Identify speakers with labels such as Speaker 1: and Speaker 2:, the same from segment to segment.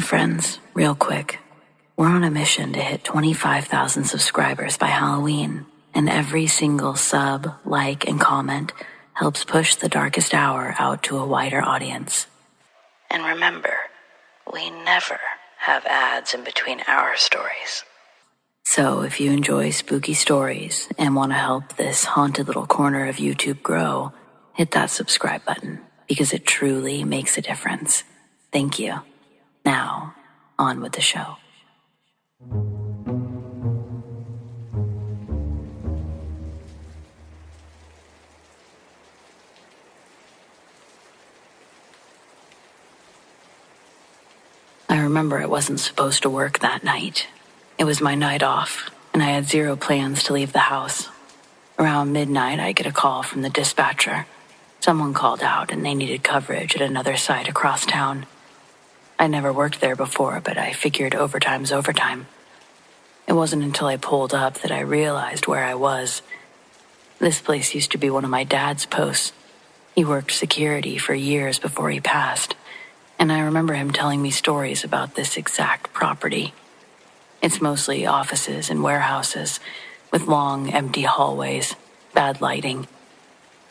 Speaker 1: friends, real quick. We're on a mission to hit 25,000 subscribers by Halloween, and every single sub, like, and comment helps push The Darkest Hour out to a wider audience. And remember, we never have ads in between our stories. So if you enjoy spooky stories and want to help this haunted little corner of YouTube grow, hit that subscribe button, because it truly makes a difference. Thank you. Now, on with the show. I remember I wasn't supposed to work that night. It was my night off, and I had zero plans to leave the house. Around midnight, I get a call from the dispatcher. Someone called out and they needed coverage at another site across town. I never worked there before, but I figured overtime's overtime. It wasn't until I pulled up that I realized where I was. This place used to be one of my dad's posts. He worked security for years before he passed, and I remember him telling me stories about this exact property. It's mostly offices and warehouses, with long, empty hallways, bad lighting.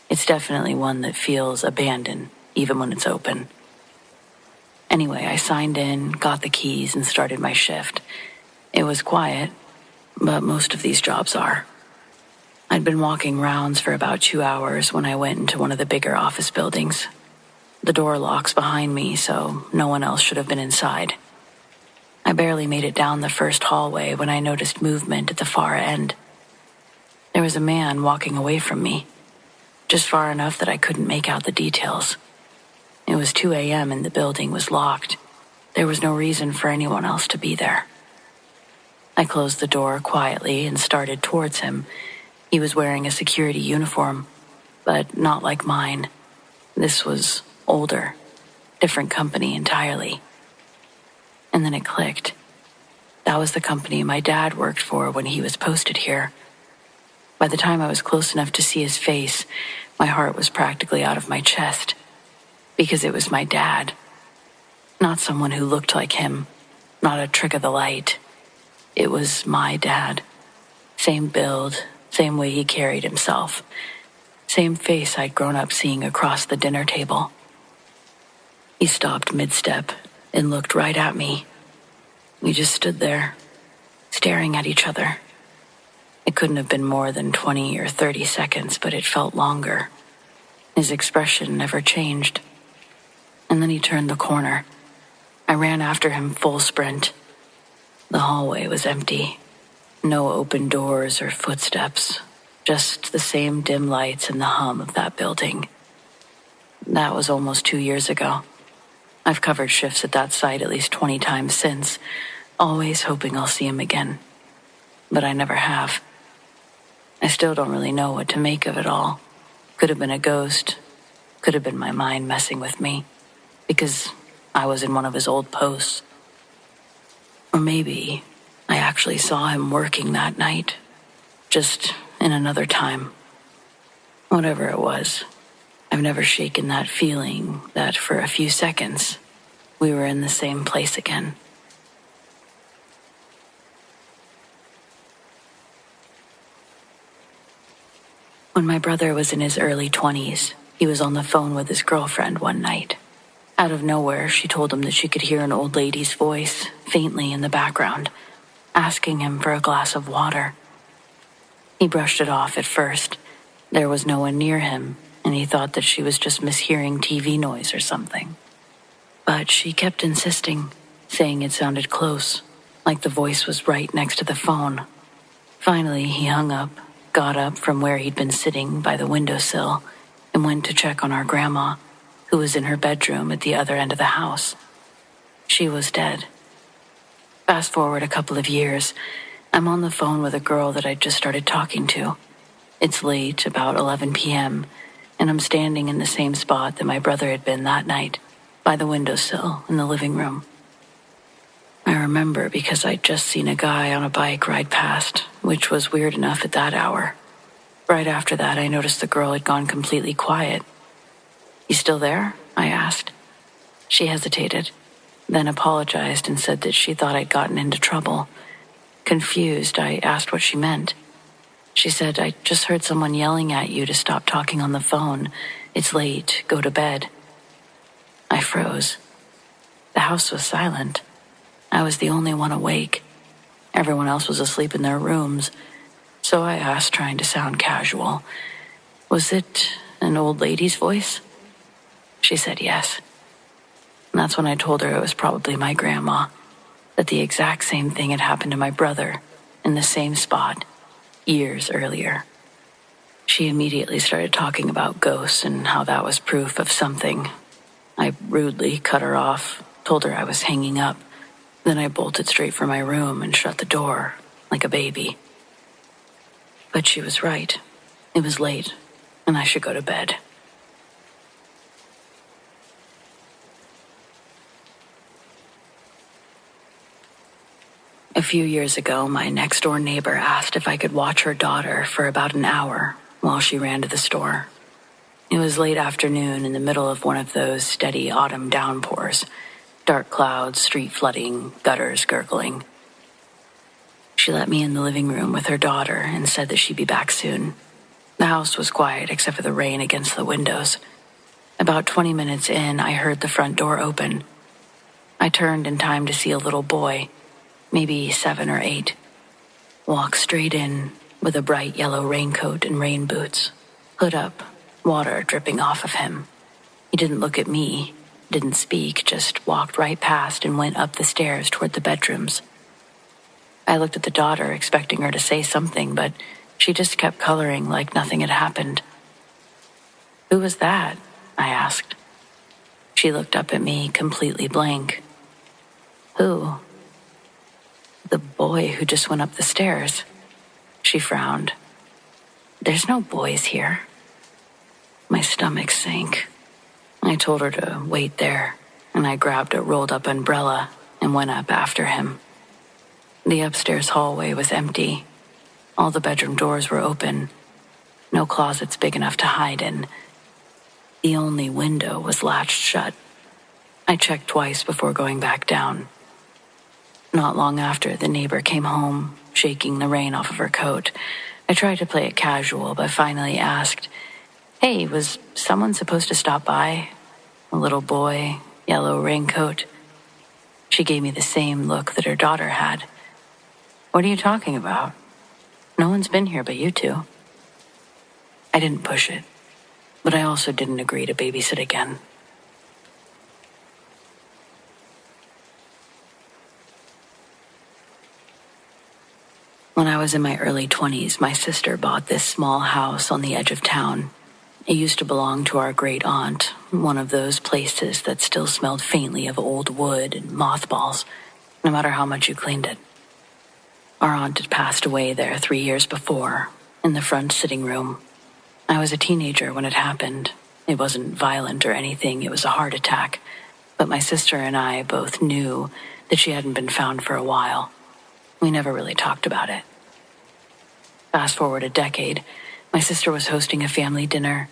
Speaker 1: It's definitely one that feels abandoned, even when it's open. Anyway, I signed in, got the keys, and started my shift. It was quiet, but most of these jobs are. I'd been walking rounds for about 2 hours when I went into one of the bigger office buildings. The door locks behind me, so no one else should have been inside. I barely made it down the first hallway when I noticed movement at the far end. There was a man walking away from me, just far enough that I couldn't make out the details. It was 2 a.m. and the building was locked. There was no reason for anyone else to be there. I closed the door quietly and started towards him. He was wearing a security uniform, but not like mine. This was older, different company entirely. And then it clicked. That was the company my dad worked for when he was posted here. By the time I was close enough to see his face, my heart was practically out of my chest. Because it was my dad. Not someone who looked like him, not a trick of the light. It was my dad. Same build, same way he carried himself. Same face I'd grown up seeing across the dinner table. He stopped mid-step and looked right at me. We just stood there, staring at each other. It couldn't have been more than 20 or 30 seconds, but it felt longer. His expression never changed. And then he turned the corner. I ran after him full sprint. The hallway was empty. No open doors or footsteps. Just the same dim lights and the hum of that building. That was almost 2 years ago. I've covered shifts at that site at least 20 times since, always hoping I'll see him again. But I never have. I still don't really know what to make of it all. Could have been a ghost. Could have been my mind messing with me. Because I was in one of his old posts. Or maybe I actually saw him working that night, just in another time. Whatever it was, I've never shaken that feeling that for a few seconds, we were in the same place again. When my brother was in his early 20s, he was on the phone with his girlfriend one night. Out of nowhere, she told him that she could hear an old lady's voice, faintly in the background, asking him for a glass of water. He brushed it off at first. There was no one near him, and he thought that she was just mishearing TV noise or something. But she kept insisting, saying it sounded close, like the voice was right next to the phone. Finally, he hung up, got up from where he'd been sitting by the windowsill, and went to check on our grandma, who was in her bedroom at the other end of the house. She was dead. Fast forward a couple of years, I'm on the phone with a girl that I'd just started talking to. It's late, about 11 p.m., and I'm standing in the same spot that my brother had been that night, by the windowsill in the living room. I remember because I'd just seen a guy on a bike ride past, which was weird enough at that hour. Right after that, I noticed the girl had gone completely quiet. "You still there?" I asked. She hesitated, then apologized and said that she thought I'd gotten into trouble. Confused, I asked what she meant. She said, "I just heard someone yelling at you to stop talking on the phone. It's late, go to bed." I froze. The house was silent. I was the only one awake. Everyone else was asleep in their rooms. So I asked, trying to sound casual, "Was it an old lady's voice?" She said yes. And that's when I told her it was probably my grandma, that the exact same thing had happened to my brother in the same spot years earlier. She immediately started talking about ghosts and how that was proof of something. I rudely cut her off, told her I was hanging up. Then I bolted straight for my room and shut the door like a baby. But she was right. It was late, and I should go to bed. A few years ago, my next-door neighbor asked if I could watch her daughter for about an hour while she ran to the store. It was late afternoon in the middle of one of those steady autumn downpours. Dark clouds, street flooding, gutters gurgling. She let me in the living room with her daughter and said that she'd be back soon. The house was quiet except for the rain against the windows. About 20 minutes in, I heard the front door open. I turned in time to see a little boy, maybe 7 or 8, walk straight in with a bright yellow raincoat and rain boots, hood up, water dripping off of him. He didn't look at me, didn't speak, just walked right past and went up the stairs toward the bedrooms. I looked at the daughter, expecting her to say something, but she just kept coloring like nothing had happened. "Who was that?" I asked. She looked up at me, completely blank. "Who?" "The boy who just went up the stairs." She frowned. "There's no boys here." My stomach sank. I told her to wait there, and I grabbed a rolled-up umbrella and went up after him. The upstairs hallway was empty. All the bedroom doors were open. No closets big enough to hide in. The only window was latched shut. I checked twice before going back down. Not long after, the neighbor came home, shaking the rain off of her coat. I tried to play it casual, but finally asked, "Hey, was someone supposed to stop by? A little boy, yellow raincoat." She gave me the same look that her daughter had. "What are you talking about? No one's been here but you two." I didn't push it, but I also didn't agree to babysit again. When I was in my early 20s, my sister bought this small house on the edge of town. It used to belong to our great aunt, one of those places that still smelled faintly of old wood and mothballs, no matter how much you cleaned it. Our aunt had passed away there 3 years before, in the front sitting room. I was a teenager when it happened. It wasn't violent or anything, it was a heart attack. But my sister and I both knew that she hadn't been found for a while. We never really talked about it. Fast forward a decade, my sister was hosting a family dinner,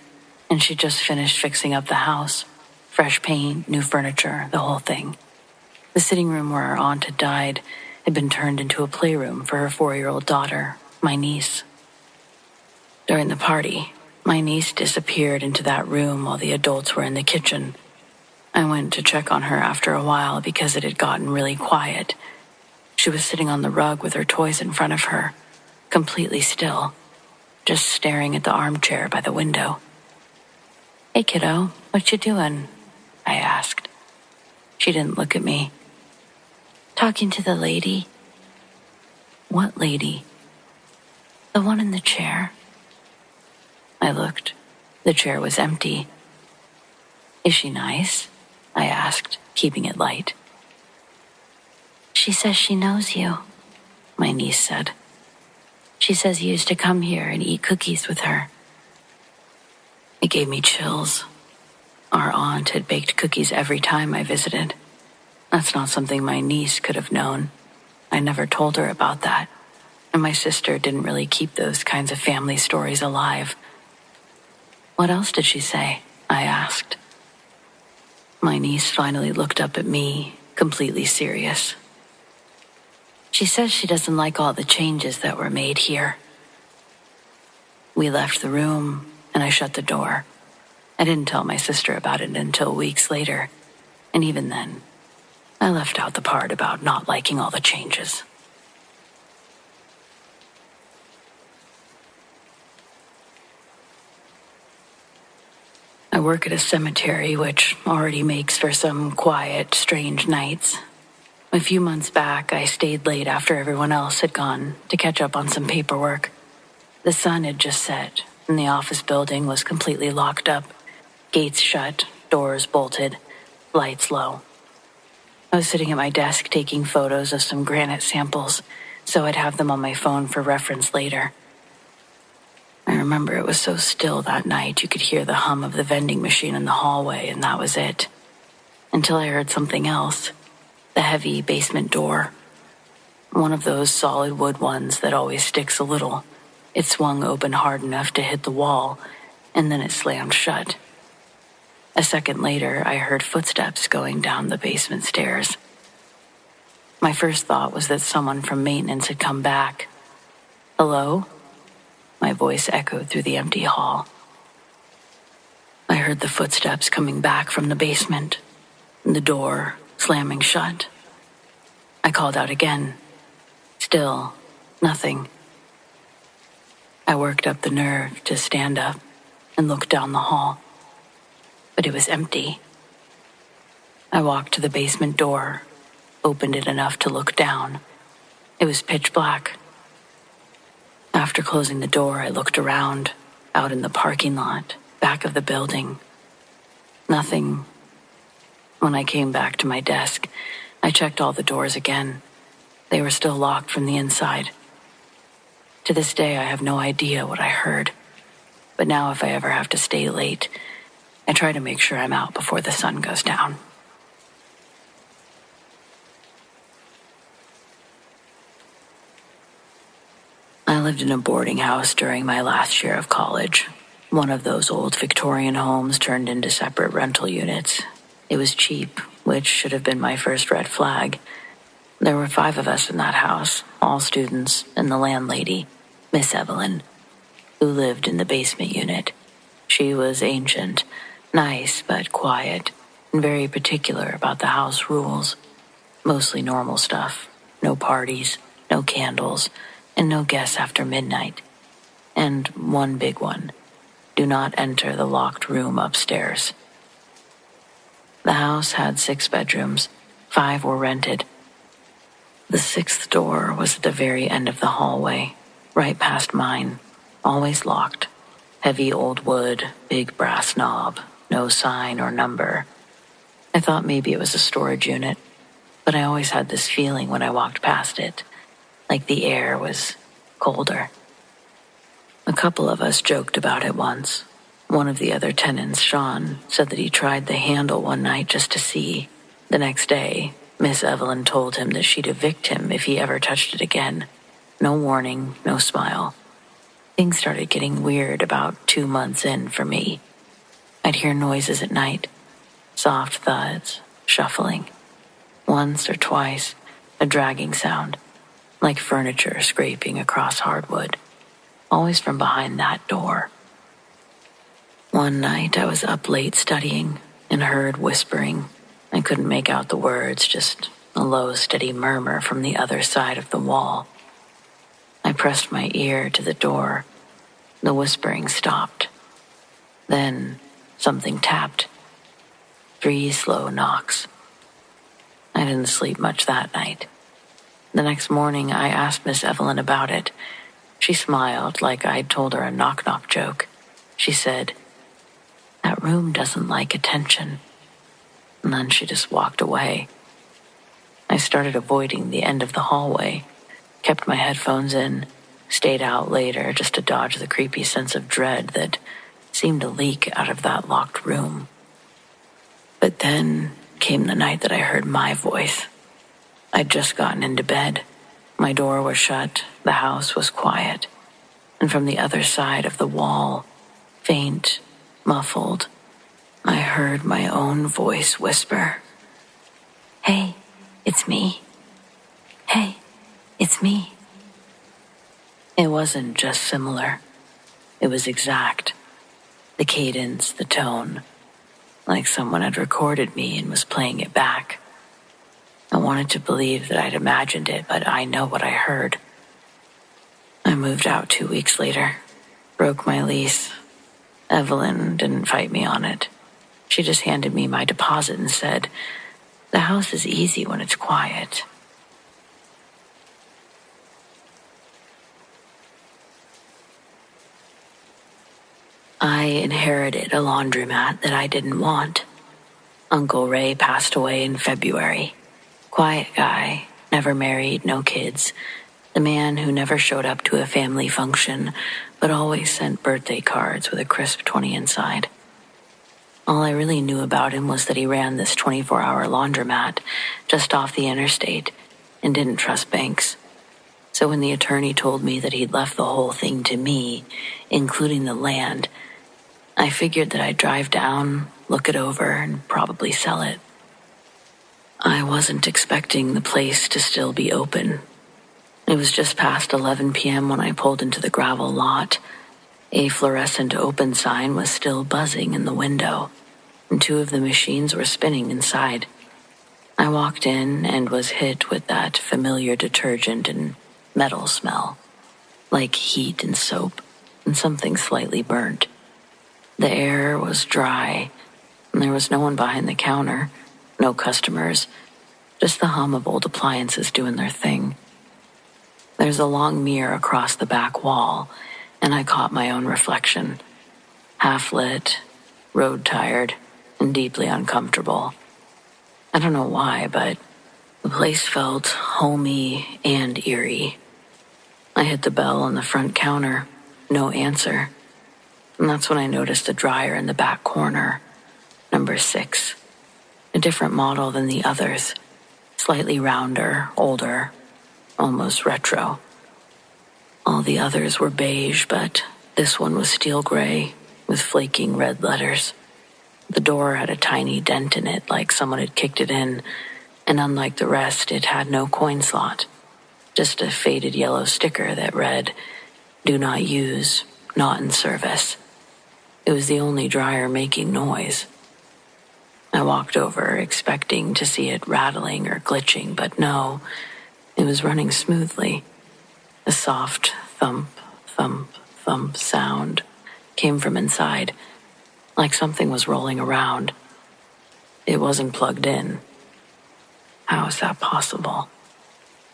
Speaker 1: and she just finished fixing up the house. Fresh paint, new furniture, the whole thing. The sitting room where our aunt had died had been turned into a playroom for her 4-year-old daughter, my niece. During the party, my niece disappeared into that room while the adults were in the kitchen. I went to check on her after a while because it had gotten really quiet. She was sitting on the rug with her toys in front of her, completely still, just staring at the armchair by the window. "Hey, kiddo, what you doing?" I asked. She didn't look at me. "Talking to the lady." "What lady?" "The one in the chair." I looked. The chair was empty. "Is she nice?" I asked, keeping it light. "She says she knows you," my niece said. "She says you used to come here and eat cookies with her." It gave me chills. Our aunt had baked cookies every time I visited. That's not something my niece could have known. I never told her about that. And my sister didn't really keep those kinds of family stories alive. "What else did she say?" I asked. My niece finally looked up at me, completely serious. She says she doesn't like all the changes that were made here. We left the room, and I shut the door. I didn't tell my sister about it until weeks later, and even then, I left out the part about not liking all the changes. I work at a cemetery, which already makes for some quiet, strange nights. A few months back, I stayed late after everyone else had gone to catch up on some paperwork. The sun had just set, and the office building was completely locked up. Gates shut, doors bolted, lights low. I was sitting at my desk taking photos of some granite samples, so I'd have them on my phone for reference later. I remember it was so still that night you could hear the hum of the vending machine in the hallway, and that was it. Until I heard something else. The heavy basement door. One of those solid wood ones that always sticks a little. It swung open hard enough to hit the wall, and then it slammed shut. A second later, I heard footsteps going down the basement stairs. My first thought was that someone from maintenance had come back. "Hello?" My voice echoed through the empty hall. I heard the footsteps coming back from the basement, the door slamming shut. I called out again. Still, nothing. I worked up the nerve to stand up and look down the hall, but it was empty. I walked to the basement door, opened it enough to look down. It was pitch black. After closing the door, I looked around, out in the parking lot, back of the building. Nothing. When I came back to my desk, I checked all the doors again. They were still locked from the inside. To this day, I have no idea what I heard. But now if I ever have to stay late, I try to make sure I'm out before the sun goes down. I lived in a boarding house during my last year of college. One of those old Victorian homes turned into separate rental units. It was cheap, which should have been my first red flag. There were 5 of us in that house, all students, and the landlady, Miss Evelyn, who lived in the basement unit. She was ancient, nice but quiet, and very particular about the house rules. Mostly normal stuff. No parties, no candles, and no guests after midnight. And one big one. Do not enter the locked room upstairs. The house had 6 bedrooms. 5 were rented. The 6th door was at the very end of the hallway, right past mine, always locked. Heavy old wood, big brass knob, no sign or number. I thought maybe it was a storage unit, but I always had this feeling when I walked past it, like the air was colder. A couple of us joked about it once. One of the other tenants, Sean, said that he tried the handle one night just to see. The next day, Miss Evelyn told him that she'd evict him if he ever touched it again. No warning, no smile. Things started getting weird about 2 months in for me. I'd hear noises at night, soft thuds, shuffling. Once or twice, a dragging sound, like furniture scraping across hardwood, always from behind that door. One night I was up late studying and heard whispering. I couldn't make out the words, just a low, steady murmur from the other side of the wall. I pressed my ear to the door. The whispering stopped. Then something tapped. 3 slow knocks. I didn't sleep much that night. The next morning I asked Miss Evelyn about it. She smiled like I'd told her a knock-knock joke. She said, "That room doesn't like attention." And then she just walked away. I started avoiding the end of the hallway, kept my headphones in, stayed out later just to dodge the creepy sense of dread that seemed to leak out of that locked room. But then came the night that I heard my voice. I'd just gotten into bed. My door was shut, the house was quiet, and from the other side of the wall, faint, muffled, I heard my own voice whisper, "Hey, It's me. Hey, it's me. It wasn't just similar. It was exact. The cadence, the tone, like someone had recorded me and was playing it back. I wanted to believe that I'd imagined it, but I know what I heard. I moved out 2 weeks later, broke my lease. Evelyn didn't fight me on it. She just handed me my deposit and said, "The house is easy when it's quiet." I inherited a laundromat that I didn't want. Uncle Ray passed away in February. Quiet guy, never married, no kids. The man who never showed up to a family function, but always sent birthday cards with a crisp 20 inside. All I really knew about him was that he ran this 24-hour laundromat just off the interstate and didn't trust banks. So when the attorney told me that he'd left the whole thing to me, including the land, I figured that I'd drive down, look it over, and probably sell it. I wasn't expecting the place to still be open. It was just past 11 p.m. when I pulled into the gravel lot. A fluorescent open sign was still buzzing in the window, and 2 of the machines were spinning inside. I walked in and was hit with that familiar detergent and metal smell, like heat and soap, and something slightly burnt. The air was dry, and there was no one behind the counter, no customers, just the hum of old appliances doing their thing. There's a long mirror across the back wall, and I caught my own reflection. Half-lit, road-tired, and deeply uncomfortable. I don't know why, but the place felt homey and eerie. I hit the bell on the front counter, no answer. And that's when I noticed a dryer in the back corner, number 6. A different model than the others, slightly rounder, older, almost retro. All the others were beige, but this one was steel gray with flaking red letters. The door had a tiny dent in it, like someone had kicked it in, and unlike the rest, it had no coin slot, just a faded yellow sticker that read, "Do not use, not in service." It was the only dryer making noise. I walked over, expecting to see it rattling or glitching, but no, it was running smoothly. A soft thump, thump, thump sound came from inside, like something was rolling around. It wasn't plugged in. How is that possible?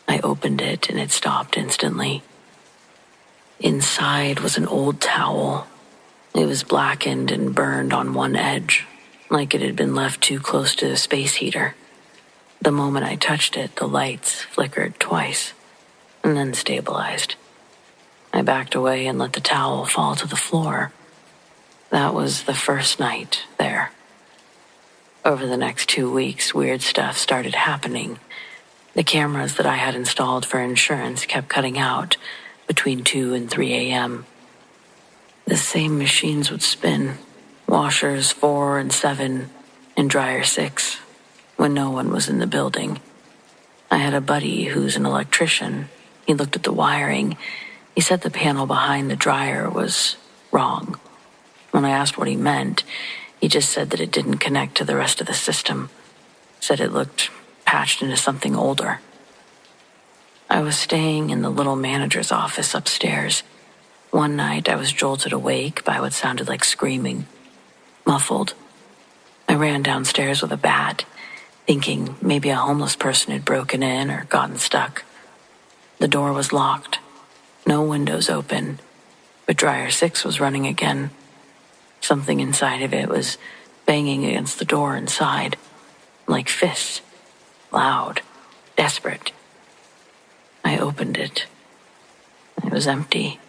Speaker 1: I opened it and it stopped instantly. Inside was an old towel. It was blackened and burned on one edge, like it had been left too close to the space heater. The moment I touched it, the lights flickered twice, and then stabilized. I backed away and let the towel fall to the floor. That was the first night there. Over the next 2 weeks, weird stuff started happening. The cameras that I had installed for insurance kept cutting out between 2 and 3 a.m. The same machines would spin, washers 4 and 7 and dryer 6, when no one was in the building. I had a buddy who's an electrician. He looked at the wiring. He said the panel behind the dryer was wrong. When I asked what he meant, he just said that it didn't connect to the rest of the system. Said it looked patched into something older. I was staying in the little manager's office upstairs. One night I was jolted awake by what sounded like screaming, muffled. I ran downstairs with a bat, thinking maybe a homeless person had broken in or gotten stuck. The door was locked, no windows open, but dryer 6 was running again. Something inside of it was banging against the door inside, like fists, loud, desperate. I opened it. It was empty.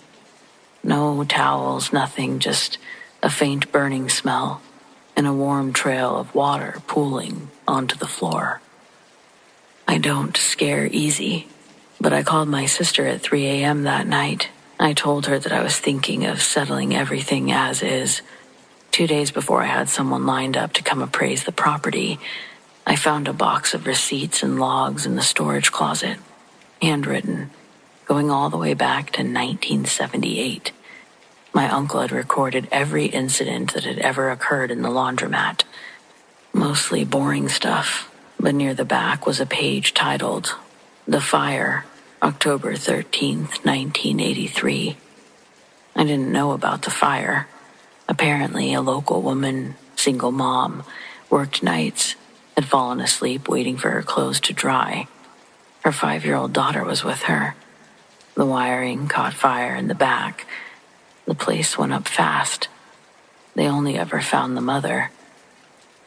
Speaker 1: No towels, nothing, just a faint burning smell and a warm trail of water pooling onto the floor. I don't scare easy, but I called my sister at 3 a.m. that night. I told her that I was thinking of settling everything as is. 2 days before I had someone lined up to come appraise the property, I found a box of receipts and logs in the storage closet, handwritten, going all the way back to 1978. My uncle had recorded every incident that had ever occurred in the laundromat. Mostly boring stuff, but near the back was a page titled, "The Fire, October 13th, 1983. I didn't know about the fire. Apparently, a local woman, single mom, worked nights, had fallen asleep waiting for her clothes to dry. Her 5-year-old daughter was with her. The wiring caught fire in the back. The place went up fast. They only ever found the mother.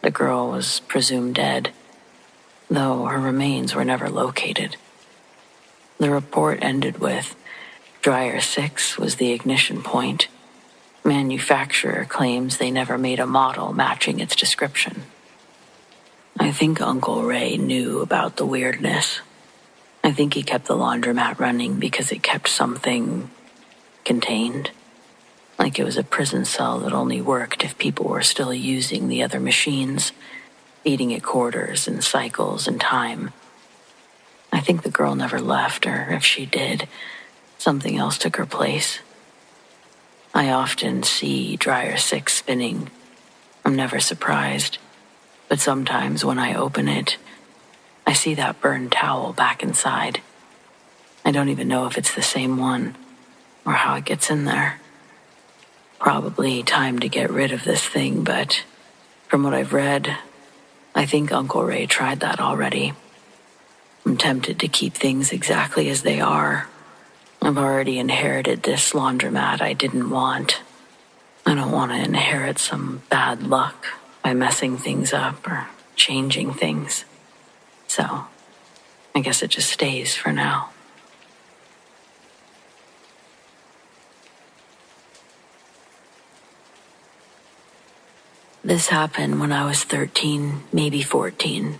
Speaker 1: The girl was presumed dead, though her remains were never located. The report ended with, Dryer 6 was the ignition point. Manufacturer claims they never made a model matching its description." I think Uncle Ray knew about the weirdness. I think he kept the laundromat running because it kept something contained. Like it was a prison cell that only worked if people were still using the other machines, feeding it quarters and cycles and time. I think the girl never left, or if she did, something else took her place. I often see Dryer 6 spinning. I'm never surprised, but sometimes when I open it, I see that burned towel back inside. I don't even know if it's the same one, or how it gets in there. Probably time to get rid of this thing, but from what I've read, I think Uncle Ray tried that already. I'm tempted to keep things exactly as they are. I've already inherited this laundromat I didn't want. I don't want to inherit some bad luck by messing things up or changing things. So, I guess it just stays for now. This happened when I was 13, maybe 14.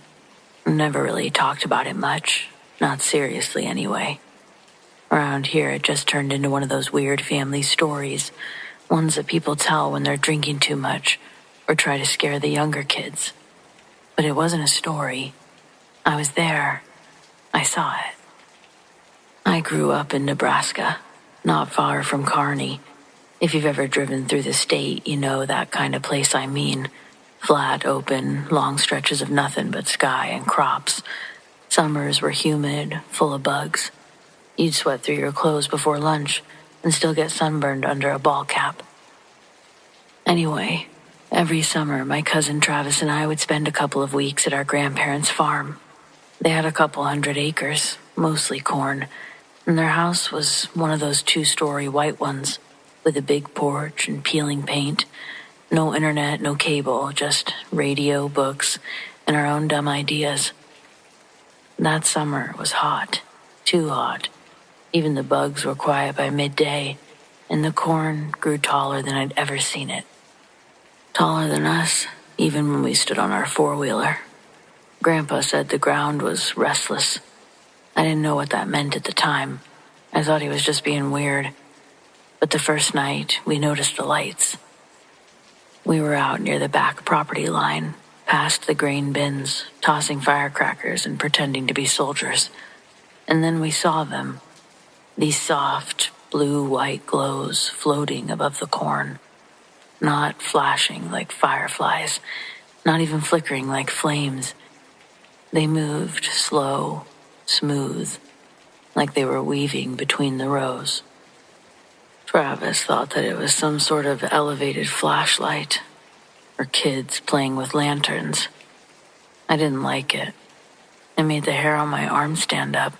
Speaker 1: Never really talked about it much, not seriously anyway. Around here, it just turned into one of those weird family stories, ones that people tell when they're drinking too much or try to scare the younger kids. But it wasn't a story. I was there. I saw it. I grew up in Nebraska, not far from Kearney. If you've ever driven through the state, you know that kind of place I mean. Flat, open, long stretches of nothing but sky and crops. Summers were humid, full of bugs. You'd sweat through your clothes before lunch and still get sunburned under a ball cap. Anyway, every summer my cousin Travis and I would spend a couple of weeks at our grandparents' farm. They had a couple 100 acres, mostly corn, and their house was one of those 2-story white ones with a big porch and peeling paint. No internet, no cable, just radio, books, and our own dumb ideas. That summer it was hot, too hot. Even the bugs were quiet by midday, and the corn grew taller than I'd ever seen it. Taller than us, even when we stood on our four-wheeler. Grandpa said the ground was restless. I didn't know what that meant at the time. I thought he was just being weird. But the first night, we noticed the lights. We were out near the back property line, past the grain bins, tossing firecrackers and pretending to be soldiers. And then we saw them. These soft, blue-white glows floating above the corn. Not flashing like fireflies, not even flickering like flames. They moved slow, smooth, like they were weaving between the rows. Travis thought that it was some sort of elevated flashlight, or kids playing with lanterns. I didn't like it. It made the hair on my arm stand up.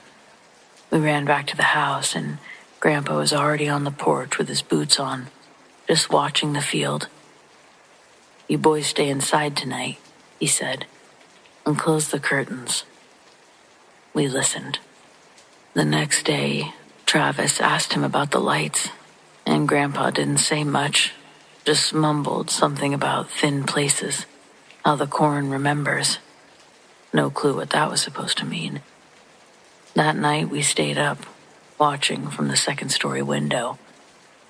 Speaker 1: We ran back to the house, and Grandpa was already on the porch with his boots on, just watching the field. "You boys stay inside tonight," he said, "and close the curtains." We listened. The next day, Travis asked him about the lights, and Grandpa didn't say much, just mumbled something about thin places, how the corn remembers. No clue what that was supposed to mean. That night we stayed up, watching from the second-story window.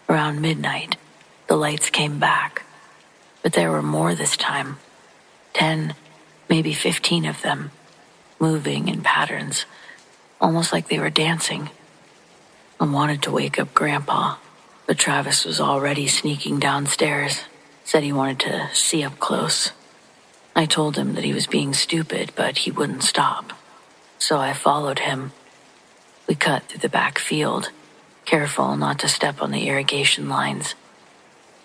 Speaker 1: Around midnight, the lights came back, but there were more this time. 10, maybe 15 of them, moving in patterns, almost like they were dancing. I wanted to wake up Grandpa, but Travis was already sneaking downstairs, said he wanted to see up close. I told him that he was being stupid, but he wouldn't stop. So I followed him. We cut through the back field, careful not to step on the irrigation lines.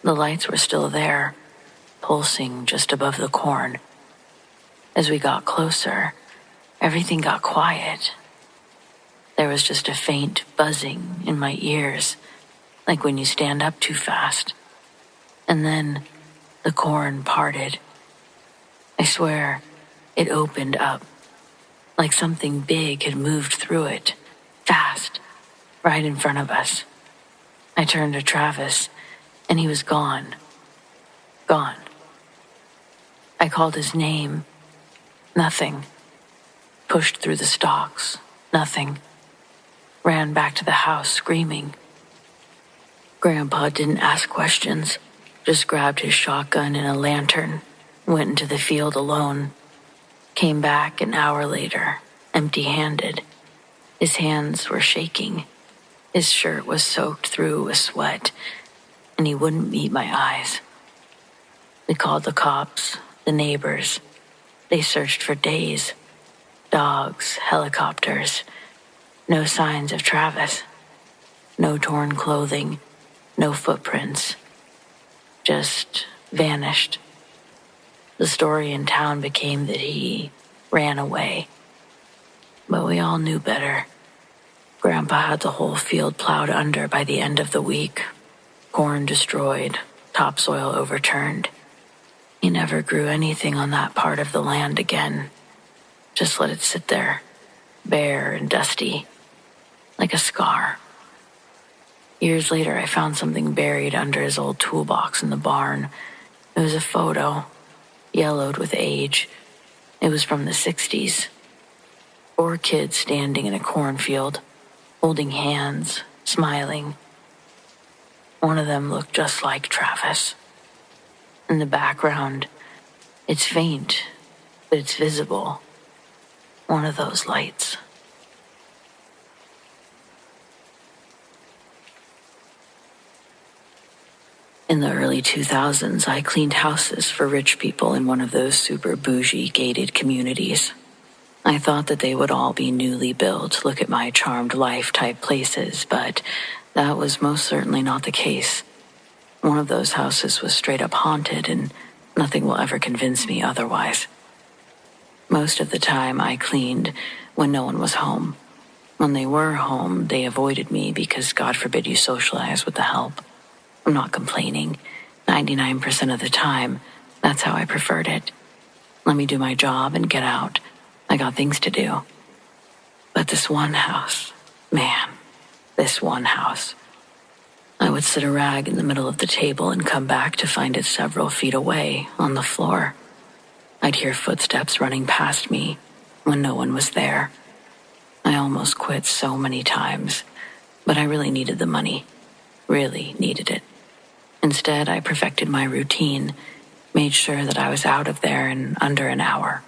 Speaker 1: The lights were still there, pulsing just above the corn. As we got closer, everything got quiet. There was just a faint buzzing in my ears, like when you stand up too fast. And then the corn parted. I swear, it opened up, like something big had moved through it, fast, right in front of us. I turned to Travis, and he was gone. Gone. I called his name. Nothing. Pushed through the stalks. Nothing. Ran back to the house screaming. Grandpa didn't ask questions, just grabbed his shotgun and a lantern, went into the field alone, came back an hour later, empty-handed. His hands were shaking. His shirt was soaked through with sweat, and he wouldn't meet my eyes. We called the cops, the neighbors. They searched for days. Dogs, helicopters. No signs of Travis. No torn clothing. No footprints. Just vanished. The story in town became that he ran away. But we all knew better. Grandpa had the whole field plowed under by the end of the week. Corn destroyed, topsoil overturned. He never grew anything on that part of the land again. Just let it sit there, bare and dusty, like a scar. Years later, I found something buried under his old toolbox in the barn. It was a photo, yellowed with age. It was from the 60s. 4 kids standing in a cornfield, holding hands, smiling. One of them looked just like Travis. In the background, it's faint, but it's visible. One of those lights. In the early 2000s, I cleaned houses for rich people in one of those super bougie gated communities. I thought that they would all be newly built, look at my charmed life type places, but that was most certainly not the case. One of those houses was straight up haunted, and nothing will ever convince me otherwise. Most of the time I cleaned when no one was home. When they were home, they avoided me because God forbid you socialize with the help. I'm not complaining. 99% of the time, that's how I preferred it. Let me do my job and get out. I got things to do. But this one house, man, this one house. I would sit a rag in the middle of the table and come back to find it several feet away on the floor. I'd hear footsteps running past me when no one was there. I almost quit so many times, but I really needed the money. Really needed it. Instead, I perfected my routine, made sure that I was out of there in under an hour.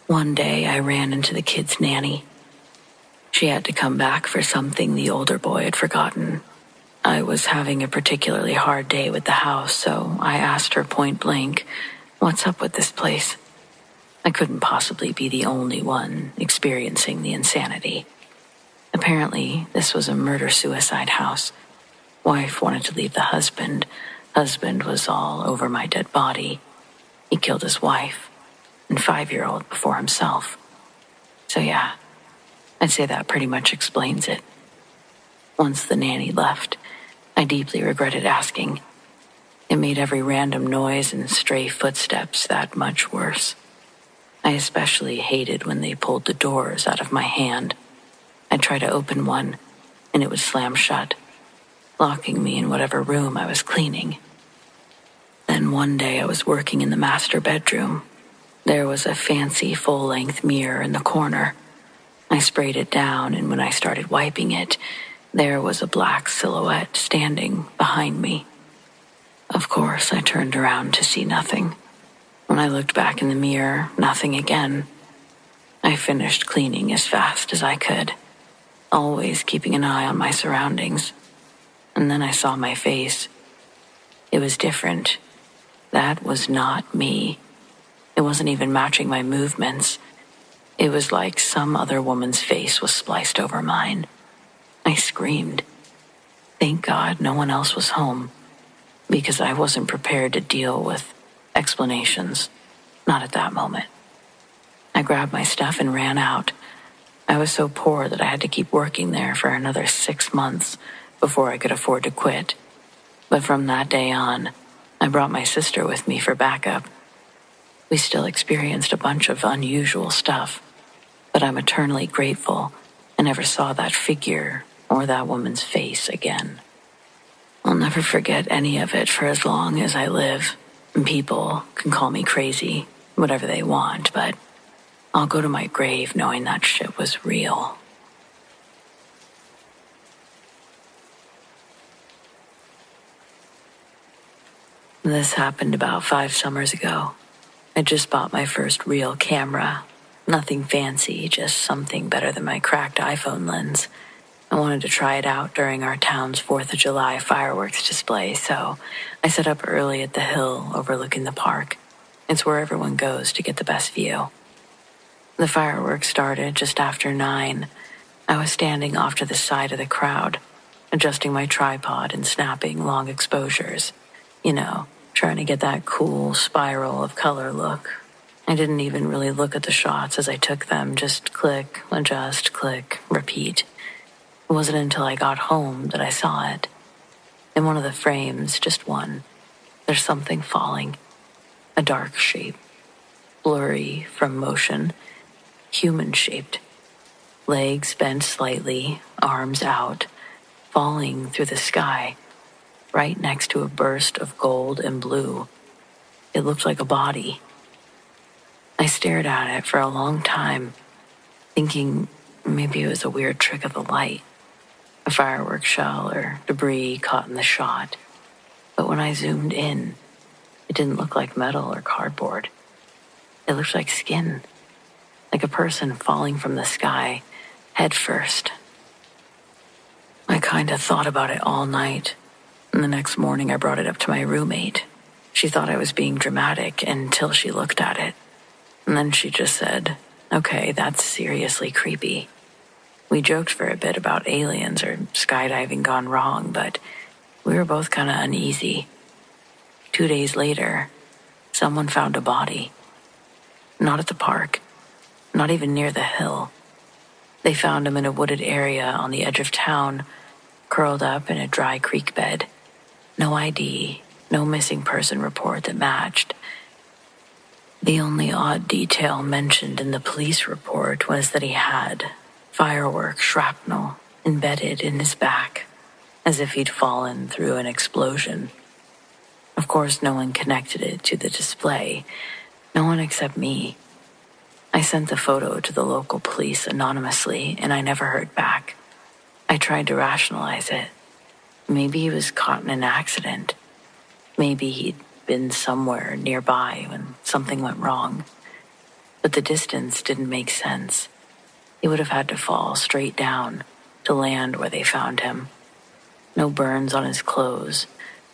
Speaker 1: One day, I ran into the kid's nanny. She had to come back for something the older boy had forgotten. I was having a particularly hard day with the house, so I asked her point blank, "What's up with this place?" I couldn't possibly be the only one experiencing the insanity. Apparently, this was a murder-suicide house. Wife wanted to leave the husband. Husband was all over my dead body. He killed his wife and 5-year-old before himself. So yeah, I'd say that pretty much explains it. Once the nanny left, I deeply regretted asking. It made every random noise and stray footsteps that much worse. I especially hated when they pulled the doors out of my hand. I'd try to open one, and it would slam shut, locking me in whatever room I was cleaning. Then one day I was working in the master bedroom. There was a fancy full-length mirror in the corner. I sprayed it down, and when I started wiping it, there was a black silhouette standing behind me. Of course, I turned around to see nothing. When I looked back in the mirror, nothing again. I finished cleaning as fast as I could, always keeping an eye on my surroundings. And then I saw my face. It was different. That was not me. It wasn't even matching my movements. It was like some other woman's face was spliced over mine. I screamed. Thank God no one else was home, because I wasn't prepared to deal with explanations. Not at that moment. I grabbed my stuff and ran out. I was so poor that I had to keep working there for another 6 months before I could afford to quit. But from that day on, I brought my sister with me for backup. We still experienced a bunch of unusual stuff, but I'm eternally grateful I never saw that figure or that woman's face again. I'll never forget any of it for as long as I live. And people can call me crazy, whatever they want, but I'll go to my grave knowing that shit was real. This happened about 5 summers ago. I just bought my first real camera. Nothing fancy, just something better than my cracked iPhone lens. I wanted to try it out during our town's 4th of July fireworks display, so I set up early at the hill overlooking the park. It's where everyone goes to get the best view. The fireworks started just after 9. I was standing off to the side of the crowd, adjusting my tripod and snapping long exposures. Trying to get that cool spiral of color look. I didn't even really look at the shots as I took them, just click, adjust, click, repeat. It wasn't until I got home that I saw it. In one of the frames, just one, there's something falling. A dark shape, blurry from motion, human-shaped. Legs bent slightly, arms out, falling through the sky, right next to a burst of gold and blue. It looked like a body. I stared at it for a long time, thinking maybe it was a weird trick of the light, a firework shell or debris caught in the shot. But when I zoomed in, it didn't look like metal or cardboard. It looked like skin, like a person falling from the sky, head first. I kind of thought about it all night, and the next morning I brought it up to my roommate. She thought I was being dramatic until she looked at it. And then she just said, "Okay, that's seriously creepy." We joked for a bit about aliens or skydiving gone wrong, but we were both kind of uneasy. 2 days later, someone found a body. Not at the park, not even near the hill. They found him in a wooded area on the edge of town, curled up in a dry creek bed. No ID, no missing person report that matched. The only odd detail mentioned in the police report was that he had firework shrapnel embedded in his back, as if he'd fallen through an explosion. Of course, no one connected it to the display, no one except me. I sent the photo to the local police anonymously, and I never heard back. I tried to rationalize it. Maybe he was caught in an accident. Maybe he'd been somewhere nearby when something went wrong. But the distance didn't make sense. He would have had to fall straight down to land where they found him. No burns on his clothes,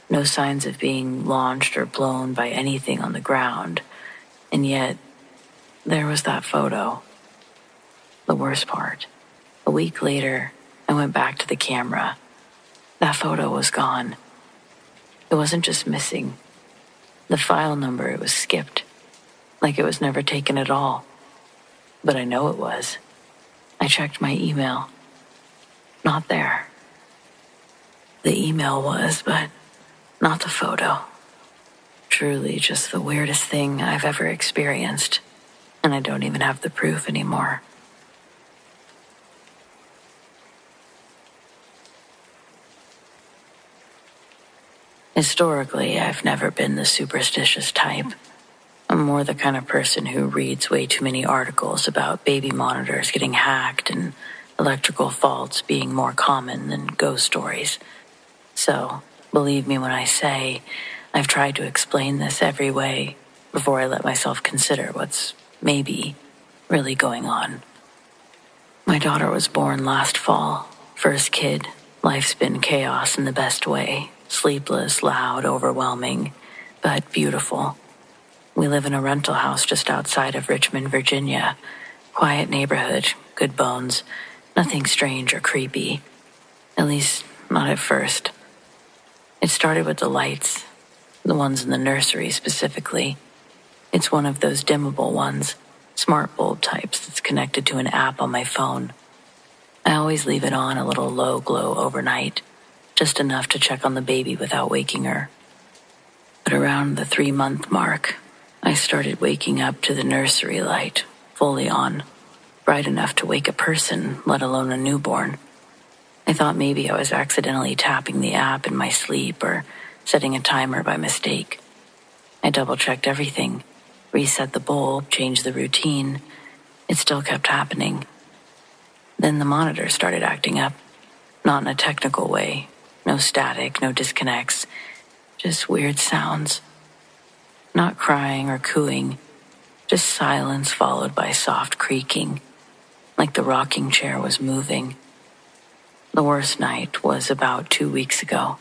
Speaker 1: no signs of being launched or blown by anything on the ground. And yet, there was that photo. The worst part, a week later, I went back to the camera. That photo was gone. It wasn't just missing. The file number, it was skipped, like it was never taken at all. But I know it was. I checked my email. Not there. The email was, but not the photo. Truly just the weirdest thing I've ever experienced, and I don't even have the proof anymore. Historically, I've never been the superstitious type. I'm more the kind of person who reads way too many articles about baby monitors getting hacked and electrical faults being more common than ghost stories. So, believe me when I say, I've tried to explain this every way, before I let myself consider what's maybe really going on. My daughter was born last fall. First kid. Life's been chaos in the best way. Sleepless, loud, overwhelming, but beautiful. We live in a rental house just outside of Richmond, Virginia. Quiet neighborhood, good bones, nothing strange or creepy. At least, not at first. It started with the lights, the ones in the nursery specifically. It's one of those dimmable ones, smart bulb types that's connected to an app on my phone. I always leave it on a little low glow overnight, just enough to check on the baby without waking her. But around the 3-month mark, I started waking up to the nursery light, fully on, bright enough to wake a person, let alone a newborn. I thought maybe I was accidentally tapping the app in my sleep or setting a timer by mistake. I double-checked everything, reset the bulb, changed the routine. It still kept happening. Then the monitor started acting up, not in a technical way. No static, no disconnects, just weird sounds. Not crying or cooing, just silence followed by soft creaking, like the rocking chair was moving. The worst night was about 2 weeks ago.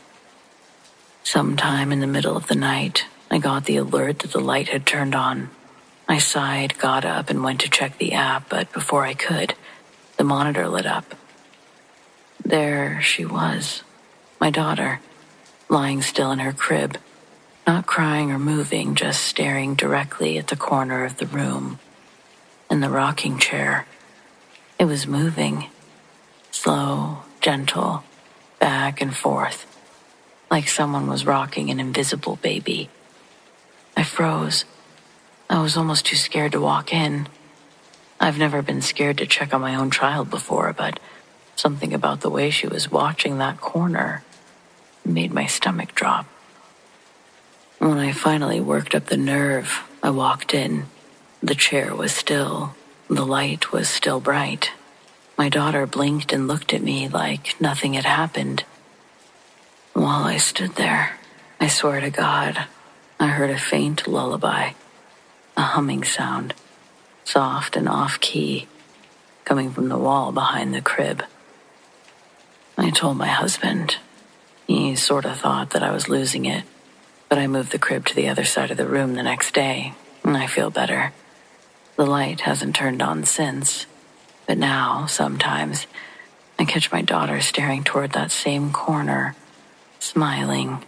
Speaker 1: Sometime in the middle of the night, I got the alert that the light had turned on. I sighed, got up, and went to check the app, but before I could, the monitor lit up. There she was, my daughter, lying still in her crib, not crying or moving, just staring directly at the corner of the room. And the rocking chair, it was moving, slow, gentle, back and forth, like someone was rocking an invisible baby. I froze. I was almost too scared to walk in. I've never been scared to check on my own child before, but something about the way she was watching that corner made my stomach drop. When I finally worked up the nerve, I walked in. The chair was still. The light was still bright. My daughter blinked and looked at me like nothing had happened. While I stood there, I swear to God, I heard a faint lullaby, a humming sound, soft and off-key, coming from the wall behind the crib. I told my husband. He sort of thought that I was losing it, but I moved the crib to the other side of the room the next day, and I feel better. The light hasn't turned on since, but now, sometimes, I catch my daughter staring toward that same corner, smiling,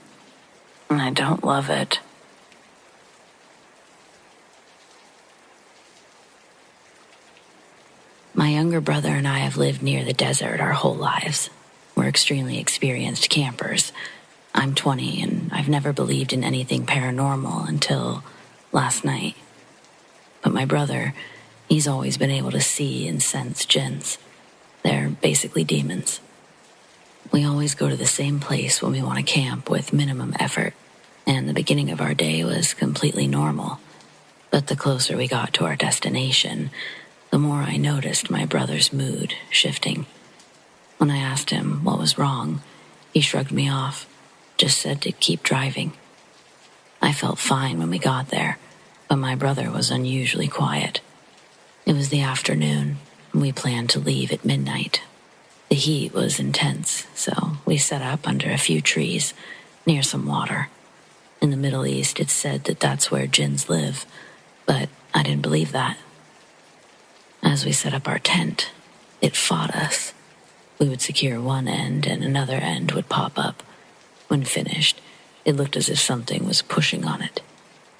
Speaker 1: and I don't love it. My younger brother and I have lived near the desert our whole lives. We're extremely experienced campers. I'm 20 and I've never believed in anything paranormal until last night. But my brother, he's always been able to see and sense jinns. They're basically demons. We always go to the same place when we want to camp with minimum effort, and the beginning of our day was completely normal. But the closer we got to our destination, the more I noticed my brother's mood shifting. When I asked him what was wrong, he shrugged me off, just said to keep driving. I felt fine when we got there, but my brother was unusually quiet. It was the afternoon, and we planned to leave at midnight. The heat was intense, so we set up under a few trees, near some water. In the Middle East, it's said that that's where jinns live, but I didn't believe that. As we set up our tent, it fought us. We would secure one end and another end would pop up. When finished, it looked as if something was pushing on it,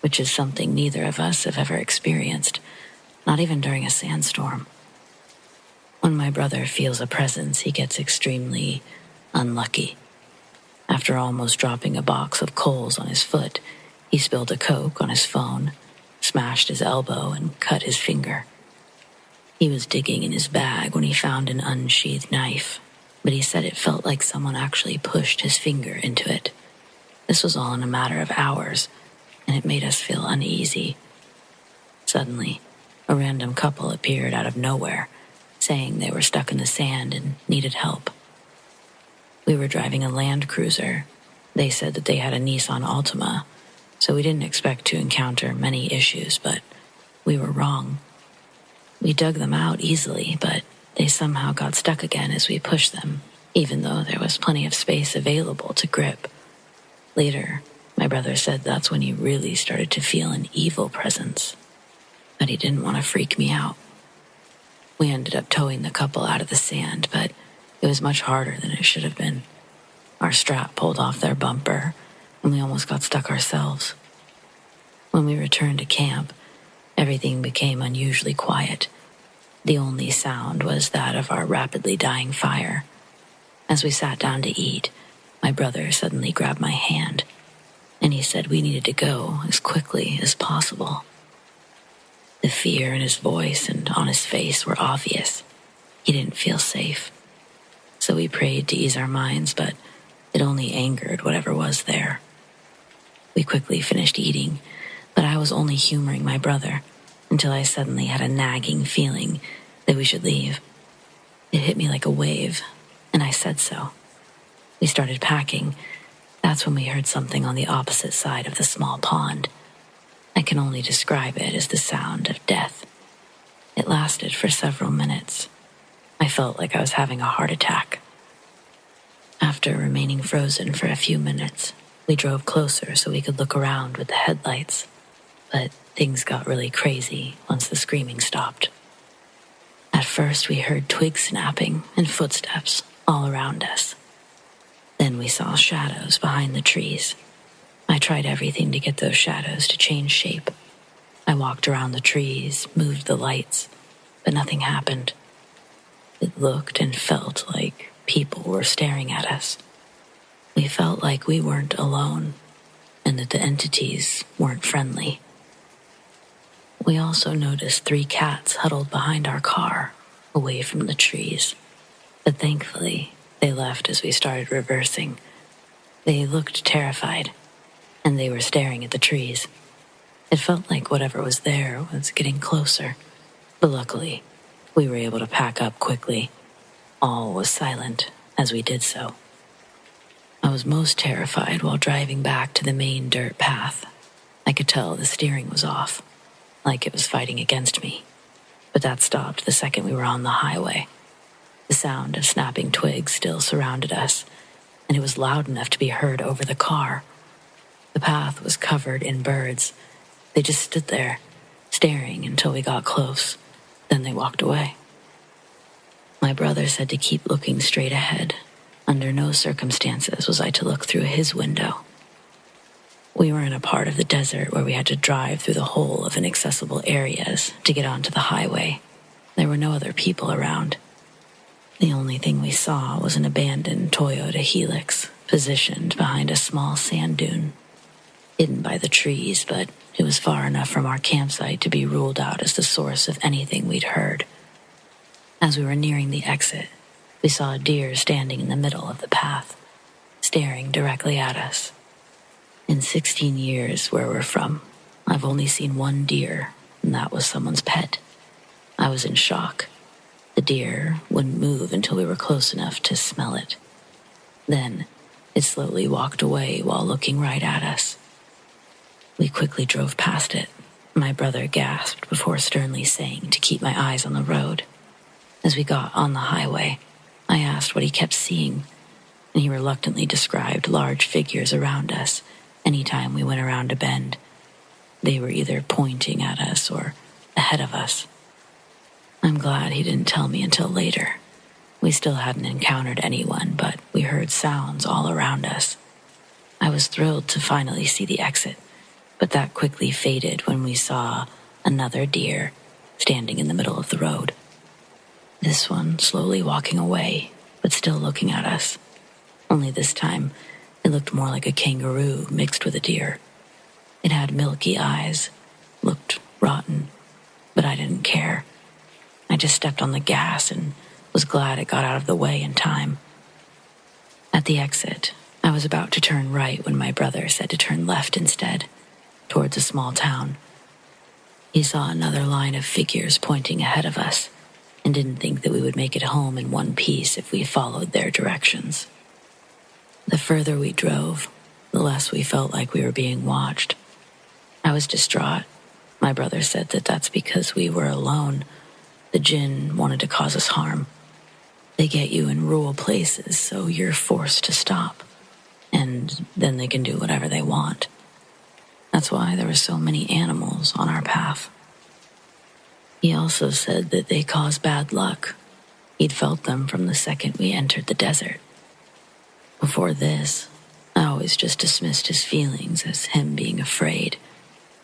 Speaker 1: which is something neither of us have ever experienced, not even during a sandstorm. When my brother feels a presence, he gets extremely unlucky. After almost dropping a box of coals on his foot, he spilled a Coke on his phone, smashed his elbow, and cut his finger. He was digging in his bag when he found an unsheathed knife, but he said it felt like someone actually pushed his finger into it. This was all in a matter of hours, and it made us feel uneasy. Suddenly, a random couple appeared out of nowhere, saying they were stuck in the sand and needed help. We were driving a Land Cruiser. They said that they had a Nissan Altima, so we didn't expect to encounter many issues, but we were wrong. We dug them out easily, but they somehow got stuck again as we pushed them, even though there was plenty of space available to grip. Later, my brother said that's when he really started to feel an evil presence, but he didn't want to freak me out. We ended up towing the couple out of the sand, but it was much harder than it should have been. Our strap pulled off their bumper, and we almost got stuck ourselves. When we returned to camp, everything became unusually quiet. The only sound was that of our rapidly dying fire. As we sat down to eat, my brother suddenly grabbed my hand, and he said we needed to go as quickly as possible. The fear in his voice and on his face were obvious. He didn't feel safe. So we prayed to ease our minds, but it only angered whatever was there. We quickly finished eating, but I was only humoring my brother until I suddenly had a nagging feeling that we should leave. It hit me like a wave, and I said so. We started packing. That's when we heard something on the opposite side of the small pond. I can only describe it as the sound of death. It lasted for several minutes. I felt like I was having a heart attack. After remaining frozen for a few minutes, we drove closer so we could look around with the headlights, but things got really crazy once the screaming stopped. At first, we heard twigs snapping and footsteps all around us. Then we saw shadows behind the trees. I tried everything to get those shadows to change shape. I walked around the trees, moved the lights, but nothing happened. It looked and felt like people were staring at us. We felt like we weren't alone, and that the entities weren't friendly. We also noticed 3 cats huddled behind our car, away from the trees, but thankfully they left as we started reversing. They looked terrified, and they were staring at the trees. It felt like whatever was there was getting closer, but luckily, we were able to pack up quickly. All was silent as we did so. I was most terrified while driving back to the main dirt path. I could tell the steering was off, like it was fighting against me, but that stopped the second we were on the highway. The sound of snapping twigs still surrounded us, and it was loud enough to be heard over the car. The path was covered in birds. They just stood there, staring until we got close. Then they walked away. My brother said to keep looking straight ahead. Under no circumstances was I to look through his window. We were in a part of the desert where we had to drive through the whole of inaccessible areas to get onto the highway. There were no other people around. The only thing we saw was an abandoned Toyota Helix positioned behind a small sand dune. Hidden by the trees, but it was far enough from our campsite to be ruled out as the source of anything we'd heard. As we were nearing the exit, we saw a deer standing in the middle of the path, staring directly at us. In 16 years where we're from, I've only seen one deer, and that was someone's pet. I was in shock. The deer wouldn't move until we were close enough to smell it. Then, it slowly walked away while looking right at us. We quickly drove past it. My brother gasped before sternly saying to keep my eyes on the road. As we got on the highway, I asked what he kept seeing, and he reluctantly described large figures around us anytime we went around a bend. They were either pointing at us or ahead of us. I'm glad he didn't tell me until later. We still hadn't encountered anyone, but we heard sounds all around us. I was thrilled to finally see the exit, but that quickly faded when we saw another deer standing in the middle of the road. This one slowly walking away, but still looking at us. Only this time, it looked more like a kangaroo mixed with a deer. It had milky eyes, looked rotten, but I didn't care. I just stepped on the gas and was glad it got out of the way in time. At the exit, I was about to turn right when my brother said to turn left instead, towards a small town. He saw another line of figures pointing ahead of us, and didn't think that we would make it home in one piece if we followed their directions. The further we drove, the less we felt like we were being watched. I was distraught. My brother said that that's because we were alone. The jinn wanted to cause us harm. They get you in rural places, so you're forced to stop. And then they can do whatever they want. That's why there were so many animals on our path. He also said that they cause bad luck. He'd felt them from the second we entered the desert. Before this, I always just dismissed his feelings as him being afraid.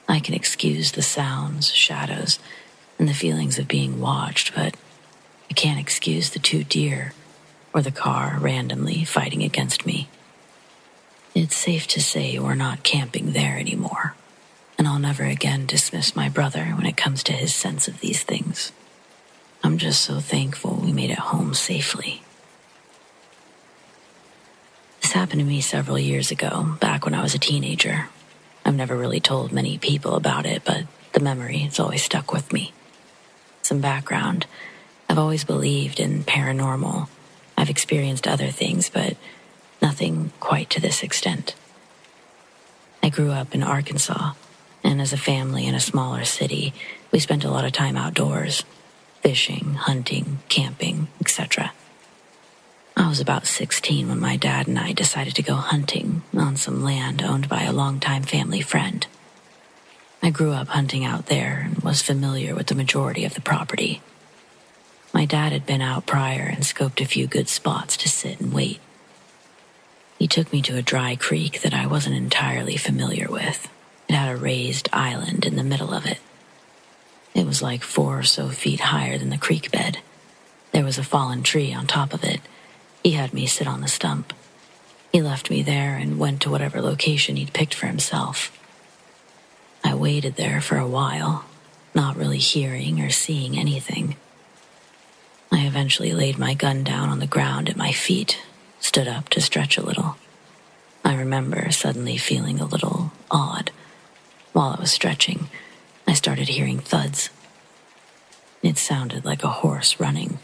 Speaker 1: I can excuse the sounds, shadows, and the feelings of being watched, but I can't excuse the 2 deer or the car randomly fighting against me. It's safe to say we're not camping there anymore, and I'll never again dismiss my brother when it comes to his sense of these things. I'm just so thankful we made it home safely. This happened to me several years ago, back when I was a teenager. I've never really told many people about it, but the memory has always stuck with me. Some background. I've always believed in paranormal. I've experienced other things, but nothing quite to this extent. I grew up in Arkansas, and as a family in a smaller city, we spent a lot of time outdoors, fishing, hunting, camping, etc. I was about 16 when my dad and I decided to go hunting on some land owned by a longtime family friend. I grew up hunting out there and was familiar with the majority of the property. My dad had been out prior and scoped a few good spots to sit and wait. He took me to a dry creek that I wasn't entirely familiar with. It had a raised island in the middle of it. It was like 4 or so feet higher than the creek bed. There was a fallen tree on top of it. He had me sit on the stump. He left me there and went to whatever location he'd picked for himself. I waited there for a while, not really hearing or seeing anything. I eventually laid my gun down on the ground at my feet, stood up to stretch a little. I remember suddenly feeling a little odd. While I was stretching, I started hearing thuds. It sounded like a horse running,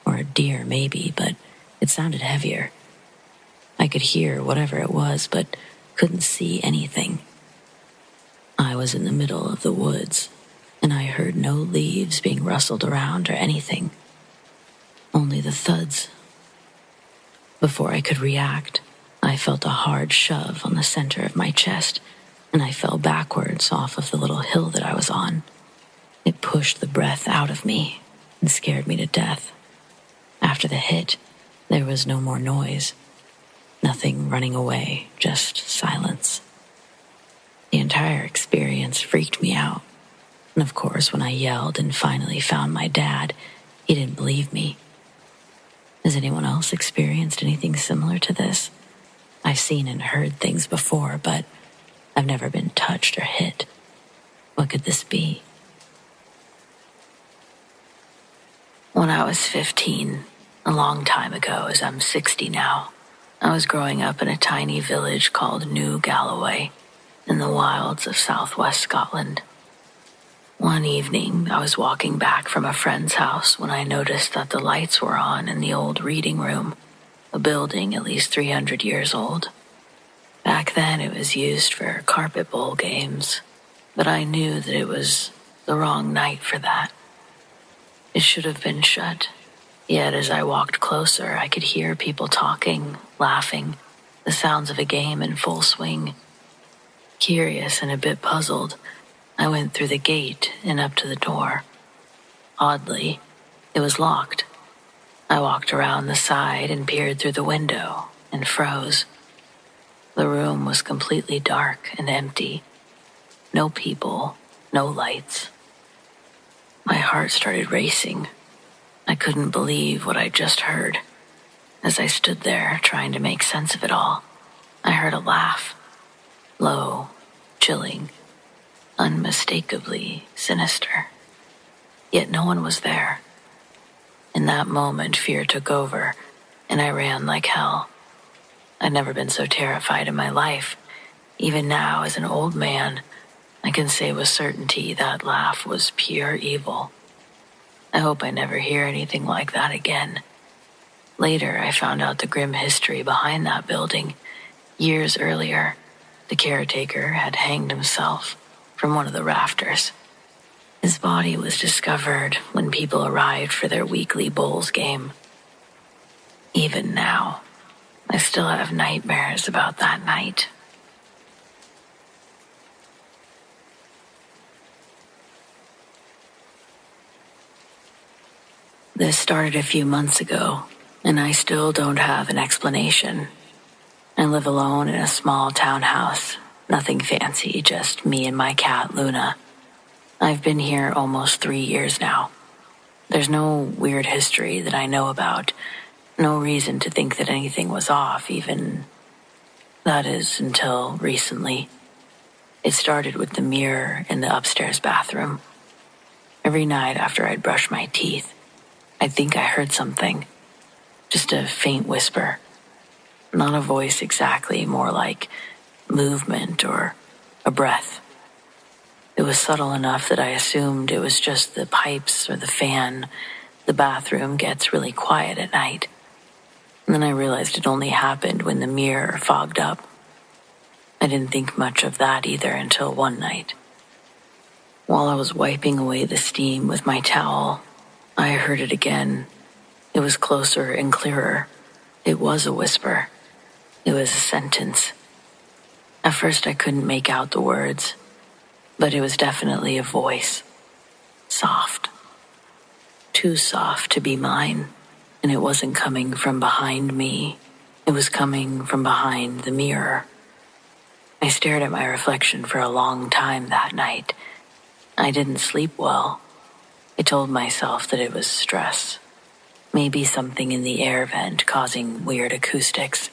Speaker 1: or a deer maybe, but it sounded heavier. I could hear whatever it was, but couldn't see anything. I was in the middle of the woods, and I heard no leaves being rustled around or anything. Only the thuds. Before I could react, I felt a hard shove on the center of my chest, and I fell backwards off of the little hill that I was on. It pushed the breath out of me and scared me to death. After the hit, there was no more noise. Nothing running away, just silence. The entire experience freaked me out. And of course, when I yelled and finally found my dad, he didn't believe me. Has anyone else experienced anything similar to this? I've seen and heard things before, but I've never been touched or hit. What could this be? When I was 15, a long time ago, as I'm 60 now, I was growing up in a tiny village called New Galloway in the wilds of southwest Scotland. One evening, I was walking back from a friend's house when I noticed that the lights were on in the old reading room, a building at least 300 years old. Back then, it was used for carpet bowl games, but I knew that it was the wrong night for that. It should have been shut. Yet as I walked closer, I could hear people talking, laughing, the sounds of a game in full swing. Curious and a bit puzzled, I went through the gate and up to the door. Oddly, it was locked. I walked around the side and peered through the window and froze. The room was completely dark and empty. No people, no lights. My heart started racing. I couldn't believe what I'd just heard. As I stood there trying to make sense of it all, I heard a laugh. Low, chilling, unmistakably sinister. Yet no one was there. In that moment, fear took over, and I ran like hell. I'd never been so terrified in my life. Even now, as an old man, I can say with certainty that laugh was pure evil. I hope I never hear anything like that again. Later, I found out the grim history behind that building. Years earlier, the caretaker had hanged himself. from one of the rafters. His body was discovered when people arrived for their weekly bowls game. Even now, I still have nightmares about that night. This started a few months ago, and I still don't have an explanation. I live alone in a small townhouse. Nothing fancy, just me and my cat, Luna. I've been here almost 3 years now. There's no weird history that I know about. No reason to think that anything was off, even... That is, until recently. It started with the mirror in the upstairs bathroom. Every night after I'd brush my teeth, I'd think I heard something. Just a faint whisper. Not a voice exactly, more like movement or a breath. It was subtle enough that I assumed it was just the pipes or the fan. The bathroom gets really quiet at night. And then I realized it only happened when the mirror fogged up. I didn't think much of that either until one night. While I was wiping away the steam with my towel, I heard it again. It was closer and clearer. It was a whisper. It was a sentence. At first I couldn't make out the words, but it was definitely a voice. Soft. Too soft to be mine, and it wasn't coming from behind me. It was coming from behind the mirror. I stared at my reflection for a long time that night. I didn't sleep well. I told myself that it was stress. Maybe something in the air vent causing weird acoustics.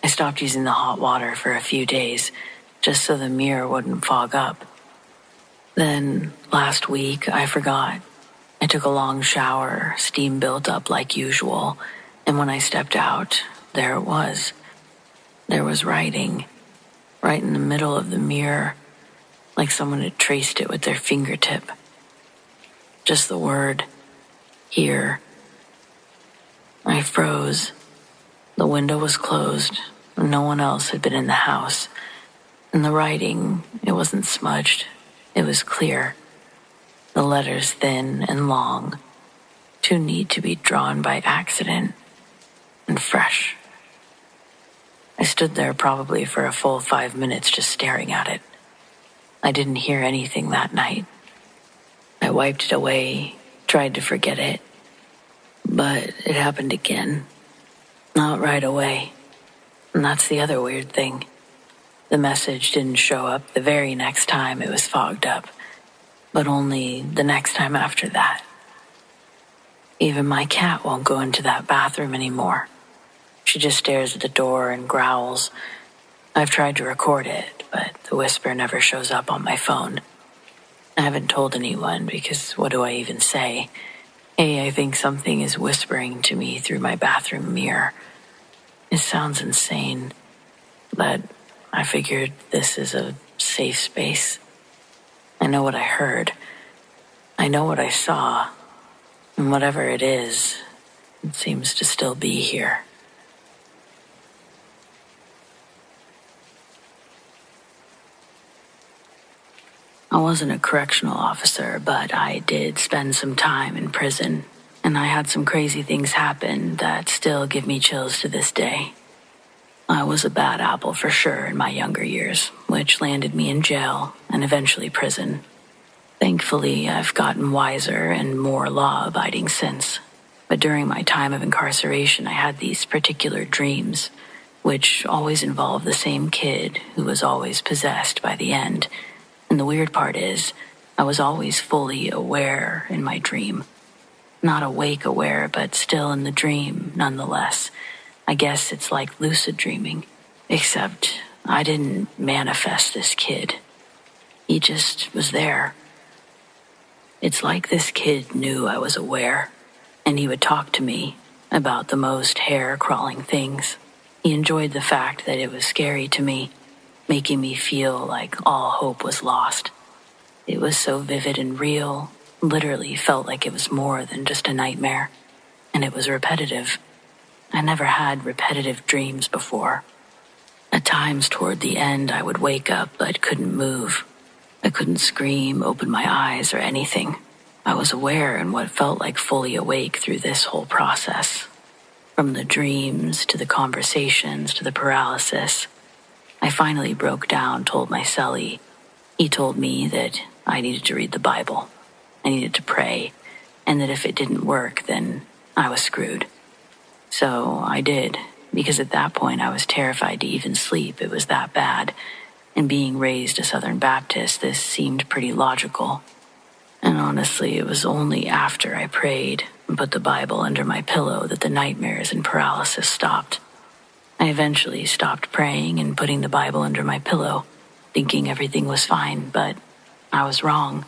Speaker 1: I stopped using the hot water for a few days, just so the mirror wouldn't fog up. Then, last week, I forgot. I took a long shower, steam built up like usual, and when I stepped out, there it was. There was writing, right in the middle of the mirror, like someone had traced it with their fingertip. Just the word, here. I froze. The window was closed. No one else had been in the house. And the writing, it wasn't smudged. It was clear. The letters thin and long. Too neat to be drawn by accident. And fresh. I stood there probably for a full 5 minutes just staring at it. I didn't hear anything that night. I wiped it away, tried to forget it. But it happened again. Not right away. And that's the other weird thing. The message didn't show up the very next time it was fogged up, but only the next time after that. Even my cat won't go into that bathroom anymore. She just stares at the door and growls. I've tried to record it, but the whisper never shows up on my phone. I haven't told anyone because what do I even say? Hey, I think something is whispering to me through my bathroom mirror. It sounds insane, but I figured this is a safe space. I know what I heard. I know what I saw. And whatever it is, it seems to still be here. I wasn't a correctional officer, but I did spend some time in prison, and I had some crazy things happen that still give me chills to this day. I was a bad apple for sure in my younger years, which landed me in jail and eventually prison. Thankfully, I've gotten wiser and more law-abiding since. But during my time of incarceration, I had these particular dreams, which always involved the same kid who was always possessed by the end. And the weird part is, I was always fully aware in my dream. Not awake aware, but still in the dream nonetheless. I guess it's like lucid dreaming, except I didn't manifest this kid. He just was there. It's like this kid knew I was aware, and he would talk to me about the most hair-crawling things. He enjoyed the fact that it was scary to me, making me feel like all hope was lost. It was so vivid and real, literally felt like it was more than just a nightmare, and it was repetitive. I never had repetitive dreams before. At times toward the end, I would wake up but couldn't move. I couldn't scream, open my eyes, or anything. I was aware and what felt like fully awake through this whole process. From the dreams, to the conversations, to the paralysis. I finally broke down, told my cellie. He told me that I needed to read the Bible. I needed to pray, and that if it didn't work, then I was screwed. So I did, because at that point I was terrified to even sleep. It was that bad. And being raised a Southern Baptist, this seemed pretty logical. And honestly, it was only after I prayed and put the Bible under my pillow that the nightmares and paralysis stopped. I eventually stopped praying and putting the Bible under my pillow, thinking everything was fine, but I was wrong.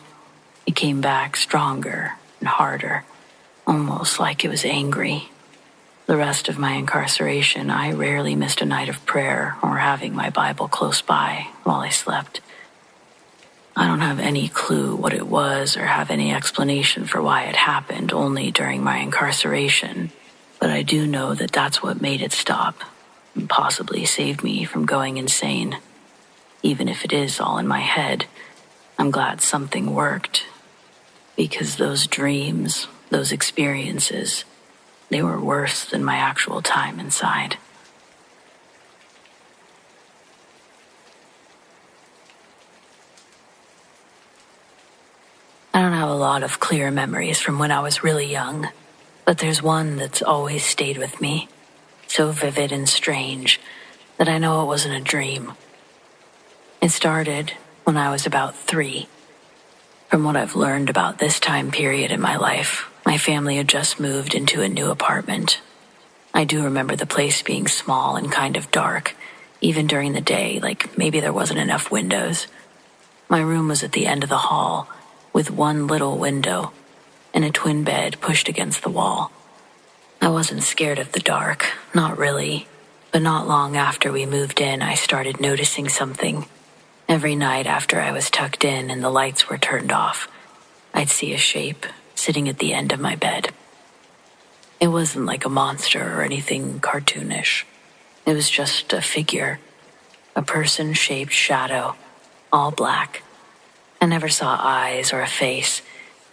Speaker 1: It came back stronger and harder, almost like it was angry. The rest of my incarceration, I rarely missed a night of prayer or having my Bible close by while I slept. I don't have any clue what it was or have any explanation for why it happened only during my incarceration, but I do know that that's what made it stop and possibly saved me from going insane. Even if it is all in my head, I'm glad something worked, because those dreams, those experiences, they were worse than my actual time inside. I don't have a lot of clear memories from when I was really young, but there's one that's always stayed with me, so vivid and strange that I know it wasn't a dream. It started when I was about 3. From what I've learned about this time period in my life, my family had just moved into a new apartment. I do remember the place being small and kind of dark, even during the day, like maybe there wasn't enough windows. My room was at the end of the hall, with one little window and a twin bed pushed against the wall. I wasn't scared of the dark, not really, but not long after we moved in, I started noticing something. Every night after I was tucked in and the lights were turned off, I'd see a shape sitting at the end of my bed. It wasn't like a monster or anything cartoonish. It was just a figure, a person-shaped shadow, all black. I never saw eyes or a face,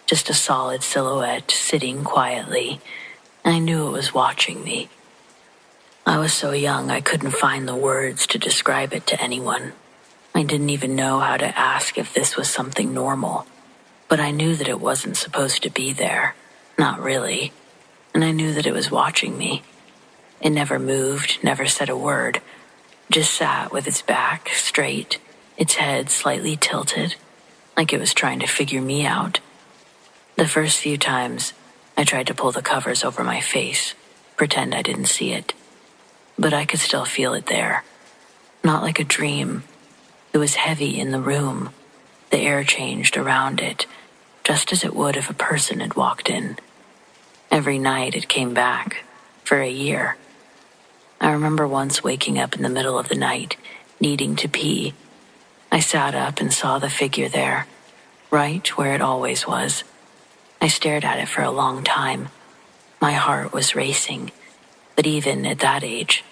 Speaker 1: just a solid silhouette sitting quietly, and I knew it was watching me. I was so young I couldn't find the words to describe it to anyone. I didn't even know how to ask if this was something normal, but I knew that it wasn't supposed to be there, not really, and I knew that it was watching me. It never moved, never said a word, just sat with its back straight, its head slightly tilted, like it was trying to figure me out. The first few times, I tried to pull the covers over my face, pretend I didn't see it. But I could still feel it there. Not like a dream. It was heavy in the room. The air changed around it, just as it would if a person had walked in. Every night it came back, for a year. I remember once waking up in the middle of the night, needing to pee. I sat up and saw the figure there, right where it always was. I stared at it for a long time. My heart was racing, but even at that age,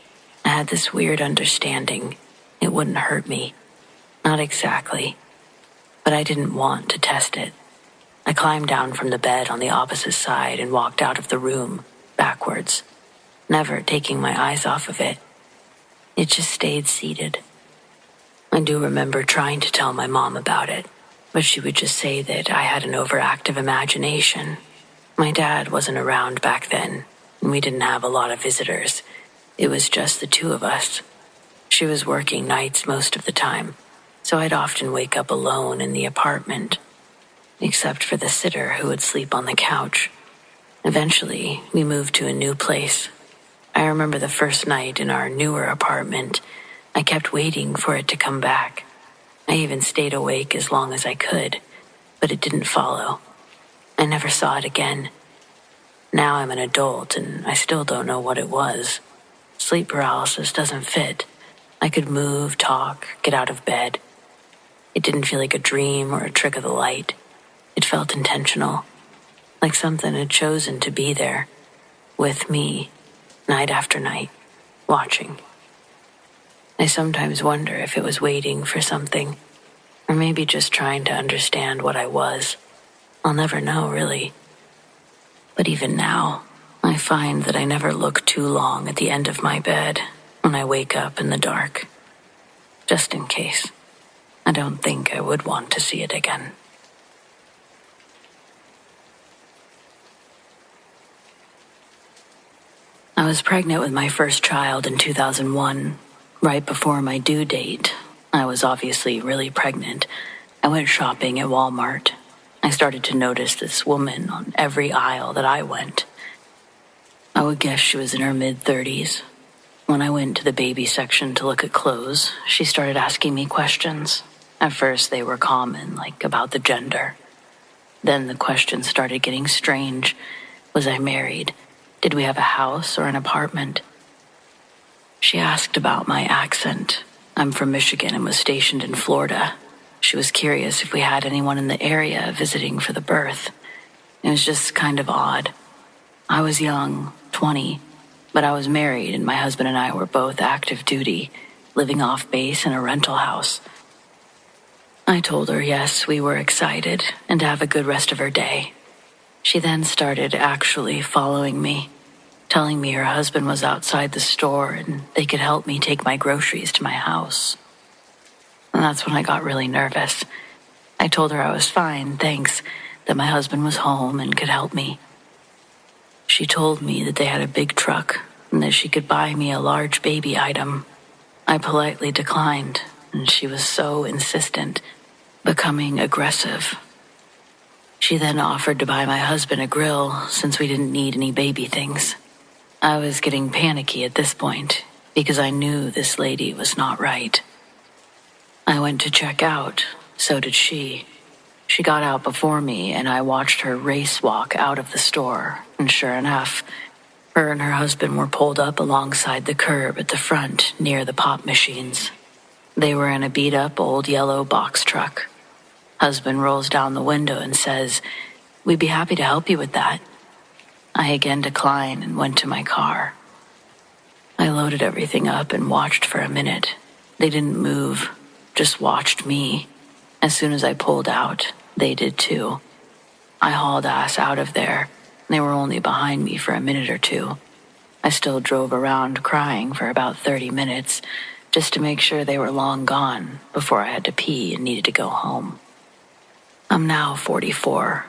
Speaker 1: I had this weird understanding it wouldn't hurt me. Not exactly, but I didn't want to test it. I climbed down from the bed on the opposite side and walked out of the room, backwards, never taking my eyes off of it. It just stayed seated. I do remember trying to tell my mom about it, but she would just say that I had an overactive imagination. My dad wasn't around back then, and we didn't have a lot of visitors. It was just the two of us. She was working nights most of the time, so I'd often wake up alone in the apartment, except for the sitter who would sleep on the couch. Eventually, we moved to a new place. I remember the first night in our newer apartment, I kept waiting for it to come back. I even stayed awake as long as I could, but it didn't follow. I never saw it again. Now I'm an adult and I still don't know what it was. Sleep paralysis doesn't fit. I could move, talk, get out of bed. It didn't feel like a dream or a trick of the light. It felt intentional, like something had chosen to be there, with me, night after night, watching. I sometimes wonder if it was waiting for something, Or maybe just trying to understand what I was. I'll never know, really. But even now, I find that I never look too long at the end of my bed when I wake up in the dark. Just in case. I don't think I would want to see it again. I was pregnant with my first child in 2001. Right before my due date, I was obviously really pregnant. I went shopping at Walmart. I started to notice this woman on every aisle that I went. I would guess she was in her mid-30s. When I went to the baby section to look at clothes, she started asking me questions. At first, they were common, like about the gender. Then the questions started getting strange. Was I married? Did we have a house or an apartment? She asked about my accent. I'm from Michigan and was stationed in Florida. She was curious if we had anyone in the area visiting for the birth. It was just kind of odd. I was young, 20, but I was married and my husband and I were both active duty, living off base in a rental house. I told her yes, we were excited and to have a good rest of her day. She then started actually following me, telling me her husband was outside the store and they could help me take my groceries to my house. And that's when I got really nervous. I told her I was fine, thanks, that my husband was home and could help me. She told me that they had a big truck and that she could buy me a large baby item. I politely declined, and she was so insistent, becoming aggressive. She then offered to buy my husband a grill since we didn't need any baby things. I was getting panicky at this point because I knew this lady was not right. I went to check out, so did she. She got out before me and I watched her race walk out of the store, and sure enough, her and her husband were pulled up alongside the curb at the front near the pop machines. They were in a beat-up old yellow box truck. Husband rolls down the window and says, "We'd be happy to help you with that." I again declined and went to my car. I loaded everything up and watched for a minute. They didn't move, just watched me. As soon as I pulled out, they did too. I hauled ass out of there. They were only behind me for a minute or two. I still drove around crying for about 30 minutes, just to make sure they were long gone before I had to pee and needed to go home. I'm now 44,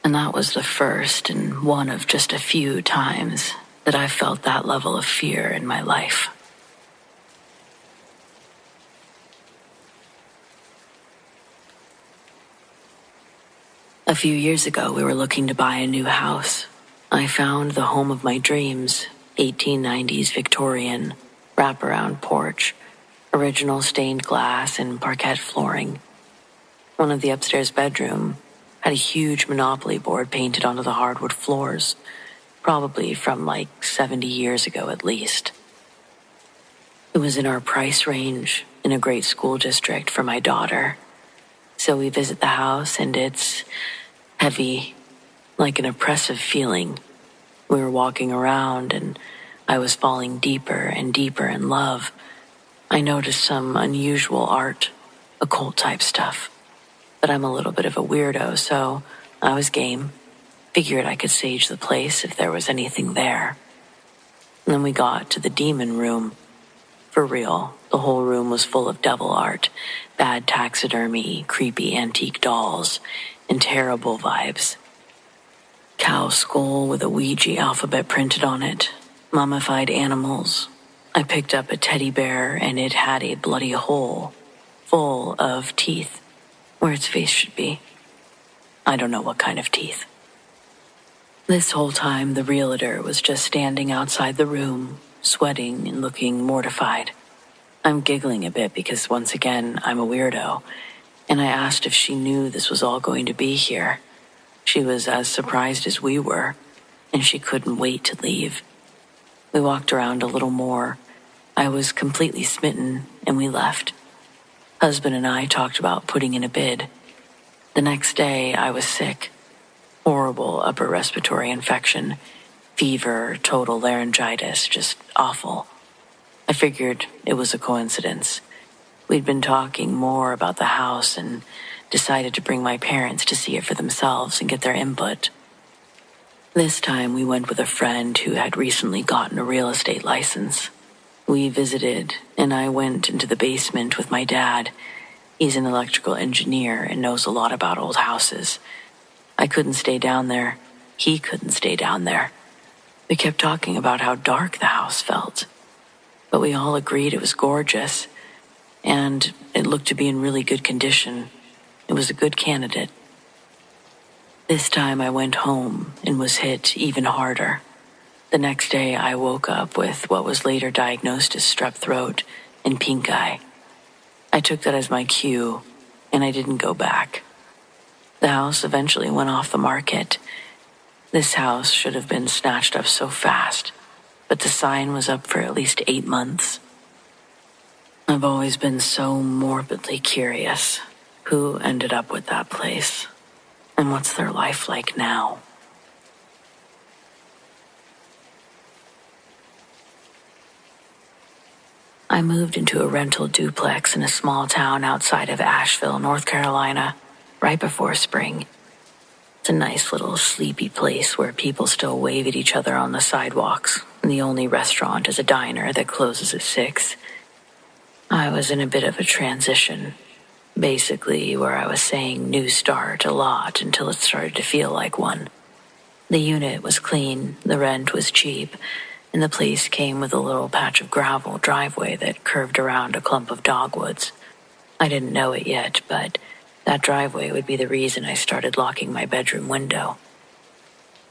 Speaker 1: and that was the first and one of just a few times that I felt that level of fear in my life. A few years ago, we were looking to buy a new house. I found the home of my dreams, 1890s Victorian, wraparound porch, original stained glass and parquet flooring. One of the upstairs bedroom had a huge Monopoly board painted onto the hardwood floors, probably from like 70 years ago at least. It was in our price range, in a great school district for my daughter. So we visit the house and it's heavy, like an oppressive feeling. We were walking around and I was falling deeper and deeper in love. I noticed some unusual art, occult type stuff. But I'm a little bit of a weirdo, so I was game. Figured I could sage the place if there was anything there. And then we got to the demon room. For real, the whole room was full of devil art, bad taxidermy, creepy antique dolls, and terrible vibes. Cow skull with a Ouija alphabet printed on it, mummified animals. I picked up a teddy bear and it had a bloody hole, full of teeth, where its face should be. I don't know what kind of teeth. This whole time, the realtor was just standing outside the room, sweating and looking mortified. I'm giggling a bit because, once again, I'm a weirdo, and I asked if she knew this was all going to be here. She was as surprised as we were, and she couldn't wait to leave. We walked around a little more. I was completely smitten, and we left. Husband and I talked about putting in a bid. The next day, I was sick. Horrible upper respiratory infection. Fever, total laryngitis, just awful. I figured it was a coincidence. We'd been talking more about the house and decided to bring my parents to see it for themselves and get their input. This time we went with a friend who had recently gotten a real estate license. We visited, and I went into the basement with my dad. He's an electrical engineer and knows a lot about old houses. I couldn't stay down there. He couldn't stay down there. We kept talking about how dark the house felt, but we all agreed it was gorgeous, and it looked to be in really good condition. It was a good candidate. This time I went home and was hit even harder. The next day I woke up with what was later diagnosed as strep throat and pink eye. I took that as my cue, and I didn't go back. The house eventually went off the market. This house should have been snatched up so fast, but the sign was up for at least 8 months. I've always been so morbidly curious. Who ended up with that place? And what's their life like now? I moved into a rental duplex in a small town outside of Asheville, North Carolina, right before spring. It's a nice little sleepy place where people still wave at each other on the sidewalks, and the only restaurant is a diner that closes at 6. I was in a bit of a transition, basically where I was saying new start a lot until it started to feel like one. The unit was clean, the rent was cheap, and the place came with a little patch of gravel driveway that curved around a clump of dogwoods. I didn't know it yet, but that driveway would be the reason I started locking my bedroom window.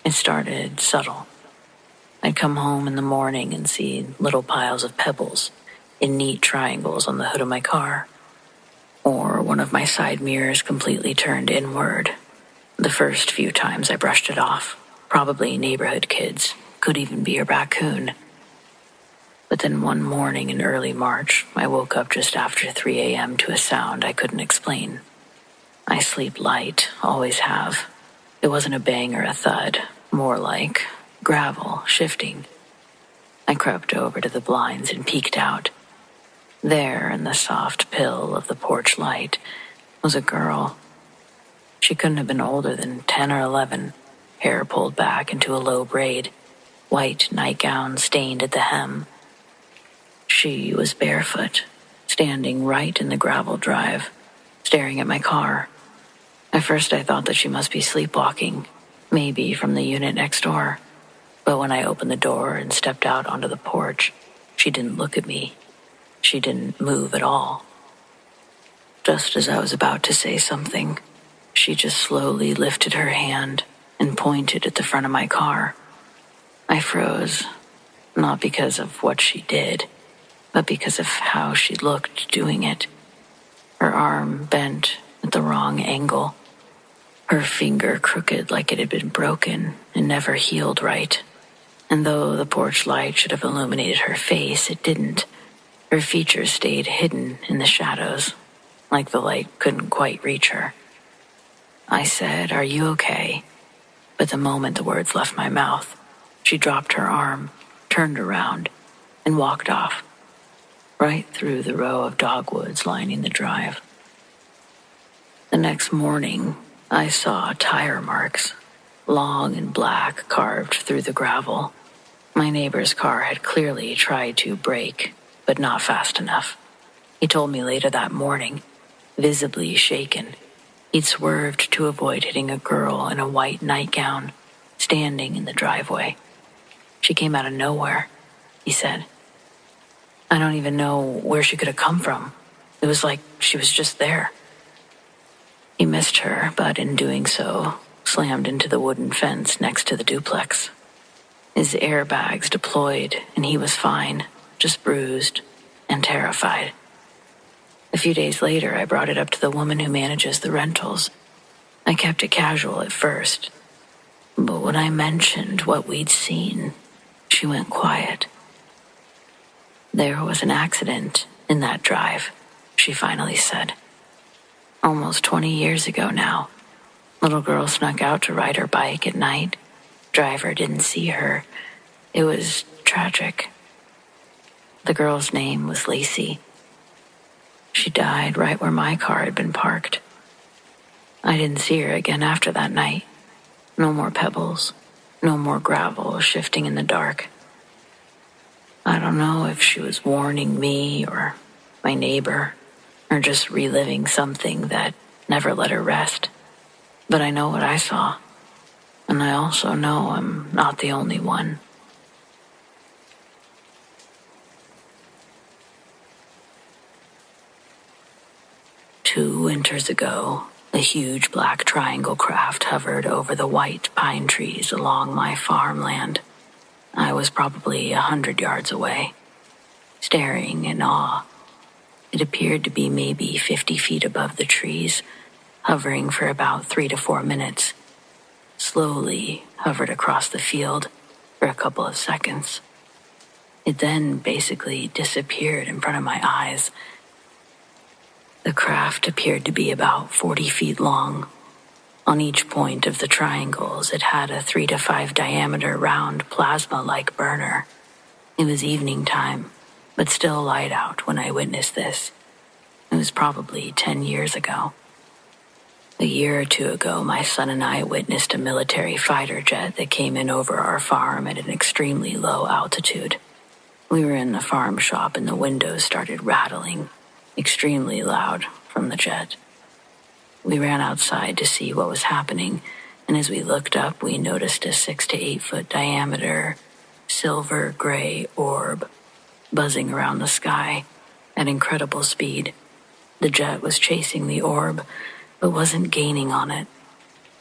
Speaker 1: It started subtle. I'd come home in the morning and see little piles of pebbles in neat triangles on the hood of my car, or one of my side mirrors completely turned inward. The first few times I brushed it off. Probably neighborhood kids, could even be a raccoon. But then one morning in early March, I woke up just after 3 a.m. to a sound I couldn't explain. I sleep light, always have. It wasn't a bang or a thud, more like gravel shifting. I crept over to the blinds and peeked out. There, in the soft pill of the porch light, was a girl. She couldn't have been older than 10 or 11, hair pulled back into a low braid, white nightgown stained at the hem. She was barefoot, standing right in the gravel drive, staring at my car. At first I thought that she must be sleepwalking, maybe from the unit next door. But when I opened the door and stepped out onto the porch, she didn't look at me. She didn't move at all. Just as I was about to say something, she just slowly lifted her hand and pointed at the front of my car. I froze, not because of what she did, but because of how she looked doing it. Her arm bent at the wrong angle, her finger crooked like it had been broken and never healed right. And though the porch light should have illuminated her face, it didn't. Her features stayed hidden in the shadows, like the light couldn't quite reach her. I said, "Are you okay?" But the moment the words left my mouth, she dropped her arm, turned around, and walked off, right through the row of dogwoods lining the drive. The next morning, I saw tire marks, long and black, carved through the gravel. My neighbor's car had clearly tried to brake, but not fast enough. He told me later that morning, visibly shaken, he'd swerved to avoid hitting a girl in a white nightgown, standing in the driveway. She came out of nowhere, he said. I don't even know where she could have come from. It was like she was just there. He missed her, but in doing so, slammed into the wooden fence next to the duplex. His airbags deployed, and he was fine, just bruised and terrified. A few days later, I brought it up to the woman who manages the rentals. I kept it casual at first, but when I mentioned what we'd seen, she went quiet. There was an accident in that drive, she finally said. Almost 20 years ago now. Little girl snuck out to ride her bike at night. Driver didn't see her. It was tragic. The girl's name was Lacey. She died right where my car had been parked. I didn't see her again after that night. No more pebbles, no more gravel shifting in the dark. I don't know if she was warning me or my neighbor, or just reliving something that never let her rest. But I know what I saw, and I also know I'm not the only one. Two winters ago, a huge black triangle craft hovered over the white pine trees along my farmland. I was probably 100 yards away, staring in awe. It appeared to be maybe 50 feet above the trees, hovering for about 3 to 4 minutes. Slowly hovered across the field for a couple of seconds. It then basically disappeared in front of my eyes. The craft appeared to be about 40 feet long. On each point of the triangles, it had a 3 to 5 diameter round plasma-like burner. It was evening time, but still light out when I witnessed this. It was probably 10 years ago. A year or two ago, my son and I witnessed a military fighter jet that came in over our farm at an extremely low altitude. We were in the farm shop and the windows started rattling, extremely loud, from the jet. We ran outside to see what was happening, and as we looked up, we noticed a 6 to 8 foot diameter, silver-gray orb buzzing around the sky at incredible speed. The jet was chasing the orb, but wasn't gaining on it.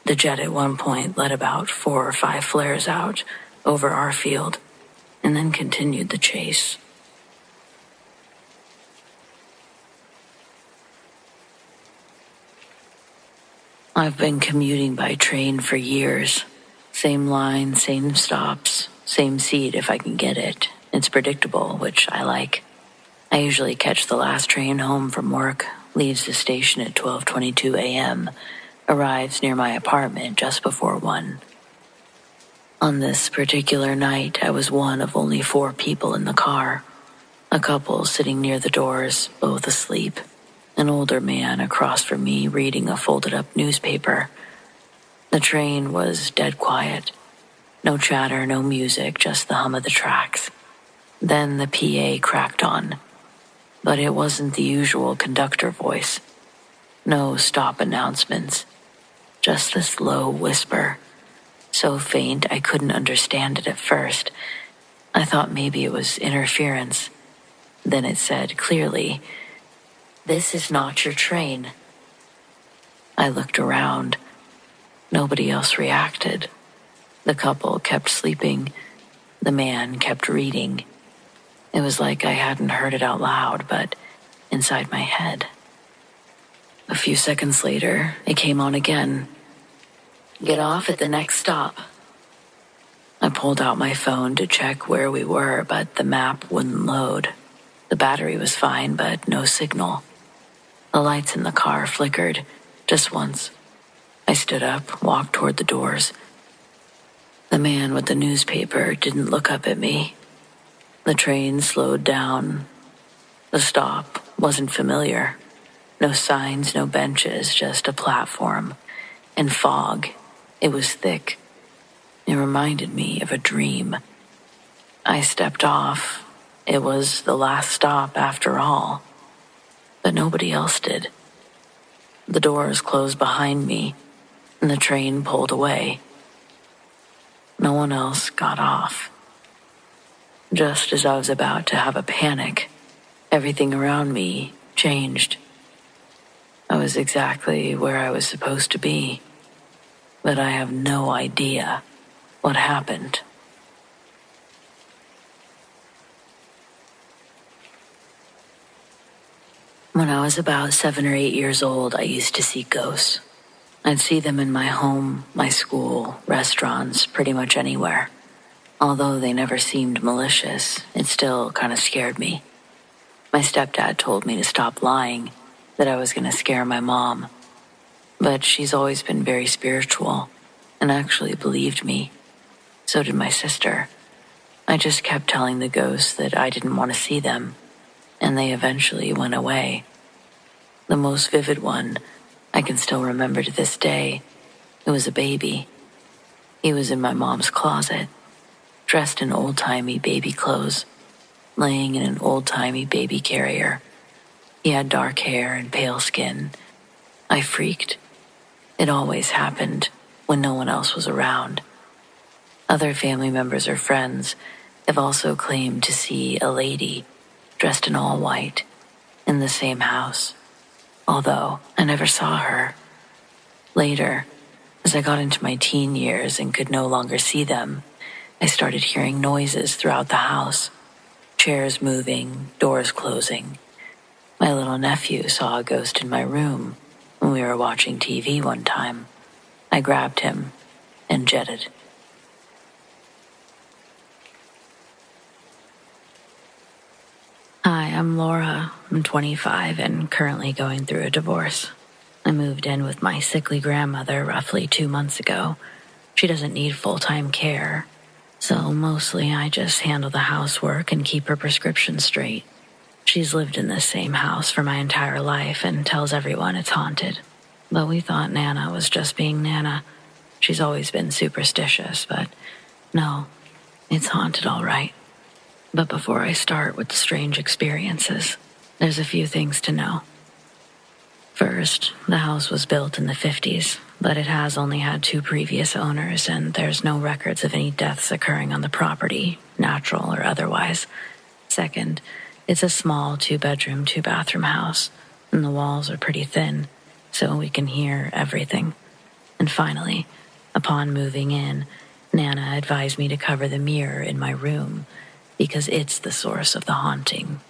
Speaker 1: The jet at one point let about 4 or 5 flares out over our field, and then continued the chase. I've been commuting by train for years. Same line, same stops, same seat if I can get it. It's predictable, which I like. I usually catch the last train home from work, leaves the station at 12:22 a.m., arrives near my apartment just before 1. On this particular night, I was one of only 4 people in the car. A couple sitting near the doors, both asleep. An older man across from me reading a folded-up newspaper. The train was dead quiet. No chatter, no music, just the hum of the tracks. Then the PA cracked on. But it wasn't the usual conductor voice. No stop announcements. Just this low whisper. So faint I couldn't understand it at first. I thought maybe it was interference. Then it said clearly, "This is not your train." I looked around. Nobody else reacted. The couple kept sleeping. The man kept reading. It was like I hadn't heard it out loud, but inside my head. A few seconds later, it came on again. "Get off at the next stop." I pulled out my phone to check where we were, but the map wouldn't load. The battery was fine, but no signal. The lights in the car flickered, just once. I stood up, walked toward the doors. The man with the newspaper didn't look up at me. The train slowed down. The stop wasn't familiar. No signs, no benches, just a platform. And fog. It was thick. It reminded me of a dream. I stepped off. It was the last stop after all. But nobody else did. The doors closed behind me, and the train pulled away. No one else got off. Just as I was about to have a panic, everything around me changed. I was exactly where I was supposed to be, but I have no idea what happened. When I was about 7 or 8 years old, I used to see ghosts. I'd see them in my home, my school, restaurants, pretty much anywhere. Although they never seemed malicious, it still kind of scared me. My stepdad told me to stop lying, that I was going to scare my mom. But she's always been very spiritual and actually believed me. So did my sister. I just kept telling the ghosts that I didn't want to see them, and they eventually went away. The most vivid one I can still remember to this day. It was a baby. He was in my mom's closet, dressed in old-timey baby clothes, laying in an old-timey baby carrier. He had dark hair and pale skin. I freaked. It always happened when no one else was around. Other family members or friends have also claimed to see a lady dressed in all white in the same house, although I never saw her. Later, as I got into my teen years and could no longer see them, I started hearing noises throughout the house, chairs moving, doors closing. My little nephew saw a ghost in my room when we were watching TV one time. I grabbed him and jetted. Hi, I'm Laura. I'm 25 and currently going through a divorce. I moved in with my sickly grandmother roughly 2 months ago. She doesn't need full-time care, so mostly I just handle the housework and keep her prescriptions straight. She's lived in this same house for my entire life and tells everyone it's haunted. But we thought Nana was just being Nana. She's always been superstitious, but no, it's haunted all right. But before I start with the strange experiences, there's a few things to know. First, the house was built in the 50s, but it has only had 2 previous owners, and there's no records of any deaths occurring on the property, natural or otherwise. Second, it's a small 2-bedroom, 2-bathroom house, and the walls are pretty thin, so we can hear everything. And finally, upon moving in, Nana advised me to cover the mirror in my room because it's the source of the haunting,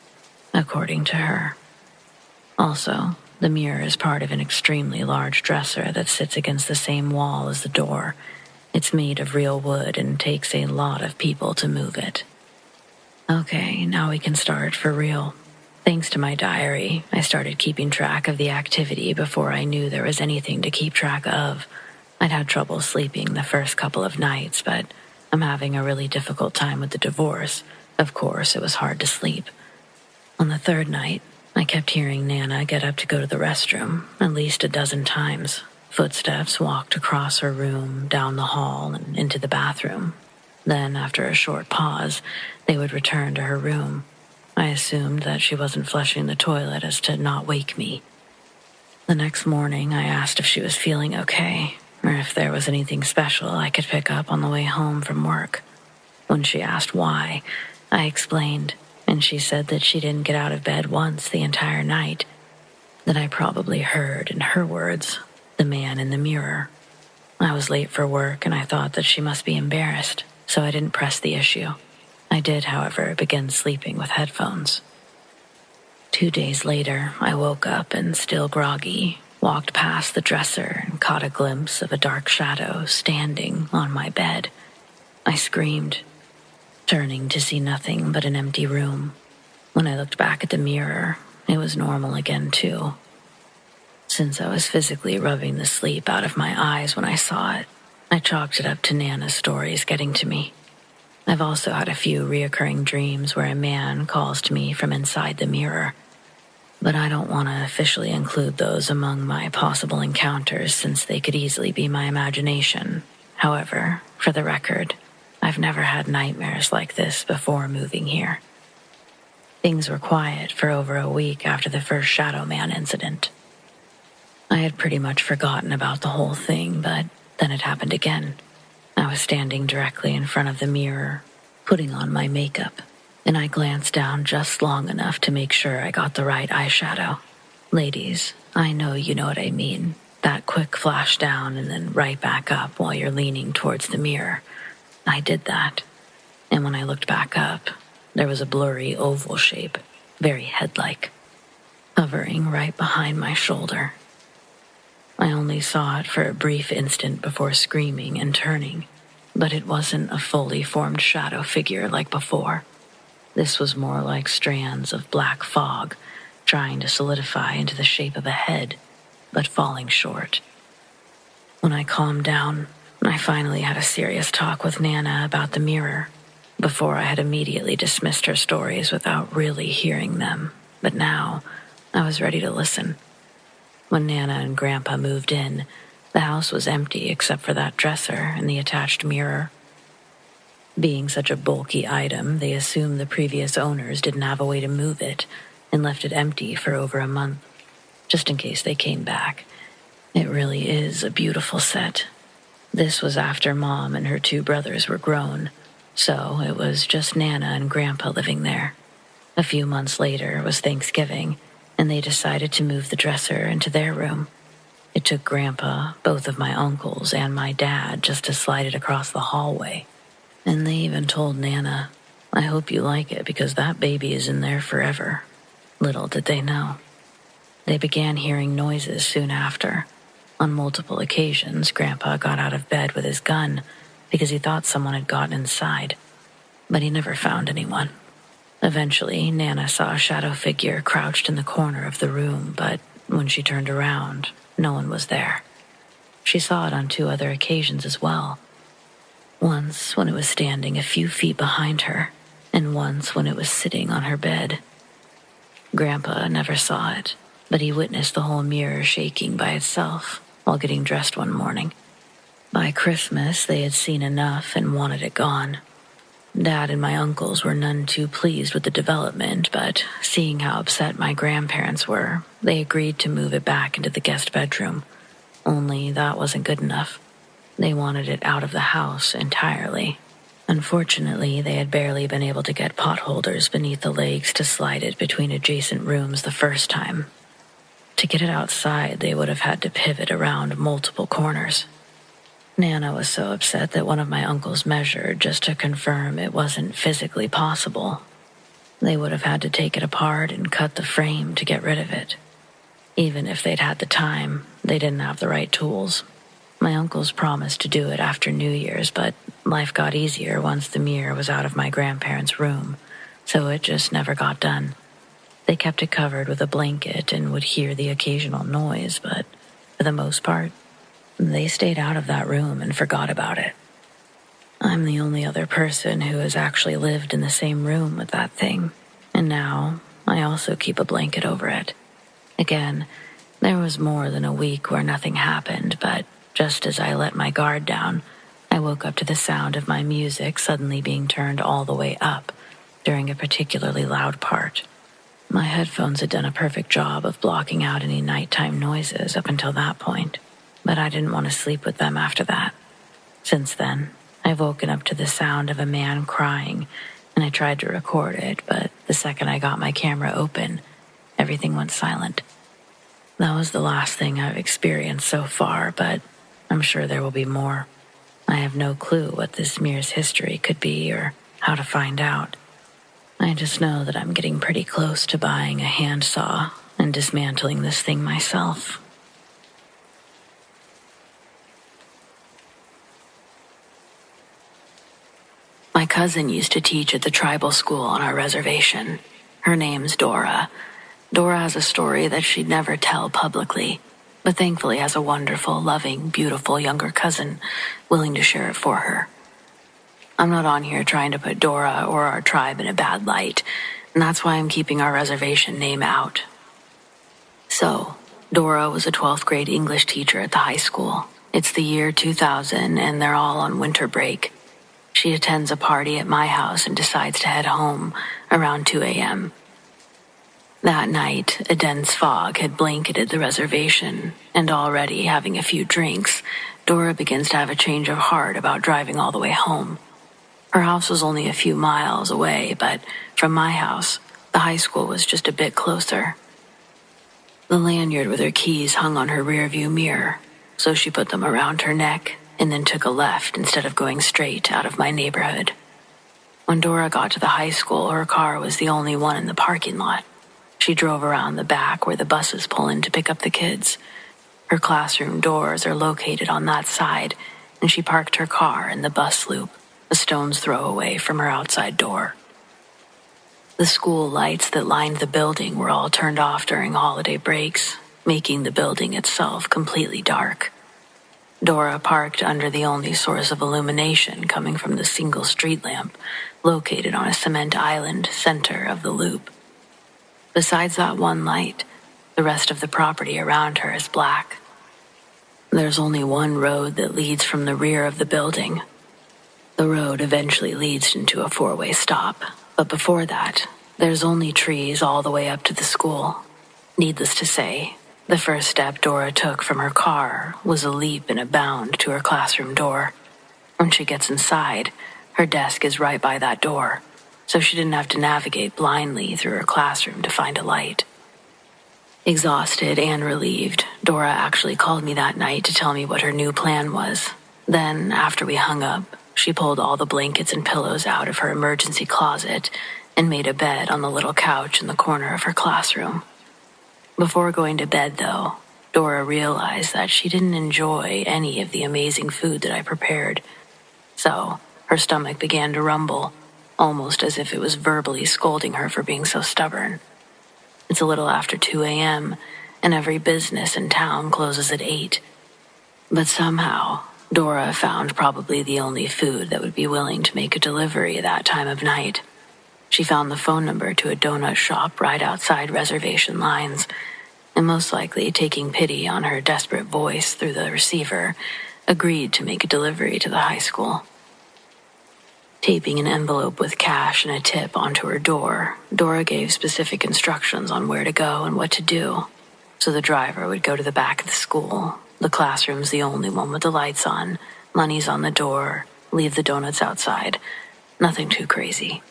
Speaker 1: according to her. Also, the mirror is part of an extremely large dresser that sits against the same wall as the door. It's made of real wood and takes a lot of people to move it. Okay, now we can start for real. Thanks to my diary, I started keeping track of the activity before I knew there was anything to keep track of. I'd had trouble sleeping the first couple of nights, but I'm having a really difficult time with the divorce. Of course, it was hard to sleep. On the 3rd night, I kept hearing Nana get up to go to the restroom at least 12 times. Footsteps walked across her room, down the hall, and into the bathroom. Then, after a short pause, they would return to her room. I assumed that she wasn't flushing the toilet as to not wake me. The next morning, I asked if she was feeling okay, or if there was anything special I could pick up on the way home from work. When she asked why, I explained, and she said that she didn't get out of bed once the entire night, that I probably heard, in her words, the man in the mirror. I was late for work, and I thought that she must be embarrassed, so I didn't press the issue. I did, however, begin sleeping with headphones. 2 days later, I woke up and, still groggy, walked past the dresser and caught a glimpse of a dark shadow standing on my bed. I screamed, turning to see nothing but an empty room. When I looked back at the mirror, it was normal again, too. Since I was physically rubbing the sleep out of my eyes when I saw it, I chalked it up to Nana's stories getting to me. I've also had a few reoccurring dreams where a man calls to me from inside the mirror, but I don't want to officially include those among my possible encounters since they could easily be my imagination. However, for the record, I've never had nightmares like this before moving here. Things were quiet for over a week after the first Shadow Man incident. I had pretty much forgotten about the whole thing, but then it happened again. I was standing directly in front of the mirror, putting on my makeup, and I glanced down just long enough to make sure I got the right eyeshadow. Ladies, I know you know what I mean. That quick flash down and then right back up while you're leaning towards the mirror. I did that, and when I looked back up, there was a blurry oval shape, very head-like, hovering right behind my shoulder. I only saw it for a brief instant before screaming and turning, but it wasn't a fully formed shadow figure like before. This was more like strands of black fog trying to solidify into the shape of a head, but falling short. When I calmed down, I finally had a serious talk with Nana about the mirror. Before, I had immediately dismissed her stories without really hearing them, but now I was ready to listen. When Nana and Grandpa moved in, the house was empty except for that dresser and the attached mirror. Being such a bulky item, they assumed the previous owners didn't have a way to move it and left it empty for over a month, just in case they came back. It really is a beautiful set. This was after Mom and her 2 brothers were grown, so it was just Nana and Grandpa living there. A few months later, it was Thanksgiving, and they decided to move the dresser into their room. It took Grandpa, both of my uncles, and my dad just to slide it across the hallway. And they even told Nana, "I hope you like it because that baby is in there forever." Little did they know. They began hearing noises soon after. On multiple occasions, Grandpa got out of bed with his gun because he thought someone had gotten inside, but he never found anyone. Eventually, Nana saw a shadow figure crouched in the corner of the room, but when she turned around, no one was there. She saw it on 2 other occasions as well. Once when it was standing a few feet behind her, and once when it was sitting on her bed. Grandpa never saw it, but he witnessed the whole mirror shaking by itself while getting dressed one morning. By Christmas, they had seen enough and wanted it gone. Dad and my uncles were none too pleased with the development, but seeing how upset my grandparents were, they agreed to move it back into the guest bedroom. Only that wasn't good enough. They wanted it out of the house entirely. Unfortunately, they had barely been able to get potholders beneath the legs to slide it between adjacent rooms the first time. To get it outside, they would have had to pivot around multiple corners. Nana was so upset that one of my uncles measured just to confirm it wasn't physically possible. They would have had to take it apart and cut the frame to get rid of it. Even if they'd had the time, they didn't have the right tools. My uncles promised to do it after New Year's, but life got easier once the mirror was out of my grandparents' room, so it just never got done. They kept it covered with a blanket and would hear the occasional noise, but for the most part, they stayed out of that room and forgot about it. I'm the only other person who has actually lived in the same room with that thing, and now I also keep a blanket over it. Again, there was more than a week where nothing happened, but just as I let my guard down, I woke up to the sound of my music suddenly being turned all the way up during a particularly loud part. My headphones had done a perfect job of blocking out any nighttime noises up until that point, but I didn't want to sleep with them after that. Since then, I've woken up to the sound of a man crying, and I tried to record it, but the second I got my camera open, everything went silent. That was the last thing I've experienced so far, but I'm sure there will be more. I have no clue what this mirror's history could be or how to find out. I just know that I'm getting pretty close to buying a handsaw and dismantling this thing myself. My cousin used to teach at the tribal school on our reservation. Her name's Dora. Dora has a story that she'd never tell publicly, but thankfully has a wonderful, loving, beautiful younger cousin willing to share it for her. I'm not on here trying to put Dora or our tribe in a bad light, and that's why I'm keeping our reservation name out. So, Dora was a 12th grade English teacher at the high school. It's the year 2000, and they're all on winter break. She attends a party at my house and decides to head home around 2 a.m. That night, a dense fog had blanketed the reservation, and already having a few drinks, Dora begins to have a change of heart about driving all the way home. Her house was only a few miles away, but from my house, the high school was just a bit closer. The lanyard with her keys hung on her rearview mirror, so she put them around her neck and then took a left instead of going straight out of my neighborhood. When Dora got to the high school, her car was the only one in the parking lot. She drove around the back where the buses pull in to pick up the kids. Her classroom doors are located on that side, and she parked her car in the bus loop, a stone's throw away from her outside door. The school lights that lined the building were all turned off during holiday breaks, making the building itself completely dark. Dora parked under the only source of illumination coming from the single street lamp located on a cement island center of the loop. Besides that one light, The rest of the property around her is black. There's only one road that leads from the rear of the building. The road eventually leads into a four-way stop, but before that, there's only trees all the way up to the school. Needless to say, the first step Dora took from her car was a leap and a bound to her classroom door. When she gets inside, her desk is right by that door, so she didn't have to navigate blindly through her classroom to find a light. Exhausted and relieved, Dora actually called me that night to tell me what her new plan was. Then, after we hung up, she pulled all the blankets and pillows out of her emergency closet and made a bed on the little couch in the corner of her classroom. Before going to bed, though, Dora realized that she didn't enjoy any of the amazing food that I prepared. So, her stomach began to rumble, almost as if it was verbally scolding her for being so stubborn. It's a little after 2 a.m., and every business in town closes at 8. But somehow, Dora found probably the only food that would be willing to make a delivery at that time of night. She found the phone number to a donut shop right outside reservation lines, and most likely taking pity on her desperate voice through the receiver, agreed to make a delivery to the high school. Taping an envelope with cash and a tip onto her door, Dora gave specific instructions on where to go and what to do. So the driver would go to the back of the school. The classroom's the only one with the lights on. Money's on the door. Leave the donuts outside. Nothing too crazy.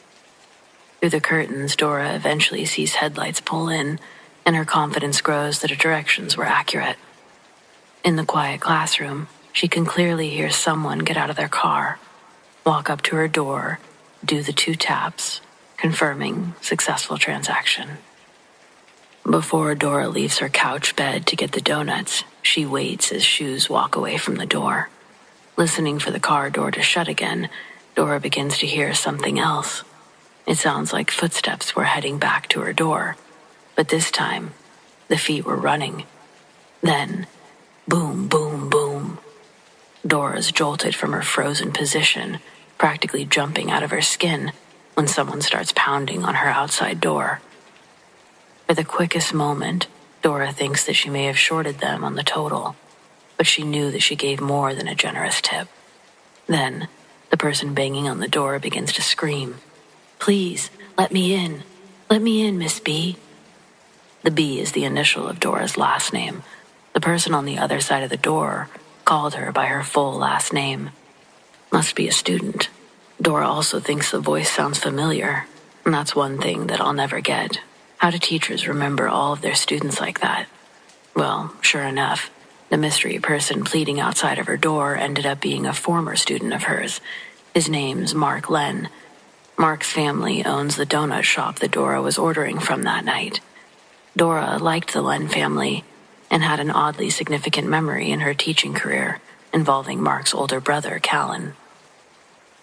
Speaker 1: Through the curtains, Dora eventually sees headlights pull in, and her confidence grows that her directions were accurate. In the quiet classroom, she can clearly hear someone get out of their car, walk up to her door, do the 2 taps, confirming successful transaction. Before Dora leaves her couch bed to get the donuts, she waits as shoes walk away from the door. Listening for the car door to shut again, Dora begins to hear something else. It sounds like footsteps were heading back to her door, but this time, the feet were running. Then, boom, boom, boom. Dora's jolted from her frozen position, practically jumping out of her skin when someone starts pounding on her outside door. For the quickest moment, Dora thinks that she may have shorted them on the total, but she knew that she gave more than a generous tip. Then, the person banging on the door begins to scream, "Please, let me in. Let me in, Miss B." The B is the initial of Dora's last name. The person on the other side of the door called her by her full last name. Must be a student. Dora also thinks the voice sounds familiar, and that's one thing that I'll never get. How do teachers remember all of their students like that? Well, sure enough, the mystery person pleading outside of her door ended up being a former student of hers. His name's Mark Len. Mark's family owns the donut shop that Dora was ordering from that night. Dora liked the Len family and had an oddly significant memory in her teaching career involving Mark's older brother, Callan.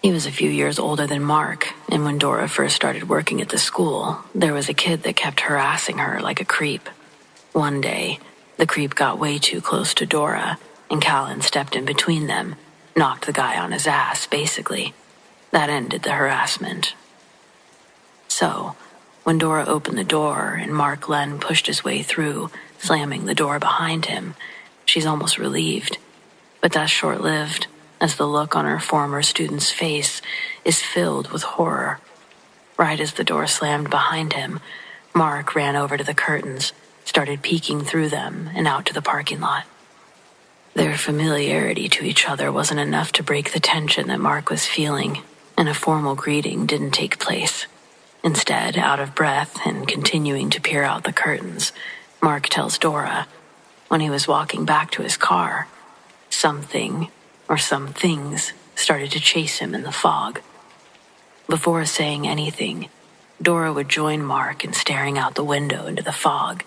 Speaker 1: He was a few years older than Mark, and when Dora first started working at the school, there was a kid that kept harassing her like a creep. One day, the creep got way too close to Dora, and Callan stepped in between them, knocked the guy on his ass, basically. That ended the harassment. So, when Dora opened the door and Mark Len pushed his way through, slamming the door behind him, she's almost relieved. But that's short-lived, as the look on her former student's face is filled with horror. Right as the door slammed behind him, Mark ran over to the curtains, started peeking through them and out to the parking lot. Their familiarity to each other wasn't enough to break the tension that Mark was feeling, and a formal greeting didn't take place. Instead, out of breath and continuing to peer out the curtains, Mark tells Dora, when he was walking back to his car, something or some things started to chase him in the fog. Before saying anything, Dora would join Mark in staring out the window into the fog.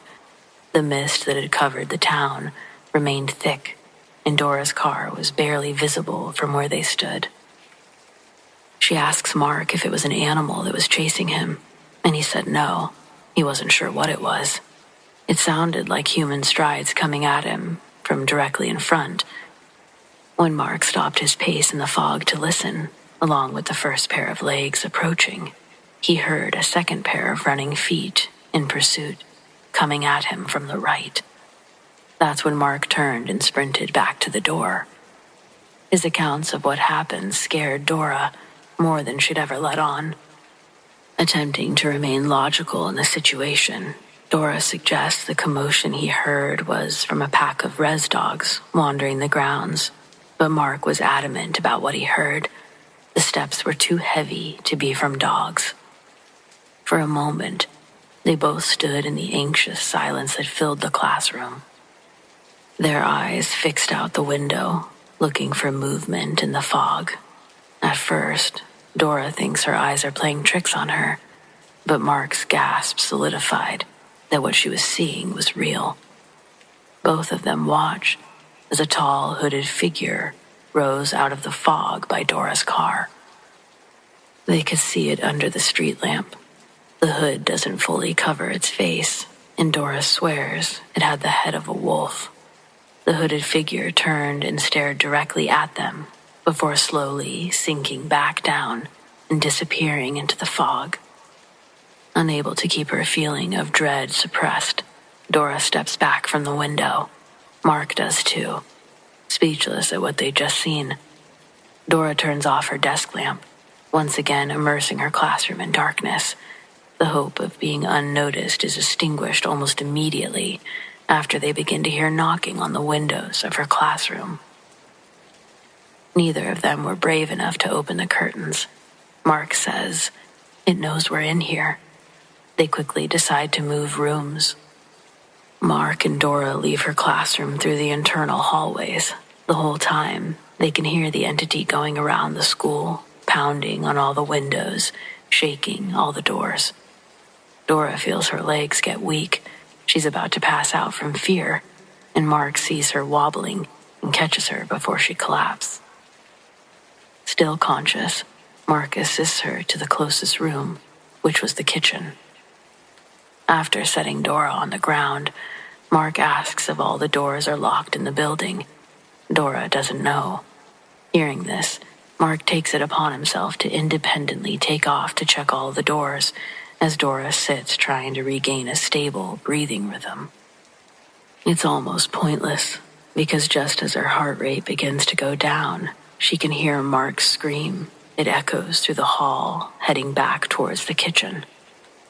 Speaker 1: The mist that had covered the town remained thick, and Dora's car was barely visible from where they stood. She asks Mark if it was an animal that was chasing him, and he said no. He wasn't sure what it was. It sounded like human strides coming at him from directly in front. When Mark stopped his pace in the fog to listen, along with the first pair of legs approaching, he heard a second pair of running feet in pursuit, coming at him from the right. That's when Mark turned and sprinted back to the door. His accounts of what happened scared Dora more than she'd ever let on. Attempting to remain logical in the situation, Dora suggests the commotion he heard was from a pack of res dogs wandering the grounds, but Mark was adamant about what he heard. The steps were too heavy to be from dogs. For a moment, they both stood in the anxious silence that filled the classroom. Their eyes fixed out the window, looking for movement in the fog. At first, Dora thinks her eyes are playing tricks on her, but Mark's gasp solidified that what she was seeing was real. Both of them watched as a tall, hooded figure rose out of the fog by Dora's car. They could see it under the street lamp. The hood doesn't fully cover its face, and Dora swears it had the head of a wolf. The hooded figure turned and stared directly at them before slowly sinking back down and disappearing into the fog. Unable to keep her feeling of dread suppressed, Dora steps back from the window. Mark does too, speechless at what they'd just seen. Dora turns off her desk lamp, once again immersing her classroom in darkness. The hope of being unnoticed is extinguished almost immediately after they begin to hear knocking on the windows of her classroom. Neither of them were brave enough to open the curtains. Mark says, "It knows we're in here." They quickly decide to move rooms. Mark and Dora leave her classroom through the internal hallways. The whole time, they can hear the entity going around the school, pounding on all the windows, shaking all the doors. Dora feels her legs get weak. She's about to pass out from fear, and Mark sees her wobbling and catches her before she collapses. Still conscious, Mark assists her to the closest room, which was the kitchen. After setting Dora on the ground, Mark asks if all the doors are locked in the building. Dora doesn't know. Hearing this, Mark takes it upon himself to independently take off to check all the doors, as Dora sits trying to regain a stable breathing rhythm. It's almost pointless, because just as her heart rate begins to go down, she can hear Mark scream. It echoes through the hall, heading back towards the kitchen.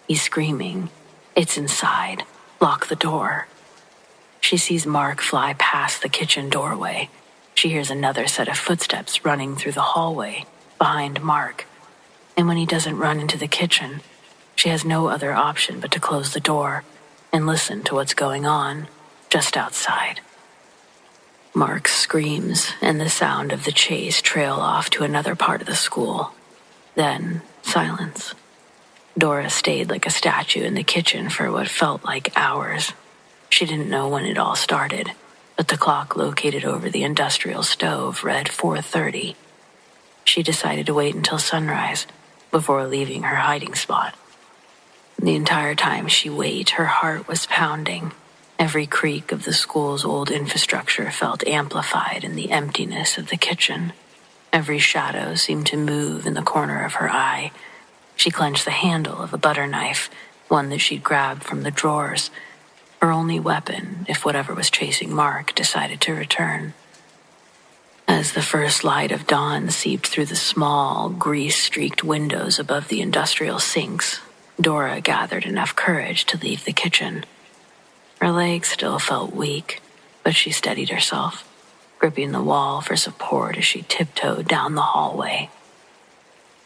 Speaker 1: He's screaming, "It's inside. Lock the door." She sees Mark fly past the kitchen doorway. She hears another set of footsteps running through the hallway behind Mark. And when he doesn't run into the kitchen, she has no other option but to close the door and listen to what's going on just outside. Mark screams, and the sound of the chase trail off to another part of the school. Then, silence. Dora stayed like a statue in the kitchen for what felt like hours. She didn't know when it all started, but the clock located over the industrial stove read 4:30. She decided to wait until sunrise before leaving her hiding spot. The entire time she waited, her heart was pounding. Every creak of the school's old infrastructure felt amplified in the emptiness of the kitchen. Every shadow seemed to move in the corner of her eye. She clenched the handle of a butter knife, one that she'd grabbed from the drawers, her only weapon if whatever was chasing Mark decided to return. As the first light of dawn seeped through the small, grease-streaked windows above the industrial sinks, Dora gathered enough courage to leave the kitchen. Her legs still felt weak, but she steadied herself, gripping the wall for support as she tiptoed down the hallway.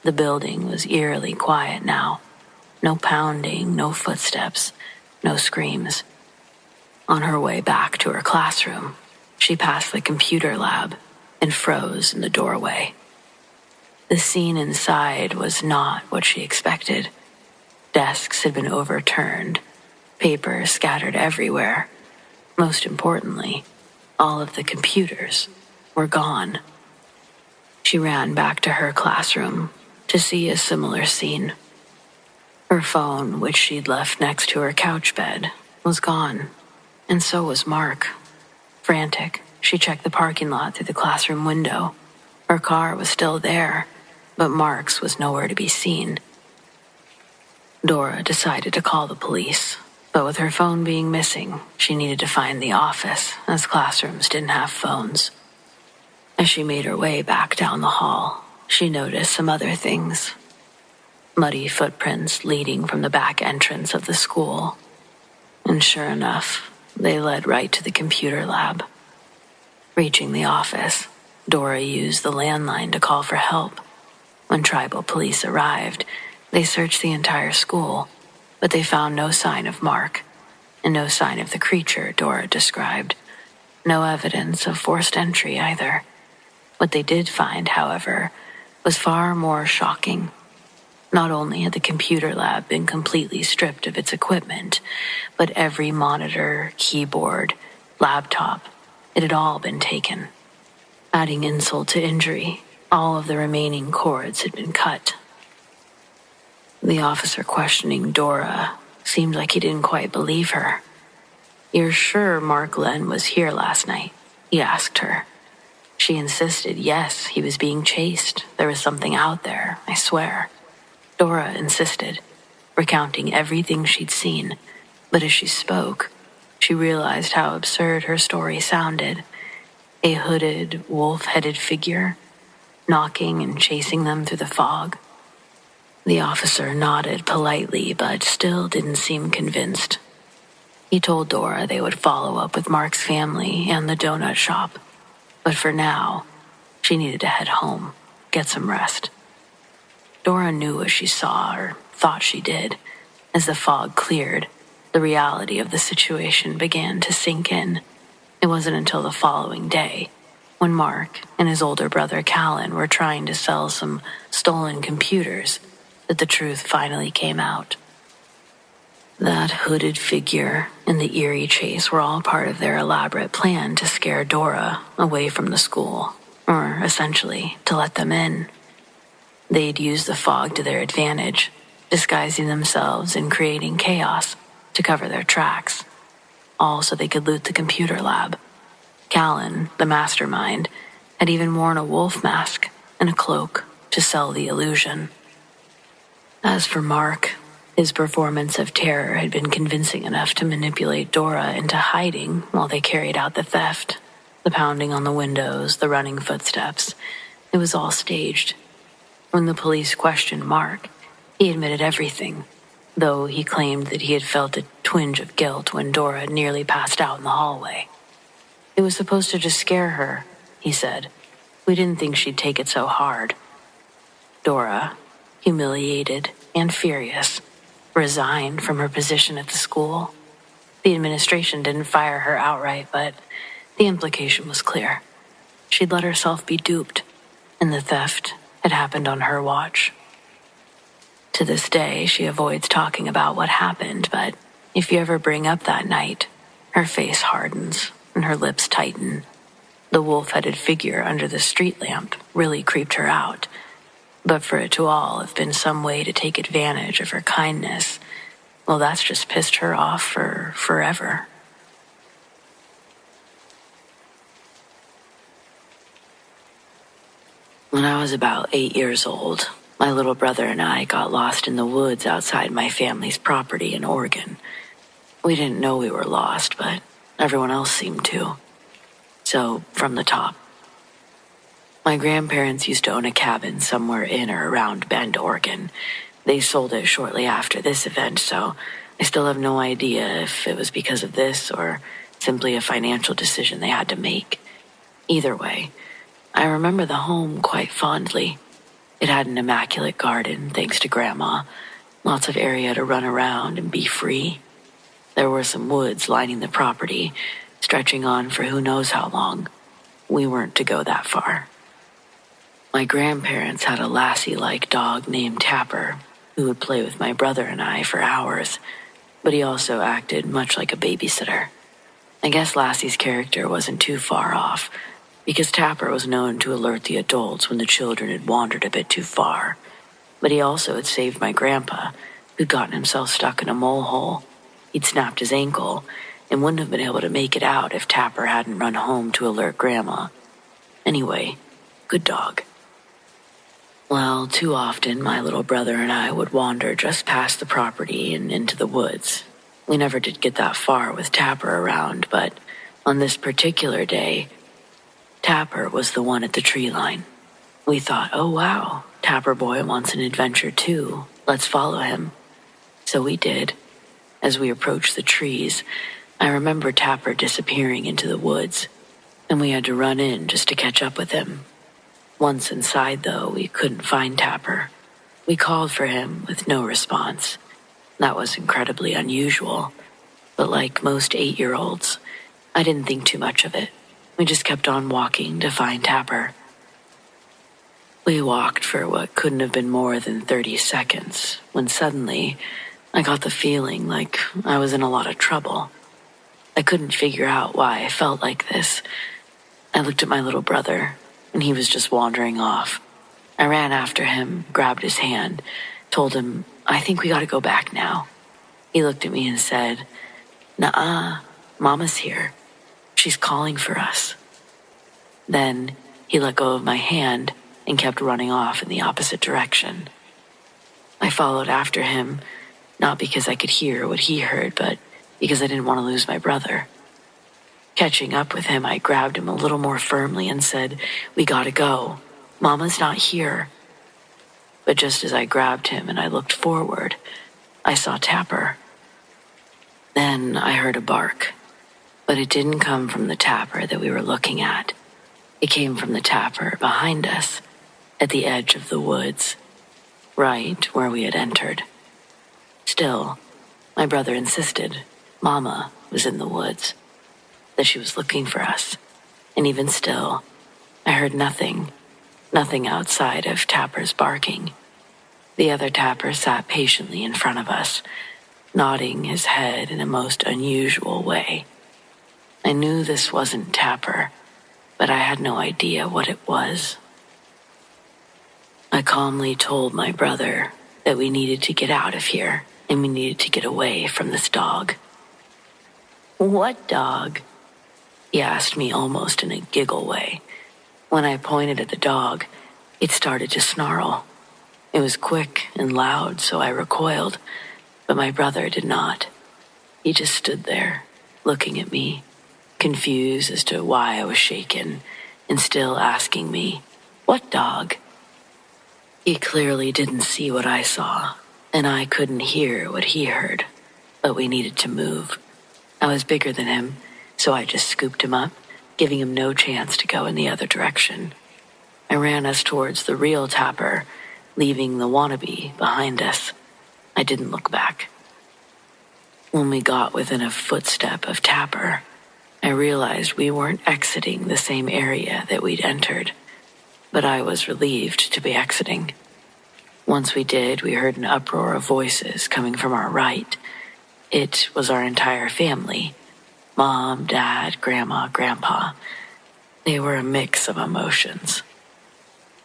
Speaker 1: The building was eerily quiet now. No pounding, no footsteps, no screams. On her way back to her classroom, she passed the computer lab and froze in the doorway. The scene inside was not what she expected. Desks had been overturned, papers scattered everywhere. Most importantly, all of the computers were gone. She ran back to her classroom to see a similar scene. Her phone, which she'd left next to her couch bed, was gone, and so was Mark. Frantic, she checked the parking lot through the classroom window. Her car was still there, but Mark's was nowhere to be seen. Dora decided to call the police. But with her phone being missing, she needed to find the office, as classrooms didn't have phones. As she made her way back down the hall, she noticed some other things. Muddy footprints leading from the back entrance of the school. And sure enough, they led right to the computer lab. Reaching the office, Dora used the landline to call for help. When tribal police arrived, they searched the entire school, but they found no sign of Mark, and no sign of the creature Dora described. No evidence of forced entry either. What they did find, however, was far more shocking. Not only had the computer lab been completely stripped of its equipment, but every monitor, keyboard, laptop, it had all been taken. Adding insult to injury, all of the remaining cords had been cut. The officer questioning Dora seemed like he didn't quite believe her. "You're sure Mark Len was here last night?" he asked her. She insisted, yes, he was being chased. There was something out there, I swear. Dora insisted, recounting everything she'd seen, but as she spoke, she realized how absurd her story sounded. A hooded, wolf-headed figure, knocking and chasing them through the fog. The officer nodded politely, but still didn't seem convinced. He told Dora they would follow up with Mark's family and the donut shop, but for now, she needed to head home, get some rest. Dora knew what she saw, or thought she did. As the fog cleared, the reality of the situation began to sink in. It wasn't until the following day, when Mark and his older brother Callan were trying to sell some stolen computers, that the truth finally came out. That hooded figure and the eerie chase were all part of their elaborate plan to scare Dora away from the school, or essentially to let them in. They'd use the fog to their advantage, disguising themselves and creating chaos to cover their tracks, all so they could loot the computer lab. Callan, the mastermind, had even worn a wolf mask and a cloak to sell the illusion. As for Mark, his performance of terror had been convincing enough to manipulate Dora into hiding while they carried out the theft. The pounding on the windows, the running footsteps, it was all staged. When the police questioned Mark, he admitted everything, though he claimed that he had felt a twinge of guilt when Dora nearly passed out in the hallway. "It was supposed to just scare her," he said. "We didn't think she'd take it so hard." Dora, humiliated and furious, resigned from her position at the school. The administration didn't fire her outright, but the implication was clear. She'd let herself be duped, and the theft had happened on her watch. To this day, she avoids talking about what happened, but if you ever bring up that night, her face hardens and her lips tighten. The wolf-headed figure under the street lamp really creeped her out, but for it to all have been some way to take advantage of her kindness, well, that's just pissed her off for forever. When I was about 8 years old, my little brother and I got lost in the woods outside my family's property in Oregon. We didn't know we were lost, but everyone else seemed to. So, from the top. My grandparents used to own a cabin somewhere in or around Bend, Oregon. They sold it shortly after this event, so I still have no idea if it was because of this or simply a financial decision they had to make. Either way, I remember the home quite fondly. It had an immaculate garden, thanks to Grandma. Lots of area to run around and be free. There were some woods lining the property, stretching on for who knows how long. We weren't to go that far. My grandparents had a lassie-like dog named Tapper, who would play with my brother and I for hours, but he also acted much like a babysitter. I guess Lassie's character wasn't too far off, because Tapper was known to alert the adults when the children had wandered a bit too far. But he also had saved my grandpa, who'd gotten himself stuck in a mole hole. He'd snapped his ankle and wouldn't have been able to make it out if Tapper hadn't run home to alert Grandma. Anyway, good dog. Well, too often my little brother and I would wander just past the property and into the woods. We never did get that far with Tapper around, but on this particular day, Tapper was the one at the tree line. We thought, oh wow, Tapper Boy wants an adventure too. Let's follow him. So we did. As we approached the trees, I remember Tapper disappearing into the woods, and we had to run in just to catch up with him. Once inside, though, we couldn't find Tapper. We called for him with no response. That was incredibly unusual, but like most 8-year-olds, I didn't think too much of it. We just kept on walking to find Tapper. We walked for what couldn't have been more than 30 seconds, when suddenly I got the feeling like I was in a lot of trouble. I couldn't figure out why I felt like this. I looked at my little brother, and he was just wandering off. I ran after him, grabbed his hand, told him, I think we gotta go back now. He looked at me and said, "Nuh-uh, Mama's here. She's calling for us." Then he let go of my hand and kept running off in the opposite direction. I followed after him, not because I could hear what he heard, but because I didn't want to lose my brother. Catching up with him, I grabbed him a little more firmly and said, "We gotta go. Mama's not here." But just as I grabbed him and I looked forward, I saw Tapper. Then I heard a bark, but it didn't come from the Tapper that we were looking at. It came from the Tapper behind us, at the edge of the woods, right where we had entered. Still, my brother insisted Mama was in the woods, that she was looking for us, and even still, I heard nothing outside of Tapper's barking. The other Tapper sat patiently in front of us, nodding his head in a most unusual way. I knew this wasn't Tapper, but I had no idea what it was. I calmly told my brother that we needed to get out of here and we needed to get away from this dog. "What dog?" he asked me almost in a giggle way. When I pointed at the dog, it started to snarl. It was quick and loud, so I recoiled, but my brother did not. He just stood there, looking at me, confused as to why I was shaken, and still asking me, "What dog?" He clearly didn't see what I saw, and I couldn't hear what he heard, but we needed to move. I was bigger than him, so I just scooped him up, giving him no chance to go in the other direction. I ran us towards the real Tapper, leaving the wannabe behind us. I didn't look back. When we got within a footstep of Tapper, I realized we weren't exiting the same area that we'd entered, but I was relieved to be exiting. Once we did, we heard an uproar of voices coming from our right. It was our entire family. Mom, Dad, Grandma, Grandpa. They were a mix of emotions.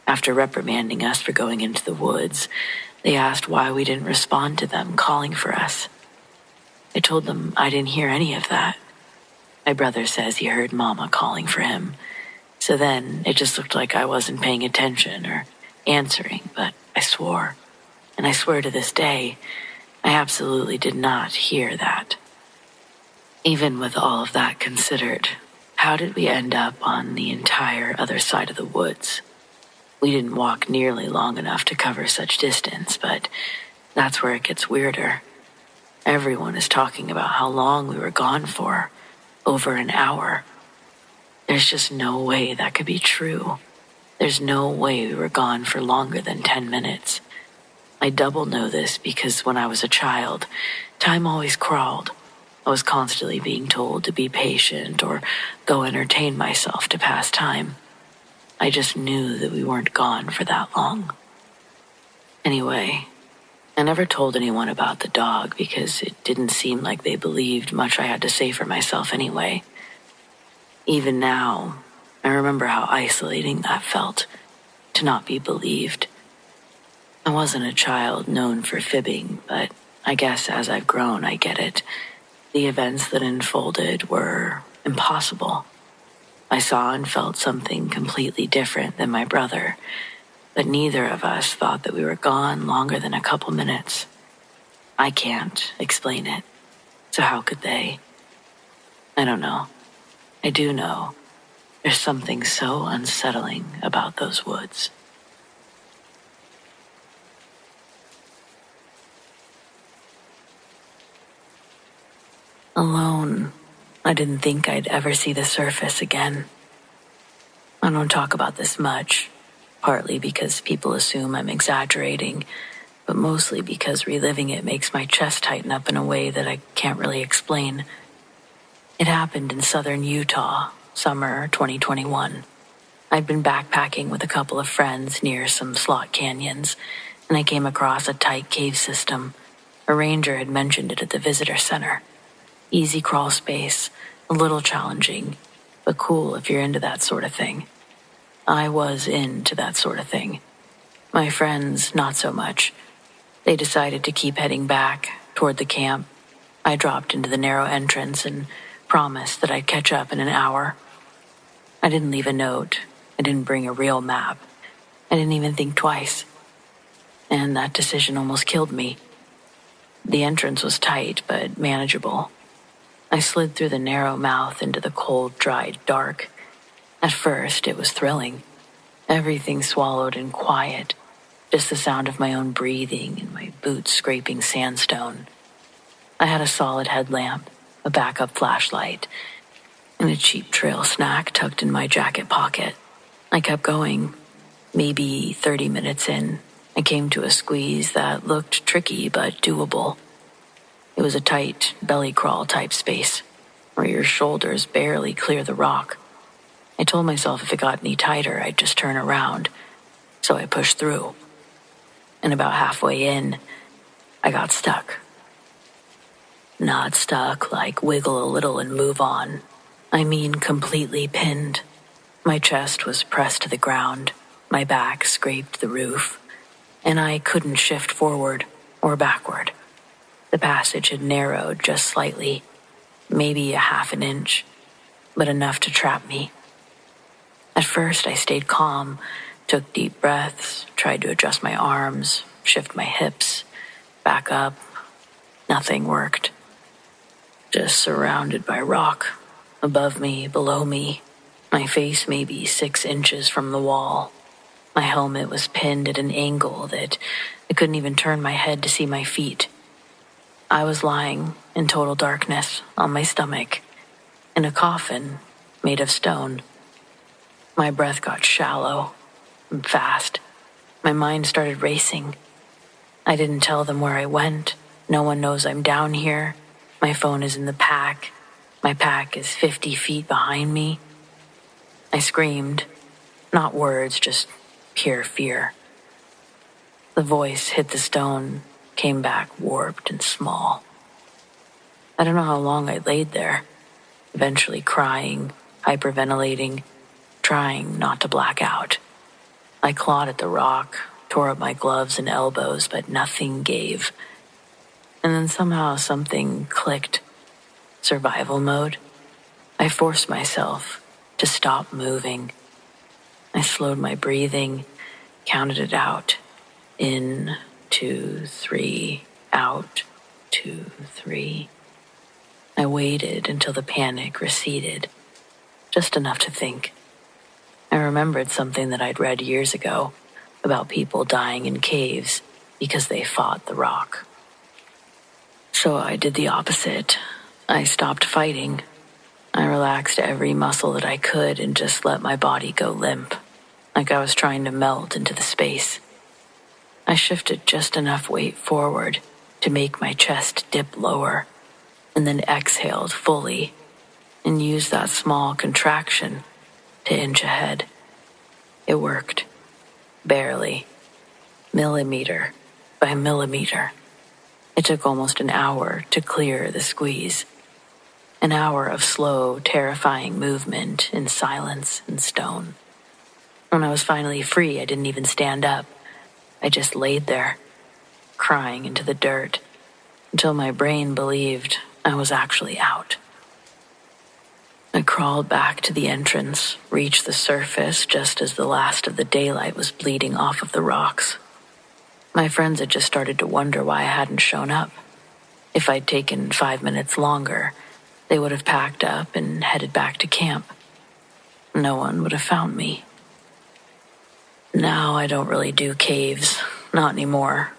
Speaker 1: After reprimanding us for going into the woods, they asked why we didn't respond to them calling for us. I told them I didn't hear any of that. My brother says he heard Mama calling for him. So then it just looked like I wasn't paying attention or answering, but I swore. And I swear to this day, I absolutely did not hear that. Even with all of that considered, how did we end up on the entire other side of the woods? We didn't walk nearly long enough to cover such distance, but that's where it gets weirder. Everyone is talking about how long we were gone for, over an hour. There's just no way that could be true. There's no way we were gone for longer than 10 minutes. I double know this because when I was a child, time always crawled. I was constantly being told to be patient or go entertain myself to pass time. I just knew that we weren't gone for that long. Anyway, I never told anyone about the dog because it didn't seem like they believed much I had to say for myself anyway. Even now, I remember how isolating that felt, to not be believed. I wasn't a child known for fibbing, but I guess as I've grown, I get it. The events that unfolded were impossible. I saw and felt something completely different than my brother, but neither of us thought that we were gone longer than a couple minutes. I can't explain it, So how could they? I don't know. I do know. There's something so unsettling about those woods. Alone, I didn't think I'd ever see the surface again. I don't talk about this much, partly because people assume I'm exaggerating, but mostly because reliving it makes my chest tighten up in a way that I can't really explain. It happened in southern Utah, summer 2021. I'd been backpacking with a couple of friends near some slot canyons, and I came across a tight cave system. A ranger had mentioned it at the visitor center. Easy crawl space, a little challenging, but cool if you're into that sort of thing. I was into that sort of thing. My friends, not so much. They decided to keep heading back toward the camp. I dropped into the narrow entrance and promised that I'd catch up in an hour. I didn't leave a note. I didn't bring a real map. I didn't even think twice. And that decision almost killed me. The entrance was tight, but manageable. I slid through the narrow mouth into the cold, dry dark. At first, it was thrilling. Everything swallowed and quiet, just the sound of my own breathing and my boots scraping sandstone. I had a solid headlamp, a backup flashlight, and a cheap trail snack tucked in my jacket pocket. I kept going. Maybe 30 minutes in, I came to a squeeze that looked tricky but doable. It was a tight, belly crawl type space, where your shoulders barely clear the rock. I told myself if it got any tighter, I'd just turn around, so I pushed through. And about halfway in, I got stuck. Not stuck like wiggle a little and move on. I mean completely pinned. My chest was pressed to the ground, my back scraped the roof, and I couldn't shift forward or backward. The passage had narrowed just slightly, maybe a half an inch, but enough to trap me. At first, I stayed calm, took deep breaths, tried to adjust my arms, shift my hips, back up. Nothing worked. Just surrounded by rock, above me, below me, my face maybe 6 inches from the wall. My helmet was pinned at an angle that I couldn't even turn my head to see my feet. I was lying in total darkness on my stomach, in a coffin made of stone. My breath got shallow and fast. My mind started racing. I didn't tell them where I went. No one knows I'm down here. My phone is in the pack. My pack is 50 feet behind me. I screamed, not words, just pure fear. The voice hit the stone, came back warped and small. I don't know how long I laid there, eventually crying, hyperventilating, trying not to black out. I clawed at the rock, tore up my gloves and elbows, but nothing gave. And then somehow something clicked. Survival mode. I forced myself to stop moving. I slowed my breathing, counted it out. In, 2, 3, out, 2, 3. I waited until the panic receded, just enough to think. I remembered something that I'd read years ago about people dying in caves because they fought the rock. So I did the opposite. I stopped fighting. I relaxed every muscle that I could and just let my body go limp, like I was trying to melt into the space. I shifted just enough weight forward to make my chest dip lower, and then exhaled fully and used that small contraction to inch ahead. It worked. Barely. Millimeter by millimeter. It took almost an hour to clear the squeeze. An hour of slow, terrifying movement in silence and stone. When I was finally free, I didn't even stand up. I just laid there, crying into the dirt, until my brain believed I was actually out. I crawled back to the entrance, reached the surface just as the last of the daylight was bleeding off of the rocks. My friends had just started to wonder why I hadn't shown up. If I'd taken 5 minutes longer, they would have packed up and headed back to camp. No one would have found me. Now I don't really do caves, not anymore.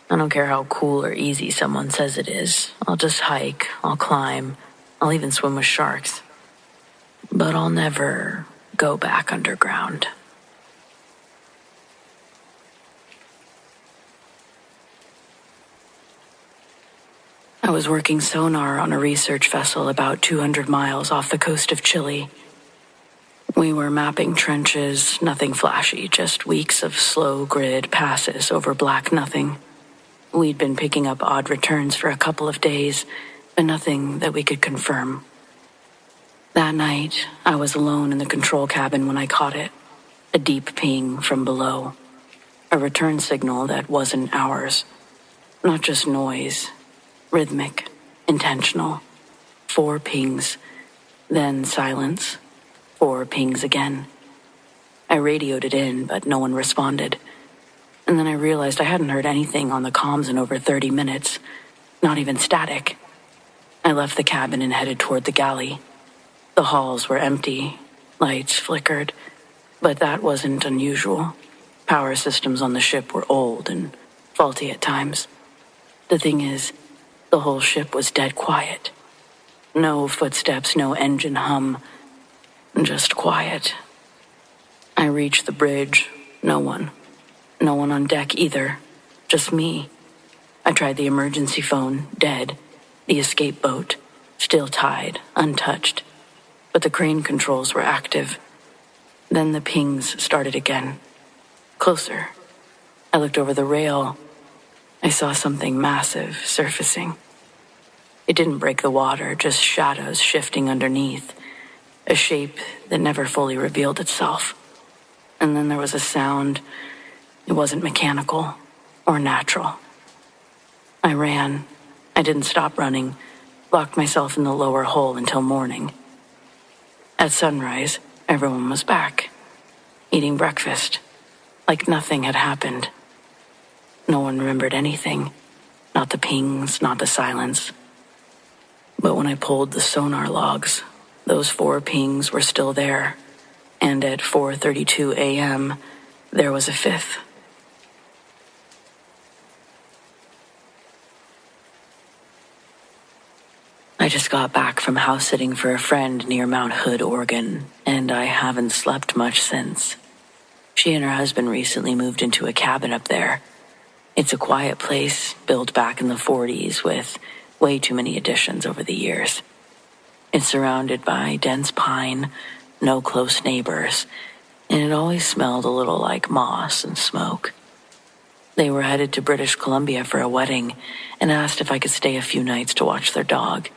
Speaker 1: I don't care how cool or easy someone says it is. I'll just hike, I'll climb, I'll even swim with sharks. But I'll never go back underground. I was working sonar on a research vessel about 200 miles off the coast of Chile. We were mapping trenches, nothing flashy, just weeks of slow grid passes over black nothing. We'd been picking up odd returns for a couple of days, but nothing that we could confirm. That night, I was alone in the control cabin when I caught it. A deep ping from below. A return signal that wasn't ours. Not just noise. Rhythmic. Intentional. 4 pings. Then silence. 4 pings again. I radioed it in, but no one responded. And then I realized I hadn't heard anything on the comms in over 30 minutes. Not even static. I left the cabin and headed toward the galley. The halls were empty. Lights flickered. But that wasn't unusual. Power systems on the ship were old and faulty at times. The thing is, the whole ship was dead quiet. No footsteps, no engine hum. Just quiet. I reached the bridge. No one. No one on deck either. Just me. I tried the emergency phone. Dead. The escape boat. Still tied. Untouched. But the crane controls were active. Then the pings started again. Closer. I looked over the rail. I saw something massive surfacing. It didn't break the water, just shadows shifting underneath. A shape that never fully revealed itself. And then there was a sound. It wasn't mechanical or natural. I ran. I didn't stop running. Locked myself in the lower hole until morning. At sunrise, everyone was back. Eating breakfast. Like nothing had happened. No one remembered anything. Not the pings, not the silence. But when I pulled the sonar logs, those 4 pings were still there. And at 4:32 a.m., there was a 5th. I just got back from house sitting for a friend near Mount Hood, Oregon, and I haven't slept much since. She and her husband recently moved into a cabin up there. It's a quiet place, built back in the 40s with way too many additions over the years. It's surrounded by dense pine, no close neighbors, and it always smelled a little like moss and smoke. They were headed to British Columbia for a wedding and asked if I could stay a few nights to watch their dog.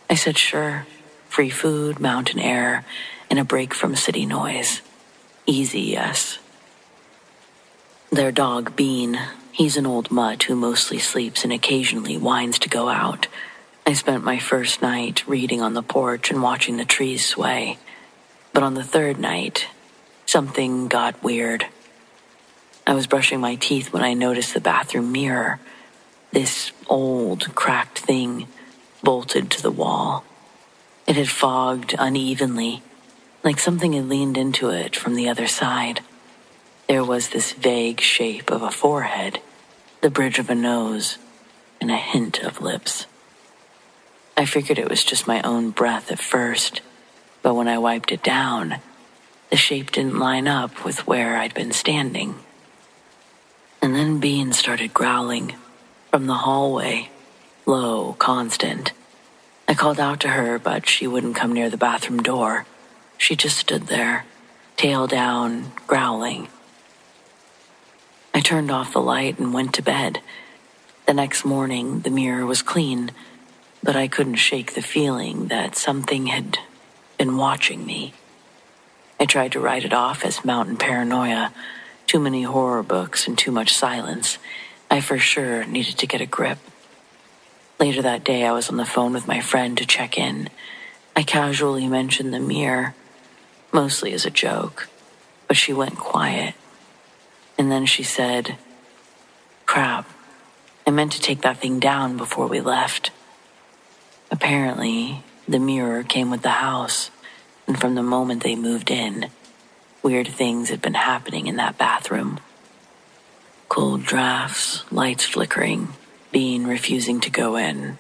Speaker 1: I said sure. Free food, mountain air, and a break from city noise. Easy, yes. Their dog, Bean, he's an old mutt who mostly sleeps and occasionally whines to go out. I spent my first night reading on the porch and watching the trees sway. But on the 3rd night, something got weird. I was brushing my teeth when I noticed the bathroom mirror. This old, cracked thing bolted to the wall. It had fogged unevenly, like something had leaned into it from the other side. There was this vague shape of a forehead, the bridge of a nose, and a hint of lips. I figured it was just my own breath at first, but when I wiped it down, the shape didn't line up with where I'd been standing. And then Bean started growling from the hallway, low, constant. I called out to her, but she wouldn't come near the bathroom door. She just stood there, tail down, growling. I turned off the light and went to bed. The next morning, the mirror was clean, but I couldn't shake the feeling that something had been watching me. I tried to write it off as mountain paranoia, too many horror books and too much silence. I for sure needed to get a grip. Later that day, I was on the phone with my friend to check in. I casually mentioned the mirror, mostly as a joke, but she went quiet. And then she said, "Crap, I meant to take that thing down before we left. Apparently, the mirror came with the house, and from the moment they moved in, weird things had been happening in that bathroom. Cold drafts, lights flickering, Bean refusing to go in.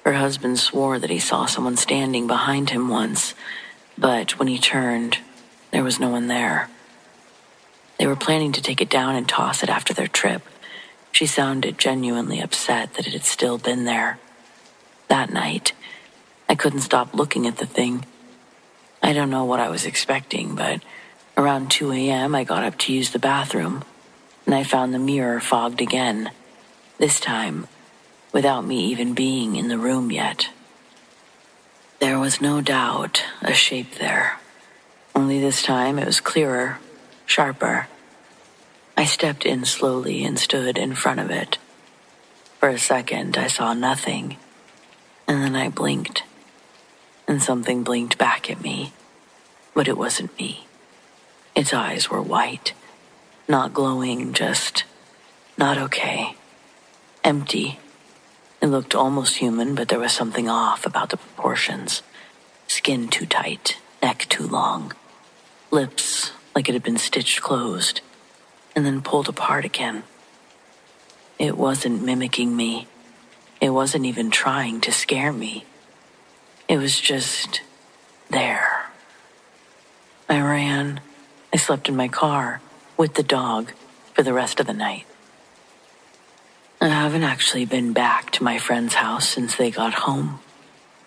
Speaker 1: Her husband swore that he saw someone standing behind him once, but when he turned, there was no one there. They were planning to take it down and toss it after their trip. She sounded genuinely upset that it had still been there. That night, I couldn't stop looking at the thing. I don't know what I was expecting, but around 2 a.m. I got up to use the bathroom, and I found the mirror fogged again, this time without me even being in the room yet. There was no doubt a shape there, only this time it was clearer, sharper. I stepped in slowly and stood in front of it. For a second, I saw nothing, and then I blinked, and something blinked back at me, but it wasn't me. Its eyes were white, not glowing, just not okay. Empty. It looked almost human, but there was something off about the proportions. Skin too tight, neck too long, lips like it had been stitched closed, and then pulled apart again. It wasn't mimicking me. It wasn't even trying to scare me. It was just there. I ran. I slept in my car with the dog for the rest of the night. I haven't actually been back to my friend's house since they got home,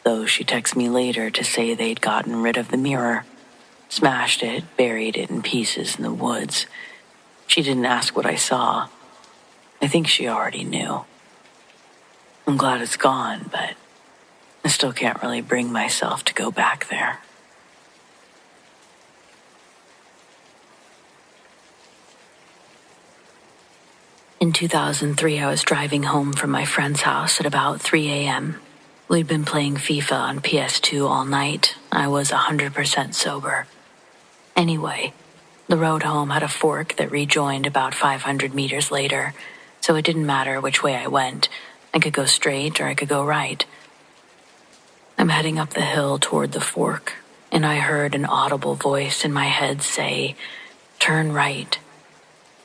Speaker 1: though she texted me later to say they'd gotten rid of the mirror, smashed it, buried it in pieces in the woods. She didn't ask what I saw. I think she already knew. I'm glad it's gone, but I still can't really bring myself to go back there. In 2003, I was driving home from my friend's house at about 3 a.m. We'd been playing FIFA on PS2 all night. I was 100% sober. Anyway, the road home had a fork that rejoined about 500 meters later, so it didn't matter which way I went. I could go straight or I could go right. I'm heading up the hill toward the fork, and I heard an audible voice in my head say, "Turn right."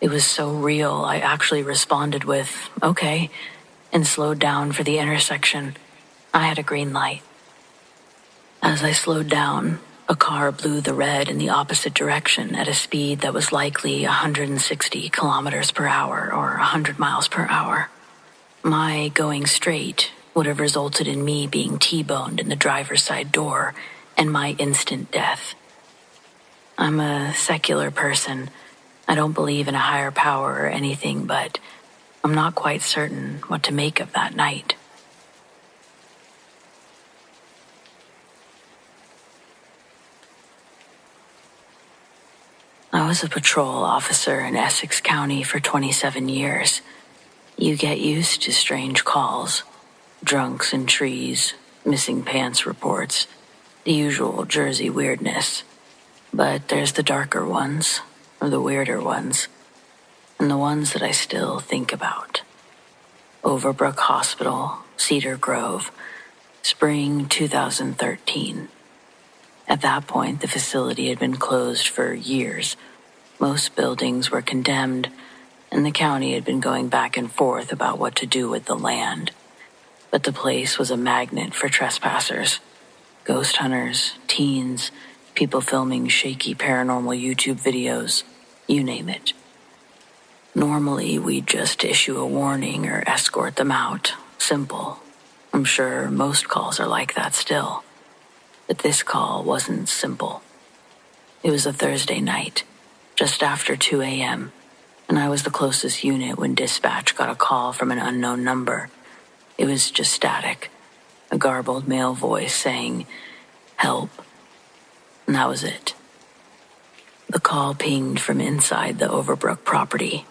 Speaker 1: It was so real, I actually responded with, "Okay," and slowed down for the intersection. I had a green light. As I slowed down, a car blew the red in the opposite direction at a speed that was likely 160 kilometers per hour or 100 miles per hour. My going straight would have resulted in me being T-boned in the driver's side door and my instant death. I'm a secular person. I don't believe in a higher power or anything, but I'm not quite certain what to make of that night. I was a patrol officer in Essex County for 27 years. You get used to strange calls, drunks in trees, missing pants reports, the usual Jersey weirdness. But there's the darker ones, or the weirder ones, and the ones that I still think about. Overbrook Hospital, Cedar Grove, spring 2013. At that point, the facility had been closed for years. Most buildings were condemned, and the county had been going back and forth about what to do with the land. But the place was a magnet for trespassers, ghost hunters, teens, people filming shaky paranormal YouTube videos, you name it. Normally, we'd just issue a warning or escort them out. Simple. I'm sure most calls are like that still. But this call wasn't simple. It was a Thursday night, just after 2 a.m., and I was the closest unit when dispatch got a call from an unknown number. It was just static, a garbled male voice saying, "Help." And that was it. The call pinged from inside the Overbrook property.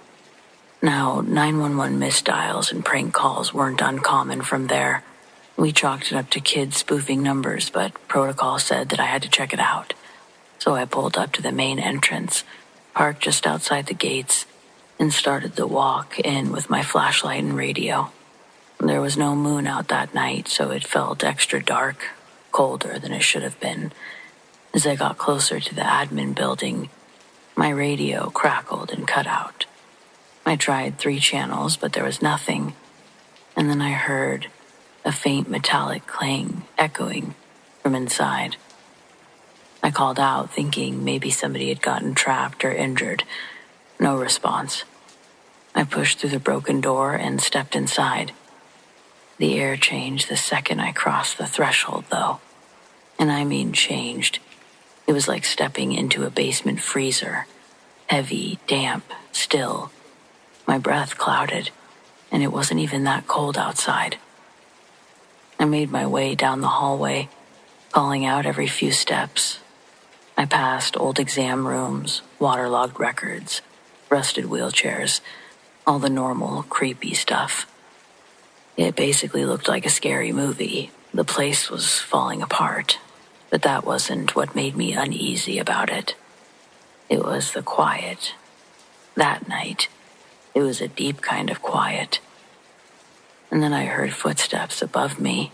Speaker 1: Now, 911 missed dials and prank calls weren't uncommon from there. We chalked it up to kids spoofing numbers, but protocol said that I had to check it out. So I pulled up to the main entrance, parked just outside the gates, and started the walk in with my flashlight and radio. There was no moon out that night, so it felt extra dark, colder than it should have been. As I got closer to the admin building, my radio crackled and cut out. I tried 3 channels, but there was nothing. And then I heard a faint metallic clang echoing from inside. I called out, thinking maybe somebody had gotten trapped or injured. No response. I pushed through the broken door and stepped inside. The air changed the second I crossed the threshold, though. And I mean changed. It was like stepping into a basement freezer. Heavy, damp, still. My breath clouded, and it wasn't even that cold outside. I made my way down the hallway, calling out every few steps. I passed old exam rooms, waterlogged records, rusted wheelchairs, all the normal, creepy stuff. It basically looked like a scary movie. The place was falling apart, but that wasn't what made me uneasy about it. It was the quiet. That night, it was a deep kind of quiet. And then I heard footsteps above me.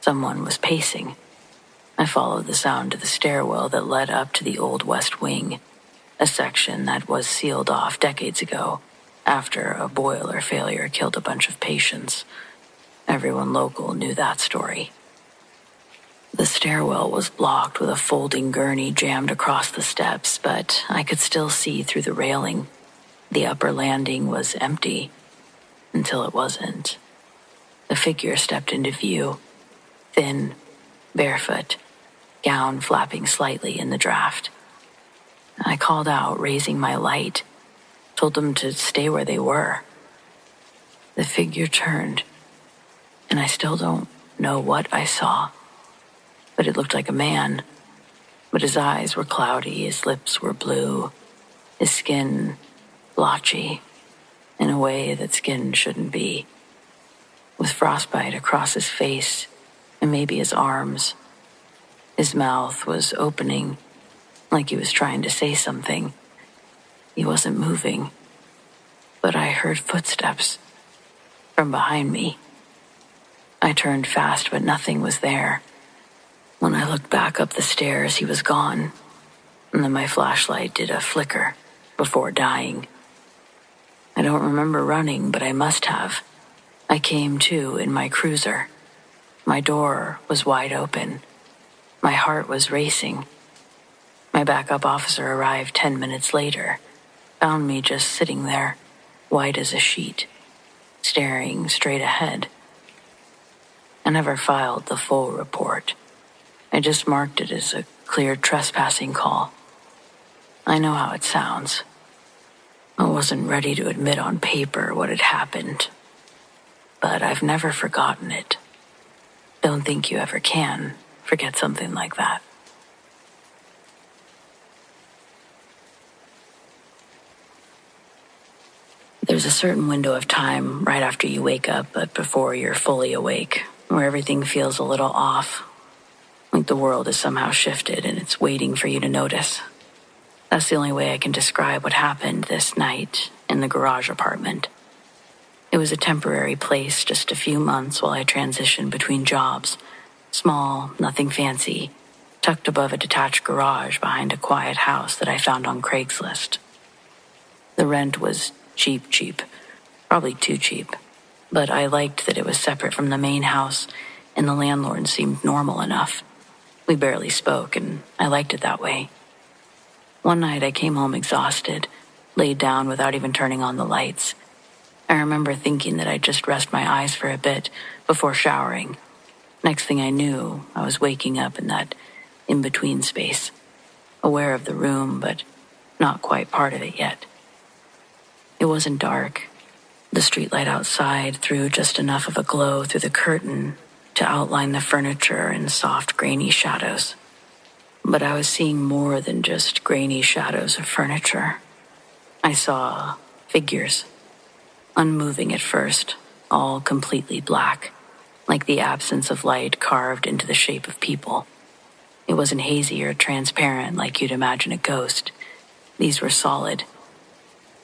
Speaker 1: Someone was pacing. I followed the sound to the stairwell that led up to the old West Wing, a section that was sealed off decades ago after a boiler failure killed a bunch of patients. Everyone local knew that story. The stairwell was blocked with a folding gurney jammed across the steps, but I could still see through the railing. The upper landing was empty, until it wasn't. The figure stepped into view, thin, barefoot, gown flapping slightly in the draft. I called out, raising my light, told them to stay where they were. The figure turned, and I still don't know what I saw, but it looked like a man. But his eyes were cloudy, his lips were blue, his skin blotchy, in a way that skin shouldn't be, with frostbite across his face and maybe his arms. His mouth was opening, like he was trying to say something. He wasn't moving, but I heard footsteps from behind me. I turned fast, but nothing was there. When I looked back up the stairs, he was gone, and then my flashlight did a flicker before dying. I don't remember running, but I must have. I came to in my cruiser. My door was wide open. My heart was racing. My backup officer arrived 10 minutes later, found me just sitting there, white as a sheet, staring straight ahead. I never filed the full report. I just marked it as a cleared trespassing call. I know how it sounds. I wasn't ready to admit on paper what had happened, but I've never forgotten it. Don't think you ever can forget something like that. There's a certain window of time right after you wake up, but before you're fully awake, where everything feels a little off, like the world has somehow shifted and it's waiting for you to notice. That's the only way I can describe what happened this night in the garage apartment. It was a temporary place, just a few months while I transitioned between jobs. Small, nothing fancy, tucked above a detached garage behind a quiet house that I found on Craigslist. The rent was cheap, probably too cheap, but I liked that it was separate from the main house, and the landlord seemed normal enough. We barely spoke, and I liked it that way. One night I came home exhausted, laid down without even turning on the lights. I remember thinking that I'd just rest my eyes for a bit before showering. Next thing I knew, I was waking up in that in-between space, aware of the room, but not quite part of it yet. It wasn't dark. The streetlight outside threw just enough of a glow through the curtain to outline the furniture in soft, grainy shadows. But I was seeing more than just grainy shadows of furniture. I saw figures, unmoving at first, all completely black, like the absence of light carved into the shape of people. It wasn't hazy or transparent like you'd imagine a ghost. These were solid.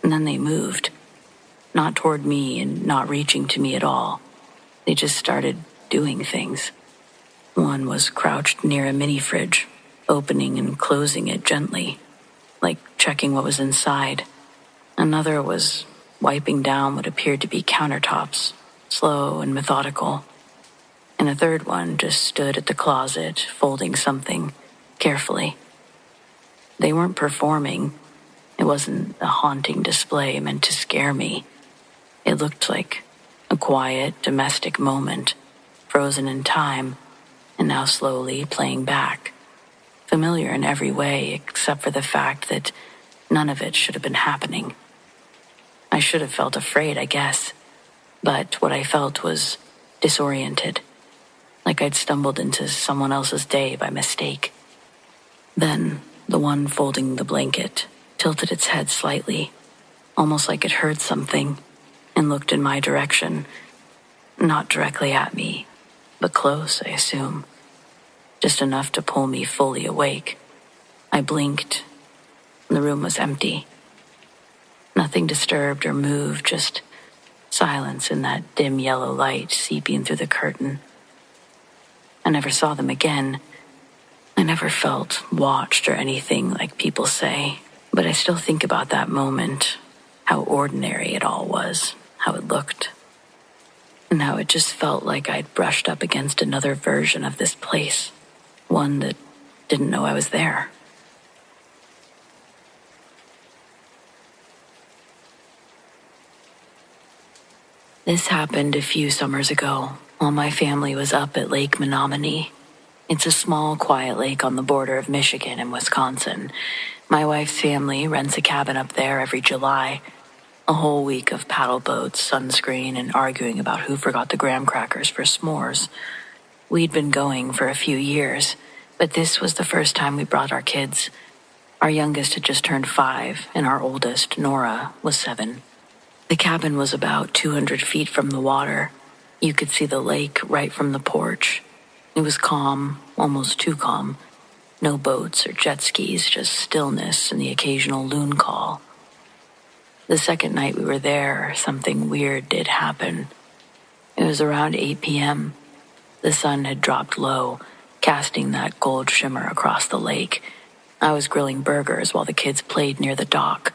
Speaker 1: And then they moved, not toward me and not reaching to me at all, They just started doing things. One was crouched near a mini fridge, opening and closing it gently, like checking what was inside. Another was wiping down what appeared to be countertops, slow and methodical. And a third one just stood at the closet, folding something carefully. They weren't performing. It wasn't a haunting display meant to scare me. It looked like a quiet, domestic moment, frozen in time, and now slowly playing back. Familiar in every way except for the fact that none of it should have been happening. I should have felt afraid, I guess, but what I felt was disoriented, like I'd stumbled into someone else's day by mistake. Then the one folding the blanket tilted its head slightly, almost like it heard something, and looked in my direction. Not directly at me, but close, I assume. Just enough to pull me fully awake. I blinked. The room was empty. Nothing disturbed or moved, just silence in that dim yellow light seeping through the curtain. I never saw them again. I never felt watched or anything like people say, but I still think about that moment, how ordinary it all was, how it looked, and how it just felt like I'd brushed up against another version of this place, one that didn't know I was there. This happened a few summers ago while my family was up at Lake Menominee. It's a small, quiet lake on the border of Michigan and Wisconsin. My wife's family rents a cabin up there every July. A whole week of paddle boats, sunscreen, and arguing about who forgot the graham crackers for s'mores. We'd been going for a few years, but this was the first time we brought our kids. Our youngest had just turned 5, and our oldest, Nora, was 7. The cabin was about 200 feet from the water. You could see the lake right from the porch. It was calm, almost too calm. No boats or jet skis, just stillness and the occasional loon call. The second night we were there, something weird did happen. It was around 8 p.m. The sun had dropped low, casting that gold shimmer across the lake. I was grilling burgers while the kids played near the dock.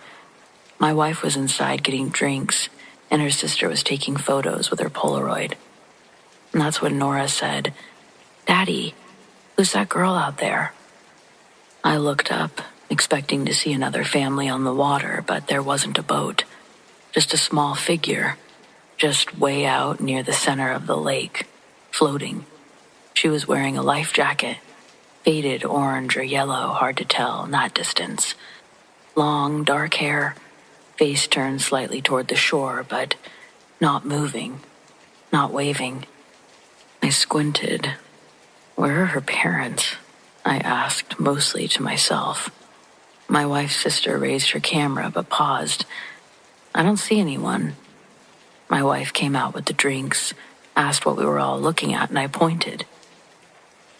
Speaker 1: My wife was inside getting drinks, and her sister was taking photos with her Polaroid. And that's when Nora said, "Daddy, who's that girl out there?" I looked up, expecting to see another family on the water, but there wasn't a boat. Just a small figure, just way out near the center of the lake, floating. She was wearing a life jacket, faded orange or yellow, hard to tell in that distance. Long, dark hair, face turned slightly toward the shore, but not moving, not waving. I squinted. "Where are her parents?" I asked, mostly to myself. My wife's sister raised her camera, but paused. "I don't see anyone." My wife came out with the drinks, asked what we were all looking at, and I pointed.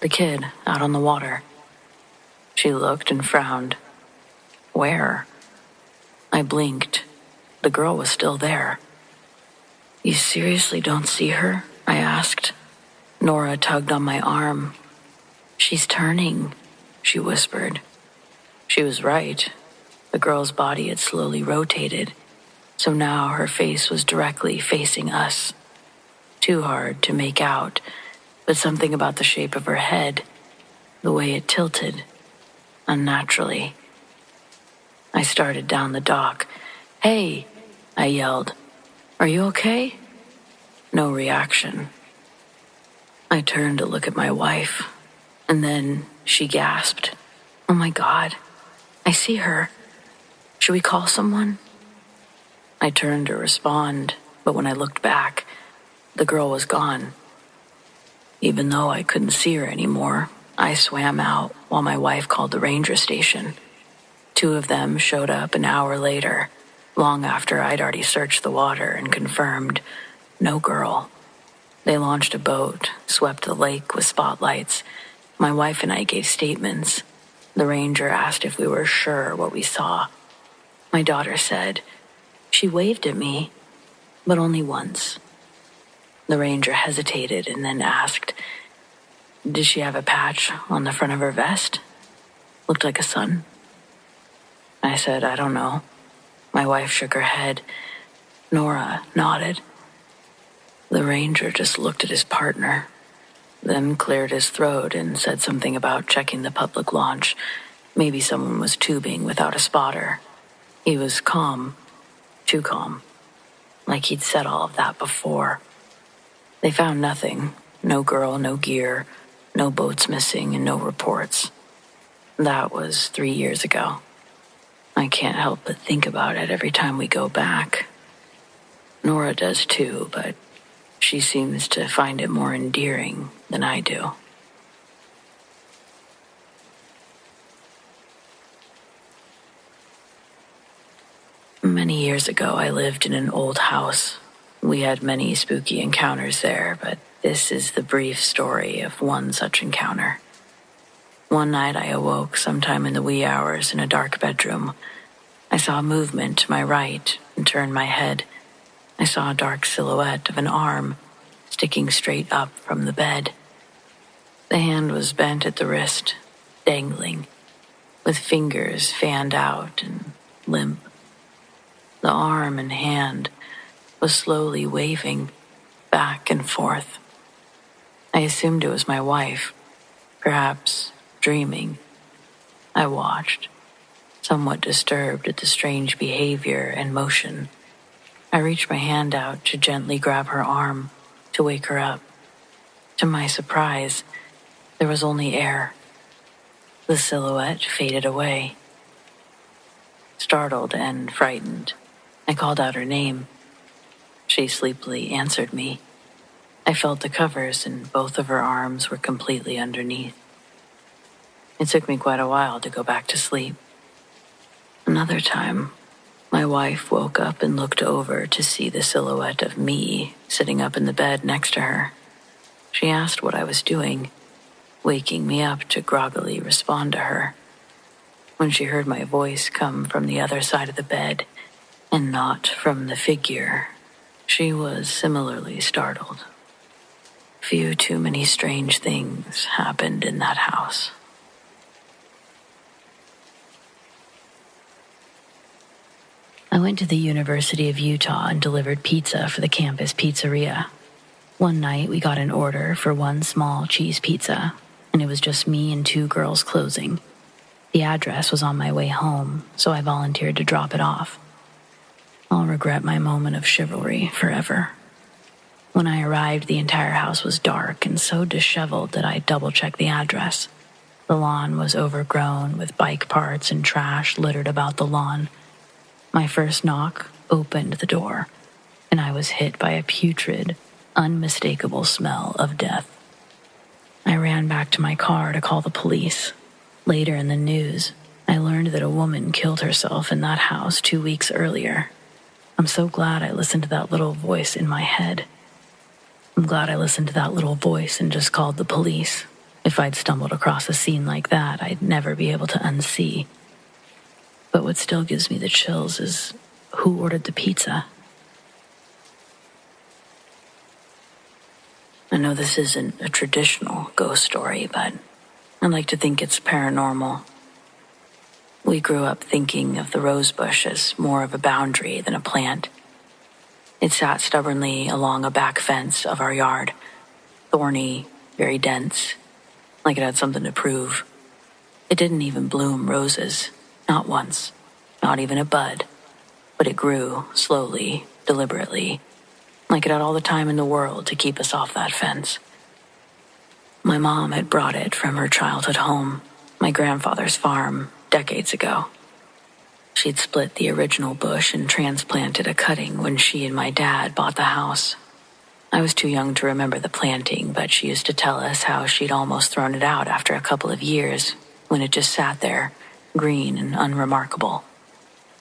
Speaker 1: "The kid, out on the water." She looked and frowned. "Where?" I blinked. The girl was still there. "You seriously don't see her?" I asked. Nora tugged on my arm. "She's turning," she whispered. She was right. The girl's body had slowly rotated, so now her face was directly facing us. Too hard to make out, but something about the shape of her head, the way it tilted, unnaturally. I started down the dock. "Hey," I yelled. "Are you okay?" No reaction. I turned to look at my wife, and then she gasped, "Oh my God, I see her. Should we call someone?" I turned to respond, but when I looked back, the girl was gone. Even though I couldn't see her anymore, I swam out while my wife called the ranger station. 2 of them showed up an hour later, long after I'd already searched the water and confirmed, no girl. They launched a boat, swept the lake with spotlights. My wife and I gave statements. The ranger asked if we were sure what we saw. My daughter said, "She waved at me, but only once." The ranger hesitated and then asked, "Did she have a patch on the front of her vest? Looked like a sun." I said, "I don't know." My wife shook her head. Nora nodded. The ranger just looked at his partner, then cleared his throat and said something about checking the public launch. Maybe someone was tubing without a spotter. He was calm, too calm, like he'd said all of that before. They found nothing. No girl, no gear, no boats missing, and no reports. That was 3 years ago. I can't help but think about it every time we go back. Nora does too, but she seems to find it more endearing than I do. Many years ago, I lived in an old house. We had many spooky encounters there, but this is the brief story of one such encounter. One night I awoke sometime in the wee hours in a dark bedroom. I saw movement to my right and turned my head. I saw a dark silhouette of an arm sticking straight up from the bed. The hand was bent at the wrist, dangling, with fingers fanned out and limp. The arm and hand was slowly waving back and forth. I assumed it was my wife, perhaps dreaming. I watched, somewhat disturbed at the strange behavior and motion. I reached my hand out to gently grab her arm, to wake her up. To my surprise, there was only air. The silhouette faded away. Startled and frightened, I called out her name. She sleepily answered me. I felt the covers and both of her arms were completely underneath. It took me quite a while to go back to sleep. Another time, my wife woke up and looked over to see the silhouette of me sitting up in the bed next to her. She asked what I was doing, waking me up to groggily respond to her. When she heard my voice come from the other side of the bed and not from the figure, she was similarly startled. Few too many strange things happened in that house. I went to the University of Utah and delivered pizza for the campus pizzeria. One night we got an order for one small cheese pizza, and it was just me and 2 girls closing. The address was on my way home, so I volunteered to drop it off. I'll regret my moment of chivalry forever. When I arrived, the entire house was dark and so disheveled that I double-checked the address. The lawn was overgrown with bike parts and trash littered about the lawn. My first knock opened the door, and I was hit by a putrid, unmistakable smell of death. I ran back to my car to call the police. Later in the news, I learned that a woman killed herself in that house 2 weeks earlier. I'm so glad I listened to that little voice in my head. I'm glad I listened to that little voice and just called the police. If I'd stumbled across a scene like that, I'd never be able to unsee. But what still gives me the chills is who ordered the pizza. I know this isn't a traditional ghost story, but I like to think it's paranormal. We grew up thinking of the rose bush as more of a boundary than a plant. It sat stubbornly along a back fence of our yard, thorny, very dense, like it had something to prove. It didn't even bloom roses, not once, not even a bud, but it grew slowly, deliberately, like it had all the time in the world to keep us off that fence. My mom had brought it from her childhood home, my grandfather's farm, decades ago. She'd split the original bush and transplanted a cutting when she and my dad bought the house. I was too young to remember the planting, but she used to tell us how she'd almost thrown it out after a couple of years, when it just sat there, green and unremarkable.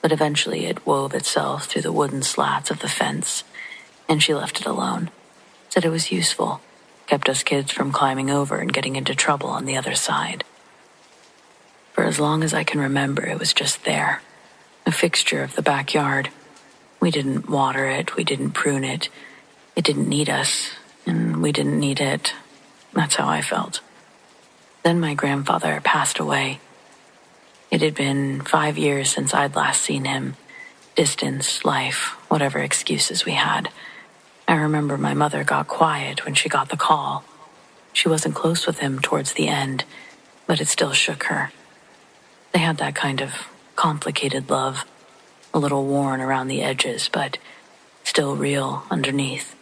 Speaker 1: But eventually it wove itself through the wooden slats of the fence, and she left it alone. Said it was useful, kept us kids from climbing over and getting into trouble on the other side. For as long as I can remember, it was just there, a fixture of the backyard. We didn't water it, we didn't prune it. It didn't need us, and we didn't need it. That's how I felt. Then my grandfather passed away. It had been 5 years since I'd last seen him. Distance, life, whatever excuses we had. I remember my mother got quiet when she got the call. She wasn't close with him towards the end, but it still shook her. They had that kind of complicated love, a little worn around the edges, but still real underneath.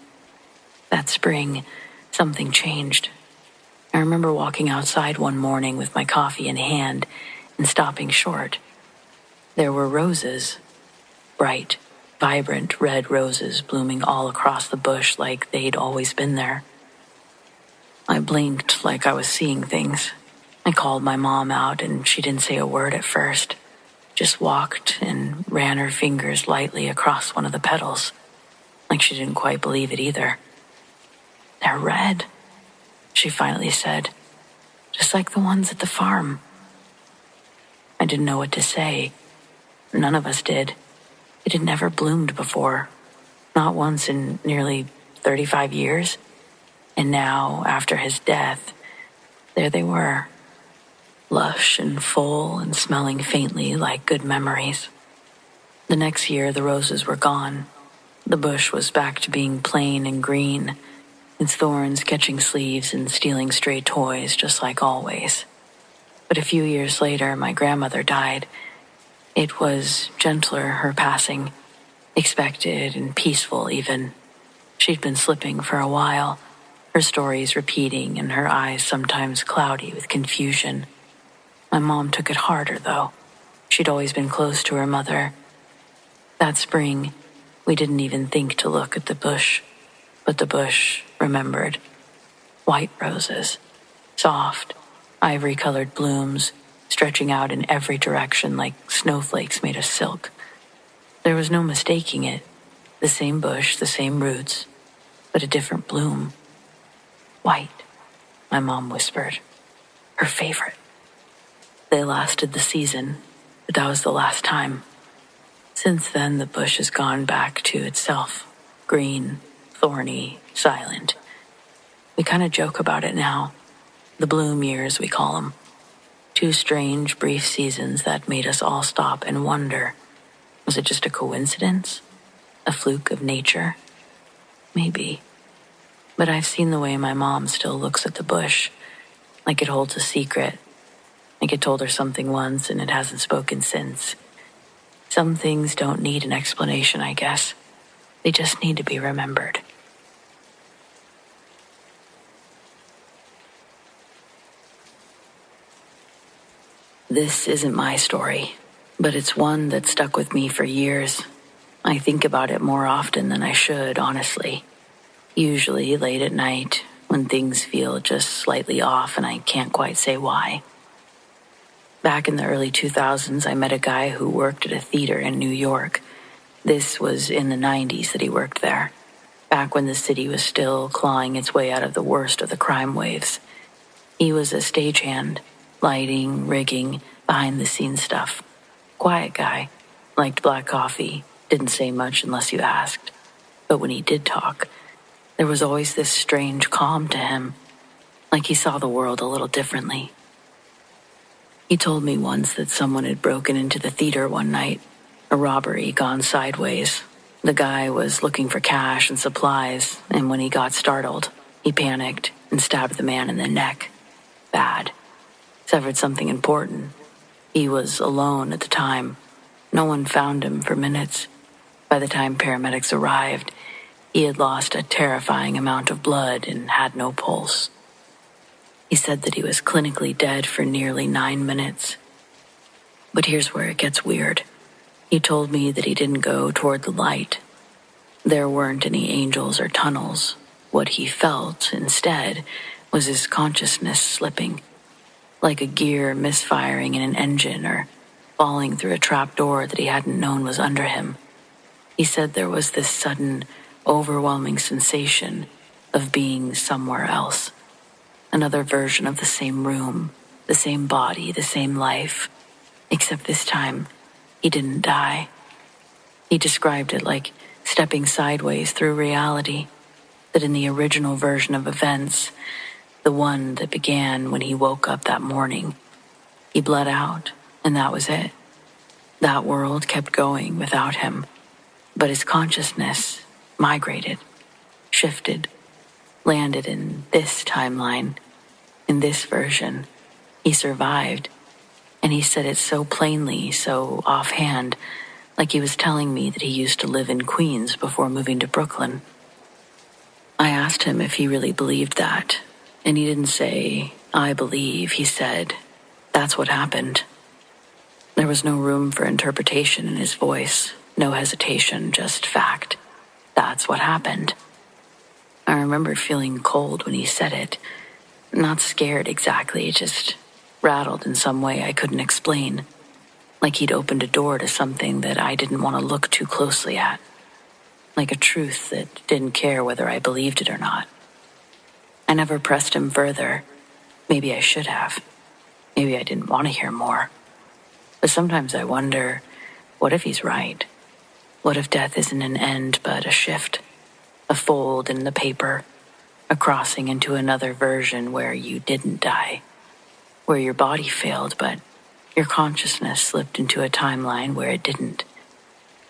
Speaker 1: That spring, something changed. I remember walking outside one morning with my coffee in hand and stopping short. There were roses, bright, vibrant red roses blooming all across the bush like they'd always been there. I blinked like I was seeing things. I called my mom out and she didn't say a word at first, just walked and ran her fingers lightly across one of the petals, like she didn't quite believe it either. "They're red," she finally said, "just like the ones at the farm." I didn't know what to say. None of us did. It had never bloomed before, not once in nearly 35 years. And now, after his death, there they were, lush and full and smelling faintly like good memories. The next year, the roses were gone. The bush was back to being plain and green, its thorns catching sleeves and stealing stray toys just like always. But a few years later, my grandmother died. It was gentler, her passing, expected and peaceful even. She'd been slipping for a while, her stories repeating and her eyes sometimes cloudy with confusion. My mom took it harder, though. She'd always been close to her mother. That spring, we didn't even think to look at the bush, but the bush remembered. White roses, soft, ivory-colored blooms, stretching out in every direction like snowflakes made of silk. There was no mistaking it. The same bush, the same roots, but a different bloom. White, my mom whispered. Her favorite. They lasted the season, but that was the last time. Since then, the bush has gone back to itself. Green, thorny, silent. We kind of joke about it now. The bloom years, we call them. 2 strange, brief seasons that made us all stop and wonder. Was it just a coincidence? A fluke of nature? Maybe. But I've seen the way my mom still looks at the bush, like it holds a secret, like it told her something once and it hasn't spoken since. Some things don't need an explanation, I guess. They just need to be remembered. This isn't my story, but it's one that stuck with me for years. I think about it more often than I should, honestly. Usually late at night, when things feel just slightly off and I can't quite say why. Back in the early 2000s, I met a guy who worked at a theater in New York. This was in the 90s that he worked there, back when the city was still clawing its way out of the worst of the crime waves. He was a stagehand, lighting, rigging, behind-the-scenes stuff. Quiet guy, liked black coffee, didn't say much unless you asked. But when he did talk, there was always this strange calm to him, like he saw the world a little differently. He told me once that someone had broken into the theater one night, a robbery gone sideways. The guy was looking for cash and supplies, and when he got startled, he panicked and stabbed the man in the neck. Bad. Severed something important. He was alone at the time. No one found him for minutes. By the time paramedics arrived, he had lost a terrifying amount of blood and had no pulse. He said that he was clinically dead for nearly 9 minutes. But here's where it gets weird. He told me that he didn't go toward the light. There weren't any angels or tunnels. What he felt, instead, was his consciousness slipping, like a gear misfiring in an engine or falling through a trap door that he hadn't known was under him. He said there was this sudden, overwhelming sensation of being somewhere else. Another version of the same room, the same body, the same life. Except this time, he didn't die. He described it like stepping sideways through reality. that in the original version of events, the one that began when he woke up that morning, he bled out, and that was it. That world kept going without him, but his consciousness migrated, shifted, landed in this timeline, in this version. He survived, and he said it so plainly, so offhand, like he was telling me that he used to live in Queens before moving to Brooklyn. I asked him if he really believed that, and he didn't say, "I believe," he said, "That's what happened." There was no room for interpretation in his voice, no hesitation, just fact. That's what happened. I remember feeling cold when he said it, not scared exactly, just rattled in some way I couldn't explain, like he'd opened a door to something that I didn't want to look too closely at, like a truth that didn't care whether I believed it or not. I never pressed him further. Maybe I should have. Maybe I didn't want to hear more. But sometimes I wonder, what if he's right? What if death isn't an end but a shift, a fold in the paper, a crossing into another version where you didn't die, where your body failed but your consciousness slipped into a timeline where it didn't?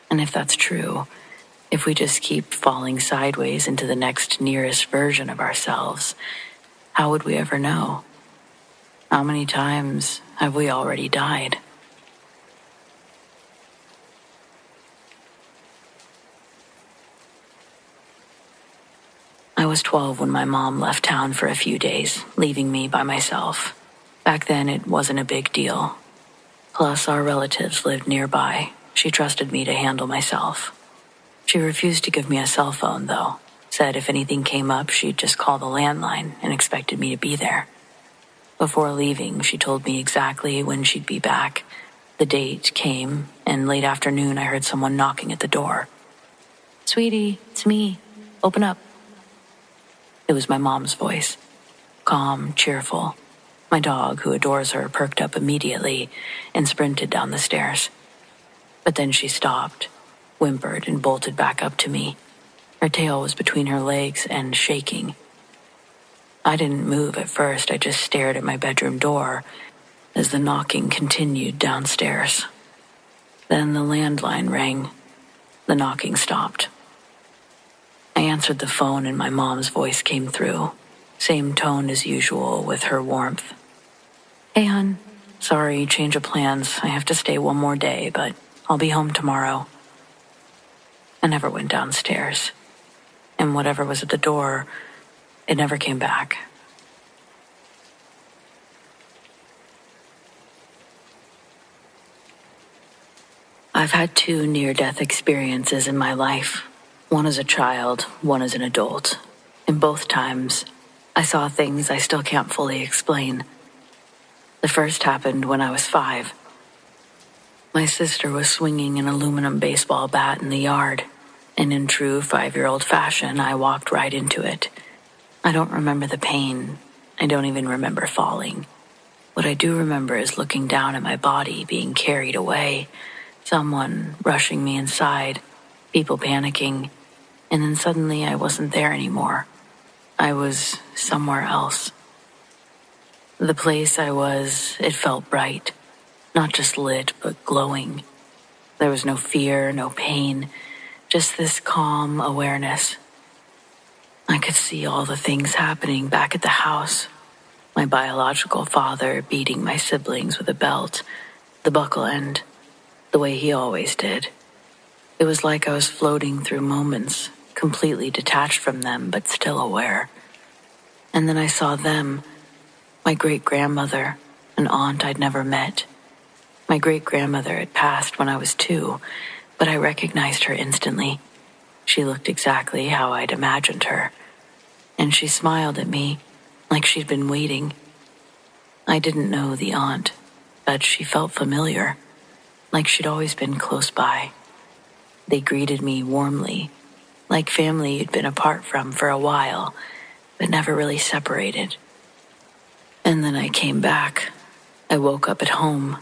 Speaker 1: And if that's true, if we just keep falling sideways into the next nearest version of ourselves, how would we ever know? How many times have we already died? I was 12 when my mom left town for a few days, leaving me by myself. Back then, it wasn't a big deal. Plus, our relatives lived nearby. She trusted me to handle myself. She refused to give me a cell phone, though. Said if anything came up, she'd just call the landline and expected me to be there. Before leaving, she told me exactly when she'd be back. The date came, and late afternoon I heard someone knocking at the door. "Sweetie, it's me. Open up." It was my mom's voice. Calm, cheerful. My dog, who adores her, perked up immediately and sprinted down the stairs. But then she stopped, whimpered, and bolted back up to me. Her tail was between her legs and shaking. I didn't move at first. I just stared at my bedroom door as the knocking continued downstairs. Then the landline rang. The knocking stopped. I answered the phone and my mom's voice came through. Same tone as usual with her warmth. "Hey, hun. Sorry, change of plans. I have to stay one more day, but I'll be home tomorrow." I never went downstairs. And whatever was at the door, it never came back. I've had 2 near-death experiences in my life. One as a child, one as an adult. In both times, I saw things I still can't fully explain. The first happened when I was 5. My sister was swinging an aluminum baseball bat in the yard, and in true 5-year-old fashion, I walked right into it. I don't remember the pain. I don't even remember falling. What I do remember is looking down at my body being carried away, someone rushing me inside, people panicking, and then suddenly I wasn't there anymore. I was somewhere else. The place I was, it felt bright, not just lit, but glowing. There was no fear, no pain, just this calm awareness. I could see all the things happening back at the house. My biological father beating my siblings with a belt, the buckle end, the way he always did. It was like I was floating through moments, completely detached from them, but still aware. And then I saw them, my great-grandmother, an aunt I'd never met. My great-grandmother had passed when I was 2, but I recognized her instantly. She looked exactly how I'd imagined her, and she smiled at me like she'd been waiting. I didn't know the aunt, but she felt familiar, like she'd always been close by. They greeted me warmly, like family you'd been apart from for a while, but never really separated. And then I came back. I woke up at home.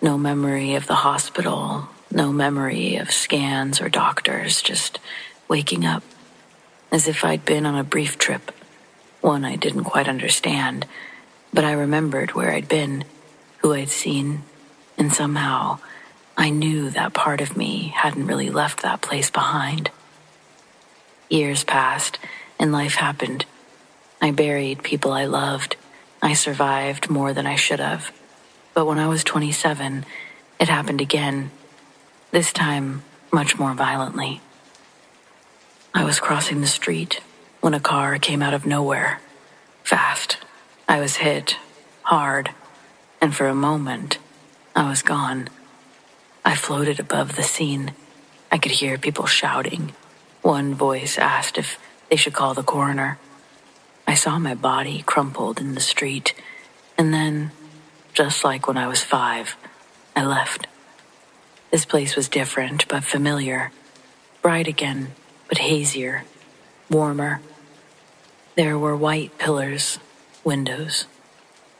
Speaker 1: No memory of the hospital, no memory of scans or doctors, just waking up. as if I'd been on a brief trip, one I didn't quite understand, but I remembered where I'd been, who I'd seen, and somehow I knew that part of me hadn't really left that place behind. Years passed, and life happened. I buried people I loved. I survived more than I should have. But when I was 27, it happened again, this time much more violently. I was crossing the street when a car came out of nowhere, fast. I was hit, hard, and for a moment, I was gone. I floated above the scene. I could hear people shouting. One voice asked if they should call the coroner. I saw my body crumpled in the street, and then, just like when I was 5, I left. This place was different but familiar, bright again, but hazier, warmer. There were white pillars, windows,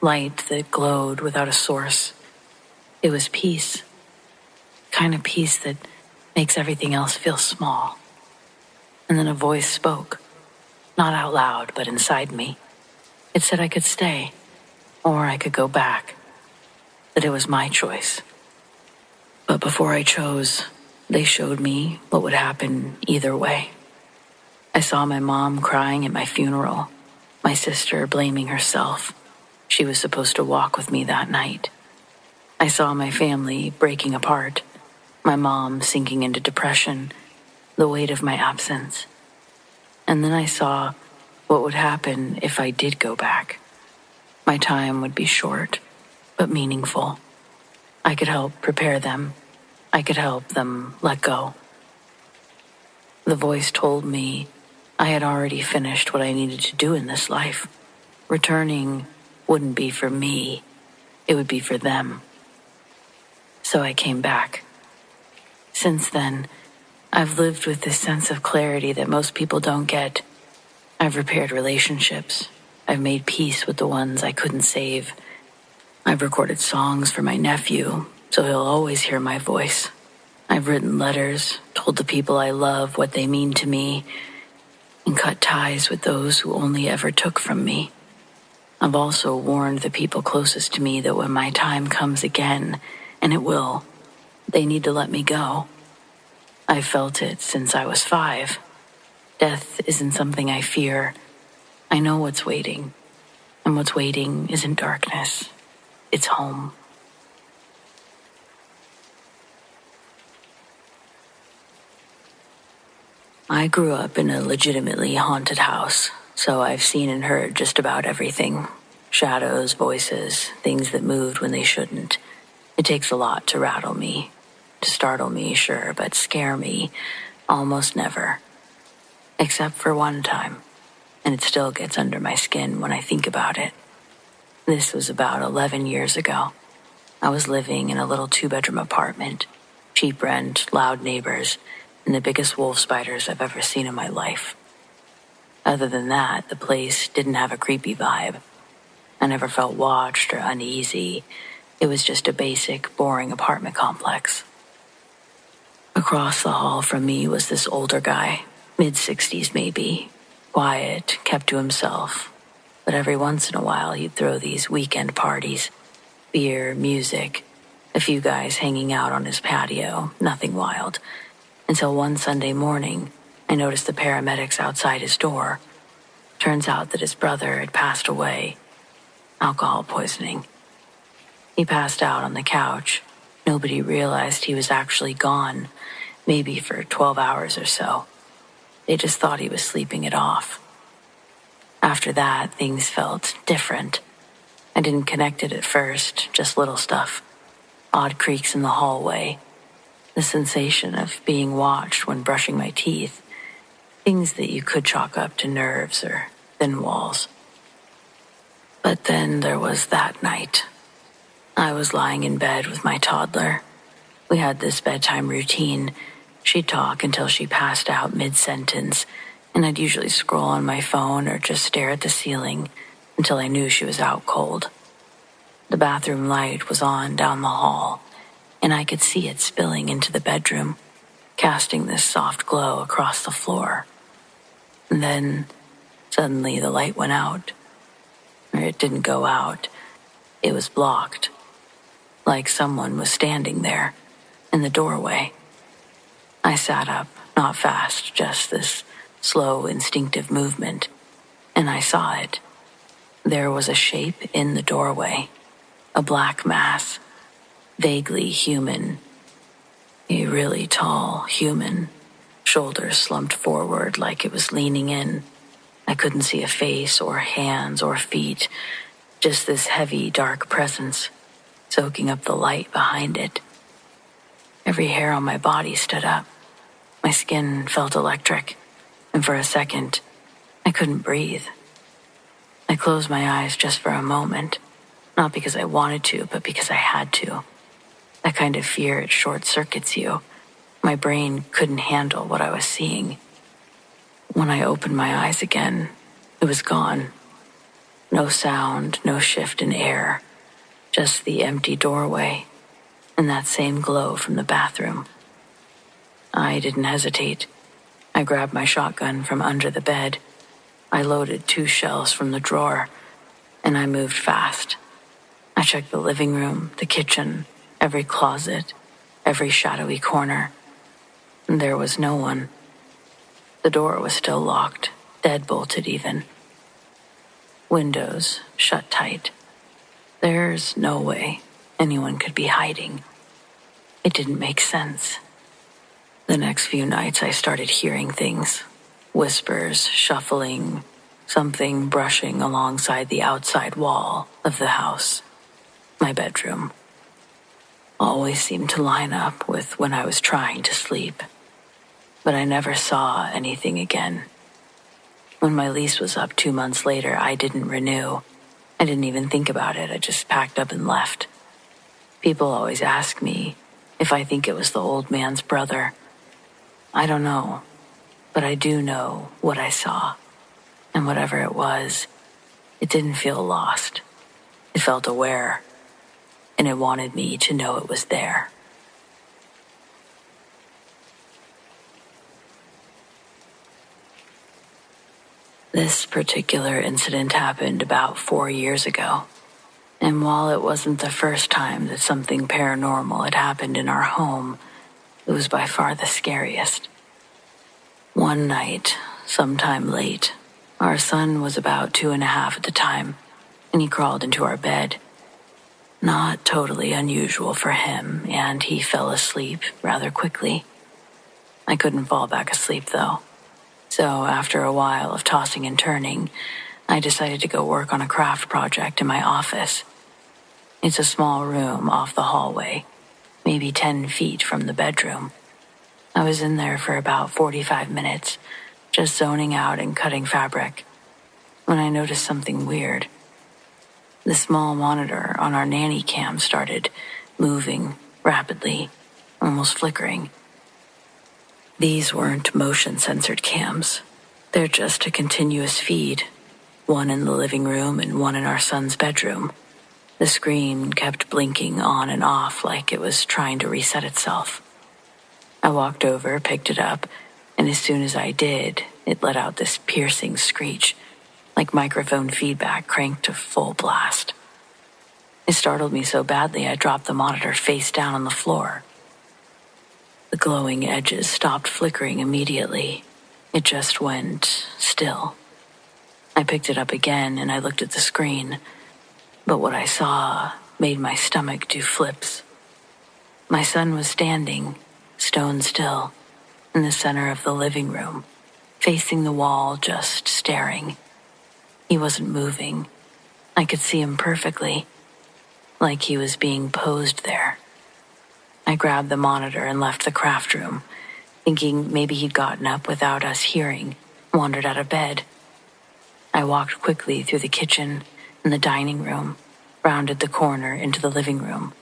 Speaker 1: light that glowed without a source. It was peace, kind of peace that makes everything else feel small. And then a voice spoke, not out loud, but inside me. It said I could stay, or I could go back, that it was my choice. But before I chose, they showed me what would happen either way. I saw my mom crying at my funeral, my sister blaming herself. She was supposed to walk with me that night. I saw my family breaking apart, my mom sinking into depression, the weight of my absence. And then I saw what would happen if I did go back. My time would be short, but meaningful. I could help prepare them. I could help them let go. The voice told me I had already finished what I needed to do in this life. Returning wouldn't be for me, it would be for them. So I came back. Since then, I've lived with this sense of clarity that most people don't get. I've repaired relationships. I've made peace with the ones I couldn't save. I've recorded songs for my nephew, so he'll always hear my voice. I've written letters, told the people I love what they mean to me, and cut ties with those who only ever took from me. I've also warned the people closest to me that when my time comes again, and it will, they need to let me go. I've felt it since I was 5. Death isn't something I fear. I know what's waiting, and what's waiting isn't darkness. It's home. I grew up in a legitimately haunted house, so I've seen and heard just about everything. Shadows, voices, things that moved when they shouldn't. It takes a lot to rattle me. To startle me, sure, but scare me, almost never. Except for one time, and it still gets under my skin when I think about it. This was about 11 years ago. I was living in a little 2-bedroom apartment, cheap rent, loud neighbors, and the biggest wolf spiders I've ever seen in my life. Other than that, the place didn't have a creepy vibe. I never felt watched or uneasy. It was just a basic, boring apartment complex. Across the hall from me was this older guy, mid-60s maybe, quiet, kept to himself. But every once in a while he'd throw these weekend parties. Beer, music, a few guys hanging out on his patio, nothing wild. Until one Sunday morning, I noticed the paramedics outside his door. Turns out that his brother had passed away. Alcohol poisoning. He passed out on the couch. Nobody realized he was actually gone, maybe for 12 hours or so. They just thought he was sleeping it off. After that, things felt different. I didn't connect it at first, just little stuff. Odd creaks in the hallway. The sensation of being watched when brushing my teeth. Things that you could chalk up to nerves or thin walls. But then there was that night. I was lying in bed with my toddler. We had this bedtime routine. She'd talk until she passed out mid-sentence, and I'd usually scroll on my phone or just stare at the ceiling until I knew she was out cold. The bathroom light was on down the hall, and I could see it spilling into the bedroom, casting this soft glow across the floor. And then, suddenly the light went out. Or it didn't go out. It was blocked. Like someone was standing there, in the doorway. I sat up, not fast, just this slow, instinctive movement. And I saw it. There was a shape in the doorway. A black mass. Vaguely human. A really tall human. Shoulders slumped forward like it was leaning in. I couldn't see a face or hands or feet. Just this heavy, dark presence, soaking up the light behind it. Every hair on my body stood up. My skin felt electric, and for a second, I couldn't breathe. I closed my eyes just for a moment, not because I wanted to, but because I had to. That kind of fear, it short-circuits you. My brain couldn't handle what I was seeing. When I opened my eyes again, it was gone. No sound, no shift in air, just the empty doorway and that same glow from the bathroom. I didn't hesitate. I grabbed my shotgun from under the bed. I loaded 2 shells from the drawer, and I moved fast. I checked the living room, the kitchen, every closet, every shadowy corner. And there was no one. The door was still locked, deadbolted even. Windows shut tight. There's no way anyone could be hiding. It didn't make sense. The next few nights I started hearing things. Whispers, shuffling, something brushing alongside the outside wall of the house. My bedroom. Always seemed to line up with when I was trying to sleep. But I never saw anything again. When my lease was up 2 months later, I didn't renew. I didn't even think about it. I just packed up and left. People always ask me if I think it was the old man's brother. I don't know, but I do know what I saw. And whatever it was, it didn't feel lost. It felt aware, and it wanted me to know it was there. This particular incident happened about 4 years ago. And while it wasn't the first time that something paranormal had happened in our home, it was by far the scariest. One night, sometime late, our son was about 2.5 at the time, and he crawled into our bed. Not totally unusual for him, and he fell asleep rather quickly. I couldn't fall back asleep, though. So after a while of tossing and turning, I decided to go work on a craft project in my office. It's a small room off the hallway, maybe 10 feet from the bedroom. I was in there for about 45 minutes, just zoning out and cutting fabric, when I noticed something weird. The small monitor on our nanny cam started moving rapidly, almost flickering. These weren't motion-censored cams. They're just a continuous feed, one in the living room and one in our son's bedroom. The screen kept blinking on and off like it was trying to reset itself. I walked over, picked it up, and as soon as I did, it let out this piercing screech, like microphone feedback cranked to full blast. It startled me so badly I dropped the monitor face down on the floor. The glowing edges stopped flickering immediately. It just went still. I picked it up again and I looked at the screen, but what I saw made my stomach do flips. My son was standing, stone still, in the center of the living room, facing the wall, just staring. He wasn't moving. I could see him perfectly, like he was being posed there. I grabbed the monitor and left the craft room, thinking maybe he'd gotten up without us hearing, wandered out of bed. I walked quickly through the kitchen and the dining room, rounded the corner into the living room.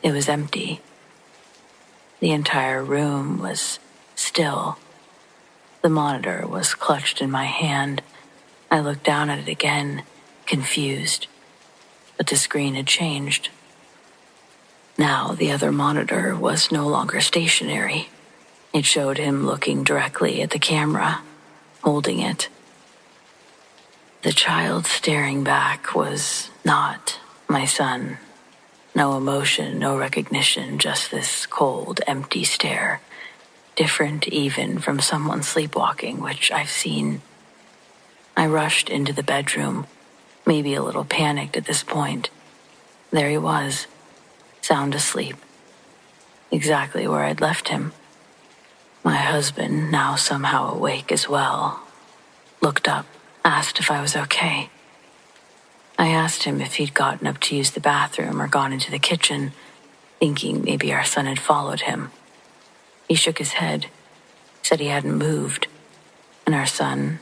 Speaker 1: It was empty. The entire room was still. The monitor was clutched in my hand. I looked down at it again, confused. But the screen had changed. Now the other monitor was no longer stationary. It showed him looking directly at the camera, holding it. The child staring back was not my son. No emotion, no recognition, just this cold, empty stare. Different even from someone sleepwalking, which I've seen. I rushed into the bedroom, maybe a little panicked at this point. There he was, sound asleep. Exactly where I'd left him. My husband, now somehow awake as well, looked up, asked if I was okay. I asked him if he'd gotten up to use the bathroom or gone into the kitchen, thinking maybe our son had followed him. He shook his head, said he hadn't moved, and our son,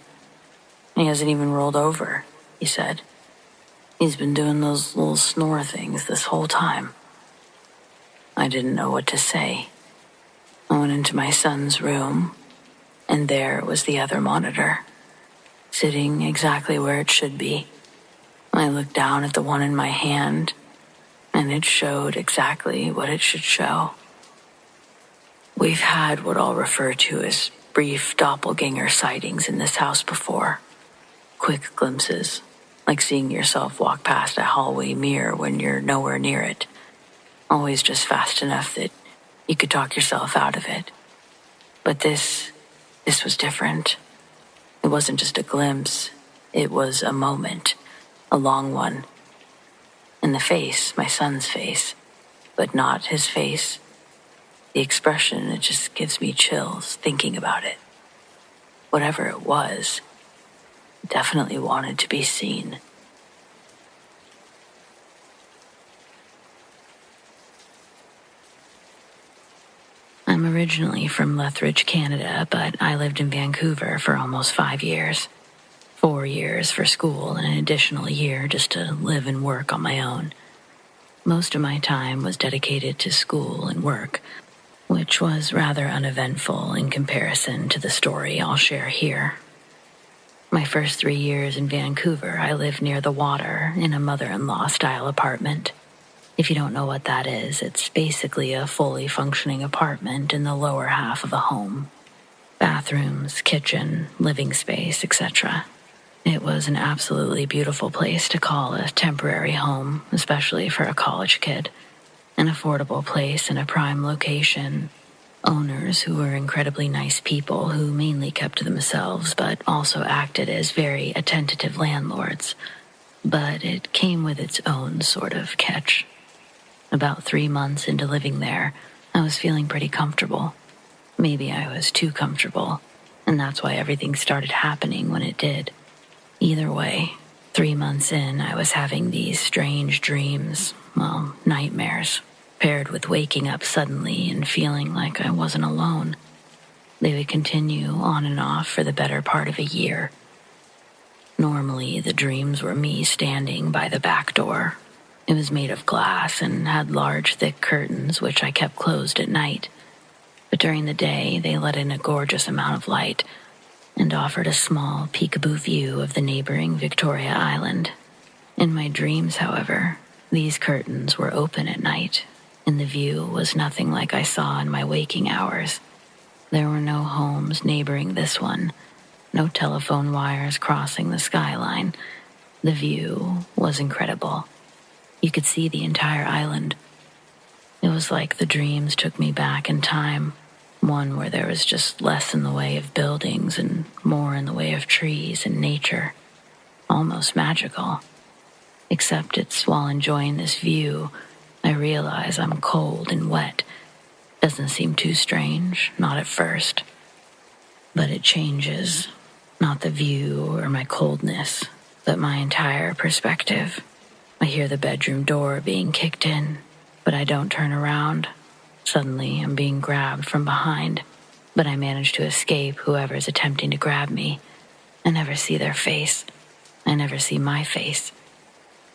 Speaker 1: he hasn't even rolled over, he said. He's been doing those little snore things this whole time. I didn't know what to say. I went into my son's room, and there was the other monitor, sitting exactly where it should be. I looked down at the one in my hand, and it showed exactly what it should show. We've had what I'll refer to as brief doppelganger sightings in this house before. Quick glimpses, like seeing yourself walk past a hallway mirror when you're nowhere near it. Always just fast enough that you could talk yourself out of it. But this was different. It wasn't just a glimpse, it was a moment, a long one. In the face, my son's face, but not his face. The expression, it just gives me chills thinking about it. Whatever it was, it definitely wanted to be seen. I'm originally from Lethbridge, Canada, but I lived in Vancouver for almost 5 years. 4 years for school and an additional year just to live and work on my own. Most of my time was dedicated to school and work, which was rather uneventful in comparison to the story I'll share here. My first 3 years in Vancouver, I lived near the water in a mother-in-law style apartment. If you don't know what that is, it's basically a fully functioning apartment in the lower half of a home. Bathrooms, kitchen, living space, etc. It was an absolutely beautiful place to call a temporary home, especially for a college kid. An affordable place in a prime location. Owners who were incredibly nice people who mainly kept to themselves but also acted as very attentive landlords. But it came with its own sort of catch. About 3 months into living there, I was feeling pretty comfortable. Maybe I was too comfortable, and that's why everything started happening when it did. Either way, 3 months in, I was having these strange dreams, nightmares, paired with waking up suddenly and feeling like I wasn't alone. They would continue on and off for the better part of a year. Normally, the dreams were me standing by the back door. It was made of glass and had large, thick curtains, which I kept closed at night. But during the day, they let in a gorgeous amount of light and offered a small, peekaboo view of the neighboring Victoria Island. In my dreams, however, these curtains were open at night, and the view was nothing like I saw in my waking hours. There were no homes neighboring this one, no telephone wires crossing the skyline. The view was incredible. You could see the entire island. It was like the dreams took me back in time, one where there was just less in the way of buildings and more in the way of trees and nature. Almost magical. Except it's while enjoying this view, I realize I'm cold and wet. Doesn't seem too strange, not at first. But it changes. Not the view or my coldness, but my entire perspective. I hear the bedroom door being kicked in, but I don't turn around. Suddenly, I'm being grabbed from behind, but I manage to escape whoever's attempting to grab me. I never see their face. I never see my face.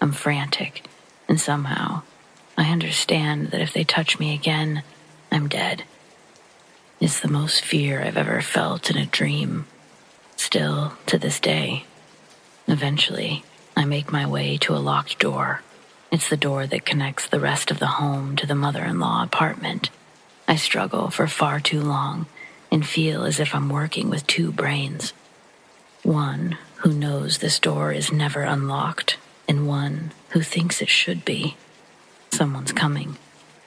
Speaker 1: I'm frantic, and somehow, I understand that if they touch me again, I'm dead. It's the most fear I've ever felt in a dream. Still, to this day. Eventually, I make my way to a locked door. It's the door that connects the rest of the home to the mother-in-law apartment. I struggle for far too long and feel as if I'm working with two brains. one who knows this door is never unlocked, and one who thinks it should be. Someone's coming.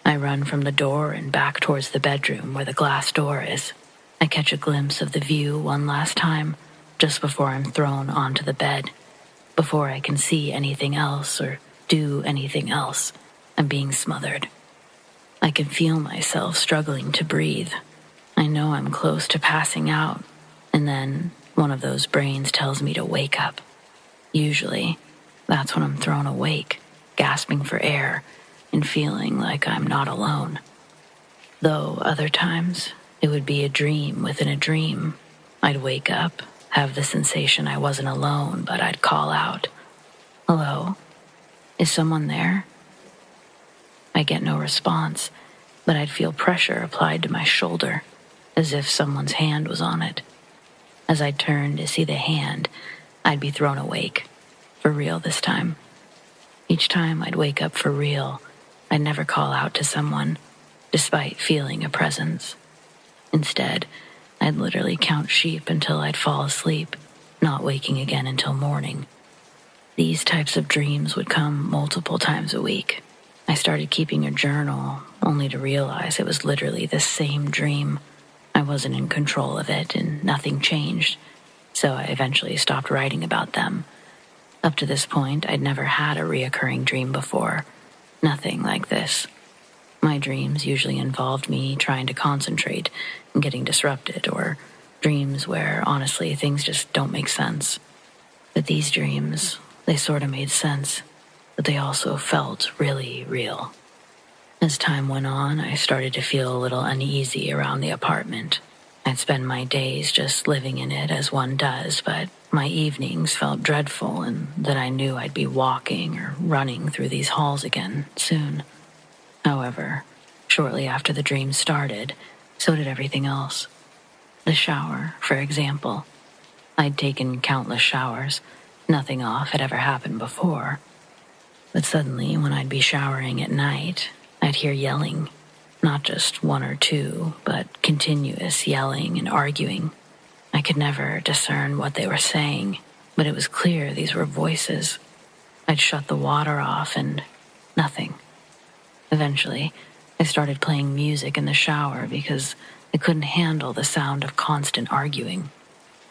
Speaker 1: I run from the door and back towards the bedroom where the glass door is. I catch a glimpse of the view one last time, just before I'm thrown onto the bed. Before I can see anything else or do anything else, I'm being smothered. I can feel myself struggling to breathe. I know I'm close to passing out, and then one of those brains tells me to wake up. Usually, that's when I'm thrown awake, gasping for air, and feeling like I'm not alone. Though other times, it would be a dream within a dream. I'd wake up, have the sensation I wasn't alone, but I'd call out, "Hello? Is someone there?" I get no response, but I'd feel pressure applied to my shoulder, as if someone's hand was on it. As I turned to see the hand, I'd be thrown awake, for real this time. Each time I'd wake up for real, I'd never call out to someone, despite feeling a presence. Instead, I'd literally count sheep until I'd fall asleep, not waking again until morning. These types of dreams would come multiple times a week. I started keeping a journal, only to realize it was literally the same dream. I wasn't in control of it, and nothing changed, so I eventually stopped writing about them. Up to this point, I'd never had a reoccurring dream before. Nothing like this. My dreams usually involved me trying to concentrate and getting disrupted, or dreams where, honestly, things just don't make sense. But these dreams, they sort of made sense, but they also felt really real. As time went on, I started to feel a little uneasy around the apartment. I'd spend my days just living in it as one does, but my evenings felt dreadful, and that I knew I'd be walking or running through these halls again soon. However, shortly after the dream started, so did everything else. The shower, for example. I'd taken countless showers. Nothing off had ever happened before. But suddenly, when I'd be showering at night, I'd hear yelling. Not just one or two, but continuous yelling and arguing. I could never discern what they were saying, but it was clear these were voices. I'd shut the water off and nothing. Eventually, I started playing music in the shower because I couldn't handle the sound of constant arguing.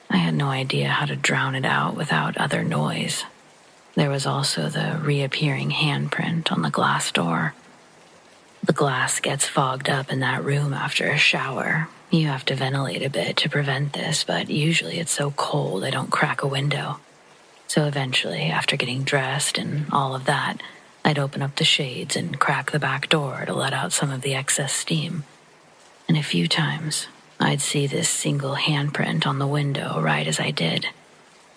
Speaker 1: I had no idea how to drown it out without other noise. There was also the reappearing handprint on the glass door. The glass gets fogged up in that room after a shower. You have to ventilate a bit to prevent this, but usually it's so cold I don't crack a window. So eventually, after getting dressed and all of that, I'd open up the shades and crack the back door to let out some of the excess steam. And a few times, I'd see this single handprint on the window right as I did.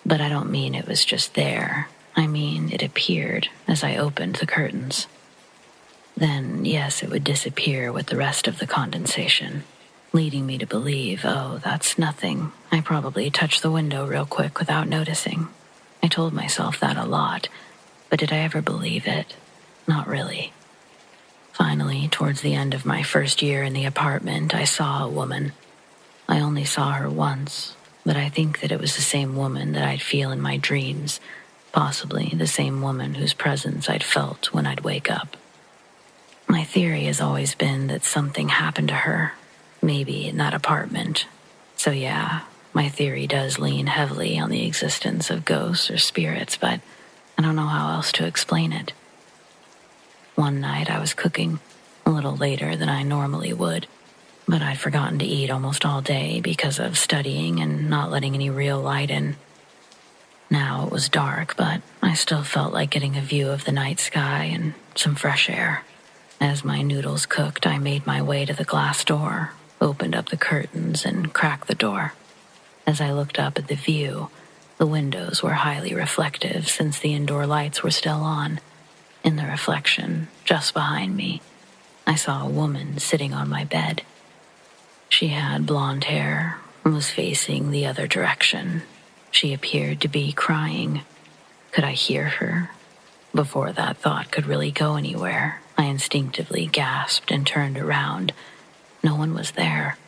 Speaker 1: But I don't mean it was just there. I mean it appeared as I opened the curtains. Then, yes, it would disappear with the rest of the condensation, leading me to believe, oh, that's nothing. I probably touched the window real quick without noticing. I told myself that a lot, but did I ever believe it? Not really. Finally, towards the end of my first year in the apartment, I saw a woman. I only saw her once, but I think that it was the same woman that I'd feel in my dreams, possibly the same woman whose presence I'd felt when I'd wake up. My theory has always been that something happened to her, maybe in that apartment. So yeah, my theory does lean heavily on the existence of ghosts or spirits, but I don't know how else to explain it. One night I was cooking, a little later than I normally would, but I'd forgotten to eat almost all day because of studying and not letting any real light in. Now it was dark, but I still felt like getting a view of the night sky and some fresh air. As my noodles cooked, I made my way to the glass door, opened up the curtains, and cracked the door. As I looked up at the view, the windows were highly reflective since the indoor lights were still on. In the reflection, just behind me, I saw a woman sitting on my bed. She had blonde hair and was facing the other direction. She appeared to be crying. Could I hear her? Before that thought could really go anywhere, I instinctively gasped and turned around. No one was there.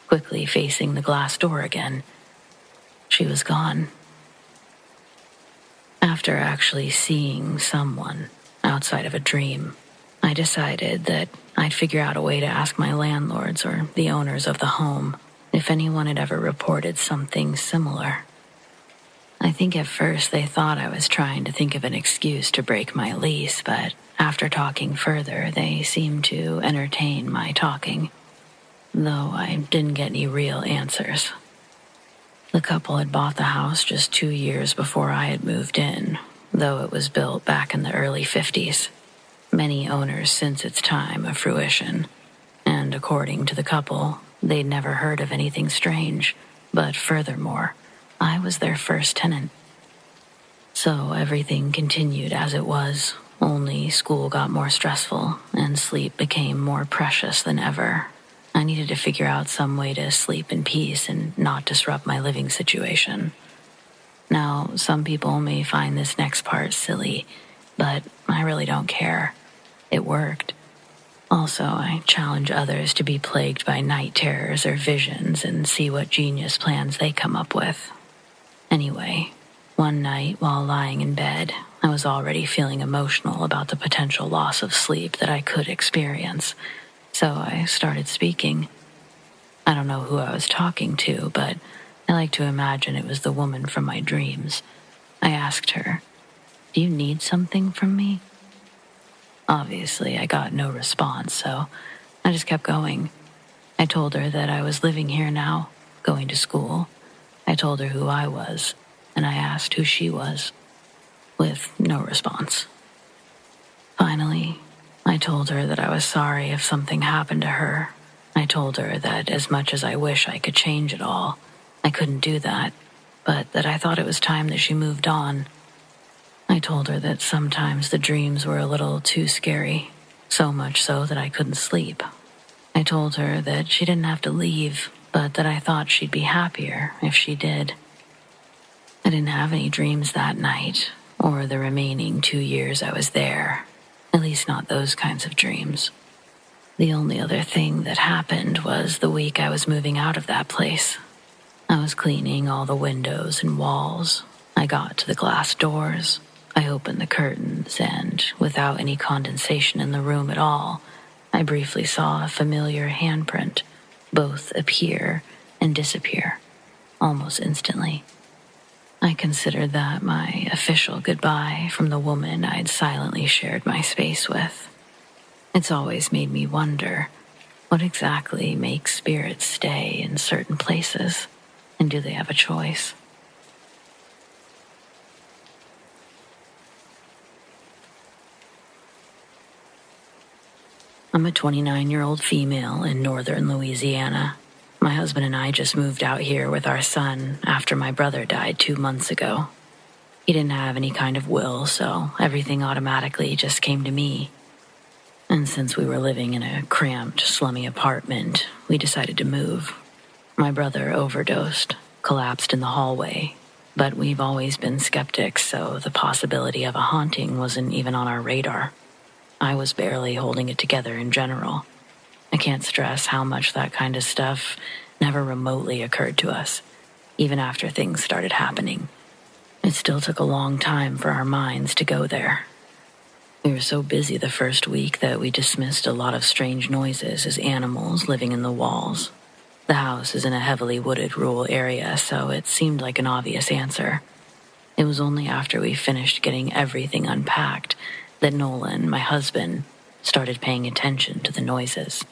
Speaker 1: Quickly facing the glass door again, she was gone. After actually seeing someone outside of a dream, I decided that I'd figure out a way to ask my landlords or the owners of the home if anyone had ever reported something similar. I think at first they thought I was trying to think of an excuse to break my lease, but after talking further, they seemed to entertain my talking, though I didn't get any real answers. The couple had bought the house just 2 years before I had moved in, though it was built back in the early 50s. Many owners since its time of fruition, and according to the couple, they'd never heard of anything strange, but furthermore, I was their first tenant. So everything continued as it was, only school got more stressful and sleep became more precious than ever. I needed to figure out some way to sleep in peace and not disrupt my living situation. Now, some people may find this next part silly, but I really don't care. It worked. Also, I challenge others to be plagued by night terrors or visions and see what genius plans they come up with. Anyway, one night while lying in bed, I was already feeling emotional about the potential loss of sleep that I could experience, so I started speaking. I don't know who I was talking to, but I like to imagine it was the woman from my dreams. I asked her, "Do you need something from me?" Obviously, I got no response, so I just kept going. I told her that I was living here now, going to school. I told her who I was, and I asked who she was, with no response. Finally, I told her that I was sorry if something happened to her. I told her that as much as I wish I could change it all, I couldn't do that, but that I thought it was time that she moved on. I told her that sometimes the dreams were a little too scary, so much so that I couldn't sleep. I told her that she didn't have to leave, but that I thought she'd be happier if she did. I didn't have any dreams that night, or the remaining 2 years I was there, at least not those kinds of dreams. The only other thing that happened was the week I was moving out of that place. I was cleaning all the windows and walls. I got to the glass doors. I opened the curtains, and without any condensation in the room at all, I briefly saw a familiar handprint both appear and disappear, almost instantly. I considered that my official goodbye from the woman I'd silently shared my space with. It's always made me wonder, what exactly makes spirits stay in certain places, and do they have a choice? I'm a 29-year-old female in northern Louisiana. My husband and I just moved out here with our son after my brother died 2 months ago. He didn't have any kind of will, so everything automatically just came to me. And since we were living in a cramped, slummy apartment, we decided to move. My brother overdosed, collapsed in the hallway, but we've always been skeptics, so the possibility of a haunting wasn't even on our radar. I was barely holding it together in general. I can't stress how much that kind of stuff never remotely occurred to us, even after things started happening. It still took a long time for our minds to go there. We were so busy the first week that we dismissed a lot of strange noises as animals living in the walls. The house is in a heavily wooded rural area, so it seemed like an obvious answer. It was only after we finished getting everything unpacked that Nolan, my husband, started paying attention to the noises.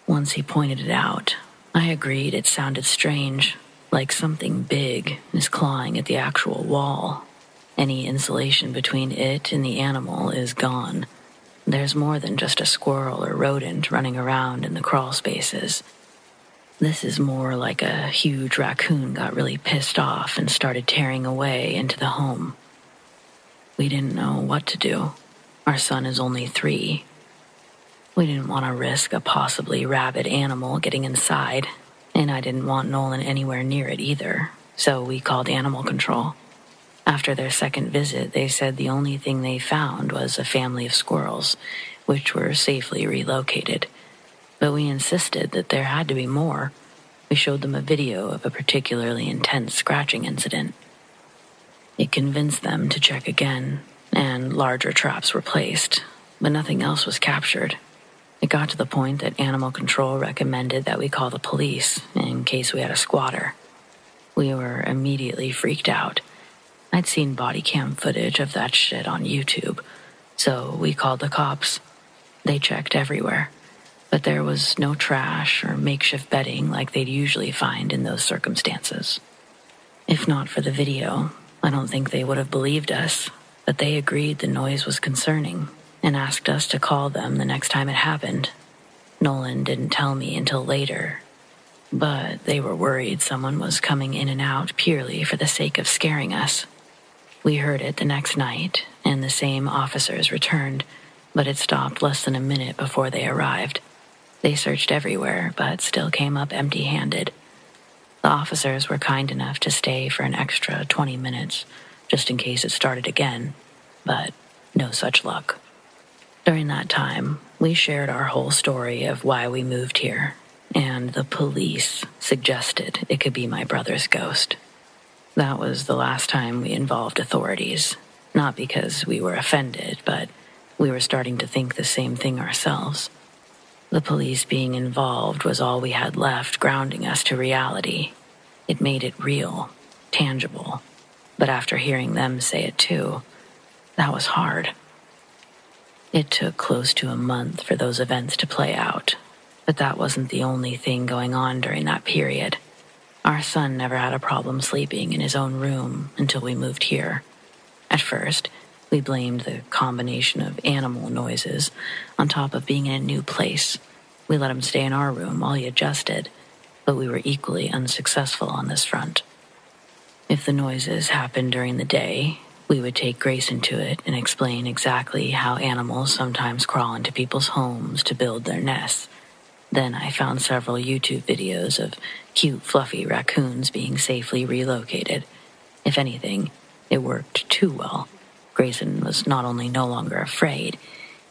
Speaker 1: Once he pointed it out, I agreed it sounded strange, like something big is clawing at the actual wall. Any insulation between it and the animal is gone. There's more than just a squirrel or rodent running around in the crawl spaces. This is more like a huge raccoon got really pissed off and started tearing away into the home. We didn't know what to do. Our son is only 3. We didn't want to risk a possibly rabid animal getting inside, and I didn't want Nolan anywhere near it either, so we called animal control. After their second visit, they said the only thing they found was a family of squirrels, which were safely relocated. But we insisted that there had to be more. We showed them a video of a particularly intense scratching incident. It convinced them to check again, and larger traps were placed, but nothing else was captured. It got to the point that Animal Control recommended that we call the police in case we had a squatter. We were immediately freaked out. I'd seen body cam footage of that shit on YouTube, so we called the cops. They checked everywhere, but there was no trash or makeshift bedding like they'd usually find in those circumstances. If not for the video, I don't think they would have believed us, but they agreed the noise was concerning and asked us to call them the next time it happened. Nolan didn't tell me until later, but they were worried someone was coming in and out purely for the sake of scaring us. We heard it the next night, and the same officers returned, but it stopped less than a minute before they arrived. They searched everywhere, but still came up empty-handed. The officers were kind enough to stay for an extra 20 minutes, just in case it started again, but no such luck. During that time, we shared our whole story of why we moved here, and the police suggested it could be my brother's ghost. That was the last time we involved authorities, not because we were offended, but we were starting to think the same thing ourselves. The police being involved was all we had left grounding us to reality. It made it real, tangible, but after hearing them say it too, that was hard. It took close to a month for those events to play out, but that wasn't the only thing going on during that period. Our son never had a problem sleeping in his own room until we moved here. At first, we blamed the combination of animal noises on top of being in a new place. We let him stay in our room while he adjusted, but we were equally unsuccessful on this front. If the noises happened during the day, we would take Grayson to it and explain exactly how animals sometimes crawl into people's homes to build their nests. Then I found several YouTube videos of cute, fluffy raccoons being safely relocated. If anything, it worked too well. Grayson was not only no longer afraid,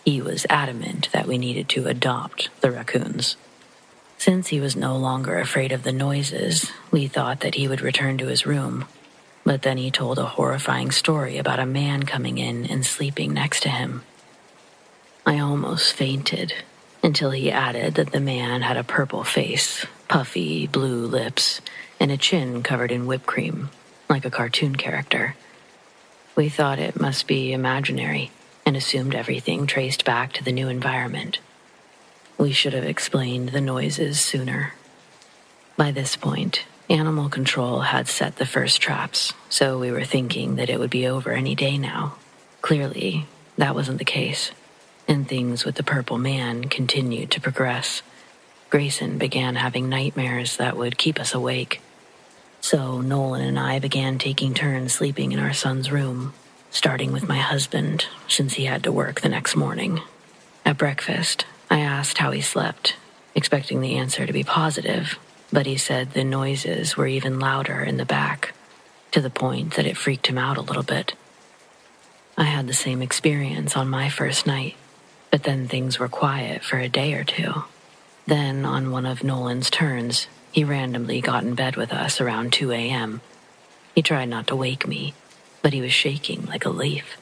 Speaker 1: he was adamant that we needed to adopt the raccoons. Since he was no longer afraid of the noises, we thought that he would return to his room. But then he told a horrifying story about a man coming in and sleeping next to him. I almost fainted until he added that the man had a purple face, puffy blue lips, and a chin covered in whipped cream, like a cartoon character. We thought it must be imaginary and assumed everything traced back to the new environment. We should have explained the noises sooner. By this point, Animal Control had set the first traps, so we were thinking that it would be over any day now. Clearly, that wasn't the case, and things with the purple man continued to progress. Grayson began having nightmares that would keep us awake. So Nolan and I began taking turns sleeping in our son's room, starting with my husband, since he had to work the next morning. At breakfast, I asked how he slept, expecting the answer to be positive, but he said the noises were even louder in the back, to the point that it freaked him out a little bit. I had the same experience on my first night, but then things were quiet for a day or two. Then, on one of Nolan's turns, he randomly got in bed with us around 2 a.m. He tried not to wake me, but he was shaking like a leaf.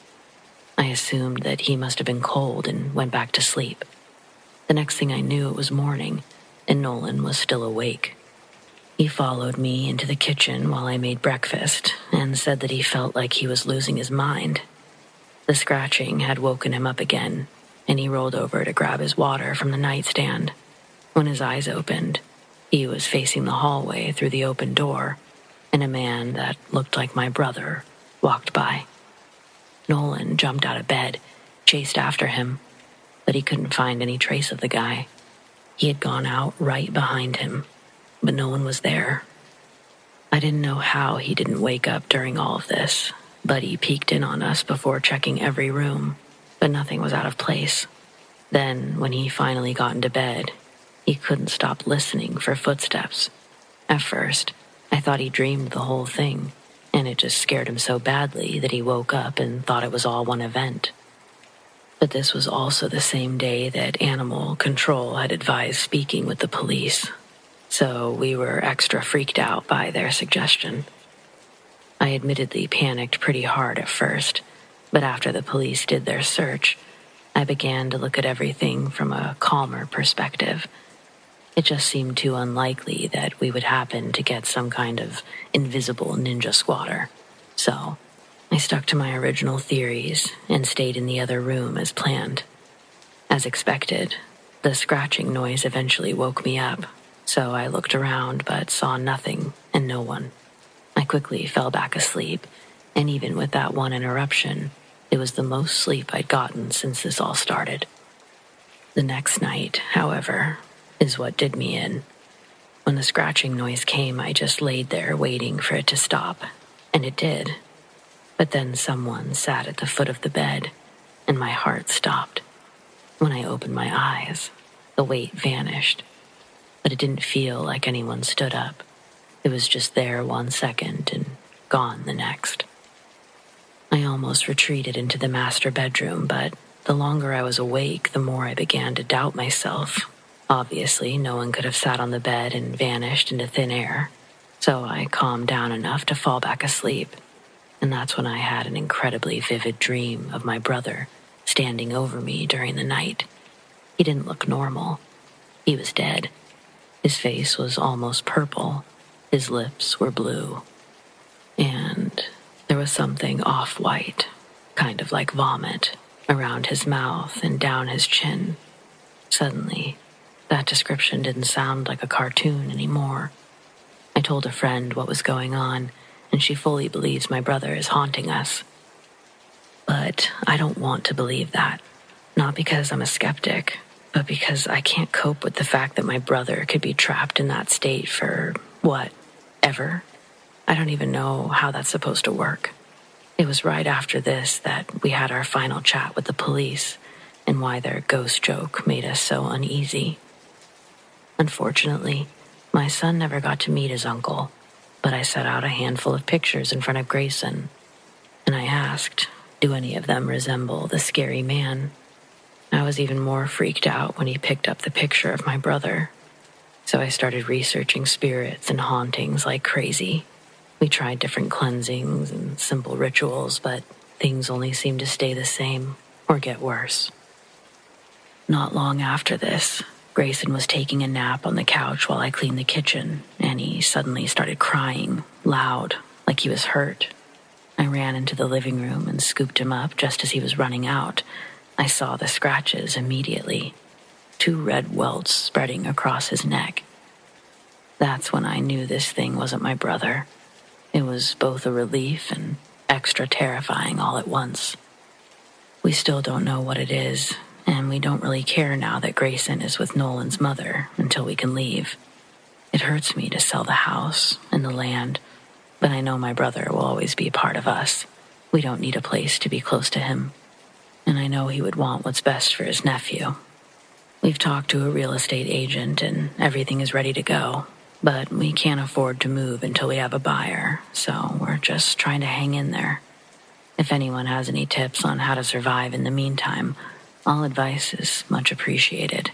Speaker 1: I assumed that he must have been cold and went back to sleep. The next thing I knew, it was morning, and Nolan was still awake. He followed me into the kitchen while I made breakfast and said that he felt like he was losing his mind. The scratching had woken him up again, and he rolled over to grab his water from the nightstand. When his eyes opened, he was facing the hallway through the open door, and a man that looked like my brother walked by. Nolan jumped out of bed, chased after him, but he couldn't find any trace of the guy. He had gone out right behind him, but no one was there. I didn't know how he didn't wake up during all of this, but he peeked in on us before checking every room, but nothing was out of place. Then, when he finally got into bed, he couldn't stop listening for footsteps. At first, I thought he dreamed the whole thing, and it just scared him so badly that he woke up and thought it was all one event. But this was also the same day that Animal Control had advised speaking with the police. so we were extra freaked out by their suggestion. I admittedly panicked pretty hard at first, but after the police did their search, I began to look at everything from a calmer perspective. It just seemed too unlikely that we would happen to get some kind of invisible ninja squatter. So I stuck to my original theories and stayed in the other room as planned. As expected, the scratching noise eventually woke me up, so I looked around but saw nothing and no one. I quickly fell back asleep, and even with that one interruption, it was the most sleep I'd gotten since this all started. The next night, however, is what did me in. When the scratching noise came, I just laid there waiting for it to stop, and it did. But then someone sat at the foot of the bed, and my heart stopped. When I opened my eyes, the weight vanished, but it didn't feel like anyone stood up. It was just there 1 second and gone the next. I almost retreated into the master bedroom, but the longer I was awake, the more I began to doubt myself. Obviously, no one could have sat on the bed and vanished into thin air, so I calmed down enough to fall back asleep, and that's when I had an incredibly vivid dream of my brother standing over me during the night. He didn't look normal. He was dead. His face was almost purple. His lips were blue. And there was something off-white, kind of like vomit, around his mouth and down his chin. Suddenly, that description didn't sound like a cartoon anymore. I told a friend what was going on, and she fully believes my brother is haunting us. But I don't want to believe that. Not because I'm a skeptic, but because I can't cope with the fact that my brother could be trapped in that state for, ever? I don't even know how that's supposed to work. It was right after this that we had our final chat with the police, and why their ghost joke made us so uneasy. Unfortunately, my son never got to meet his uncle, but I set out a handful of pictures in front of Grayson, and I asked, do any of them resemble the scary man? I was even more freaked out when he picked up the picture of my brother. So I started researching spirits and hauntings like crazy. We tried different cleansings and simple rituals, but things only seemed to stay the same or get worse. Not long after this, Grayson was taking a nap on the couch while I cleaned the kitchen, and he suddenly started crying, loud, like he was hurt. I ran into the living room and scooped him up just as he was running out. I saw the scratches immediately. 2 red welts spreading across his neck. That's when I knew this thing wasn't my brother. It was both a relief and extra terrifying all at once. We still don't know what it is, and we don't really care now that Grayson is with Nolan's mother until we can leave. It hurts me to sell the house and the land, but I know my brother will always be a part of us. We don't need a place to be close to him, and I know he would want what's best for his nephew. We've talked to a real estate agent and everything is ready to go, but we can't afford to move until we have a buyer, so we're just trying to hang in there. If anyone has any tips on how to survive in the meantime, all advice is much appreciated.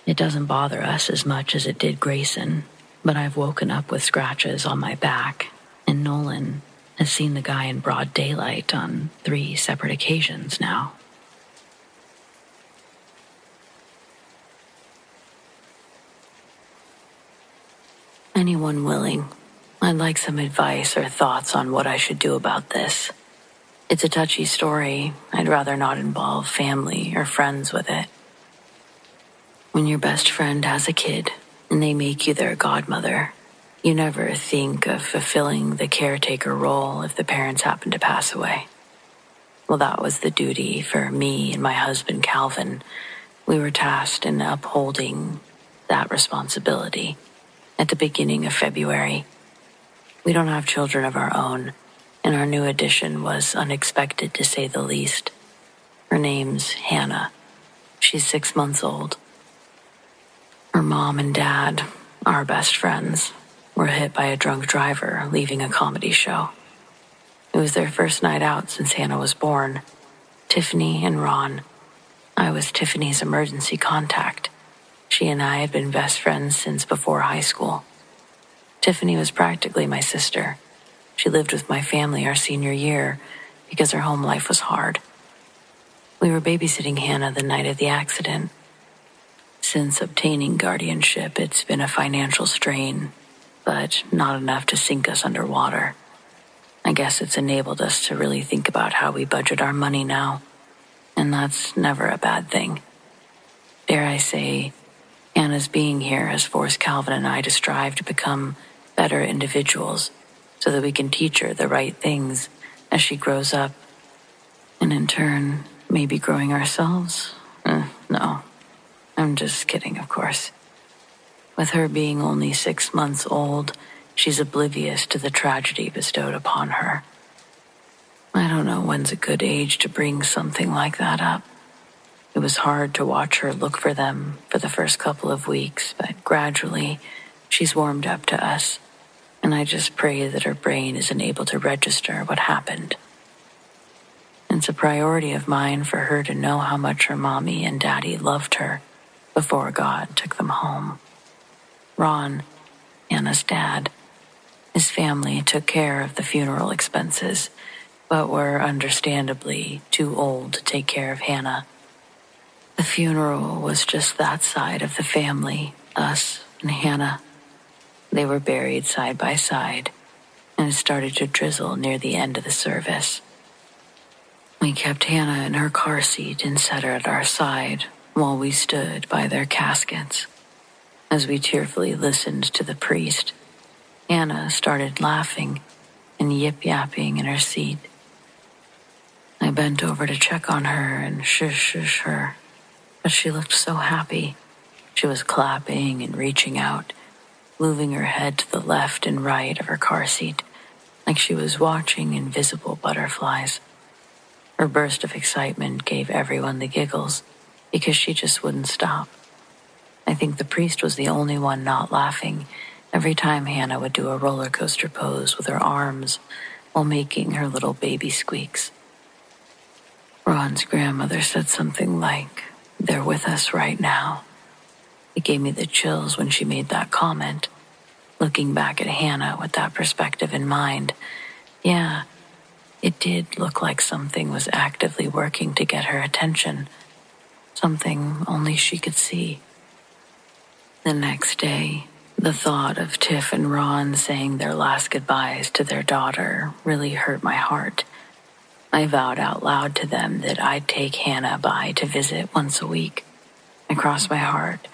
Speaker 1: It doesn't bother us as much as it did Grayson, but I've woken up with scratches on my back, and Nolan has seen the guy in broad daylight on 3 separate occasions now. Anyone willing, I'd like some advice or thoughts on what I should do about this. It's a touchy story. I'd rather not involve family or friends with it. When your best friend has a kid and they make you their godmother, you never think of fulfilling the caretaker role if the parents happen to pass away. Well, that was the duty for me and my husband, Calvin. We were tasked in upholding that responsibility at the beginning of February. We don't have children of our own, and our new addition was unexpected to say the least. Her name's Hannah. She's 6 months old. Her mom and dad, our best friends, were hit by a drunk driver leaving a comedy show. It was their first night out since Hannah was born. Tiffany and Ron. I was Tiffany's emergency contact. She and I had been best friends since before high school. Tiffany was practically my sister. She lived with my family our senior year because her home life was hard. We were babysitting Hannah the night of the accident. Since obtaining guardianship, it's been a financial strain, but not enough to sink us underwater. I guess it's enabled us to really think about how we budget our money now, and that's never a bad thing. Dare I say, Hannah's being here has forced Calvin and I to strive to become better individuals so that we can teach her the right things as she grows up, and in turn, maybe growing ourselves? No, I'm just kidding, of course. With her being only 6 months old, she's oblivious to the tragedy bestowed upon her. I don't know when's a good age to bring something like that up. It was hard to watch her look for them for the first couple of weeks, but gradually, she's warmed up to us, and I just pray that her brain isn't able to register what happened. It's a priority of mine for her to know how much her mommy and daddy loved her before God took them home. Ron, Hannah's dad, his family took care of the funeral expenses, but were understandably too old to take care of Hannah. The funeral was just that side of the family, us and Hannah. They were buried side by side, and it started to drizzle near the end of the service. We kept Hannah in her car seat and set her at our side while we stood by their caskets. As we tearfully listened to the priest, Hannah started laughing and yip-yapping in her seat. I bent over to check on her and shush her, but she looked so happy. She was clapping and reaching out, moving her head to the left and right of her car seat, like she was watching invisible butterflies. Her burst of excitement gave everyone the giggles because she just wouldn't stop. I think the priest was the only one not laughing every time Hannah would do a roller coaster pose with her arms while making her little baby squeaks. Ron's grandmother said something like, "They're with us right now." It gave me the chills when she made that comment. Looking back at Hannah with that perspective in mind, yeah, it did look like something was actively working to get her attention, something only she could see. The next day, the thought of Tiff and Ron saying their last goodbyes to their daughter really hurt my heart. I vowed out loud to them that I'd take Hannah by to visit once a week. I crossed my heart,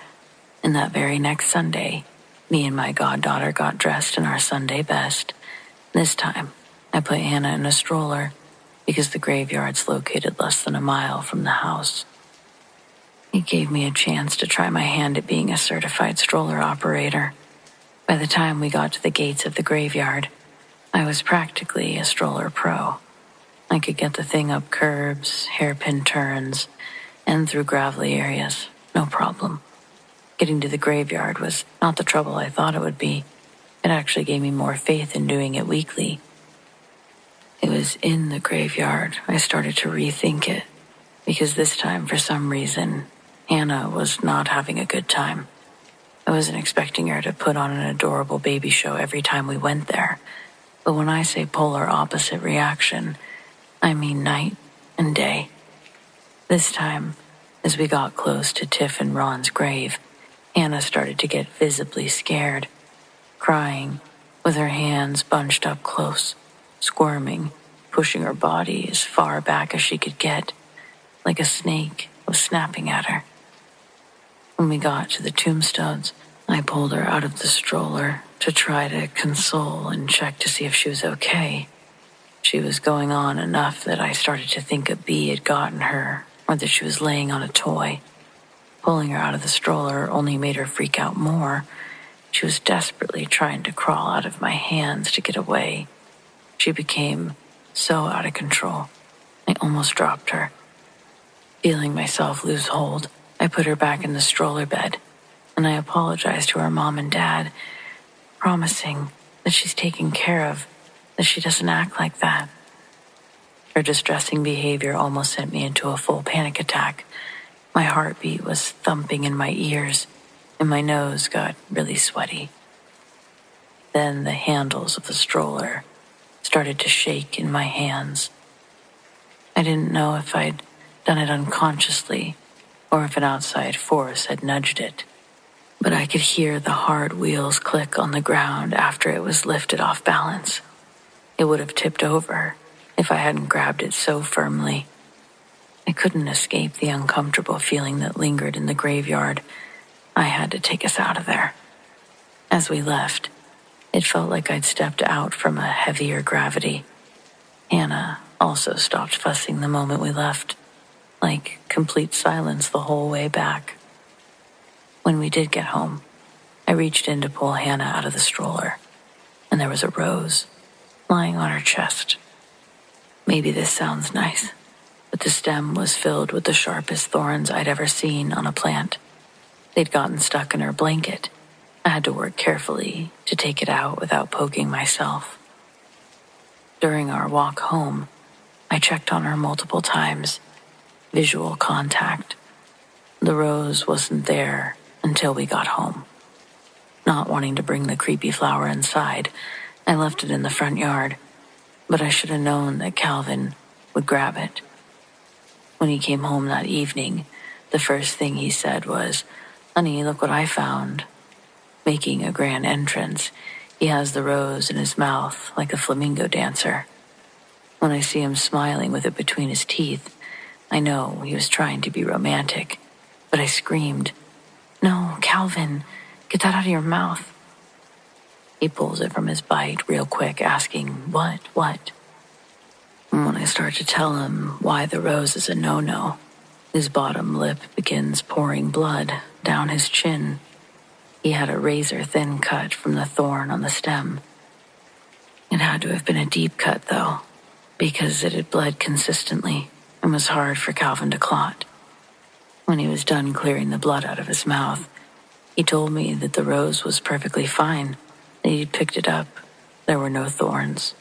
Speaker 1: and that very next Sunday, me and my goddaughter got dressed in our Sunday best. This time, I put Hannah in a stroller because the graveyard's located less than a mile from the house. It gave me a chance to try my hand at being a certified stroller operator. By the time we got to the gates of the graveyard, I was practically a stroller pro. I could get the thing up curbs, hairpin turns, and through gravelly areas, no problem. Getting to the graveyard was not the trouble I thought it would be. It actually gave me more faith in doing it weekly. It was in the graveyard I started to rethink it, because this time, for some reason, Hannah was not having a good time. I wasn't expecting her to put on an adorable baby show every time we went there, but when I say polar opposite reaction, I mean night and day. This time, as we got close to Tiff and Ron's grave, Hannah started to get visibly scared, crying, with her hands bunched up close, squirming, pushing her body as far back as she could get, like a snake was snapping at her. When we got to the tombstones, I pulled her out of the stroller to try to console and check to see if she was okay. She was going on enough that I started to think a bee had gotten her, or that she was laying on a toy. Pulling her out of the stroller only made her freak out more. She was desperately trying to crawl out of my hands to get away. She became so out of control, I almost dropped her. Feeling myself lose hold, I put her back in the stroller bed, and I apologized to her mom and dad, promising that she's taken care of, that she doesn't act like that. Her distressing behavior almost sent me into a full panic attack. My heartbeat was thumping in my ears, and my nose got really sweaty. Then the handles of the stroller started to shake in my hands. I didn't know if I'd done it unconsciously or if an outside force had nudged it, but I could hear the hard wheels click on the ground after it was lifted off balance. It would have tipped over if I hadn't grabbed it so firmly. I couldn't escape the uncomfortable feeling that lingered in the graveyard. I had to take us out of there. As we left, it felt like I'd stepped out from a heavier gravity. Hannah also stopped fussing the moment we left, like complete silence the whole way back. When we did get home, I reached in to pull Hannah out of the stroller, and there was a rose lying on her chest. Maybe this sounds nice, but the stem was filled with the sharpest thorns I'd ever seen on a plant. They'd gotten stuck in her blanket. I had to work carefully to take it out without poking myself. During our walk home, I checked on her multiple times. Visual contact. The rose wasn't there until we got home. Not wanting to bring the creepy flower inside, I left it in the front yard, but I should have known that Calvin would grab it. When he came home that evening, the first thing he said was, "Honey, look what I found." Making a grand entrance, he has the rose in his mouth like a flamingo dancer. When I see him smiling with it between his teeth, I know he was trying to be romantic, but I screamed, "No, Calvin, get that out of your mouth." He pulls it from his bite real quick, asking, What? And when I start to tell him why the rose is a no-no, his bottom lip begins pouring blood down his chin. He had a razor-thin cut from the thorn on the stem. It had to have been a deep cut, though, because it had bled consistently and was hard for Calvin to clot. When he was done clearing the blood out of his mouth, he told me that the rose was perfectly fine, that he'd picked it up. There were no thorns.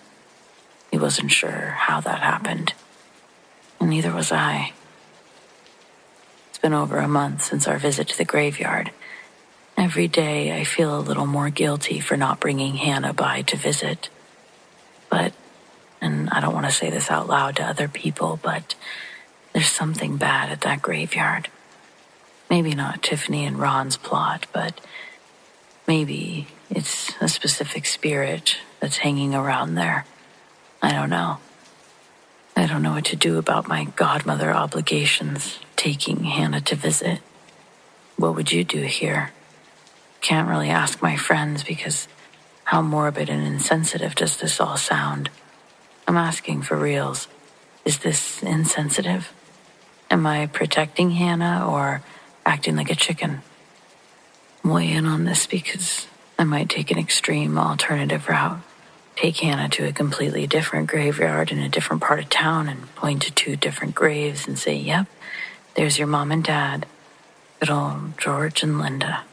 Speaker 1: He wasn't sure how that happened, and neither was I. It's been over a month since our visit to the graveyard. Every day I feel a little more guilty for not bringing Hannah by to visit. But, and I don't want to say this out loud to other people, but there's something bad at that graveyard. Maybe not Tiffany and Ron's plot, but maybe it's a specific spirit that's hanging around there. I don't know. I don't know what to do about my godmother obligations, taking Hannah to visit. What would you do here? Can't really ask my friends because how morbid and insensitive does this all sound? I'm asking for reals. Is this insensitive? Am I protecting Hannah or acting like a chicken? Weigh in on this because I might take an extreme alternative route. Take Hannah to a completely different graveyard in a different part of town and point to 2 different graves and say, "Yep, there's your mom and dad. Good old George and Linda."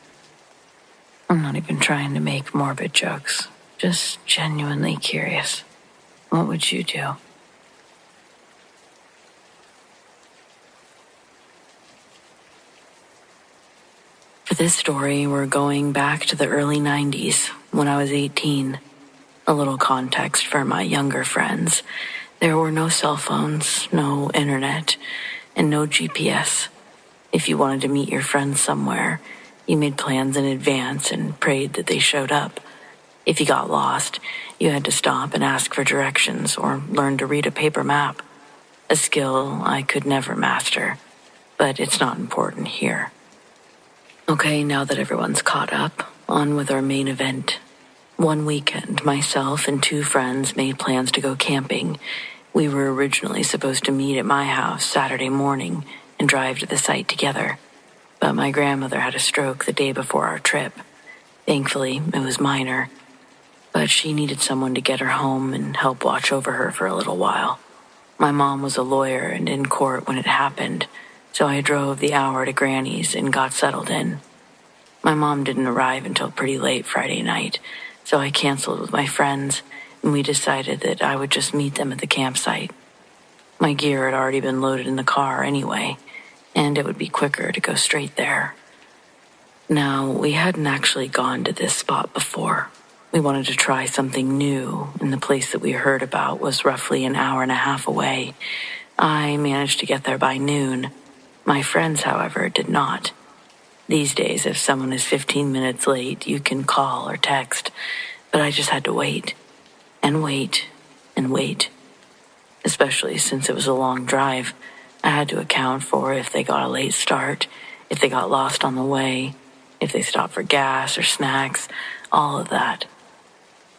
Speaker 1: I'm not even trying to make morbid jokes, just genuinely curious. What would you do? For this story, we're going back to the early 90s when I was 18. A little context for my younger friends. There were no cell phones, no internet, and no GPS. If you wanted to meet your friends somewhere, you made plans in advance and prayed that they showed up. If you got lost, you had to stop and ask for directions or learn to read a paper map. A skill I could never master, but it's not important here. Okay, now that everyone's caught up, on with our main event. One weekend, myself and 2 friends made plans to go camping. We were originally supposed to meet at my house Saturday morning and drive to the site together. But my grandmother had a stroke the day before our trip. Thankfully, it was minor, but she needed someone to get her home and help watch over her for a little while. My mom was a lawyer and in court when it happened, so I drove the hour to Granny's and got settled in. My mom didn't arrive until pretty late Friday night, so I canceled with my friends, and we decided that I would just meet them at the campsite. My gear had already been loaded in the car anyway, and it would be quicker to go straight there. Now, we hadn't actually gone to this spot before. We wanted to try something new, and the place that we heard about was roughly an hour and a half away. I managed to get there by noon. My friends, however, did not. These days, if someone is 15 minutes late, you can call or text, but I just had to wait, and wait, and wait. Especially since it was a long drive, I had to account for if they got a late start, if they got lost on the way, if they stopped for gas or snacks, all of that.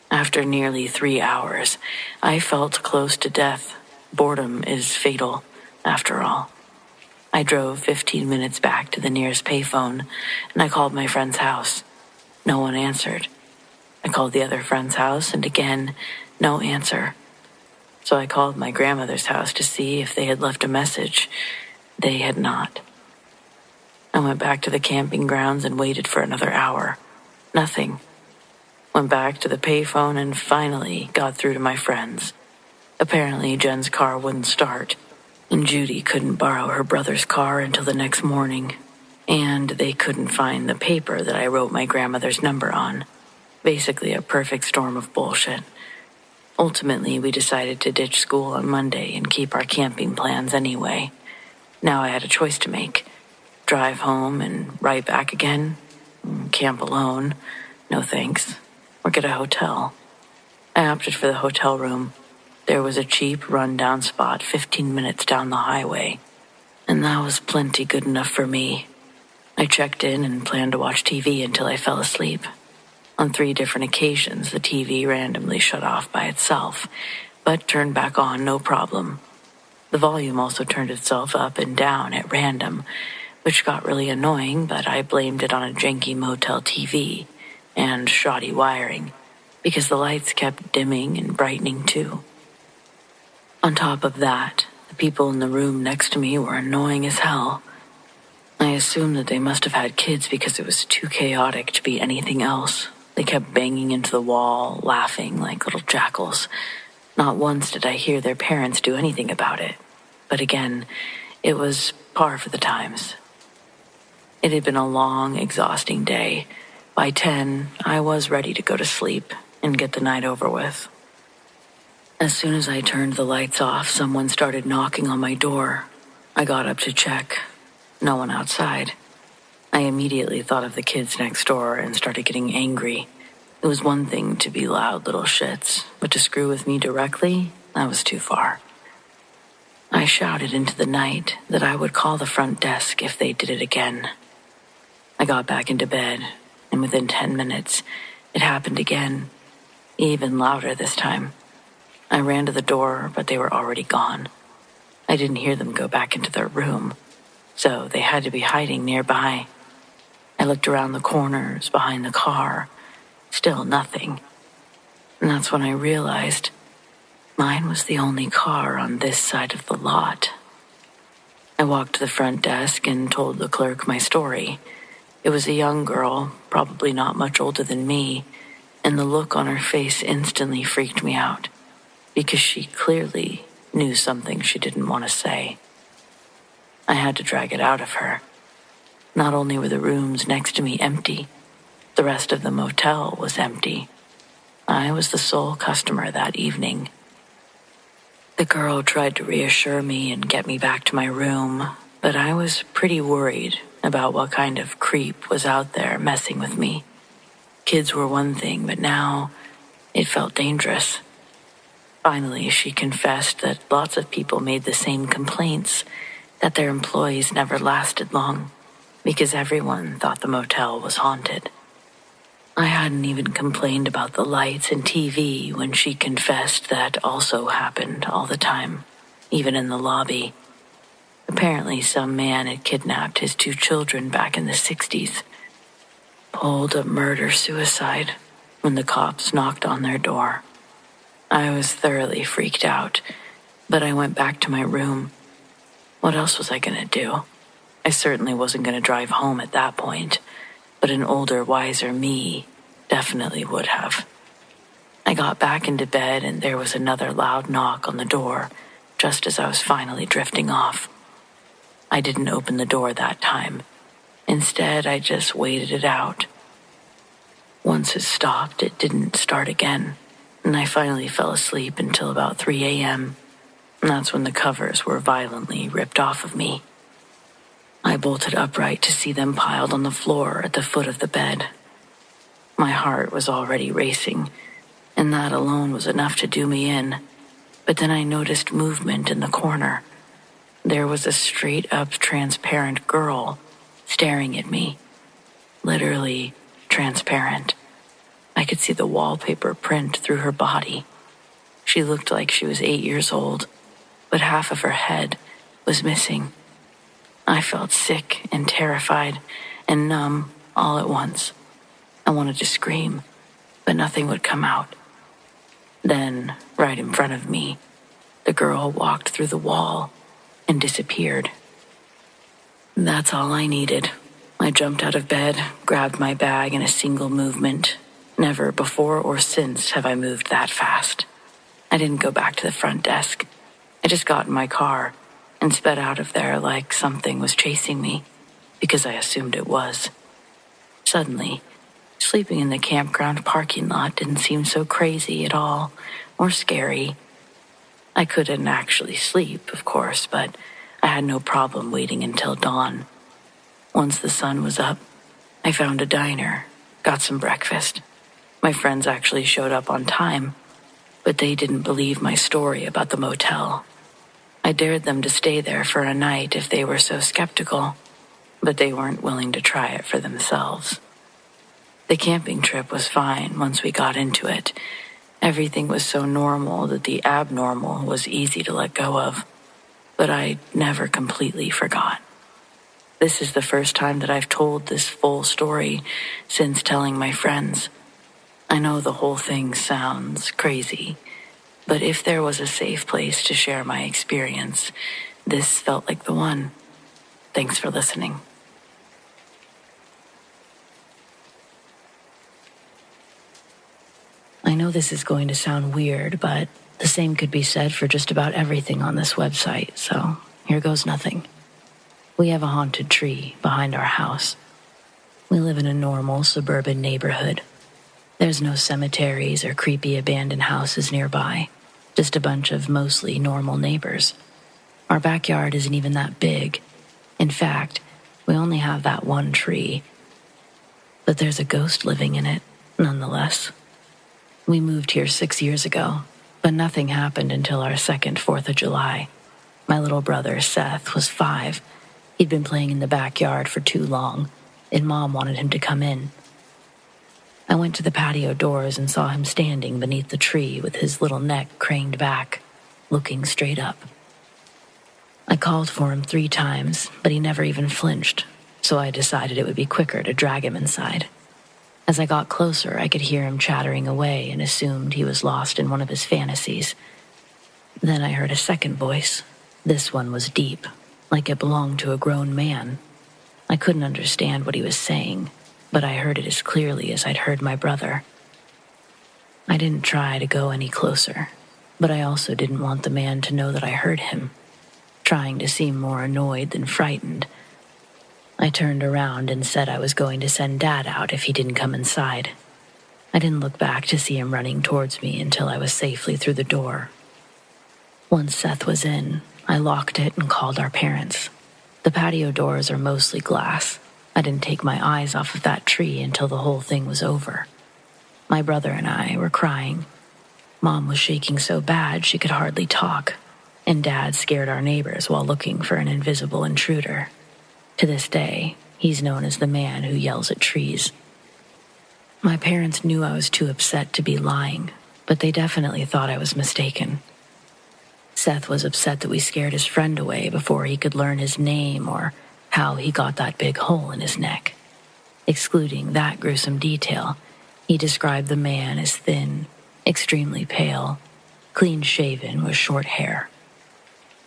Speaker 1: After nearly 3 hours, I felt close to death. Boredom is fatal, after all. I drove 15 minutes back to the nearest payphone, and I called my friend's house. No one answered. I called the other friend's house, and again, no answer. So I called my grandmother's house to see if they had left a message. They had not. I went back to the camping grounds and waited for another hour. Nothing. Went back to the payphone and finally got through to my friends. Apparently, Jen's car wouldn't start, and Judy couldn't borrow her brother's car until the next morning, and they couldn't find the paper that I wrote my grandmother's number on. Basically, a perfect storm of bullshit. Ultimately, we decided to ditch school on Monday and keep our camping plans anyway. Now I had a choice to make. Drive home and right back again. Camp alone. No thanks. Or get a hotel. I opted for the hotel room. There was a cheap, run-down spot 15 minutes down the highway. And that was plenty good enough for me. I checked in and planned to watch TV until I fell asleep. On 3 different occasions, the TV randomly shut off by itself, but turned back on no problem. The volume also turned itself up and down at random, which got really annoying, but I blamed it on a janky motel TV and shoddy wiring, because the lights kept dimming and brightening too. On top of that, the people in the room next to me were annoying as hell. I assumed that they must have had kids because it was too chaotic to be anything else. They kept banging into the wall, laughing like little jackals. Not once did I hear their parents do anything about it. But again, it was par for the times. It had been a long, exhausting day. By 10, I was ready to go to sleep and get the night over with. As soon as I turned the lights off, someone started knocking on my door. I got up to check. No one outside. I immediately thought of the kids next door and started getting angry. It was one thing to be loud little shits, but to screw with me directly, that was too far. I shouted into the night that I would call the front desk if they did it again. I got back into bed, and within 10 minutes, it happened again, even louder this time. I ran to the door, but they were already gone. I didn't hear them go back into their room, so they had to be hiding nearby. I looked around the corners, behind the car. Still nothing. And that's when I realized mine was the only car on this side of the lot. I walked to the front desk and told the clerk my story. It was a young girl, probably not much older than me, and the look on her face instantly freaked me out, because she clearly knew something she didn't want to say. I had to drag it out of her. Not only were the rooms next to me empty, the rest of the motel was empty. I was the sole customer that evening. The girl tried to reassure me and get me back to my room, but I was pretty worried about what kind of creep was out there messing with me. Kids were one thing, but now it felt dangerous. Finally, she confessed that lots of people made the same complaints, that their employees never lasted long, because everyone thought the motel was haunted. I hadn't even complained about the lights and TV when she confessed that also happened all the time, even in the lobby. Apparently, some man had kidnapped his 2 children back in the 60s. Pulled a murder-suicide when the cops knocked on their door. I was thoroughly freaked out, but I went back to my room. What else was I going to do? I certainly wasn't going to drive home at that point, but an older, wiser me definitely would have. I got back into bed and there was another loud knock on the door, just as I was finally drifting off. I didn't open the door that time. Instead, I just waited it out. Once it stopped, it didn't start again, and I finally fell asleep until about 3 a.m. That's when the covers were violently ripped off of me. I bolted upright to see them piled on the floor at the foot of the bed. My heart was already racing, and that alone was enough to do me in. But then I noticed movement in the corner. There was a straight-up transparent girl staring at me. Literally transparent. I could see the wallpaper print through her body. She looked like she was 8 years old, but half of her head was missing. I felt sick and terrified and numb all at once. I wanted to scream, but nothing would come out. Then, right in front of me, the girl walked through the wall and disappeared. That's all I needed. I jumped out of bed, grabbed my bag in a single movement. Never before or since have I moved that fast. I didn't go back to the front desk. I just got in my car and sped out of there like something was chasing me, because I assumed it was. Suddenly, sleeping in the campground parking lot didn't seem so crazy at all, or scary. I couldn't actually sleep, of course, but I had no problem waiting until dawn. Once the sun was up, I found a diner, got some breakfast. My friends actually showed up on time, but they didn't believe my story about the motel. I dared them to stay there for a night if they were so skeptical, but they weren't willing to try it for themselves. The camping trip was fine once we got into it. Everything was so normal that the abnormal was easy to let go of, but I never completely forgot. This is the first time that I've told this full story since telling my friends. I know the whole thing sounds crazy, but if there was a safe place to share my experience, this felt like the one. Thanks for listening. I know this is going to sound weird, but the same could be said for just about everything on this website, so here goes nothing. We have a haunted tree behind our house. We live in a normal suburban neighborhood. There's no cemeteries or creepy abandoned houses nearby, just a bunch of mostly normal neighbors. Our backyard isn't even that big. In fact, we only have that one tree. But there's a ghost living in it, nonetheless. We moved here 6 years ago, but nothing happened until our second 4th of July. My little brother, Seth, was 5. He'd been playing in the backyard for too long, and Mom wanted him to come in. I went to the patio doors and saw him standing beneath the tree with his little neck craned back, looking straight up. I called for him 3 times, but he never even flinched, so I decided it would be quicker to drag him inside. As I got closer, I could hear him chattering away and assumed he was lost in one of his fantasies. Then I heard a second voice. This one was deep, like it belonged to a grown man. I couldn't understand what he was saying, but I heard it as clearly as I'd heard my brother. I didn't try to go any closer, but I also didn't want the man to know that I heard him, trying to seem more annoyed than frightened. I turned around and said I was going to send Dad out if he didn't come inside. I didn't look back to see him running towards me until I was safely through the door. Once Seth was in, I locked it and called our parents. The patio doors are mostly glass. I didn't take my eyes off of that tree until the whole thing was over. My brother and I were crying. Mom was shaking so bad she could hardly talk, and Dad scared our neighbors while looking for an invisible intruder. To this day, he's known as the man who yells at trees. My parents knew I was too upset to be lying, but they definitely thought I was mistaken. Seth was upset that we scared his friend away before he could learn his name or how he got that big hole in his neck. Excluding that gruesome detail, he described the man as thin, extremely pale, clean-shaven with short hair.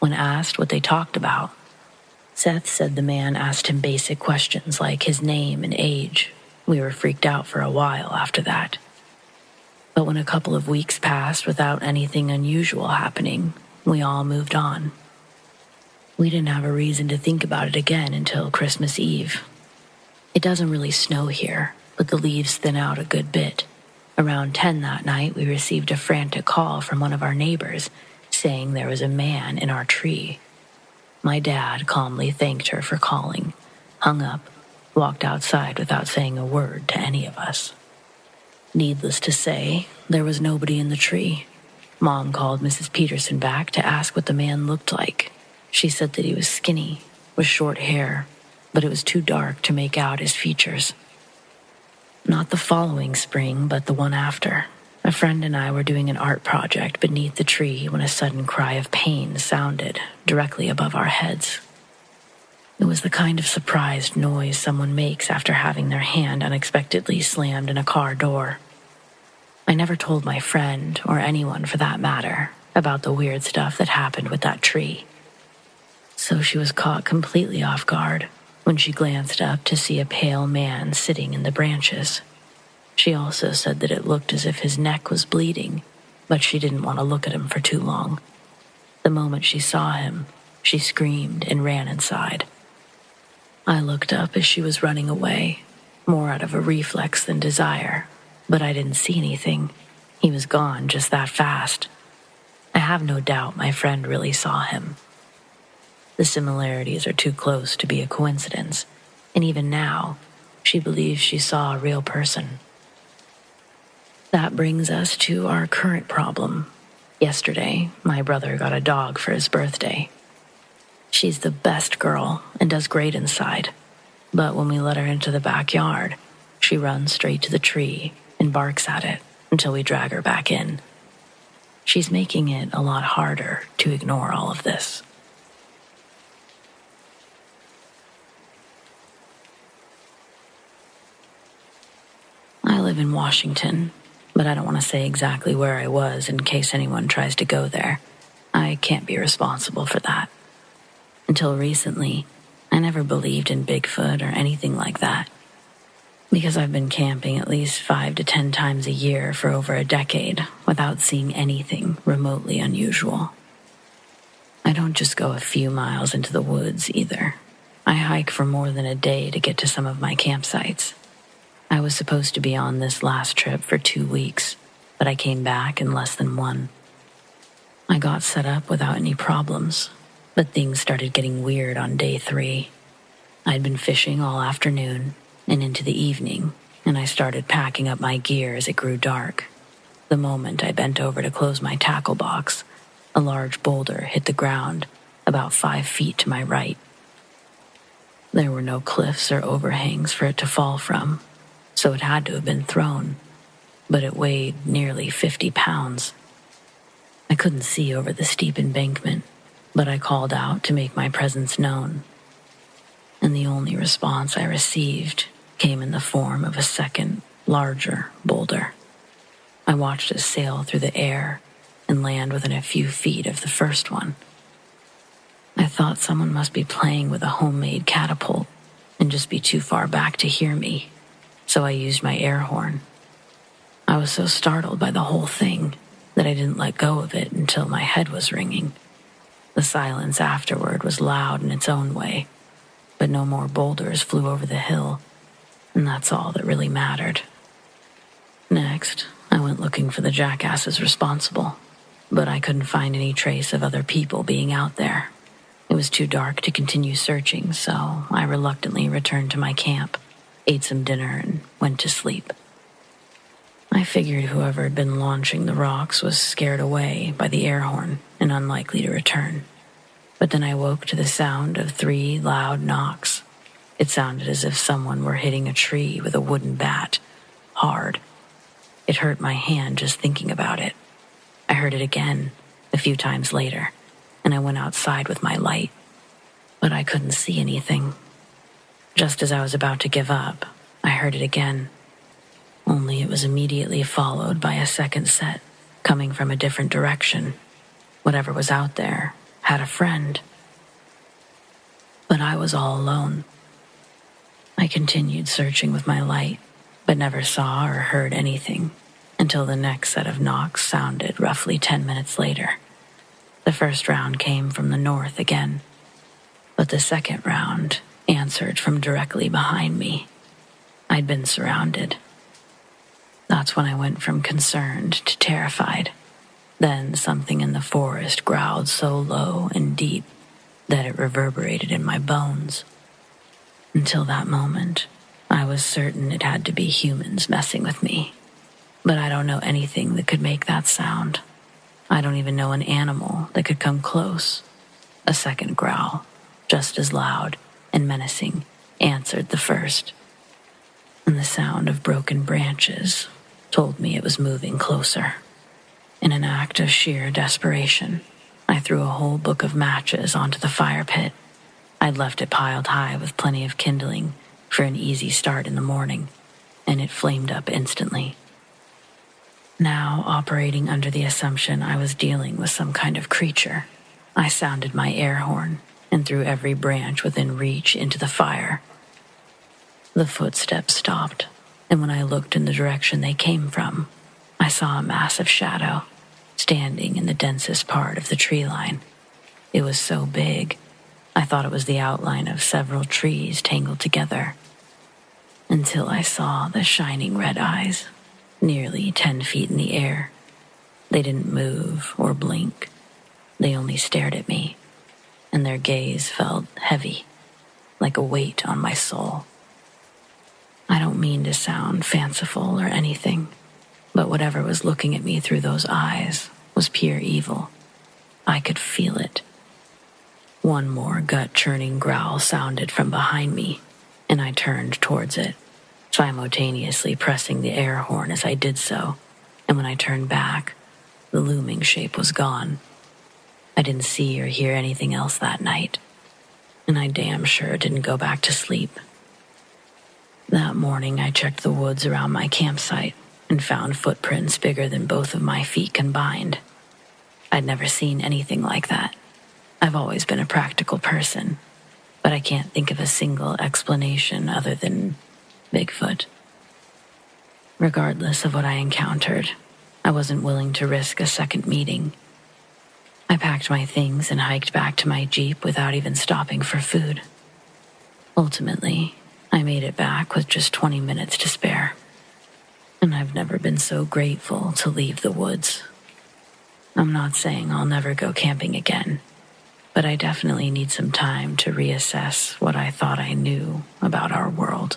Speaker 1: When asked what they talked about, Seth said the man asked him basic questions like his name and age. We were freaked out for a while after that. But when a couple of weeks passed without anything unusual happening, we all moved on. We didn't have a reason to think about it again until Christmas Eve. It doesn't really snow here, but the leaves thin out a good bit. Around 10 that night, we received a frantic call from one of our neighbors saying there was a man in our tree. My dad calmly thanked her for calling, hung up, walked outside without saying a word to any of us. Needless to say, there was nobody in the tree. Mom called Mrs. Peterson back to ask what the man looked like. She said that he was skinny, with short hair, but it was too dark to make out his features. Not the following spring, but the one after. A friend and I were doing an art project beneath the tree when a sudden cry of pain sounded directly above our heads. It was the kind of surprised noise someone makes after having their hand unexpectedly slammed in a car door. I never told my friend, or anyone for that matter, about the weird stuff that happened with that tree. So she was caught completely off guard when she glanced up to see a pale man sitting in the branches. She also said that it looked as if his neck was bleeding, but she didn't want to look at him for too long. The moment she saw him, she screamed and ran inside. I looked up as she was running away, more out of a reflex than desire, but I didn't see anything. He was gone just that fast. I have no doubt my friend really saw him. The similarities are too close to be a coincidence, and even now, she believes she saw a real person. That brings us to our current problem. Yesterday, my brother got a dog for his birthday. She's the best girl and does great inside, but when we let her into the backyard, she runs straight to the tree and barks at it until we drag her back in. She's making it a lot harder to ignore all of this. I live in Washington, but I don't want to say exactly where I was in case anyone tries to go there. I can't be responsible for that. Until recently, I never believed in Bigfoot or anything like that, because I've been camping at least 5 to 10 times a year for over a decade without seeing anything remotely unusual. I don't just go a few miles into the woods either. I hike for more than a day to get to some of my campsites. I was supposed to be on this last trip for 2 weeks, but I came back in less than 1. I got set up without any problems, but things started getting weird on day 3. I'd been fishing all afternoon and into the evening, and I started packing up my gear as it grew dark. The moment I bent over to close my tackle box, a large boulder hit the ground about 5 feet to my right. There were no cliffs or overhangs for it to fall from, so it had to have been thrown, but it weighed nearly 50 pounds. I couldn't see over the steep embankment, but I called out to make my presence known, and the only response I received came in the form of a second, larger boulder. I watched it sail through the air and land within a few feet of the first one. I thought someone must be playing with a homemade catapult and just be too far back to hear me, so I used my air horn. I was so startled by the whole thing that I didn't let go of it until my head was ringing. The silence afterward was loud in its own way, but no more boulders flew over the hill, and that's all that really mattered. Next, I went looking for the jackasses responsible, but I couldn't find any trace of other people being out there. It was too dark to continue searching, so I reluctantly returned to my camp, ate some dinner, and went to sleep. I figured whoever had been launching the rocks was scared away by the air horn and unlikely to return. But then I woke to the sound of 3 loud knocks. It sounded as if someone were hitting a tree with a wooden bat, hard. It hurt my hand just thinking about it. I heard it again, a few times later, and I went outside with my light. But I couldn't see anything. Just as I was about to give up, I heard it again. Only it was immediately followed by a second set, coming from a different direction. Whatever was out there had a friend. But I was all alone. I continued searching with my light, but never saw or heard anything until the next set of knocks sounded roughly 10 minutes later. The first round came from the north again, but the second round answered from directly behind me, I'd been surrounded. That's when I went from concerned to terrified. Then something in the forest growled so low and deep that it reverberated in my bones. Until that moment, I was certain it had to be humans messing with me. But I don't know anything that could make that sound. I don't even know an animal that could come close. A second growl, just as loud and menacing, answered the first. And the sound of broken branches told me it was moving closer. In an act of sheer desperation, I threw a whole book of matches onto the fire pit. I'd left it piled high with plenty of kindling for an easy start in the morning, and it flamed up instantly. Now, operating under the assumption I was dealing with some kind of creature, I sounded my air horn and threw every branch within reach into the fire. The footsteps stopped, and when I looked in the direction they came from, I saw a massive shadow standing in the densest part of the tree line. It was so big, I thought it was the outline of several trees tangled together, until I saw the shining red eyes, nearly 10 feet in the air. They didn't move or blink. They only stared at me, and their gaze felt heavy, like a weight on my soul. I don't mean to sound fanciful or anything, but whatever was looking at me through those eyes was pure evil. I could feel it. One more gut-churning growl sounded from behind me, and I turned towards it, simultaneously pressing the air horn as I did so, and when I turned back, the looming shape was gone. I didn't see or hear anything else that night, and I damn sure didn't go back to sleep. That morning, I checked the woods around my campsite and found footprints bigger than both of my feet combined. I'd never seen anything like that. I've always been a practical person, but I can't think of a single explanation other than Bigfoot. Regardless of what I encountered, I wasn't willing to risk a second meeting. I packed my things and hiked back to my Jeep without even stopping for food. Ultimately, I made it back with just 20 minutes to spare. And I've never been so grateful to leave the woods. I'm not saying I'll never go camping again, but I definitely need some time to reassess what I thought I knew about our world.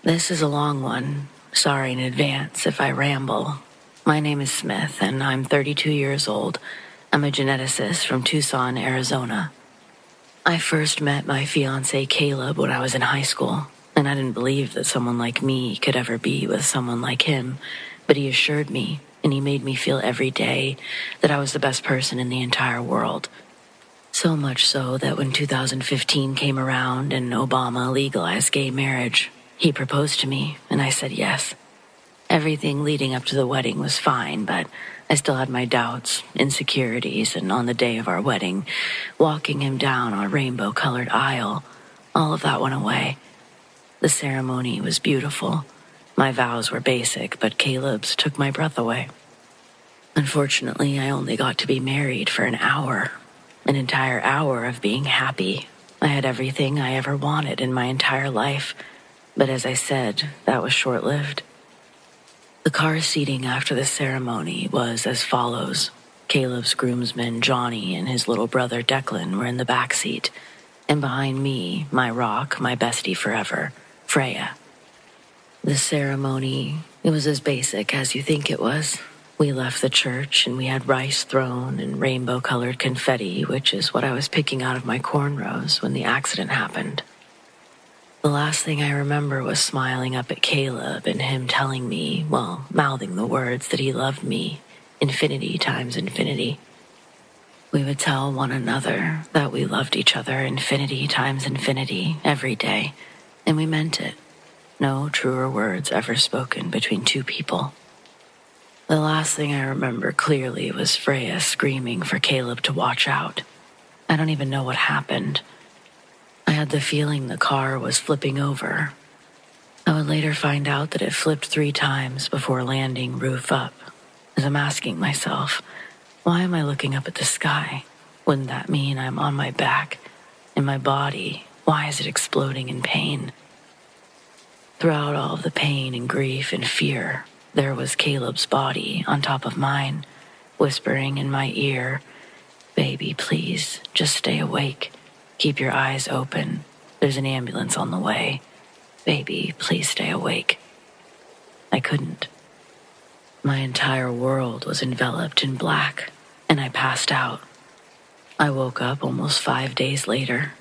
Speaker 1: This is a long one. Sorry in advance if I ramble. My name is Smith, and I'm 32 years old. I'm a geneticist from Tucson, Arizona. I first met my fiancé Caleb when I was in high school, and I didn't believe that someone like me could ever be with someone like him, but he assured me, and he made me feel every day that I was the best person in the entire world. So much so that when 2015 came around and Obama legalized gay marriage, he proposed to me, and I said yes. Everything leading up to the wedding was fine, but I still had my doubts, insecurities, and on the day of our wedding, walking him down a rainbow-colored aisle, all of that went away. The ceremony was beautiful. My vows were basic, but Caleb's took my breath away. Unfortunately, I only got to be married for an hour, an entire hour of being happy. I had everything I ever wanted in my entire life, but as I said, that was short-lived. The car seating after the ceremony was as follows. Caleb's groomsmen, Johnny, and his little brother, Declan, were in the back seat, and behind me, my rock, my bestie forever, Freya. The ceremony, it was as basic as you think it was. We left the church, and we had rice thrown and rainbow-colored confetti, which is what I was picking out of my cornrows when the accident happened. The last thing I remember was smiling up at Caleb and him telling me, well, mouthing the words that he loved me, infinity times infinity. We would tell one another that we loved each other infinity times infinity every day, and we meant it. No truer words ever spoken between two people. The last thing I remember clearly was Freya screaming for Caleb to watch out. I don't even know what happened. I had the feeling the car was flipping over. I would later find out that it flipped 3 times before landing roof up, as I'm asking myself, why am I looking up at the sky? Wouldn't that mean I'm on my back? And my body, why is it exploding in pain? Throughout all of the pain and grief and fear, there was Caleb's body on top of mine, whispering in my ear, "Baby, please, just stay awake. Keep your eyes open. There's an ambulance on the way. Baby, please stay awake." I couldn't. My entire world was enveloped in black, and I passed out. I woke up almost 5 days later.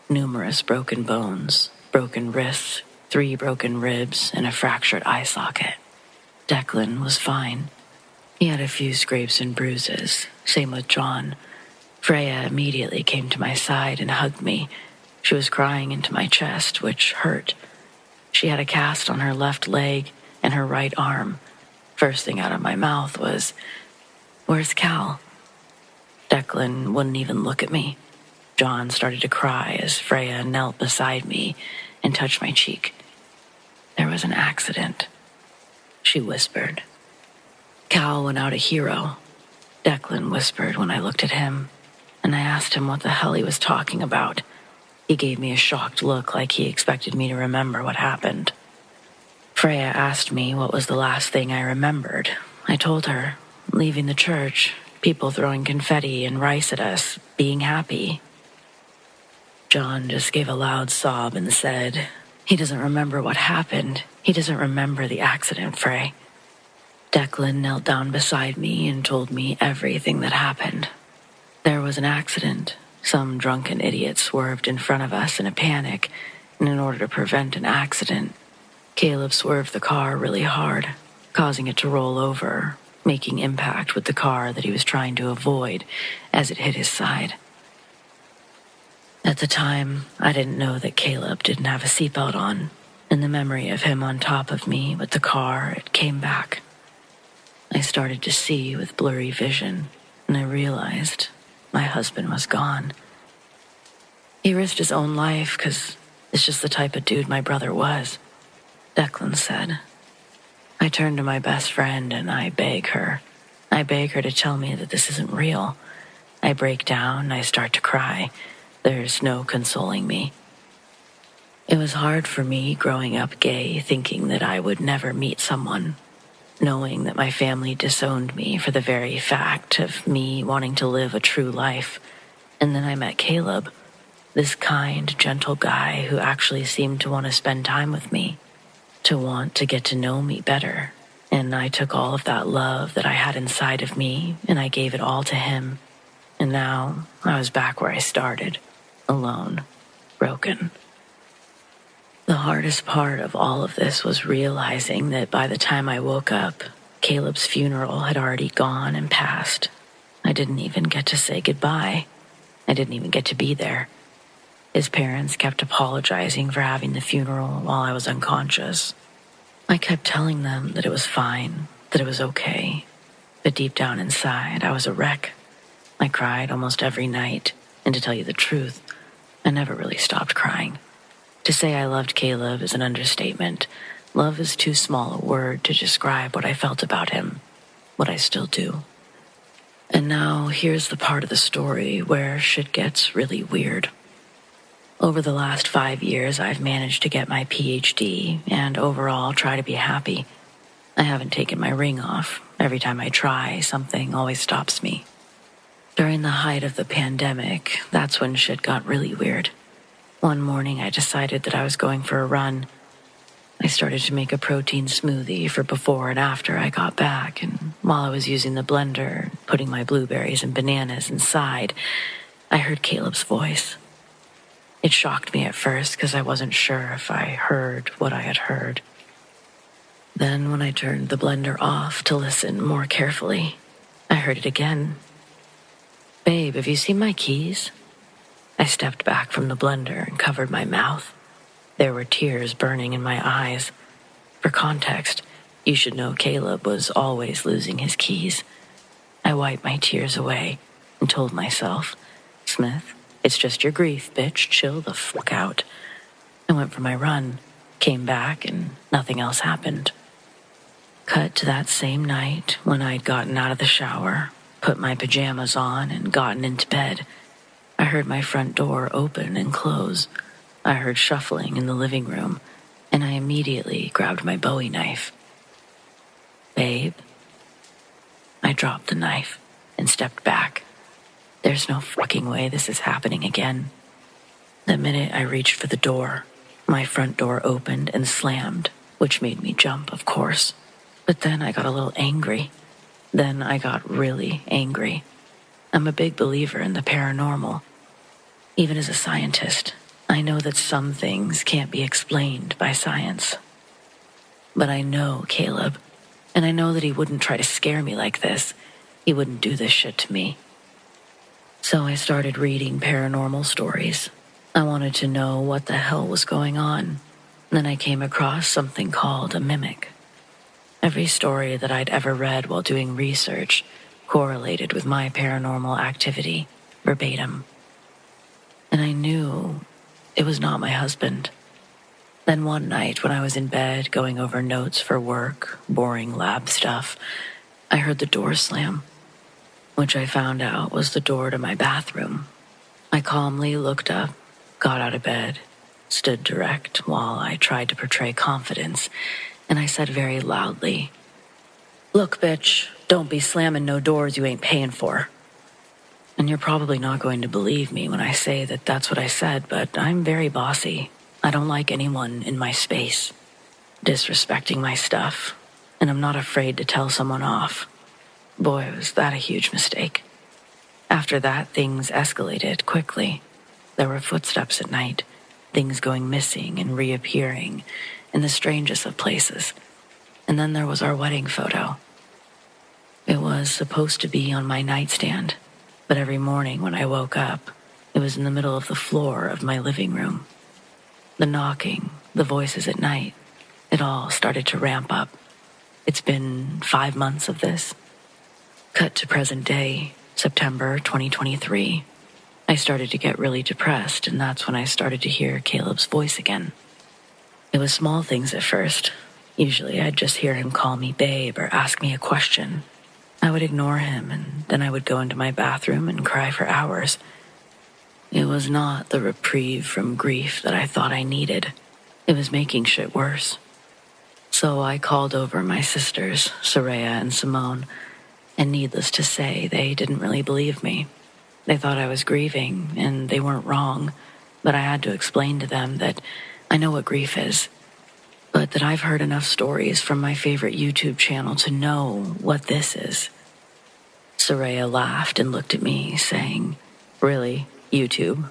Speaker 1: Numerous broken bones, broken wrists, 3 broken ribs, and a fractured eye socket. Declan was fine. He had a few scrapes and bruises. Same with John. Freya immediately came to my side and hugged me. She was crying into my chest, which hurt. She had a cast on her left leg and her right arm. First thing out of my mouth was, "Where's Cal?" Declan wouldn't even look at me. John started to cry as Freya knelt beside me and touched my cheek. "There was an accident," she whispered. "Cal went out a hero," Declan whispered when I looked at him, and I asked him what the hell he was talking about. He gave me a shocked look like he expected me to remember what happened. Freya asked me what was the last thing I remembered. I told her, leaving the church, people throwing confetti and rice at us, being happy. John just gave a loud sob and said, "He doesn't remember what happened. He doesn't remember the accident, Frey." Declan knelt down beside me and told me everything that happened. There was an accident. Some drunken idiot swerved in front of us in a panic, and in order to prevent an accident, Caleb swerved the car really hard, causing it to roll over, making impact with the car that he was trying to avoid as it hit his side. At the time, I didn't know that Caleb didn't have a seatbelt on, and the memory of him on top of me with the car, it came back. I started to see with blurry vision, and I realized my husband was gone. He risked his own life because it's just the type of dude my brother was, Declan said. I turned to my best friend and I beg her. I beg her to tell me that this isn't real. I break down, I start to cry. There's no consoling me. It was hard for me growing up gay, thinking that I would never meet someone, knowing that my family disowned me for the very fact of me wanting to live a true life. And then I met Caleb, this kind, gentle guy who actually seemed to want to spend time with me, to want to get to know me better. And I took all of that love that I had inside of me and I gave it all to him. And now I was back where I started, alone, broken. The hardest part of all of this was realizing that by the time I woke up, Caleb's funeral had already gone and passed. I didn't even get to say goodbye. I didn't even get to be there. His parents kept apologizing for having the funeral while I was unconscious. I kept telling them that it was fine, that it was okay. But deep down inside, I was a wreck. I cried almost every night, and to tell you the truth, I never really stopped crying. To say I loved Caleb is an understatement. Love is too small a word to describe what I felt about him, what I still do. And now here's the part of the story where shit gets really weird. Over the last 5 years, I've managed to get my PhD and overall try to be happy. I haven't taken my ring off. Every time I try, something always stops me. During the height of the pandemic, that's when shit got really weird. One morning, I decided that I was going for a run. I started to make a protein smoothie for before and after I got back, and while I was using the blender, putting my blueberries and bananas inside, I heard Caleb's voice. It shocked me at first because I wasn't sure if I heard what I had heard. Then when I turned the blender off to listen more carefully, I heard it again. "Babe, have you seen my keys?" I stepped back from the blender and covered my mouth. There were tears burning in my eyes. For context, you should know Caleb was always losing his keys. I wiped my tears away and told myself, "Smith, it's just your grief, bitch. Chill the fuck out." I went for my run, came back, and nothing else happened. Cut to that same night when I'd gotten out of the shower. put my pajamas on, and gotten into bed, I heard my front door open and close. I heard shuffling in the living room, and I immediately grabbed my Bowie knife. Babe? I dropped the knife and stepped back. There's no fucking way this is happening again. The minute I reached for the door, my front door opened and slammed, which made me jump, of course. But then I got a little angry. Then I got really angry. I'm a big believer in the paranormal. Even as a scientist, I know that some things can't be explained by science. But I know Caleb, and I know that he wouldn't try to scare me like this. He wouldn't do this shit to me. So I started reading paranormal stories. I wanted to know what the hell was going on. Then I came across something called a mimic. Every story that I'd ever read while doing research correlated with my paranormal activity, verbatim. And I knew it was not my husband. Then one night when I was in bed going over notes for work, boring lab stuff, I heard the door slam, which I found out was the door to my bathroom. I calmly looked up, got out of bed, stood direct while I tried to portray confidence, and I said very loudly, "Look, bitch, don't be slamming no doors you ain't paying for." And you're probably not going to believe me when I say that that's what I said, but I'm very bossy. I don't like anyone in my space disrespecting my stuff, and I'm not afraid to tell someone off. Boy, was that a huge mistake. After that, things escalated quickly. There were footsteps at night, things going missing and reappearing in the strangest of places. And then there was our wedding photo. It was supposed to be on my nightstand, but every morning when I woke up, it was in the middle of the floor of my living room. The knocking, the voices at night, it all started to ramp up. It's been 5 months of this. Cut to present day, September 2023. I started to get really depressed, and that's when I started to hear Caleb's voice again. It was small things at first. Usually I'd just hear him call me babe or ask me a question. I would ignore him, and then I would go into my bathroom and cry for hours. It was not the reprieve from grief that I thought I needed. It was making shit worse. So I called over my sisters, Saraya and Simone, and needless to say, they didn't really believe me. They thought I was grieving, and they weren't wrong, but I had to explain to them that I know what grief is, but that I've heard enough stories from my favorite YouTube channel to know what this is. Saraya laughed and looked at me, saying, "Really, YouTube?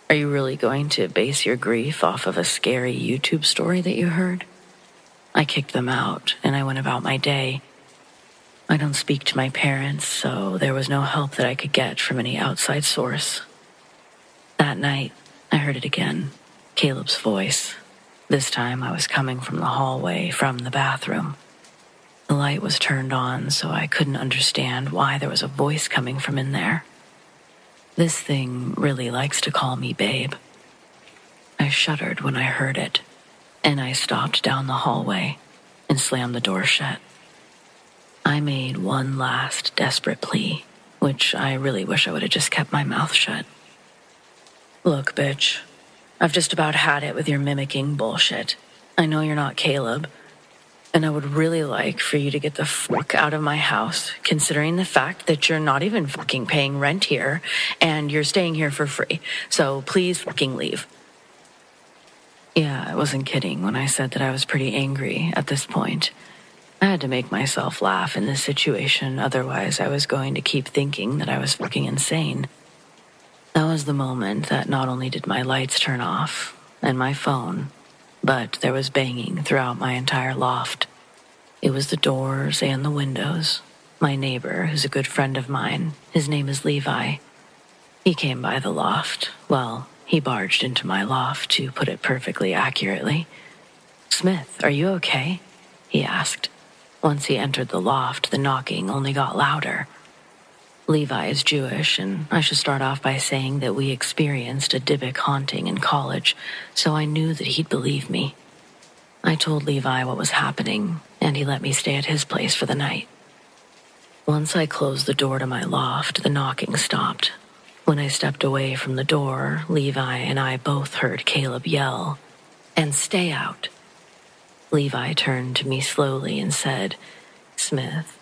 Speaker 1: Are you really going to base your grief off of a scary YouTube story that you heard?" I kicked them out, and I went about my day. I don't speak to my parents, so there was no help that I could get from any outside source. That night, I heard it again, Caleb's voice. This time I was coming from the hallway from the bathroom. The light was turned on, so I couldn't understand why there was a voice coming from in there. This thing really likes to call me babe. I shuddered when I heard it, and I stopped down the hallway and slammed the door shut. I made one last desperate plea, which I really wish I would have just kept my mouth shut. "Look, bitch, I've just about had it with your mimicking bullshit. I know you're not Caleb, and I would really like for you to get the fuck out of my house, considering the fact that you're not even fucking paying rent here, and you're staying here for free, so please fucking leave." Yeah, I wasn't kidding when I said that I was pretty angry at this point. I had to make myself laugh in this situation, otherwise I was going to keep thinking that I was fucking insane. That was the moment that not only did my lights turn off and my phone, but there was banging throughout my entire loft. It was the doors and the windows. My neighbor, who's a good friend of mine, his name is Levi. He came by the loft. Well, he barged into my loft, to put it perfectly accurately. "Smith, are you okay?" he asked. Once he entered the loft, the knocking only got louder. Levi is Jewish, and I should start off by saying that we experienced a Dybbuk haunting in college, so I knew that he'd believe me. I told Levi what was happening, and he let me stay at his place for the night. Once I closed the door to my loft, the knocking stopped. When I stepped away from the door, Levi and I both heard Caleb yell, "And stay out." Levi turned to me slowly and said, "Smith,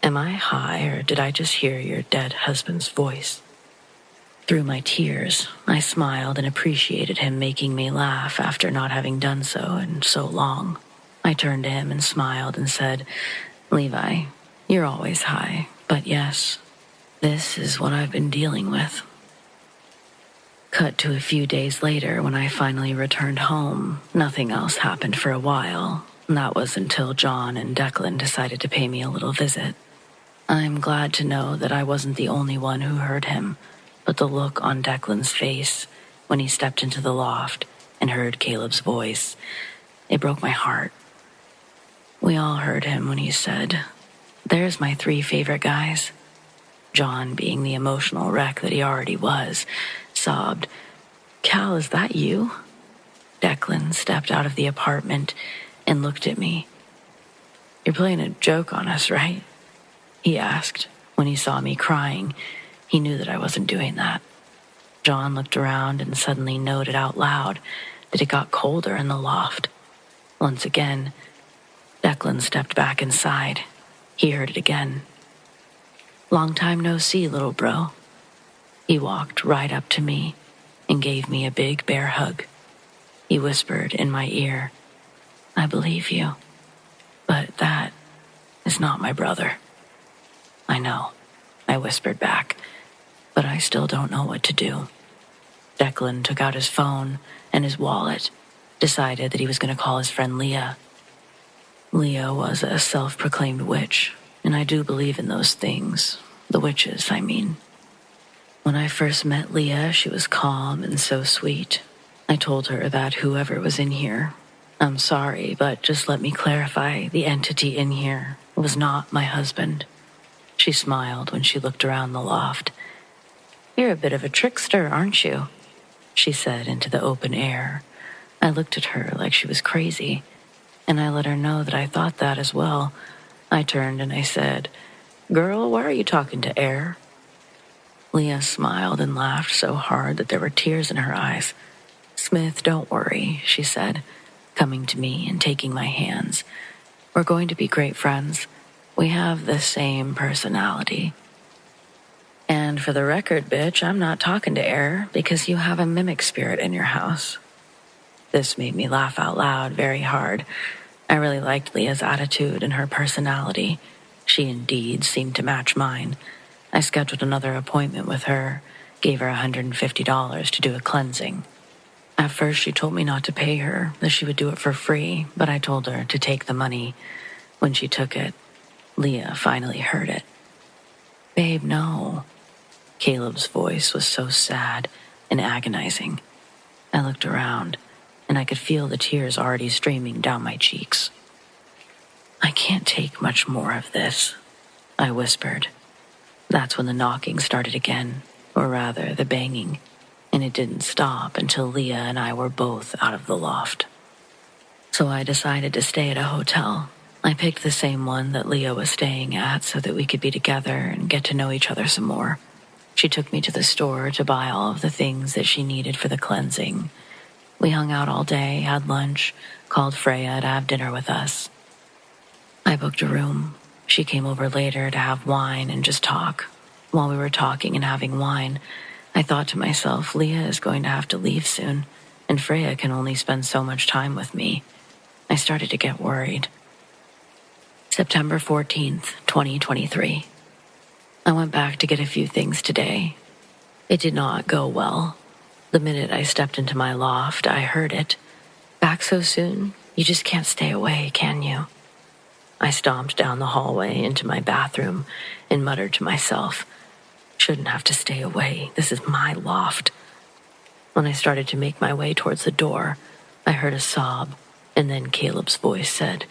Speaker 1: am I high or did I just hear your dead husband's voice?" Through my tears, I smiled and appreciated him making me laugh after not having done so in so long. I turned to him and smiled and said, "Levi, you're always high, but yes, this is what I've been dealing with." Cut to a few days later when I finally returned home, nothing else happened for a while. That was until John and Declan decided to pay me a little visit. I'm glad to know that I wasn't the only one who heard him, but the look on Declan's face when he stepped into the loft and heard Caleb's voice, it broke my heart. We all heard him when he said, "There's my 3 favorite guys." John, being the emotional wreck that he already was, sobbed, "Cal, is that you?" Declan stepped out of the apartment and looked at me. "You're playing a joke on us, right?" he asked. When he saw me crying, he knew that I wasn't doing that. John looked around and suddenly noted out loud that it got colder in the loft. Once again, Declan stepped back inside. He heard it again. "Long time no see, little bro." He walked right up to me and gave me a big bear hug. He whispered in my ear, "I believe you, but that is not my brother." "I know," I whispered back, "but I still don't know what to do." Declan took out his phone and his wallet, decided that he was going to call his friend Leah. Leah was a self-proclaimed witch, and I do believe in those things. The witches, I mean. When I first met Leah, she was calm and so sweet. I told her that whoever was in here, I'm sorry, but just let me clarify, the entity in here was not my husband. She smiled when she looked around the loft. "You're a bit of a trickster, aren't you?" she said into the open air. I looked at her like she was crazy, and I let her know that I thought that as well. I turned and I said, "Girl, why are you talking to air?" Leah smiled and laughed so hard that there were tears in her eyes. "Smith, don't worry," she said, coming to me and taking my hands. "We're going to be great friends. We have the same personality. And for the record, bitch, I'm not talking to air because you have a mimic spirit in your house." This made me laugh out loud very hard. I really liked Leah's attitude and her personality. She indeed seemed to match mine. I scheduled another appointment with her, gave her $150 to do a cleansing. At first, she told me not to pay her, that she would do it for free, but I told her to take the money. When she took it, Leah finally heard it. "Babe, no." Caleb's voice was so sad and agonizing. I looked around, and I could feel the tears already streaming down my cheeks. "I can't take much more of this," I whispered. That's when the knocking started again, or rather the banging, and it didn't stop until Leah and I were both out of the loft. So I decided to stay at a hotel. I picked the same one that Leah was staying at so that we could be together and get to know each other some more. She took me to the store to buy all of the things that she needed for the cleansing. We hung out all day, had lunch, called Freya to have dinner with us. I booked a room. She came over later to have wine and just talk. While we were talking and having wine, I thought to myself, Leah is going to have to leave soon, and Freya can only spend so much time with me. I started to get worried. September 14th, 2023. I went back to get a few things today. It did not go well. The minute I stepped into my loft, I heard it. "Back so soon? You just can't stay away, can you?" I stomped down the hallway into my bathroom and muttered to myself, "Shouldn't have to stay away. This is my loft." When I started to make my way towards the door, I heard a sob, and then Caleb's voice said,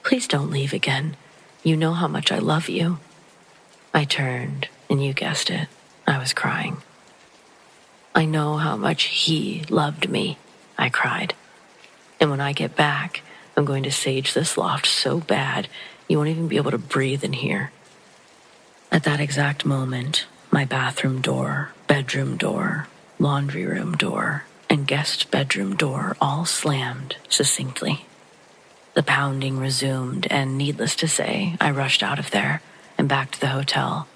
Speaker 1: "Please don't leave again. You know how much I love you." I turned, and you guessed it, I was crying. "I know how much he loved me," I cried. "And when I get back, I'm going to sage this loft so bad you won't even be able to breathe in here." At that exact moment, my bathroom door, bedroom door, laundry room door, and guest bedroom door all slammed succinctly. The pounding resumed, and needless to say, I rushed out of there and back to the hotel.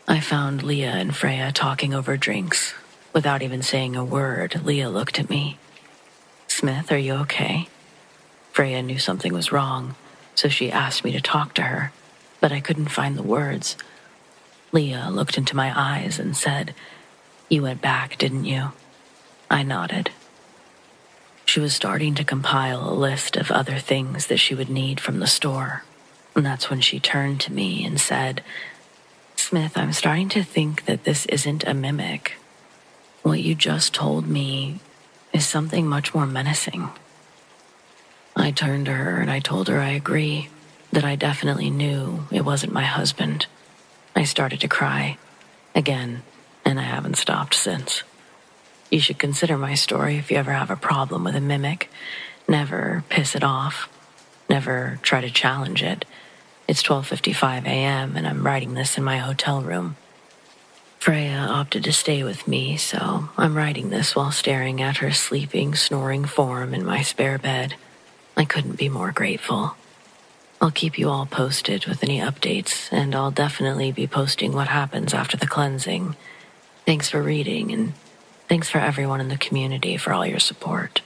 Speaker 1: I found Leah and Freya talking over drinks. Without even saying a word, Leah looked at me. "Smith, are you okay?" Freya knew something was wrong, so she asked me to talk to her, but I couldn't find the words. Leah looked into my eyes and said, "You went back, didn't you?" I nodded. She was starting to compile a list of other things that she would need from the store, and that's when she turned to me and said, "Smith, I'm starting to think that this isn't a mimic. What you just told me is something much more menacing." I turned to her and I told her I agree, that I definitely knew it wasn't my husband. I started to cry again, and I haven't stopped since. You should consider my story if you ever have a problem with a mimic. Never piss it off. Never try to challenge it. It's 12:55 a.m. and I'm writing this in my hotel room. Freya opted to stay with me, so I'm writing this while staring at her sleeping, snoring form in my spare bed. I couldn't be more grateful. I'll keep you all posted with any updates, and I'll definitely be posting what happens after the cleansing. Thanks for reading, and thanks for everyone in the community for all your support.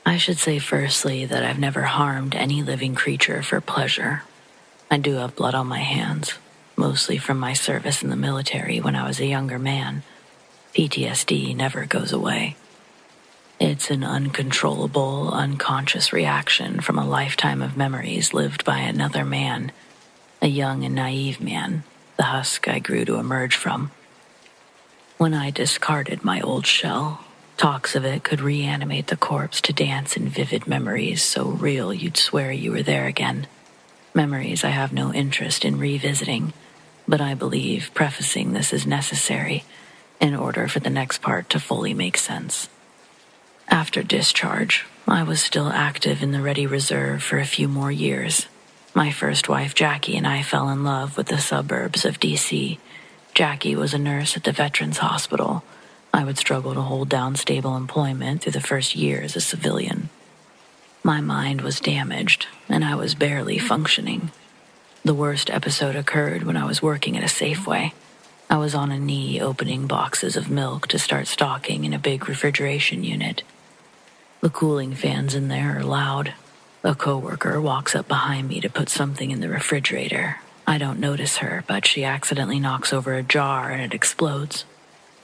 Speaker 1: I should say firstly that I've never harmed any living creature for pleasure. I do have blood on my hands, mostly from my service in the military when I was a younger man. PTSD never goes away. It's an uncontrollable, unconscious reaction from a lifetime of memories lived by another man, a young and naive man, the husk I grew to emerge from. When I discarded my old shell, talks of it could reanimate the corpse to dance in vivid memories so real you'd swear you were there again. Memories I have no interest in revisiting, but I believe prefacing this is necessary in order for the next part to fully make sense. After discharge, I was still active in the Ready Reserve for a few more years. My first wife, Jackie, and I fell in love with the suburbs of D.C. Jackie was a nurse at the Veterans Hospital. I would struggle to hold down stable employment through the first year as a civilian. My mind was damaged, and I was barely functioning. The worst episode occurred when I was working at a Safeway. I was on a knee opening boxes of milk to start stocking in a big refrigeration unit. The cooling fans in there are loud. A coworker walks up behind me to put something in the refrigerator. I don't notice her, but she accidentally knocks over a jar and it explodes.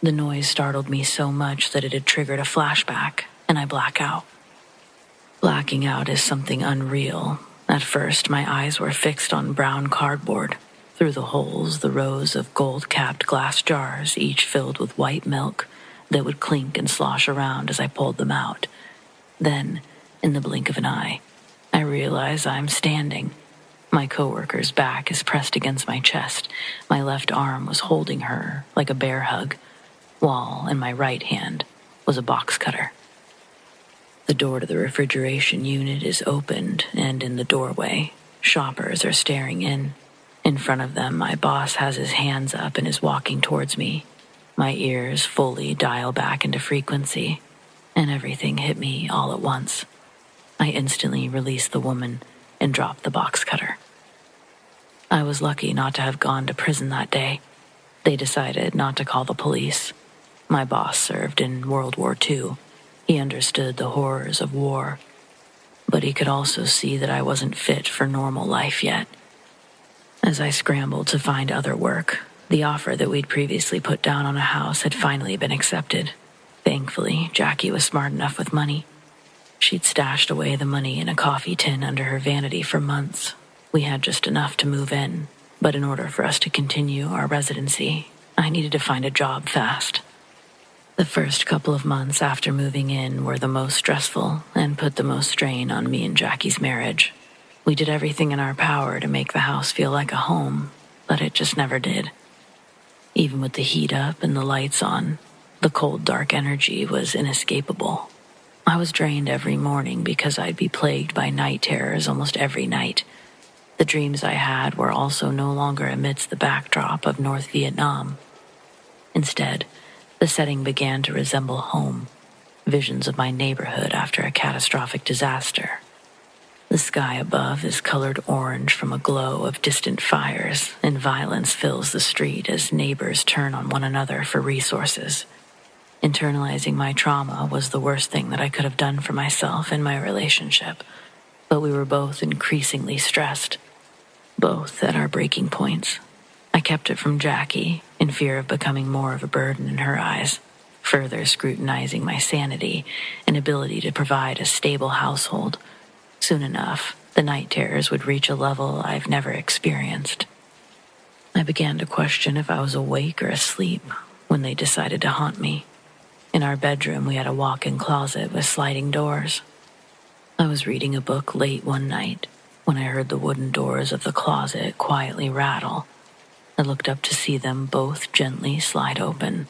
Speaker 1: The noise startled me so much that it had triggered a flashback, and I black out. Blacking out is something unreal. At first, my eyes were fixed on brown cardboard. Through the holes, the rows of gold-capped glass jars, each filled with white milk, that would clink and slosh around as I pulled them out. Then, in the blink of an eye, I realize I'm standing. My coworker's back is pressed against my chest. My left arm was holding her like a bear hug, while in my right hand was a box cutter. The door to the refrigeration unit is opened, and in the doorway, shoppers are staring in. In front of them, my boss has his hands up and is walking towards me. My ears fully dial back into frequency, and everything hit me all at once. I instantly released the woman and dropped the box cutter. I was lucky not to have gone to prison that day. They decided not to call the police. My boss served in World War II. He understood the horrors of war, but he could also see that I wasn't fit for normal life yet. As I scrambled to find other work, the offer that we'd previously put down on a house had finally been accepted. Thankfully, Jackie was smart enough with money. She'd stashed away the money in a coffee tin under her vanity for months. We had just enough to move in, but in order for us to continue our residency, I needed to find a job fast. The first couple of months after moving in were the most stressful and put the most strain on me and Jackie's marriage. We did everything in our power to make the house feel like a home, but it just never did. Even with the heat up and the lights on, the cold, dark energy was inescapable. I was drained every morning because I'd be plagued by night terrors almost every night. The dreams I had were also no longer amidst the backdrop of North Vietnam. Instead, the setting began to resemble home, visions of my neighborhood after a catastrophic disaster. The sky above is colored orange from a glow of distant fires, and violence fills the street as neighbors turn on one another for resources. Internalizing my trauma was the worst thing that I could have done for myself and my relationship, but we were both increasingly stressed, both at our breaking points. I kept it from Jackie, in fear of becoming more of a burden in her eyes, further scrutinizing my sanity and ability to provide a stable household. Soon enough, the night terrors would reach a level I've never experienced. I began to question if I was awake or asleep when they decided to haunt me. In our bedroom, we had a walk-in closet with sliding doors. I was reading a book late one night when I heard the wooden doors of the closet quietly rattle. I looked up to see them both gently slide open.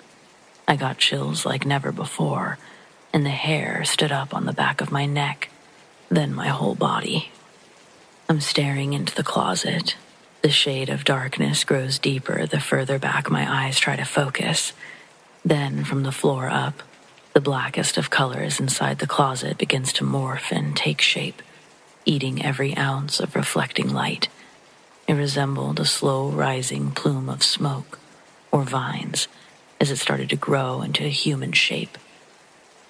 Speaker 1: I got chills like never before, and the hair stood up on the back of my neck, then my whole body. I'm staring into the closet. The shade of darkness grows deeper the further back my eyes try to focus. Then, from the floor up, the blackest of colors inside the closet begins to morph and take shape, eating every ounce of reflecting light. It resembled a slow-rising plume of smoke, or vines, as it started to grow into a human shape.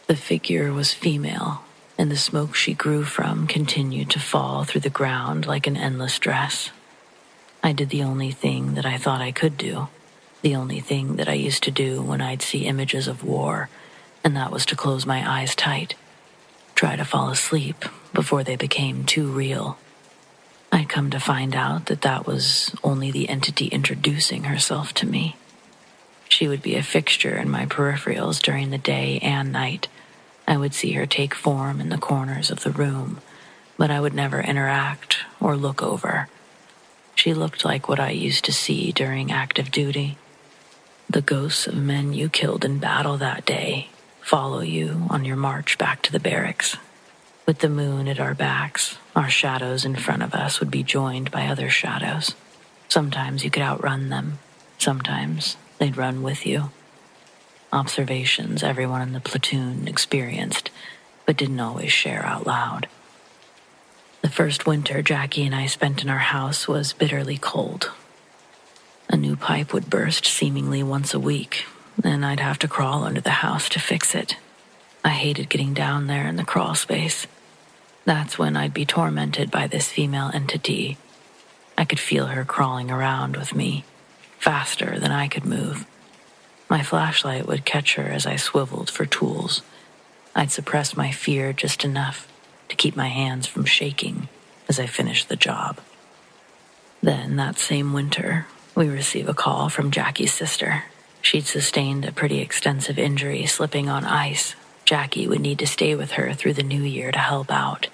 Speaker 1: The figure was female, and the smoke she grew from continued to fall through the ground like an endless dress. I did the only thing that I thought I could do, the only thing that I used to do when I'd see images of war, and that was to close my eyes tight, try to fall asleep before they became too real. I'd come to find out that that was only the entity introducing herself to me. She would be a fixture in my peripherals during the day and night. I would see her take form in the corners of the room, but I would never interact or look over. She looked like what I used to see during active duty. The ghosts of men you killed in battle that day follow you on your march back to the barracks. With the moon at our backs, our shadows in front of us would be joined by other shadows. Sometimes you could outrun them. Sometimes they'd run with you. Observations everyone in the platoon experienced, but didn't always share out loud. The first winter Jackie and I spent in our house was bitterly cold. A new pipe would burst seemingly once a week, and I'd have to crawl under the house to fix it. I hated getting down there in the crawl space. That's when I'd be tormented by this female entity. I could feel her crawling around with me, faster than I could move. My flashlight would catch her as I swiveled for tools. I'd suppress my fear just enough to keep my hands from shaking as I finished the job. Then, that same winter, we receive a call from Jackie's sister. She'd sustained a pretty extensive injury slipping on ice. Jackie would need to stay with her through the new year to help out.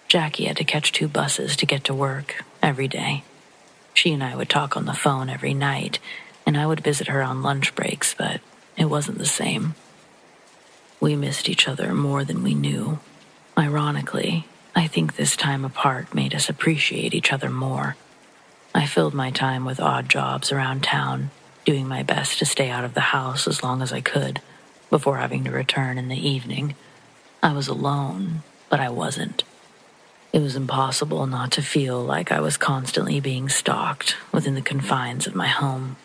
Speaker 1: Jackie had to catch 2 buses to get to work every day. She and I would talk on the phone every night, and I would visit her on lunch breaks, but it wasn't the same. We missed each other more than we knew. Ironically, I think this time apart made us appreciate each other more. I filled my time with odd jobs around town, doing my best to stay out of the house as long as I could, before having to return in the evening. I was alone, but I wasn't. It was impossible not to feel like I was constantly being stalked within the confines of my home.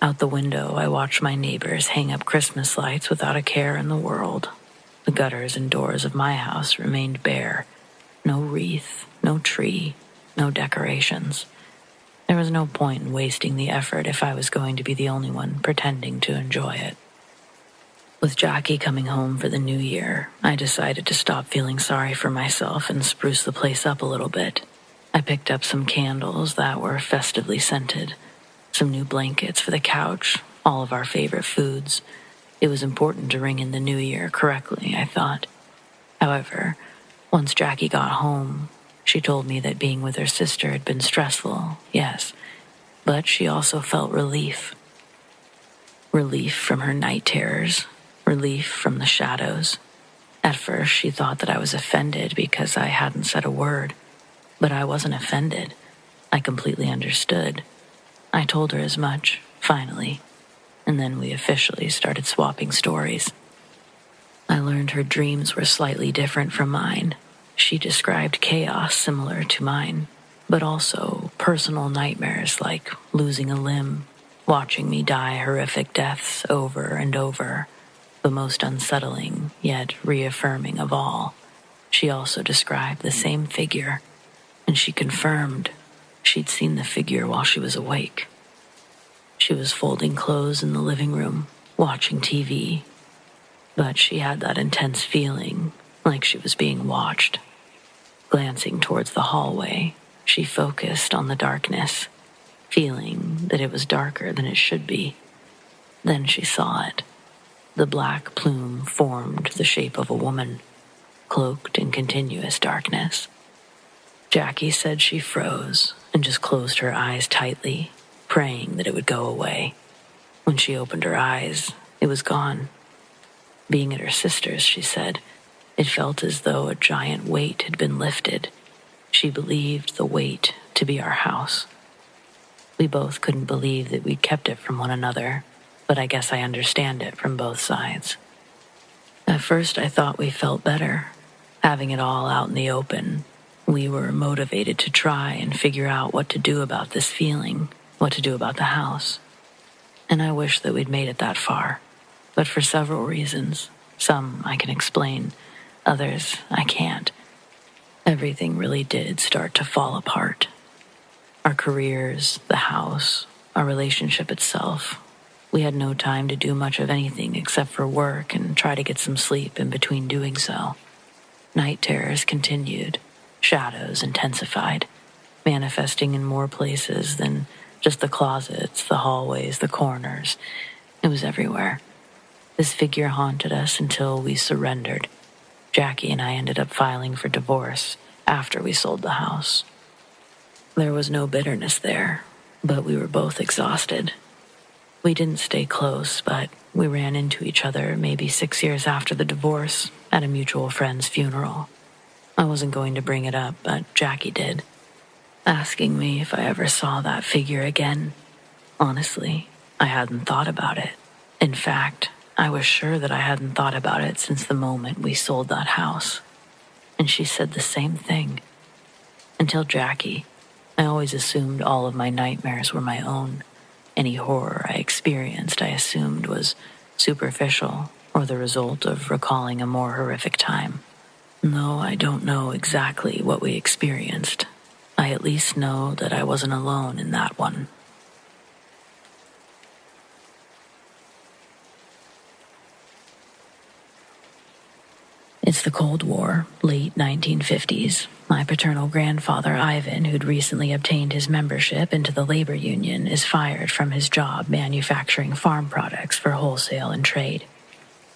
Speaker 1: Out the window, I watched my neighbors hang up Christmas lights without a care in the world. The gutters and doors of my house remained bare. No wreath, no tree, no decorations. There was no point in wasting the effort if I was going to be the only one pretending to enjoy it. With Jackie coming home for the new year, I decided to stop feeling sorry for myself and spruce the place up a little bit. I picked up some candles that were festively scented, some new blankets for the couch, all of our favorite foods. It was important to ring in the new year correctly, I thought. However, once Jackie got home, she told me that being with her sister had been stressful, yes, but she also felt relief. Relief from her night terrors, relief from the shadows, At first, she thought that I was offended because I hadn't said a word, but I wasn't offended. I completely understood. I told her as much, finally, and then we officially started swapping stories. I learned her dreams were slightly different from mine. She described chaos similar to mine, but also personal nightmares like losing a limb, watching me die horrific deaths over and over. The most unsettling, yet reaffirming of all, she also described the same figure, and she confirmed she'd seen the figure while she was awake. She was folding clothes in the living room, watching TV, but she had that intense feeling like she was being watched. Glancing towards the hallway, she focused on the darkness, feeling that it was darker than it should be. Then she saw it. The black plume formed the shape of a woman, cloaked in continuous darkness. Jackie said she froze and just closed her eyes tightly, praying that it would go away. When she opened her eyes, it was gone. Being at her sister's, she said, it felt as though a giant weight had been lifted. She believed the weight to be our house. We both couldn't believe that we'd kept it from one another, but I guess I understand it from both sides. At first, I thought we felt better, having it all out in the open. We were motivated to try and figure out what to do about this feeling, what to do about the house. And I wish that we'd made it that far, but for several reasons. Some I can explain, others I can't. Everything really did start to fall apart. Our careers, the house, our relationship itself. We had no time to do much of anything except for work and try to get some sleep in between doing so. Night terrors continued. Shadows intensified, manifesting in more places than just the closets, the hallways, the corners. It was everywhere. This figure haunted us until we surrendered. Jackie and I ended up filing for divorce after we sold the house. There was no bitterness there, but we were both exhausted. We didn't stay close, but we ran into each other maybe 6 years after the divorce at a mutual friend's funeral. I wasn't going to bring it up, but Jackie did, asking me if I ever saw that figure again. Honestly, I hadn't thought about it. In fact, I was sure that I hadn't thought about it since the moment we sold that house. And she said the same thing. Until Jackie, I always assumed all of my nightmares were my own. Any horror I experienced, I assumed, was superficial or the result of recalling a more horrific time. Though I don't know exactly what we experienced, I at least know that I wasn't alone in that one. It's the Cold War, late 1950s. My paternal grandfather, Ivan, who'd recently obtained his membership into the labor union, is fired from his job manufacturing farm products for wholesale and trade.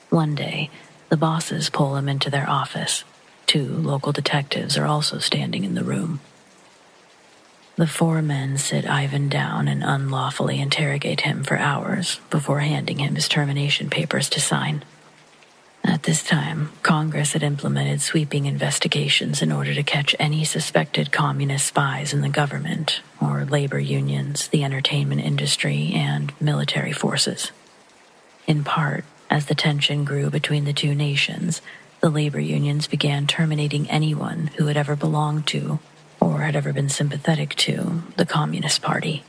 Speaker 1: One day, the bosses pull him into their office. 2 local detectives are also standing in the room. The 4 men sit Ivan down and unlawfully interrogate him for hours before handing him his termination papers to sign. At this time, Congress had implemented sweeping investigations in order to catch any suspected communist spies in the government, or labor unions, the entertainment industry, and military forces. In part, as the tension grew between the 2 nations, the labor unions began terminating anyone who had ever belonged to, or had ever been sympathetic to, the Communist Party.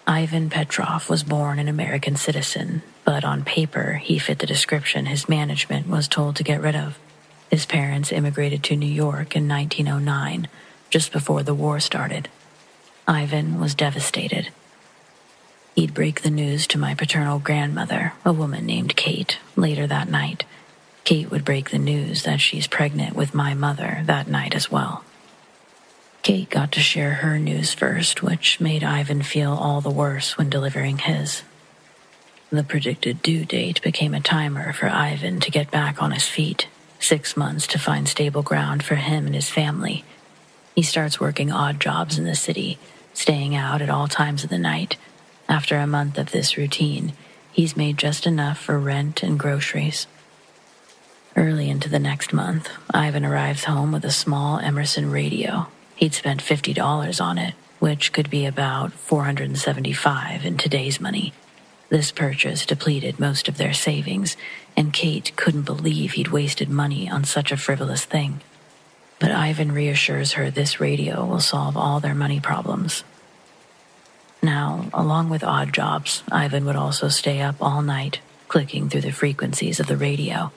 Speaker 1: Ivan Petrov was born an American citizen, but on paper he fit the description his management was told to get rid of. His parents immigrated to New York in 1909, just before the war started. Ivan was devastated. He'd break the news to my paternal grandmother, a woman named Kate, later that night. Kate would break the news that she's pregnant with my mother that night as well. Kate got to share her news first, which made Ivan feel all the worse when delivering his. The predicted due date became a timer for Ivan to get back on his feet. 6 months to find stable ground for him and his family. He starts working odd jobs in the city, staying out at all times of the night. After a month of this routine, he's made just enough for rent and groceries. Early into the next month, Ivan arrives home with a small Emerson radio. He'd spent $50 on it, which could be about $475 in today's money. This purchase depleted most of their savings, and Kate couldn't believe he'd wasted money on such a frivolous thing. But Ivan reassures her this radio will solve all their money problems. Now, along with odd jobs, Ivan would also stay up all night, clicking through the frequencies of the radio.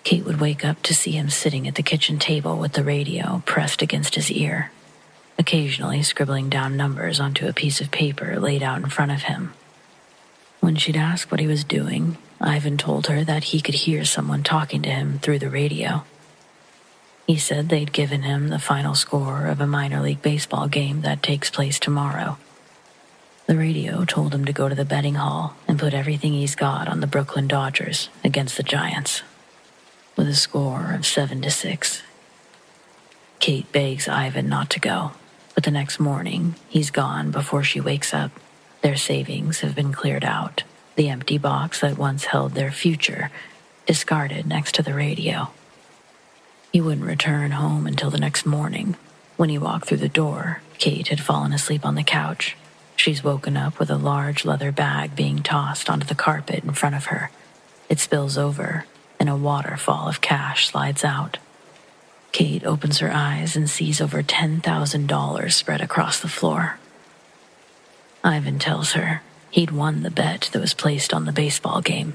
Speaker 1: Kate would wake up to see him sitting at the kitchen table with the radio pressed against his ear, occasionally scribbling down numbers onto a piece of paper laid out in front of him. When she'd ask what he was doing, Ivan told her that he could hear someone talking to him through the radio. He said they'd given him the final score of a minor league baseball game that takes place tomorrow. The radio told him to go to the betting hall and put everything he's got on the Brooklyn Dodgers against the Giants, with a score of 7-6. Kate begs Ivan not to go, but the next morning, he's gone before she wakes up. Their savings have been cleared out, the empty box that once held their future discarded next to the radio. He wouldn't return home until the next morning. When he walked through the door, Kate had fallen asleep on the couch. She's woken up with a large leather bag being tossed onto the carpet in front of her. It spills over, and a waterfall of cash slides out. Kate opens her eyes and sees over $10,000 spread across the floor. Ivan tells her he'd won the bet that was placed on the baseball game.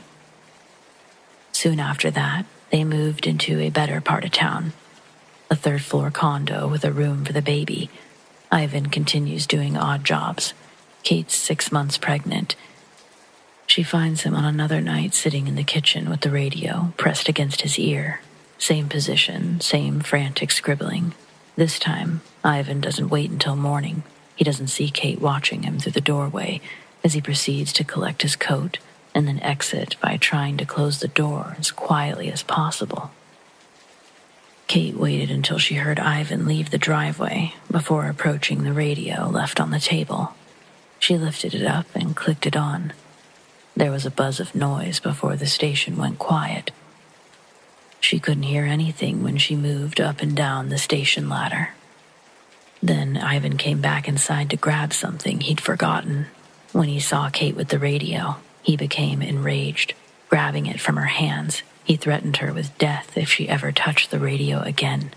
Speaker 1: Soon after that, they moved into a better part of town, a third-floor condo with a room for the baby. Ivan continues doing odd jobs. Kate's 6 months pregnant. She finds him on another night sitting in the kitchen with the radio pressed against his ear. Same position, same frantic scribbling. This time, Ivan doesn't wait until morning. He doesn't see Kate watching him through the doorway as he proceeds to collect his coat and then exit by trying to close the door as quietly as possible. Kate waited until she heard Ivan leave the driveway before approaching the radio left on the table. She lifted it up and clicked it on. There was a buzz of noise before the station went quiet. She couldn't hear anything when she moved up and down the station ladder. Then Ivan came back inside to grab something he'd forgotten. When he saw Kate with the radio, he became enraged. Grabbing it from her hands, he threatened her with death if she ever touched the radio again.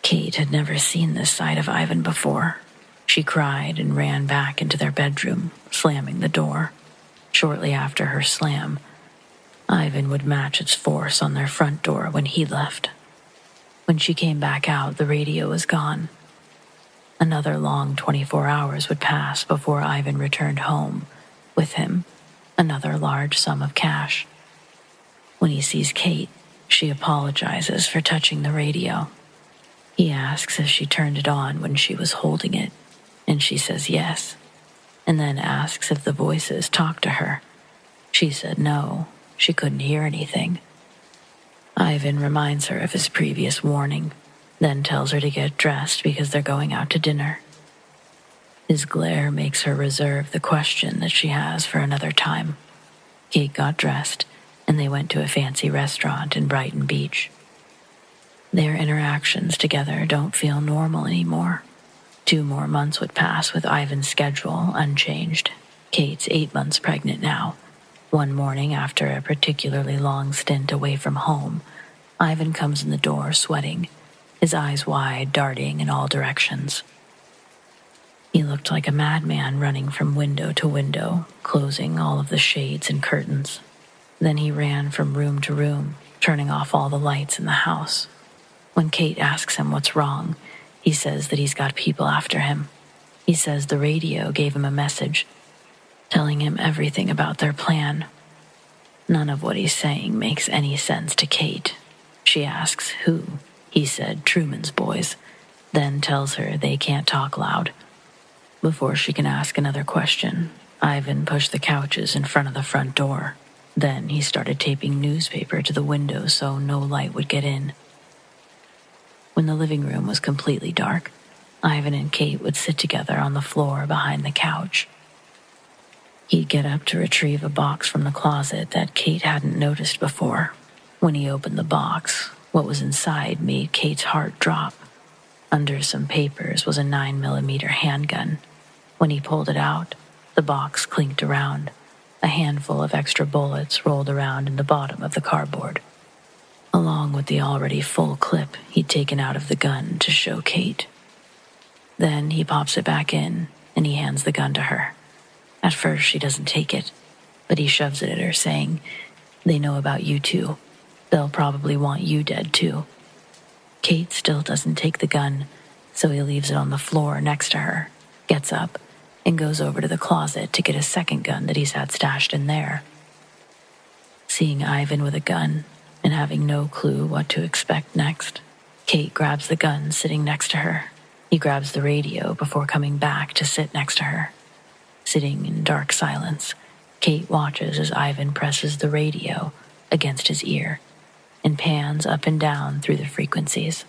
Speaker 1: Kate had never seen this side of Ivan before. She cried and ran back into their bedroom, slamming the door. Shortly after her slam, Ivan would match its force on their front door when he left. When she came back out, the radio was gone. Another long 24 hours would pass before Ivan returned home. With him, another large sum of cash. When he sees Kate, she apologizes for touching the radio. He asks if she turned it on when she was holding it, and she says yes, and then asks if the voices talked to her. She said no, she couldn't hear anything. Ivan reminds her of his previous warning, then tells her to get dressed because they're going out to dinner. His glare makes her reserve the question that she has for another time. Kate got dressed, and they went to a fancy restaurant in Brighton Beach. Their interactions together don't feel normal anymore. 2 more months would pass with Ivan's schedule unchanged. Kate's 8 months pregnant now. One morning, after a particularly long stint away from home, Ivan comes in the door sweating, his eyes wide, darting in all directions. He looked like a madman running from window to window, closing all of the shades and curtains. Then he ran from room to room, turning off all the lights in the house. When Kate asks him what's wrong, he says that he's got people after him. He says the radio gave him a message, telling him everything about their plan. None of what he's saying makes any sense to Kate. She asks who. He said Truman's boys, then tells her they can't talk loud. Before she can ask another question, Ivan pushed the couches in front of the front door. Then he started taping newspaper to the window so no light would get in. When the living room was completely dark, Ivan and Kate would sit together on the floor behind the couch. He'd get up to retrieve a box from the closet that Kate hadn't noticed before. When he opened the box, what was inside made Kate's heart drop. Under some papers was a 9mm handgun. When he pulled it out, the box clinked around. A handful of extra bullets rolled around in the bottom of the cardboard, along with the already full clip he'd taken out of the gun to show Kate. Then he pops it back in, and he hands the gun to her. At first, she doesn't take it, but he shoves it at her, saying, "They know about you too. They'll probably want you dead too." Kate still doesn't take the gun, so he leaves it on the floor next to her, gets up, and goes over to the closet to get a second gun that he's had stashed in there. Seeing Ivan with a gun and having no clue what to expect next, Kate grabs the gun sitting next to her. He grabs the radio before coming back to sit next to her. Sitting in dark silence, Kate watches as Ivan presses the radio against his ear and pans up and down through the frequencies.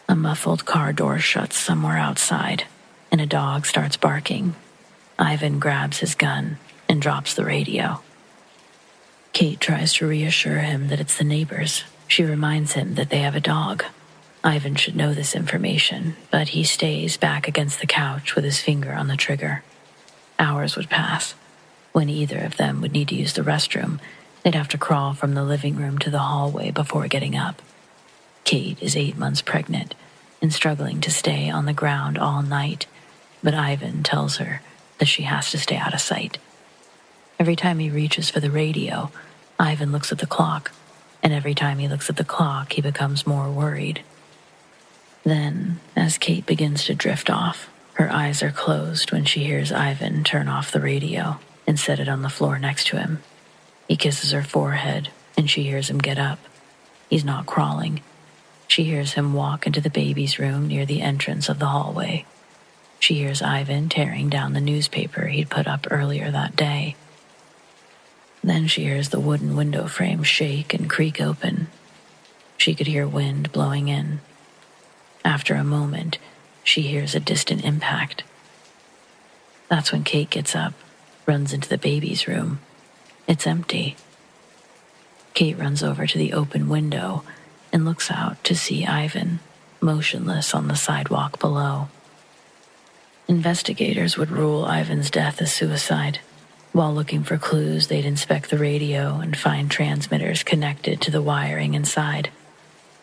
Speaker 1: A muffled car door shuts somewhere outside, and a dog starts barking. Ivan grabs his gun and drops the radio. Kate tries to reassure him that it's the neighbors. She reminds him that they have a dog. Ivan should know this information, but he stays back against the couch with his finger on the trigger. Hours would pass. When either of them would need to use the restroom, they'd have to crawl from the living room to the hallway before getting up. Kate is 8 months pregnant and struggling to stay on the ground all night, but Ivan tells her that she has to stay out of sight. Every time he reaches for the radio, Ivan looks at the clock, and every time he looks at the clock, he becomes more worried. Then, as Kate begins to drift off, her eyes are closed when she hears Ivan turn off the radio and set it on the floor next to him. He kisses her forehead, and she hears him get up. He's not crawling. She hears him walk into the baby's room near the entrance of the hallway. She hears Ivan tearing down the newspaper he'd put up earlier that day. Then she hears the wooden window frame shake and creak open. She could hear wind blowing in. After a moment, she hears a distant impact. That's when Kate gets up, runs into the baby's room. It's empty. Kate runs over to the open window and looks out to see Ivan, motionless on the sidewalk below. Investigators would rule Ivan's death as suicide. While looking for clues, they'd inspect the radio and find transmitters connected to the wiring inside.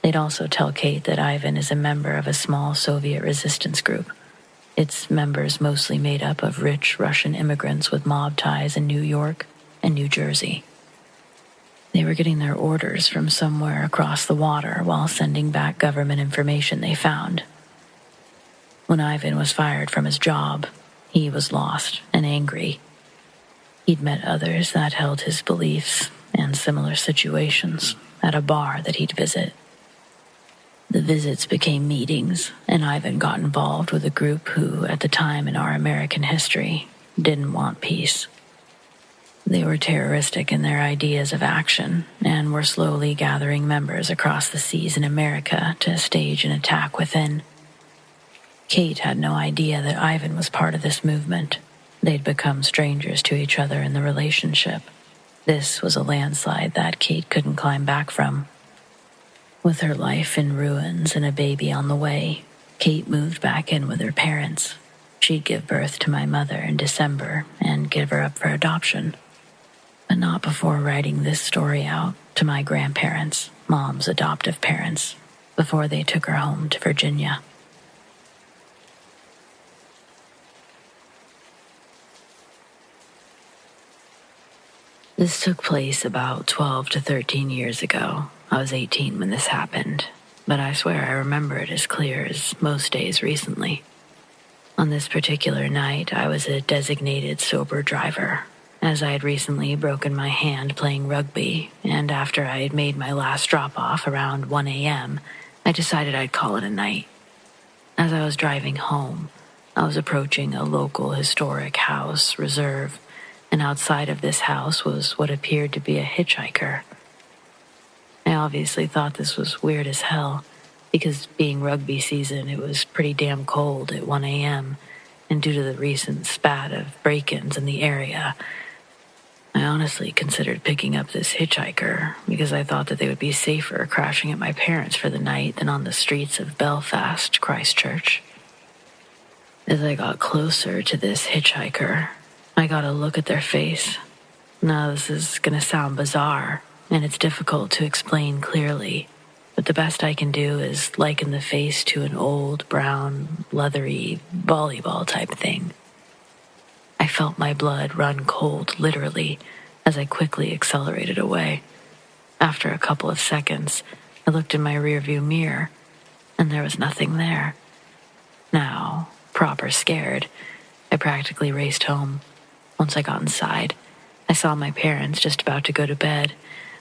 Speaker 1: They'd also tell Kate that Ivan is a member of a small Soviet resistance group. Its members mostly made up of rich Russian immigrants with mob ties in New York and New Jersey. They were getting their orders from somewhere across the water while sending back government information they found. When Ivan was fired from his job, he was lost and angry. He'd met others that held his beliefs and similar situations at a bar that he'd visit. The visits became meetings, and Ivan got involved with a group who, at the time in our American history, didn't want peace. They were terroristic in their ideas of action and were slowly gathering members across the seas in America to stage an attack within. Kate had no idea that Ivan was part of this movement. They'd become strangers to each other in the relationship. This was a landslide that Kate couldn't climb back from. With her life in ruins and a baby on the way, Kate moved back in with her parents. She'd give birth to my mother in December and give her up for adoption. But not before writing this story out to my grandparents, Mom's adoptive parents, before they took her home to Virginia. This took place about 12 to 13 years ago. I was 18 when this happened, but I swear I remember it as clear as most days recently. On this particular night, I was a designated sober driver, as I had recently broken my hand playing rugby, and after I had made my last drop-off around 1 a.m., I decided I'd call it a night. As I was driving home, I was approaching a local historic house reserve, and outside of this house was what appeared to be a hitchhiker. I obviously thought this was weird as hell, because being rugby season, it was pretty damn cold at 1 a.m., and due to the recent spat of break-ins in the area, I I honestly considered picking up this hitchhiker because I thought that they would be safer crashing at my parents' for the night than on the streets of Belfast, Christchurch. As I got closer to this hitchhiker, I got a look at their face. Now, this is going to sound bizarre, and it's difficult to explain clearly, but the best I can do is liken the face to an old, brown, leathery volleyball type thing. I felt my blood run cold, literally, as I quickly accelerated away. After a couple of seconds, I looked in my rearview mirror, and there was nothing there. Now, proper scared, I practically raced home. Once I got inside, I saw my parents just about to go to bed.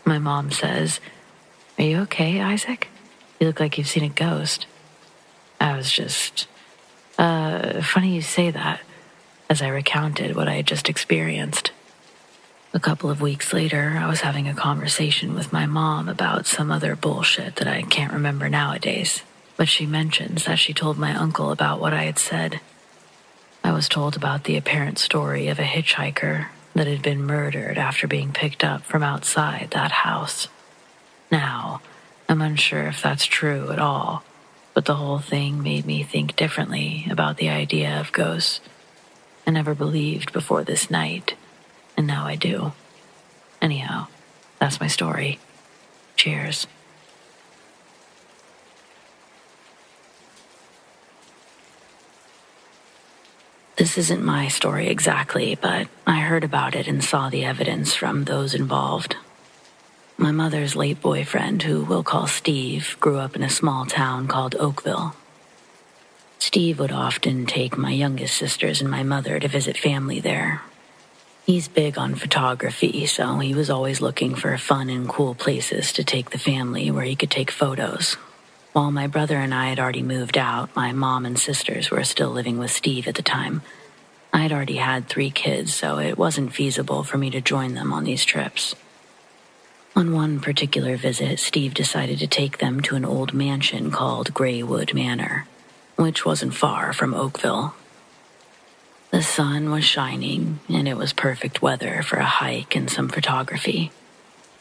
Speaker 1: My mom says, "Are you okay, Isaac? You look like you've seen a ghost." I was just, funny you say that, as I recounted what I had just experienced. A couple of weeks later, I was having a conversation with my mom about some other bullshit that I can't remember nowadays, but she mentions that she told my uncle about what I had said. I was told about the apparent story of a hitchhiker that had been murdered after being picked up from outside that house. Now, I'm unsure if that's true at all, but the whole thing made me think differently about the idea of ghosts. I never believed before this night, and now I do. Anyhow, that's my story. Cheers. This isn't my story exactly, but I heard about it and saw the evidence from those involved. My mother's late boyfriend, who we'll call Steve, grew up in a small town called Oakville. Steve would often take my youngest sisters and my mother to visit family there. He's big on photography, so he was always looking for fun and cool places to take the family where he could take photos. While my brother and I had already moved out, my mom and sisters were still living with Steve at the time. I had already had 3 kids, so it wasn't feasible for me to join them on these trips. On one particular visit, Steve decided to take them to an old mansion called Graywood Manor, which wasn't far from Oakville. The sun was shining, and it was perfect weather for a hike and some photography.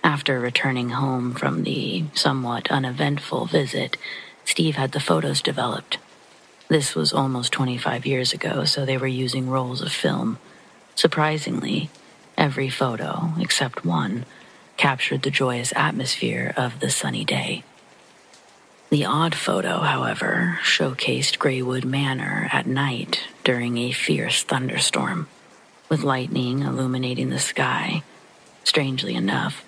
Speaker 1: After returning home from the somewhat uneventful visit, Steve had the photos developed. This was almost 25 years ago, so they were using rolls of film. Surprisingly, every photo, except one, captured the joyous atmosphere of the sunny day. The odd photo, however, showcased Graywood Manor at night during a fierce thunderstorm, with lightning illuminating the sky. Strangely enough,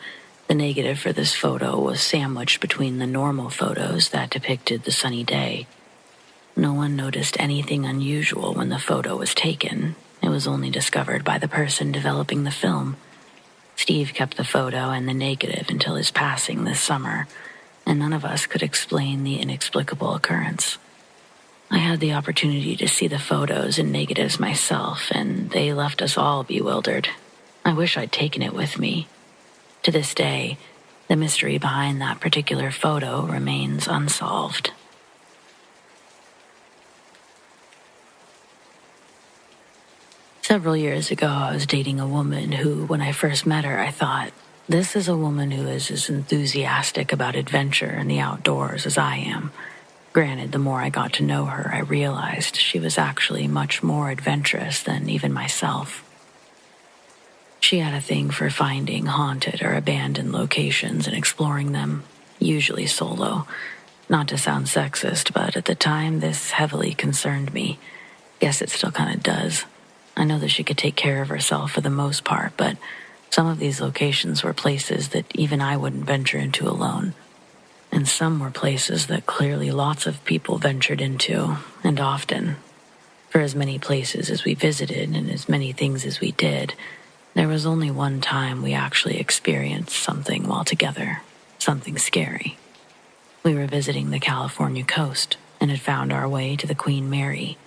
Speaker 1: the negative for this photo was sandwiched between the normal photos that depicted the sunny day. No one noticed anything unusual when the photo was taken. It was only discovered by the person developing the film. Steve kept the photo and the negative until his passing this summer, and none of us could explain the inexplicable occurrence. I had the opportunity to see the photos and negatives myself, and they left us all bewildered. I wish I'd taken it with me. To this day, the mystery behind that particular photo remains unsolved. Several years ago, I was dating a woman who, when I first met her, I thought, this is a woman who is as enthusiastic about adventure and the outdoors as I am. Granted, the more I got to know her, I realized she was actually much more adventurous than even myself. She had a thing for finding haunted or abandoned locations and exploring them, usually solo. Not to sound sexist, but at the time, this heavily concerned me. Guess it still kind of does. I know that she could take care of herself for the most part, but some of these locations were places that even I wouldn't venture into alone. And some were places that clearly lots of people ventured into, and often. For as many places as we visited and as many things as we did, there was only one time we actually experienced something while together, something scary. We were visiting the California coast and had found our way to the Queen Mary.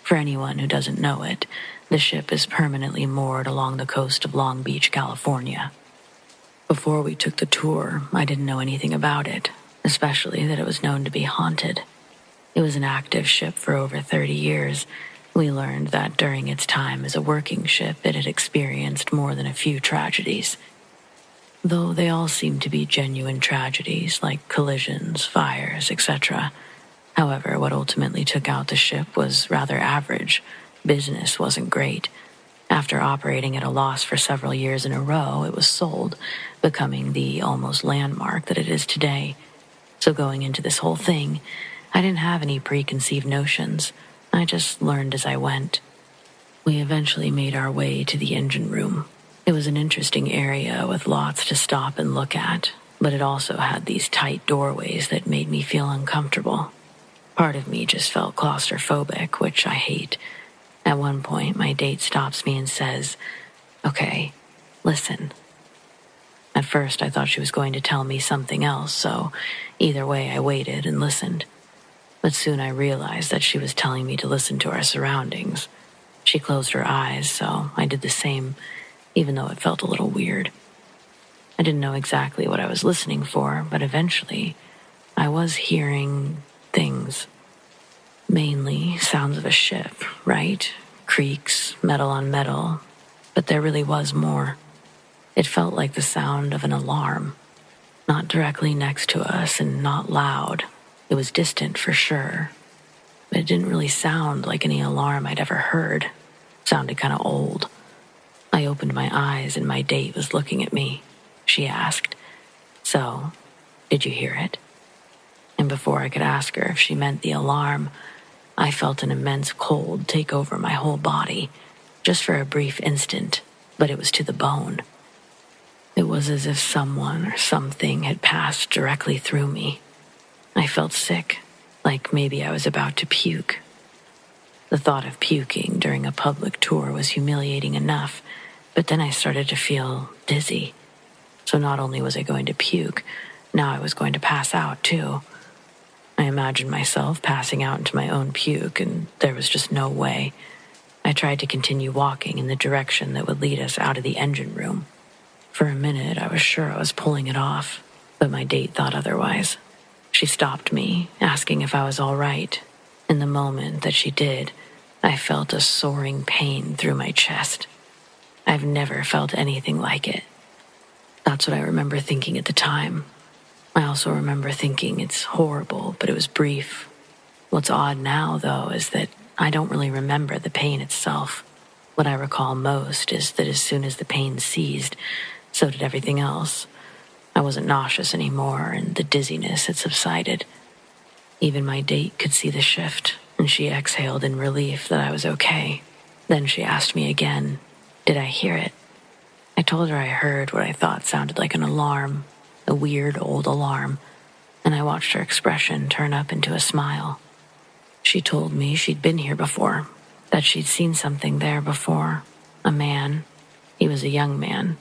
Speaker 1: For anyone who doesn't know it, the ship is permanently moored along the coast of Long Beach, California. Before we took the tour, I didn't know anything about it, especially that it was known to be haunted. It was an active ship for over 30 years, We learned that during its time as a working ship, it had experienced more than a few tragedies, though they all seemed to be genuine tragedies like collisions, fires, etc. However, what ultimately took out the ship was rather average. Business wasn't great. After operating at a loss for several years in a row, it was sold, becoming the almost landmark that it is today. So going into this whole thing, I didn't have any preconceived notions. I just learned as I went. We eventually made our way to the engine room. It was an interesting area with lots to stop and look at, but it also had these tight doorways that made me feel uncomfortable. Part of me just felt claustrophobic, which I hate. At one point, my date stops me and says, "Okay, listen." At first, I thought she was going to tell me something else, so either way, I waited and listened. But soon I realized that she was telling me to listen to our surroundings. She closed her eyes, so I did the same, even though it felt a little weird. I didn't know exactly what I was listening for, but eventually I was hearing things. Mainly sounds of a ship, right? Creaks, metal on metal. But there really was more. It felt like the sound of an alarm. Not directly next to us and not loud. It was distant for sure. But it didn't really sound like any alarm I'd ever heard. It sounded kind of old. I opened my eyes and my date was looking at me. She asked, "So, did you hear it?" And before I could ask her if she meant the alarm, I felt an immense cold take over my whole body, just for a brief instant, but it was to the bone. It was as if someone or something had passed directly through me. I felt sick, like maybe I was about to puke. The thought of puking during a public tour was humiliating enough, but then I started to feel dizzy. So not only was I going to puke, now I was going to pass out too. I imagined myself passing out into my own puke, and there was just no way. I tried to continue walking in the direction that would lead us out of the engine room. For a minute, I was sure I was pulling it off, but my date thought otherwise. She stopped me, asking if I was all right. In the moment that she did, I felt a soaring pain through my chest. I've never felt anything like it. That's what I remember thinking at the time. I also remember thinking it's horrible, but it was brief. What's odd now, though, is that I don't really remember the pain itself. What I recall most is that as soon as the pain ceased, so did everything else. I wasn't nauseous anymore, and the dizziness had subsided. Even my date could see the shift, and she exhaled in relief that I was okay. Then she asked me again, did I hear it? I told her I heard what I thought sounded like an alarm, a weird old alarm, and I watched her expression turn up into a smile. She told me she'd been here before, that she'd seen something there before. A man. He was a young man,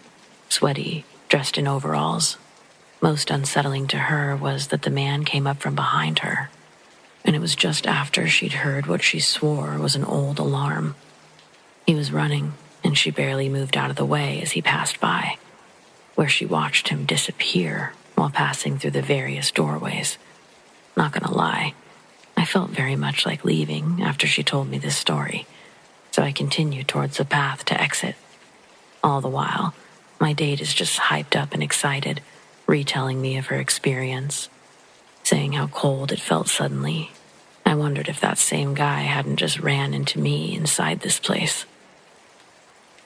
Speaker 1: sweaty, dressed in overalls. Most unsettling to her was that the man came up from behind her, and it was just after she'd heard what she swore was an old alarm. He was running, and she barely moved out of the way as he passed by, where she watched him disappear while passing through the various doorways. Not gonna lie, I felt very much like leaving after she told me this story, so I continued towards the path to exit. All the while, my date is just hyped up and excited, retelling me of her experience, saying how cold it felt suddenly. I wondered if that same guy hadn't just ran into me inside this place.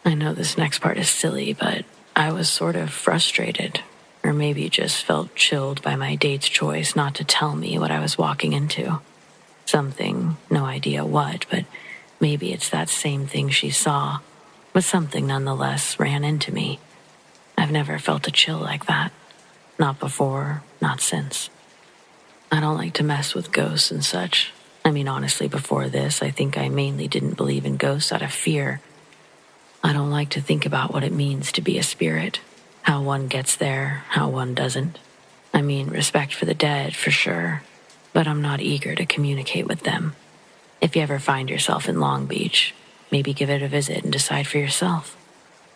Speaker 1: I know this next part is silly, but I was sort of frustrated, or maybe just felt chilled by my date's choice not to tell me what I was walking into. Something, no idea what, but maybe it's that same thing she saw, but something nonetheless ran into me. I've never felt a chill like that. Not before, not since. I don't like to mess with ghosts and such. I mean, honestly, before this, I think I mainly didn't believe in ghosts out of fear. I don't like to think about what it means to be a spirit, how one gets there, how one doesn't. I mean, respect for the dead, for sure, but I'm not eager to communicate with them. If you ever find yourself in Long Beach, maybe give it a visit and decide for yourself.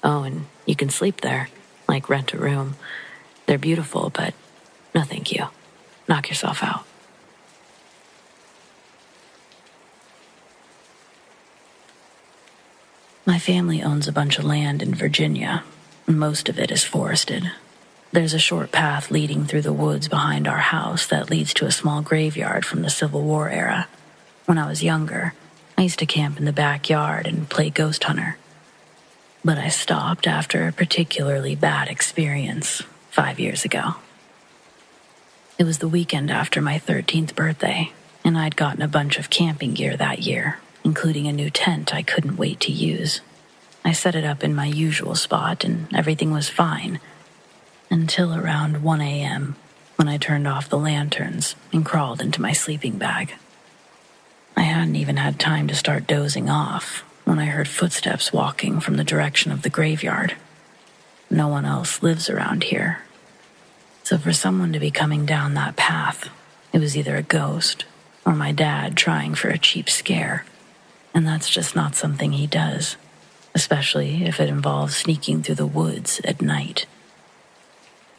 Speaker 1: Oh, and you can sleep there, like rent a room. They're beautiful, but no thank you. Knock yourself out. My family owns a bunch of land in Virginia, and most of it is forested. There's a short path leading through the woods behind our house that leads to a small graveyard from the Civil War era. When I was younger, I used to camp in the backyard and play ghost hunter. But I stopped after a particularly bad experience 5 years ago. It was the weekend after my 13th birthday, and I'd gotten a bunch of camping gear that year, including a new tent I couldn't wait to use. I set it up in my usual spot, and everything was fine, until around 1 a.m., when I turned off the lanterns and crawled into my sleeping bag. I hadn't even had time to start dozing off when I heard footsteps walking from the direction of the graveyard. No one else lives around here. So for someone to be coming down that path, it was either a ghost or my dad trying for a cheap scare. And that's just not something he does, especially if it involves sneaking through the woods at night.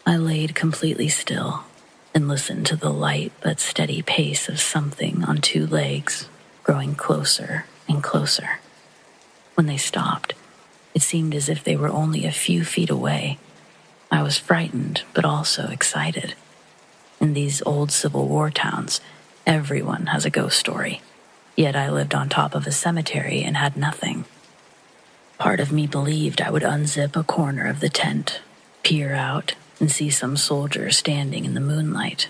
Speaker 1: I laid completely still and listened to the light but steady pace of something on 2 legs, growing closer and closer. When they stopped, it seemed as if they were only a few feet away. I was frightened, but also excited. In these old Civil War towns, everyone has a ghost story. Yet I lived on top of a cemetery and had nothing. Part of me believed I would unzip a corner of the tent, peer out, and see some soldier standing in the moonlight.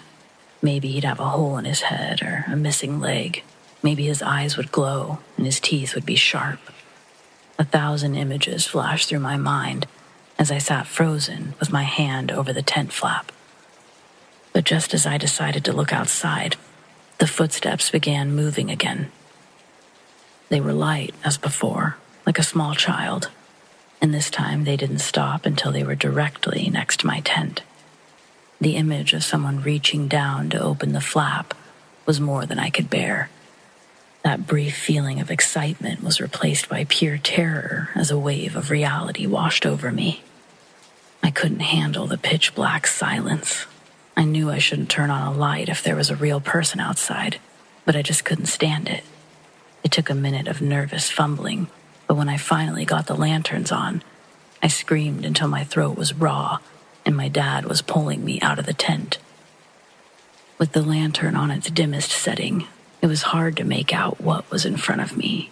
Speaker 1: Maybe he'd have a hole in his head or a missing leg. Maybe his eyes would glow and his teeth would be sharp. 1,000 images flashed through my mind as I sat frozen with my hand over the tent flap. But just as I decided to look outside, the footsteps began moving again. They were light as before, like a small child, and this time they didn't stop until they were directly next to my tent. The image of someone reaching down to open the flap was more than I could bear. That brief feeling of excitement was replaced by pure terror as a wave of reality washed over me. I couldn't handle the pitch-black silence. I knew I shouldn't turn on a light if there was a real person outside, but I just couldn't stand it. It took a minute of nervous fumbling, but when I finally got the lanterns on, I screamed until my throat was raw and my dad was pulling me out of the tent. With the lantern on its dimmest setting, it was hard to make out what was in front of me,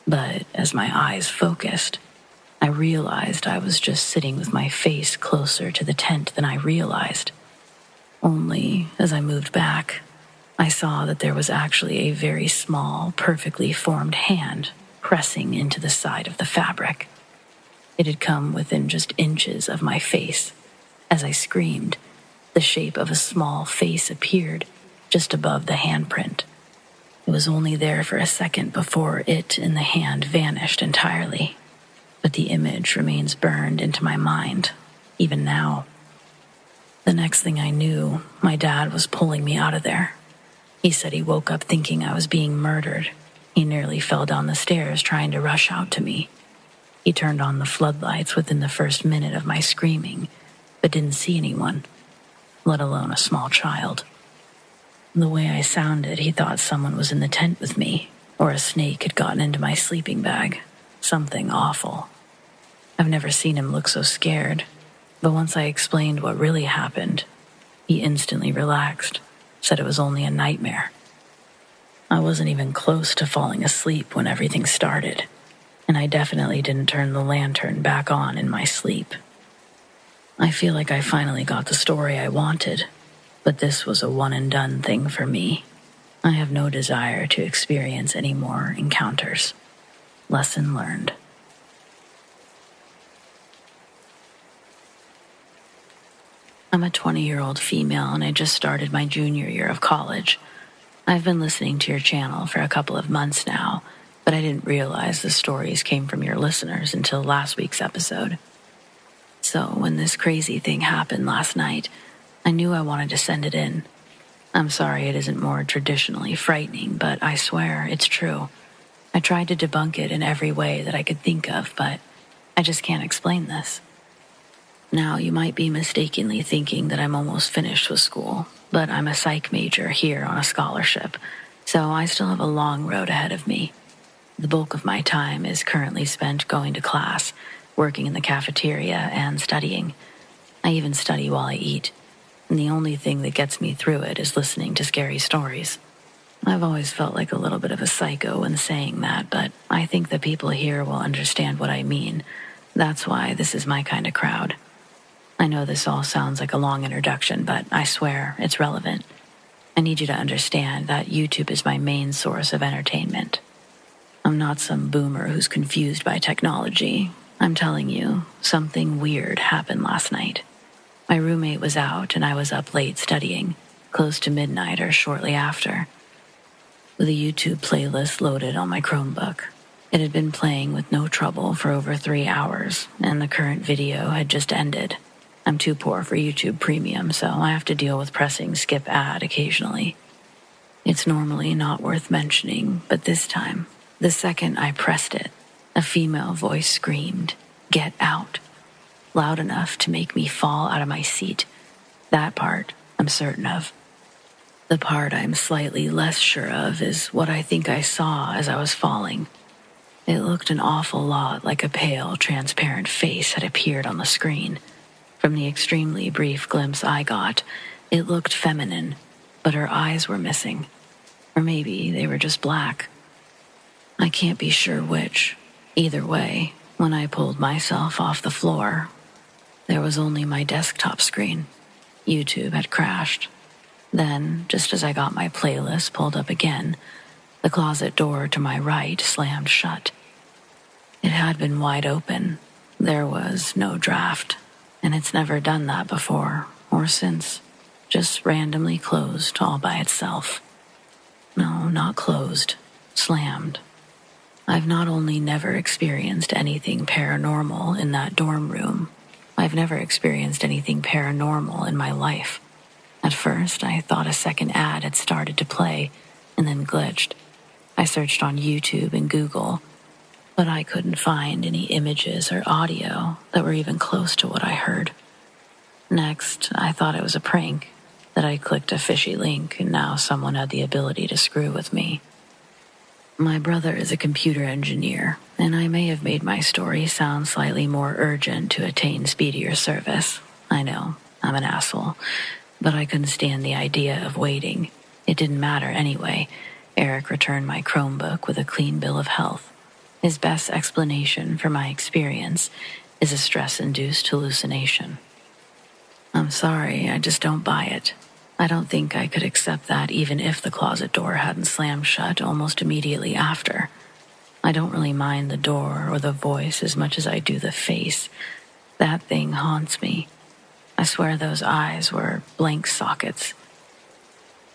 Speaker 1: but as my eyes focused, I realized I was just sitting with my face closer to the tent than I realized. Only, as I moved back, I saw that there was actually a very small, perfectly formed hand pressing into the side of the fabric. It had come within just inches of my face. As I screamed, the shape of a small face appeared just above the handprint. It was only there for a second before it and the hand vanished entirely. But the image remains burned into my mind, even now. The next thing I knew, my dad was pulling me out of there. He said he woke up thinking I was being murdered. He nearly fell down the stairs trying to rush out to me. He turned on the floodlights within the first minute of my screaming, but didn't see anyone, let alone a small child. The way I sounded, he thought someone was in the tent with me, or a snake had gotten into my sleeping bag. Something awful. I've never seen him look so scared, but once I explained what really happened, he instantly relaxed, said it was only a nightmare. I wasn't even close to falling asleep when everything started, and I definitely didn't turn the lantern back on in my sleep. I feel like I finally got the story I wanted, but this was a one-and-done thing for me. I have no desire to experience any more encounters. Lesson learned. I'm a 20-year-old female and I just started my junior year of college. I've been listening to your channel for a couple of months now, but I didn't realize the stories came from your listeners until last week's episode. So when this crazy thing happened last night, I knew I wanted to send it in. I'm sorry it isn't more traditionally frightening, but I swear it's true. I tried to debunk it in every way that I could think of, but I just can't explain this. Now, you might be mistakenly thinking that I'm almost finished with school, but I'm a psych major here on a scholarship, so I still have a long road ahead of me. The bulk of my time is currently spent going to class, working in the cafeteria, and studying. I even study while I eat, and the only thing that gets me through it is listening to scary stories. I've always felt like a little bit of a psycho when saying that, but I think the people here will understand what I mean. That's why this is my kind of crowd. I know this all sounds like a long introduction, but I swear it's relevant. I need you to understand that YouTube is my main source of entertainment. I'm not some boomer who's confused by technology. I'm telling you, something weird happened last night. My roommate was out and I was up late studying, close to midnight or shortly after, with a YouTube playlist loaded on my Chromebook. It had been playing with no trouble for over 3 hours, and the current video had just ended. I'm too poor for YouTube Premium, so I have to deal with pressing skip ad occasionally. It's normally not worth mentioning, but this time, the second I pressed it, a female voice screamed, "Get out," loud enough to make me fall out of my seat. That part I'm certain of. The part I'm slightly less sure of is what I think I saw as I was falling. It looked an awful lot like a pale, transparent face had appeared on the screen. From the extremely brief glimpse I got, it looked feminine, but her eyes were missing. Or maybe they were just black. I can't be sure which. Either way, when I pulled myself off the floor, there was only my desktop screen. YouTube had crashed. Then, just as I got my playlist pulled up again, the closet door to my right slammed shut. It had been wide open. There was no draft, and it's never done that before or since. Just randomly closed all by itself. No, not closed. Slammed. I've not only never experienced anything paranormal in that dorm room, I've never experienced anything paranormal in my life. At first, I thought a second ad had started to play and then glitched. I searched on YouTube and Google, but I couldn't find any images or audio that were even close to what I heard. Next, I thought it was a prank, that I clicked a fishy link and now someone had the ability to screw with me. My brother is a computer engineer, and I may have made my story sound slightly more urgent to attain speedier service. I know, I'm an asshole, but I couldn't stand the idea of waiting. It didn't matter anyway. Eric returned my Chromebook with a clean bill of health. His best explanation for my experience is a stress-induced hallucination. I'm sorry, I just don't buy it. I don't think I could accept that even if the closet door hadn't slammed shut almost immediately after. I don't really mind the door or the voice as much as I do the face. That thing haunts me. I swear those eyes were blank sockets.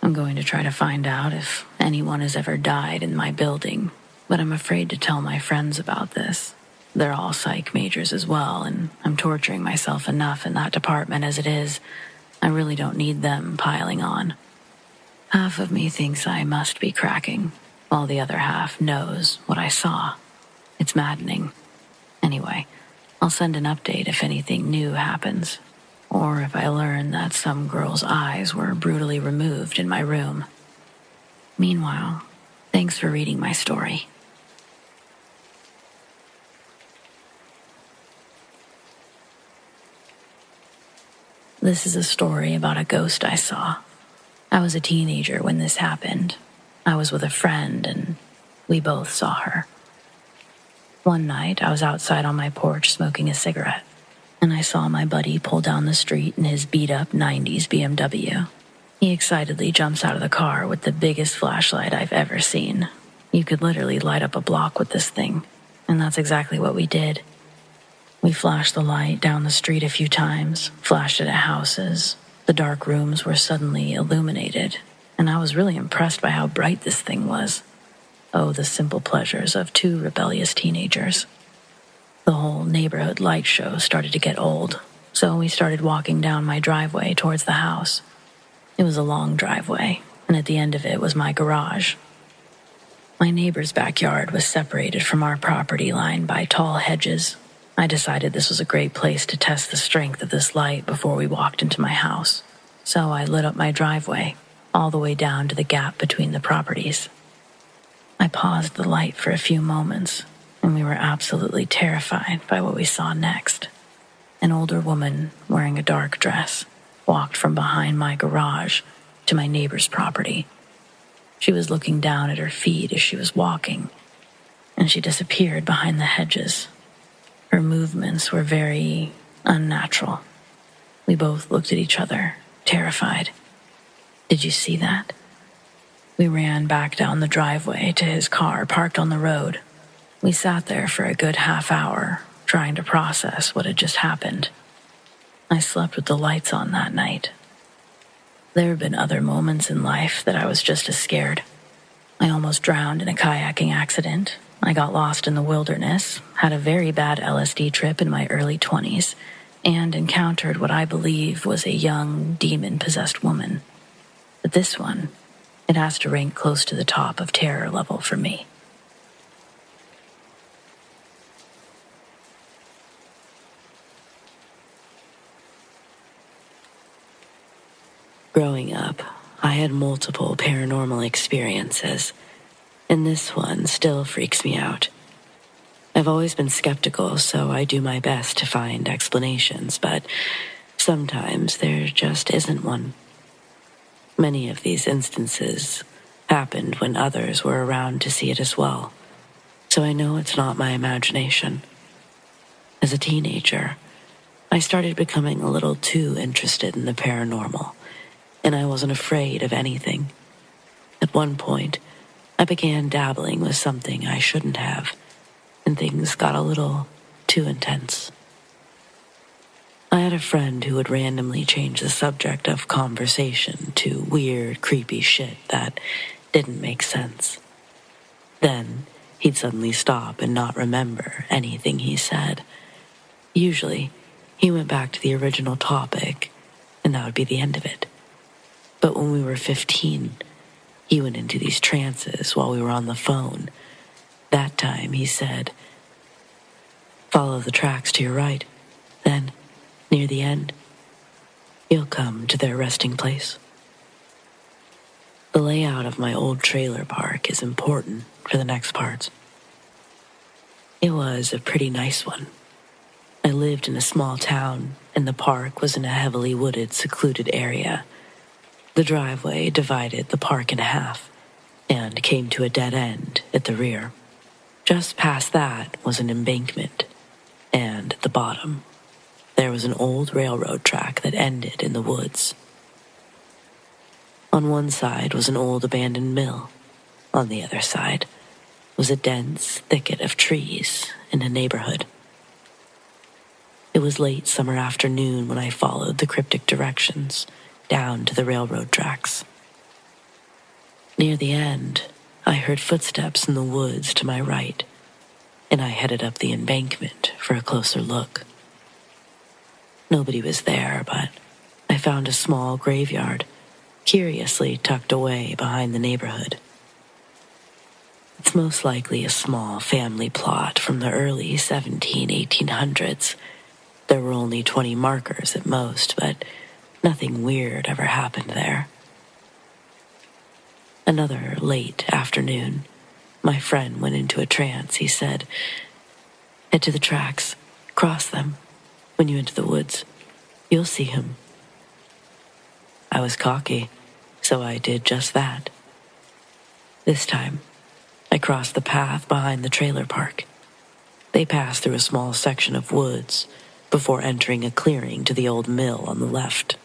Speaker 1: I'm going to try to find out if anyone has ever died in my building, but I'm afraid to tell my friends about this. They're all psych majors as well, and I'm torturing myself enough in that department as it is. I really don't need them piling on. Half of me thinks I must be cracking, while the other half knows what I saw. It's maddening. Anyway, I'll send an update if anything new happens, or if I learn that some girl's eyes were brutally removed in my room. Meanwhile, thanks for reading my story. This is a story about a ghost I saw. I was a teenager when this happened. I was with a friend, and we both saw her. One night, I was outside on my porch smoking a cigarette, and I saw my buddy pull down the street in his beat-up 90s BMW. He excitedly jumps out of the car with the biggest flashlight I've ever seen. You could literally light up a block with this thing, and that's exactly what we did. We flashed the light down the street a few times, flashed it at houses. The dark rooms were suddenly illuminated, and I was really impressed by how bright this thing was. Oh, the simple pleasures of 2 rebellious teenagers. The whole neighborhood light show started to get old, so we started walking down my driveway towards the house. It was a long driveway, and at the end of it was my garage. My neighbor's backyard was separated from our property line by tall hedges. I decided this was a great place to test the strength of this light before we walked into my house, so I lit up my driveway, all the way down to the gap between the properties. I paused the light for a few moments, and we were absolutely terrified by what we saw next. An older woman wearing a dark dress walked from behind my garage to my neighbor's property. She was looking down at her feet as she was walking, and she disappeared behind the hedges. Her movements were very unnatural. We both looked at each other, terrified. Did you see that? We ran back down the driveway to his car parked on the road. We sat there for a good half hour, trying to process what had just happened. I slept with the lights on that night. There have been other moments in life that I was just as scared. I almost drowned in a kayaking accident. I got lost in the wilderness, had a very bad LSD trip in my early 20s, and encountered what I believe was a young, demon-possessed woman. But this one, it has to rank close to the top of terror level for me. Growing up, I had multiple paranormal experiences, and this one still freaks me out. I've always been skeptical, so I do my best to find explanations, but sometimes there just isn't one. Many of these instances happened when others were around to see it as well, so I know it's not my imagination. As a teenager, I started becoming a little too interested in the paranormal, and I wasn't afraid of anything. At one point, I began dabbling with something I shouldn't have, and things got a little too intense. I had a friend who would randomly change the subject of conversation to weird, creepy shit that didn't make sense. Then, he'd suddenly stop and not remember anything he said. Usually, he went back to the original topic, and that would be the end of it. But when we were 15, he went into these trances while we were on the phone. That time, he said, "Follow the tracks to your right. Then, near the end, you'll come to their resting place." The layout of my old trailer park is important for the next parts. It was a pretty nice one. I lived in a small town, and the park was in a heavily wooded, secluded area. The driveway divided the park in half and came to a dead end at the rear. Just past that was an embankment, and at the bottom, there was an old railroad track that ended in the woods. On one side was an old abandoned mill. On the other side was a dense thicket of trees in a neighborhood. It was late summer afternoon when I followed the cryptic directions down to the railroad tracks. Near the end, I heard footsteps in the woods to my right, and I headed up the embankment for a closer look. Nobody was there, but I found a small graveyard, curiously tucked away behind the neighborhood. It's most likely a small family plot from the early 1800s. There were only 20 markers at most, but nothing weird ever happened there. Another late afternoon, my friend went into a trance. He said, "Head to the tracks, cross them. When you enter the woods, you'll see him." I was cocky, so I did just that. This time, I crossed the path behind the trailer park. They passed through a small section of woods before entering a clearing to the old mill on the left.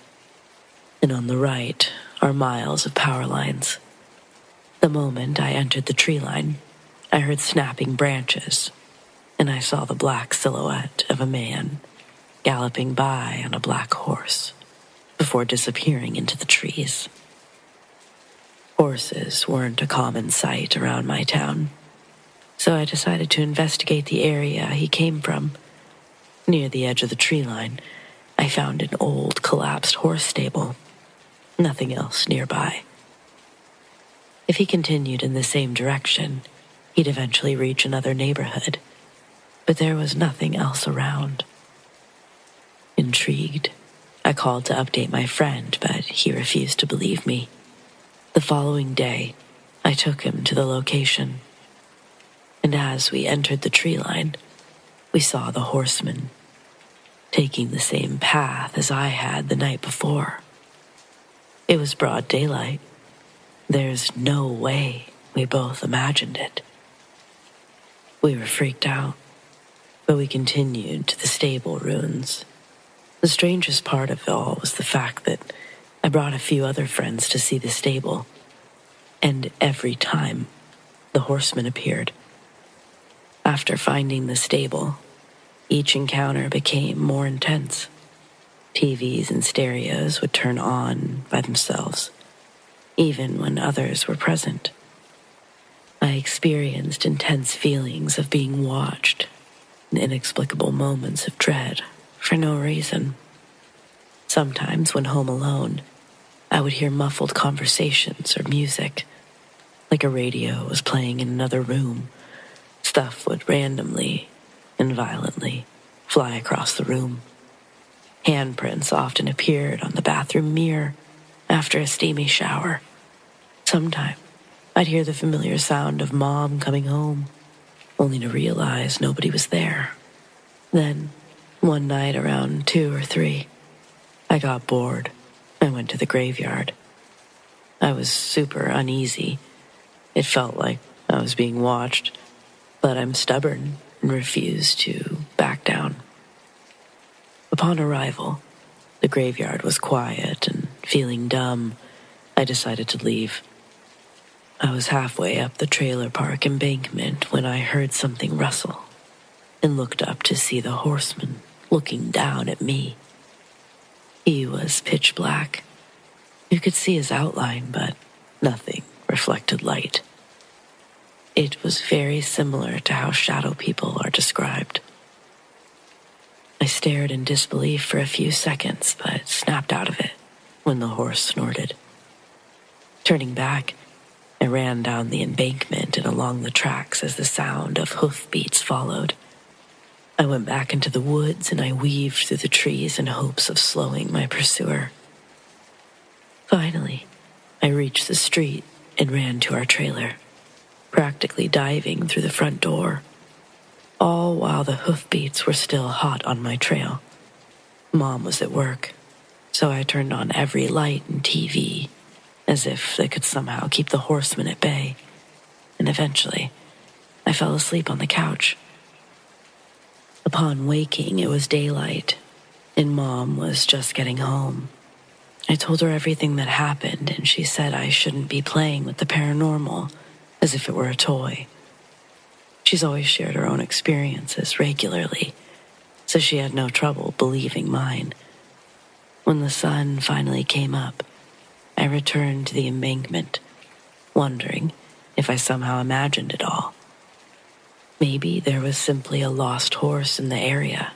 Speaker 1: And on the right are miles of power lines. The moment I entered the tree line, I heard snapping branches, and I saw the black silhouette of a man galloping by on a black horse before disappearing into the trees. Horses weren't a common sight around my town, so I decided to investigate the area he came from. Near the edge of the tree line, I found an old, collapsed horse stable. Nothing else nearby. If he continued in the same direction, he'd eventually reach another neighborhood, but there was nothing else around. Intrigued, I called to update my friend, but he refused to believe me. The following day,
Speaker 2: I took him to the location, and as we entered the tree line, we saw the horseman taking the same path as I had the night before. It was broad daylight. There's no way we both imagined it. We were freaked out, but we continued to the stable ruins. The strangest part of it all was the fact that I brought a few other friends to see the stable, and every time the horseman appeared. After finding the stable, each encounter became more intense. TVs and stereos would turn on by themselves, even when others were present. I experienced intense feelings of being watched and inexplicable moments of dread for no reason. Sometimes when home alone, I would hear muffled conversations or music, like a radio was playing in another room. Stuff would randomly and violently fly across the room. Handprints often appeared on the bathroom mirror after a steamy shower. Sometimes I'd hear the familiar sound of Mom coming home, only to realize nobody was there. Then, one night around 2 or 3, I got bored and went to the graveyard. I was super uneasy. It felt like I was being watched, but I'm stubborn and refused to back down. Upon arrival, the graveyard was quiet, and feeling dumb, I decided to leave. I was halfway up the trailer park embankment when I heard something rustle and looked up to see the horseman looking down at me. He was pitch black. You could see his outline, but nothing reflected light. It was very similar to how shadow people are described. I stared in disbelief for a few seconds, but snapped out of it when the horse snorted. Turning back, I ran down the embankment and along the tracks as the sound of hoofbeats followed. I went back into the woods and I weaved through the trees in hopes of slowing my pursuer. Finally, I reached the street and ran to our trailer, practically diving through the front door, all while the hoofbeats were still hot on my trail. Mom was at work, so I turned on every light and TV, as if they could somehow keep the horseman at bay, and eventually, I fell asleep on the couch. Upon waking, it was daylight, and Mom was just getting home. I told her everything that happened, and she said I shouldn't be playing with the paranormal as if it were a toy. She's always shared her own experiences regularly, so she had no trouble believing mine. When the sun finally came up, I returned to the embankment, wondering if I somehow imagined it all. Maybe there was simply a lost horse in the area.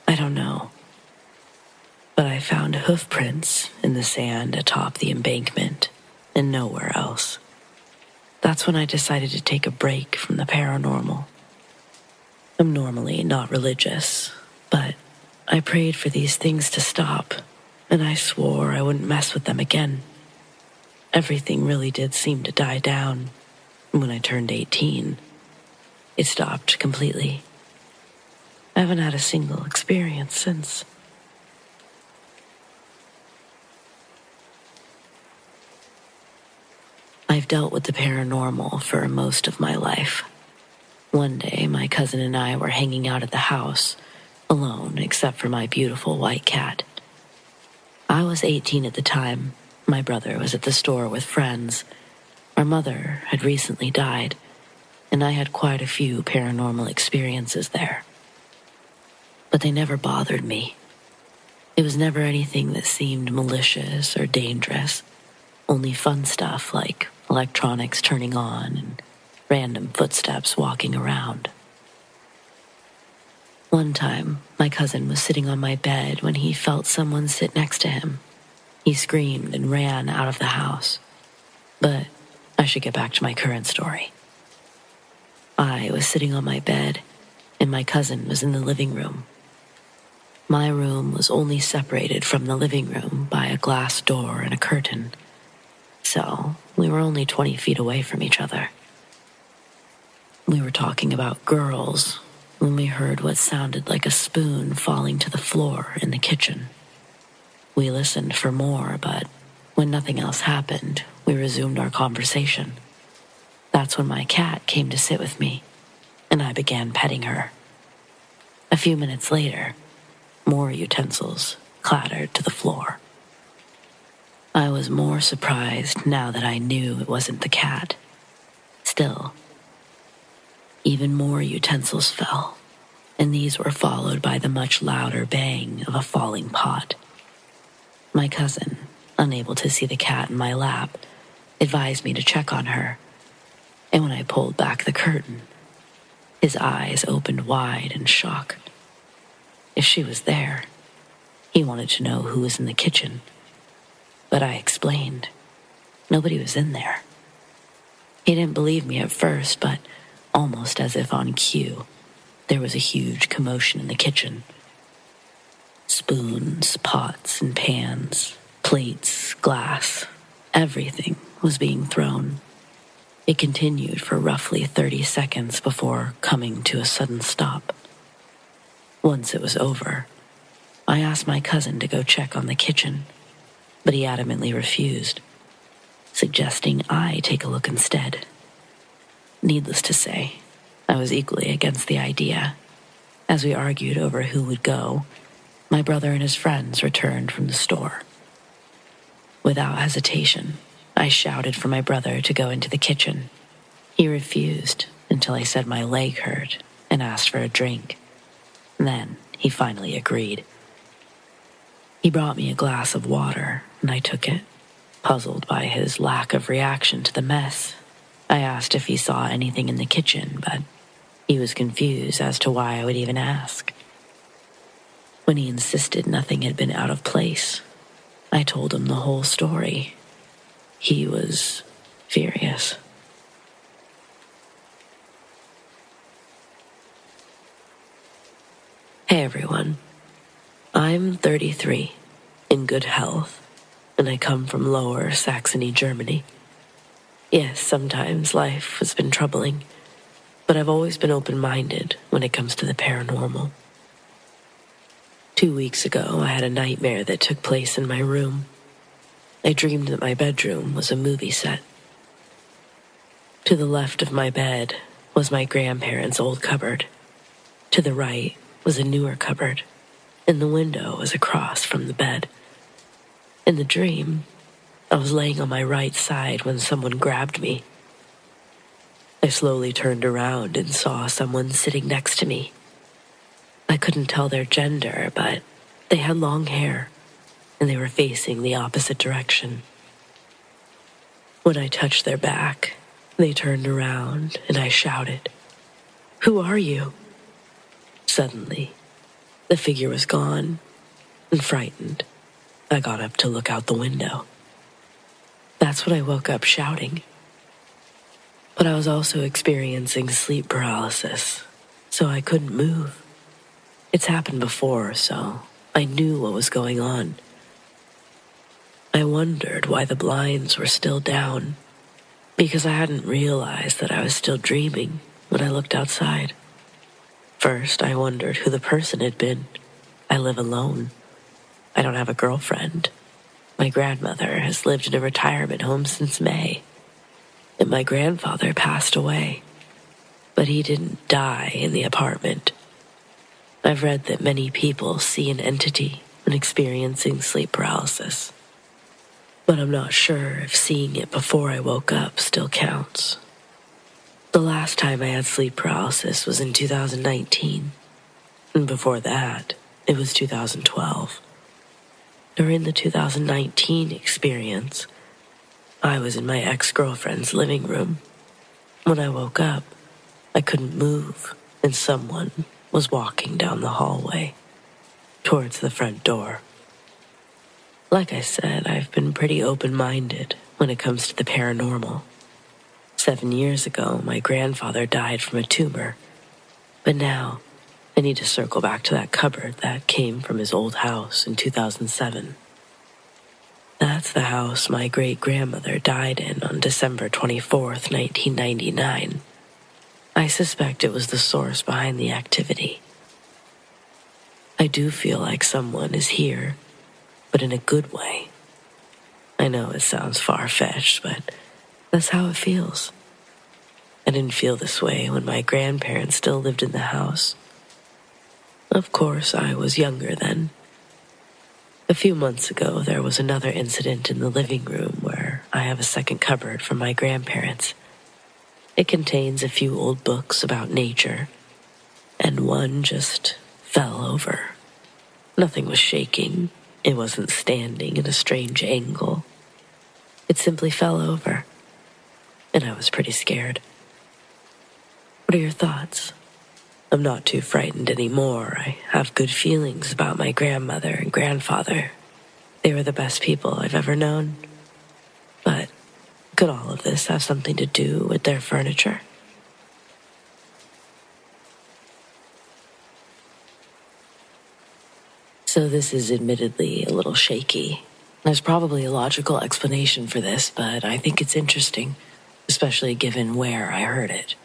Speaker 2: I don't know. But I found hoof prints in the sand atop the embankment and nowhere else. That's when I decided to take a break from the paranormal. I'm normally not religious, but I prayed for these things to stop, and I swore I wouldn't mess with them again. Everything really did seem to die down. When I turned 18, it stopped completely. I haven't had a single experience since. I've dealt with the paranormal for most of my life. One day, my cousin and I were hanging out at the house, alone except for my beautiful white cat. I was 18 at the time. My brother was at the store with friends. Our mother had recently died, and I had quite a few paranormal experiences there. But they never bothered me. It was never anything that seemed malicious or dangerous, only fun stuff like electronics turning on and random footsteps walking around. One time, my cousin was sitting on my bed when he felt someone sit next to him. He screamed and ran out of the house. But I should get back to my current story. I was sitting on my bed, and my cousin was in the living room. My room was only separated from the living room by a glass door and a curtain. so we were only 20 feet away from each other. We were talking about girls when we heard what sounded like a spoon falling to the floor in the kitchen. We listened for more, but when nothing else happened, we resumed our conversation. That's when my cat came to sit with me, and I began petting her. A few minutes later, more utensils clattered to the floor. I was more surprised now that I knew it wasn't the cat. Still, even more utensils fell, and these were followed by the much louder bang of a falling pot. My cousin, unable to see the cat in my lap, advised me to check on her, and when I pulled back the curtain, his eyes opened wide in shock. If she was there, he wanted to know who was in the kitchen. But I explained. Nobody was in there. He didn't believe me at first, but almost as if on cue, there was a huge commotion in the kitchen. Spoons, pots, and pans, plates, glass, everything was being thrown. It continued for roughly 30 seconds before coming to a sudden stop. Once it was over, I asked my cousin to go check on the kitchen, but he adamantly refused, suggesting I take a look instead. Needless to say, I was equally against the idea. As we argued over who would go, my brother and his friends returned from the store. Without hesitation, I shouted for my brother to go into the kitchen. He refused until I said my leg hurt and asked for a drink. Then he finally agreed. He brought me a glass of water, and I took it. Puzzled by his lack of reaction to the mess, I asked if he saw anything in the kitchen, but he was confused as to why I would even ask. When he insisted nothing had been out of place, I told him the whole story. He was furious. Hey everyone, I'm 33, in good health, and I come from Lower Saxony, Germany. Yes, sometimes life has been troubling, but I've always been open-minded when it comes to the paranormal. 2 weeks ago, I had a nightmare that took place in my room. I dreamed that my bedroom was a movie set. To the left of my bed was my grandparents' old cupboard. To the right was a newer cupboard, and the window was across from the bed. In the dream, I was laying on my right side when someone grabbed me. I slowly turned around and saw someone sitting next to me. I couldn't tell their gender, but they had long hair, and they were facing the opposite direction. When I touched their back, they turned around and I shouted, "Who are you?" Suddenly, the figure was gone, and frightened, I got up to look out the window. That's when I woke up shouting. But I was also experiencing sleep paralysis, so I couldn't move. It's happened before, so I knew what was going on. I wondered why the blinds were still down, because I hadn't realized that I was still dreaming when I looked outside. First, I wondered who the person had been. I live alone. I don't have a girlfriend. My grandmother has lived in a retirement home since May, and my grandfather passed away, but he didn't die in the apartment. I've read that many people see an entity when experiencing sleep paralysis, but I'm not sure if seeing it before I woke up still counts. The last time I had sleep paralysis was in 2019, and before that, it was 2012. During the 2019 experience, I was in my ex-girlfriend's living room. When I woke up, I couldn't move, and someone was walking down the hallway towards the front door. Like I said, I've been pretty open-minded when it comes to the paranormal. 7 years ago, my grandfather died from a tumor, but now I need to circle back to that cupboard that came from his old house in 2007. That's the house my great-grandmother died in on December 24th, 1999. I suspect it was the source behind the activity. I do feel like someone is here, but in a good way. I know it sounds far-fetched, but that's how it feels. I didn't feel this way when my grandparents still lived in the house. Of course, I was younger then. A few months ago, there was another incident in the living room where I have a second cupboard for my grandparents. It contains a few old books about nature, and one just fell over. Nothing was shaking. It wasn't standing in a strange angle. It simply fell over, and I was pretty scared. What are your thoughts? I'm not too frightened anymore. I have good feelings about my grandmother and grandfather. They were the best people I've ever known. But could all of this have something to do with their furniture? So this is admittedly a little shaky. There's probably a logical explanation for this, but I think it's interesting, especially given where I heard it.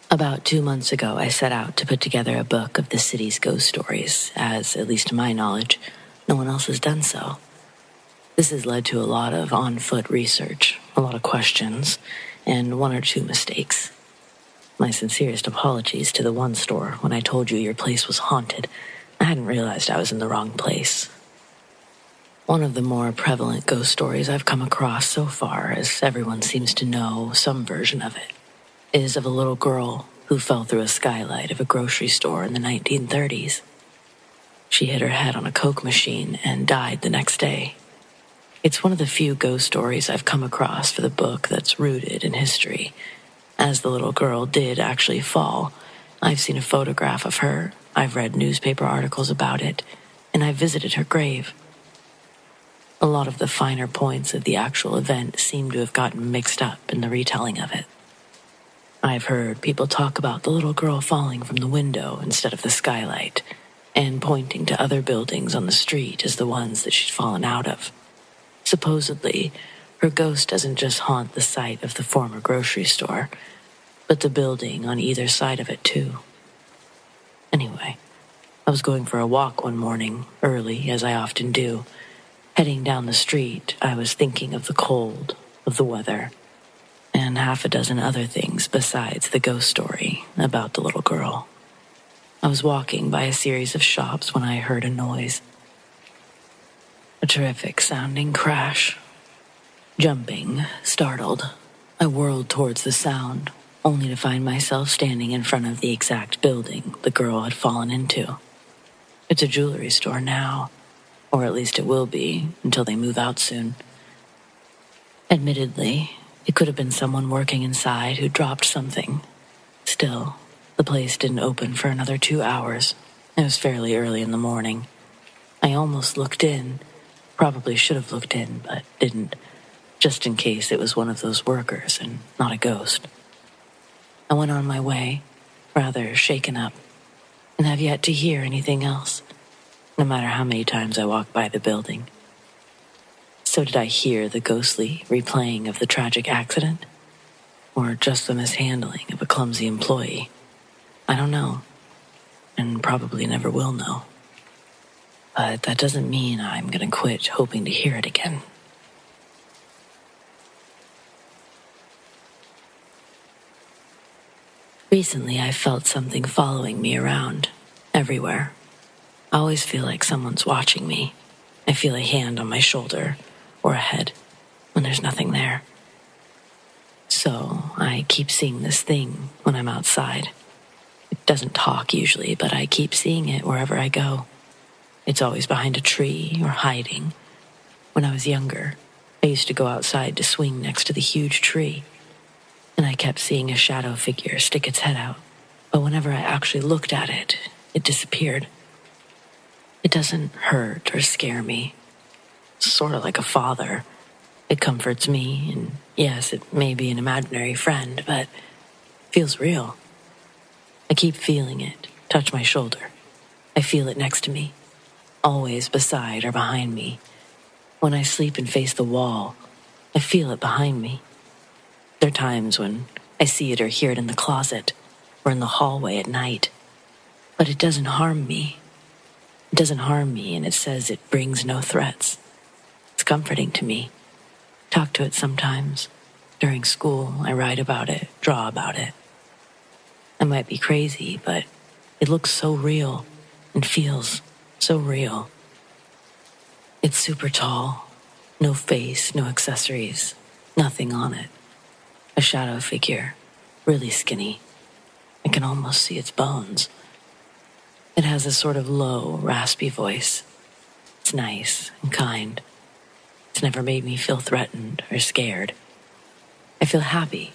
Speaker 2: About 2 months ago, I set out to put together a book of the city's ghost stories, as, at least to my knowledge, no one else has done so. This has led to a lot of on-foot research, a lot of questions, and 1 or 2 mistakes. My sincerest apologies to the one store when I told you your place was haunted. I hadn't realized I was in the wrong place. One of the more prevalent ghost stories I've come across so far, as everyone seems to know some version of it, is of a little girl who fell through a skylight of a grocery store in the 1930s. She hit her head on a Coke machine and died the next day. It's one of the few ghost stories I've come across for the book that's rooted in history. As the little girl did actually fall, I've seen a photograph of her, I've read newspaper articles about it, and I've visited her grave. A lot of the finer points of the actual event seem to have gotten mixed up in the retelling of it. I've heard people talk about the little girl falling from the window instead of the skylight, and pointing to other buildings on the street as the ones that she'd fallen out of. Supposedly, her ghost doesn't just haunt the site of the former grocery store, but the building on either side of it too. Anyway, I was going for a walk one morning, early, as I often do. Heading down the street, I was thinking of the cold, of the weather, and 6 other things besides the ghost story about the little girl. I was walking by a series of shops when I heard a noise. A terrific-sounding crash. Jumping, startled, I whirled towards the sound, only to find myself standing in front of the exact building the girl had fallen into. It's a jewelry store now, or at least it will be until they move out soon. Admittedly, it could have been someone working inside who dropped something. Still, the place didn't open for another 2 hours. It was fairly early in the morning. I almost looked in. Probably should have looked in, but didn't, just in case it was one of those workers and not a ghost. I went on my way, rather shaken up, and have yet to hear anything else, no matter how many times I walked by the building. So did I hear the ghostly replaying of the tragic accident? Or just the mishandling of a clumsy employee? I don't know, and probably never will know. But that doesn't mean I'm gonna quit hoping to hear it again. Recently, I felt something following me around, everywhere. I always feel like someone's watching me. I feel a hand on my shoulder, or a head, when there's nothing there. So I keep seeing this thing when I'm outside. It doesn't talk usually, but I keep seeing it wherever I go. It's always behind a tree or hiding. When I was younger, I used to go outside to swing next to the huge tree, and I kept seeing a shadow figure stick its head out. But whenever I actually looked at it, it disappeared. It doesn't hurt or scare me. It's sort of like a father. It comforts me, and yes, it may be an imaginary friend, but it feels real. I keep feeling it touch my shoulder. I feel it next to me, always beside or behind me. When I sleep and face the wall, I feel it behind me. There are times when I see it or hear it in the closet or in the hallway at night. But it doesn't harm me. It doesn't harm me, and it says it brings no threats. It's comforting to me. Talk to it sometimes. During school, I write about it, draw about it. I might be crazy, but it looks so real and feels so real. It's super tall. No face, no accessories, nothing on it. A shadow figure, really skinny. I can almost see its bones. It has a sort of low, raspy voice. It's nice and kind. It's never made me feel threatened or scared. I feel happy,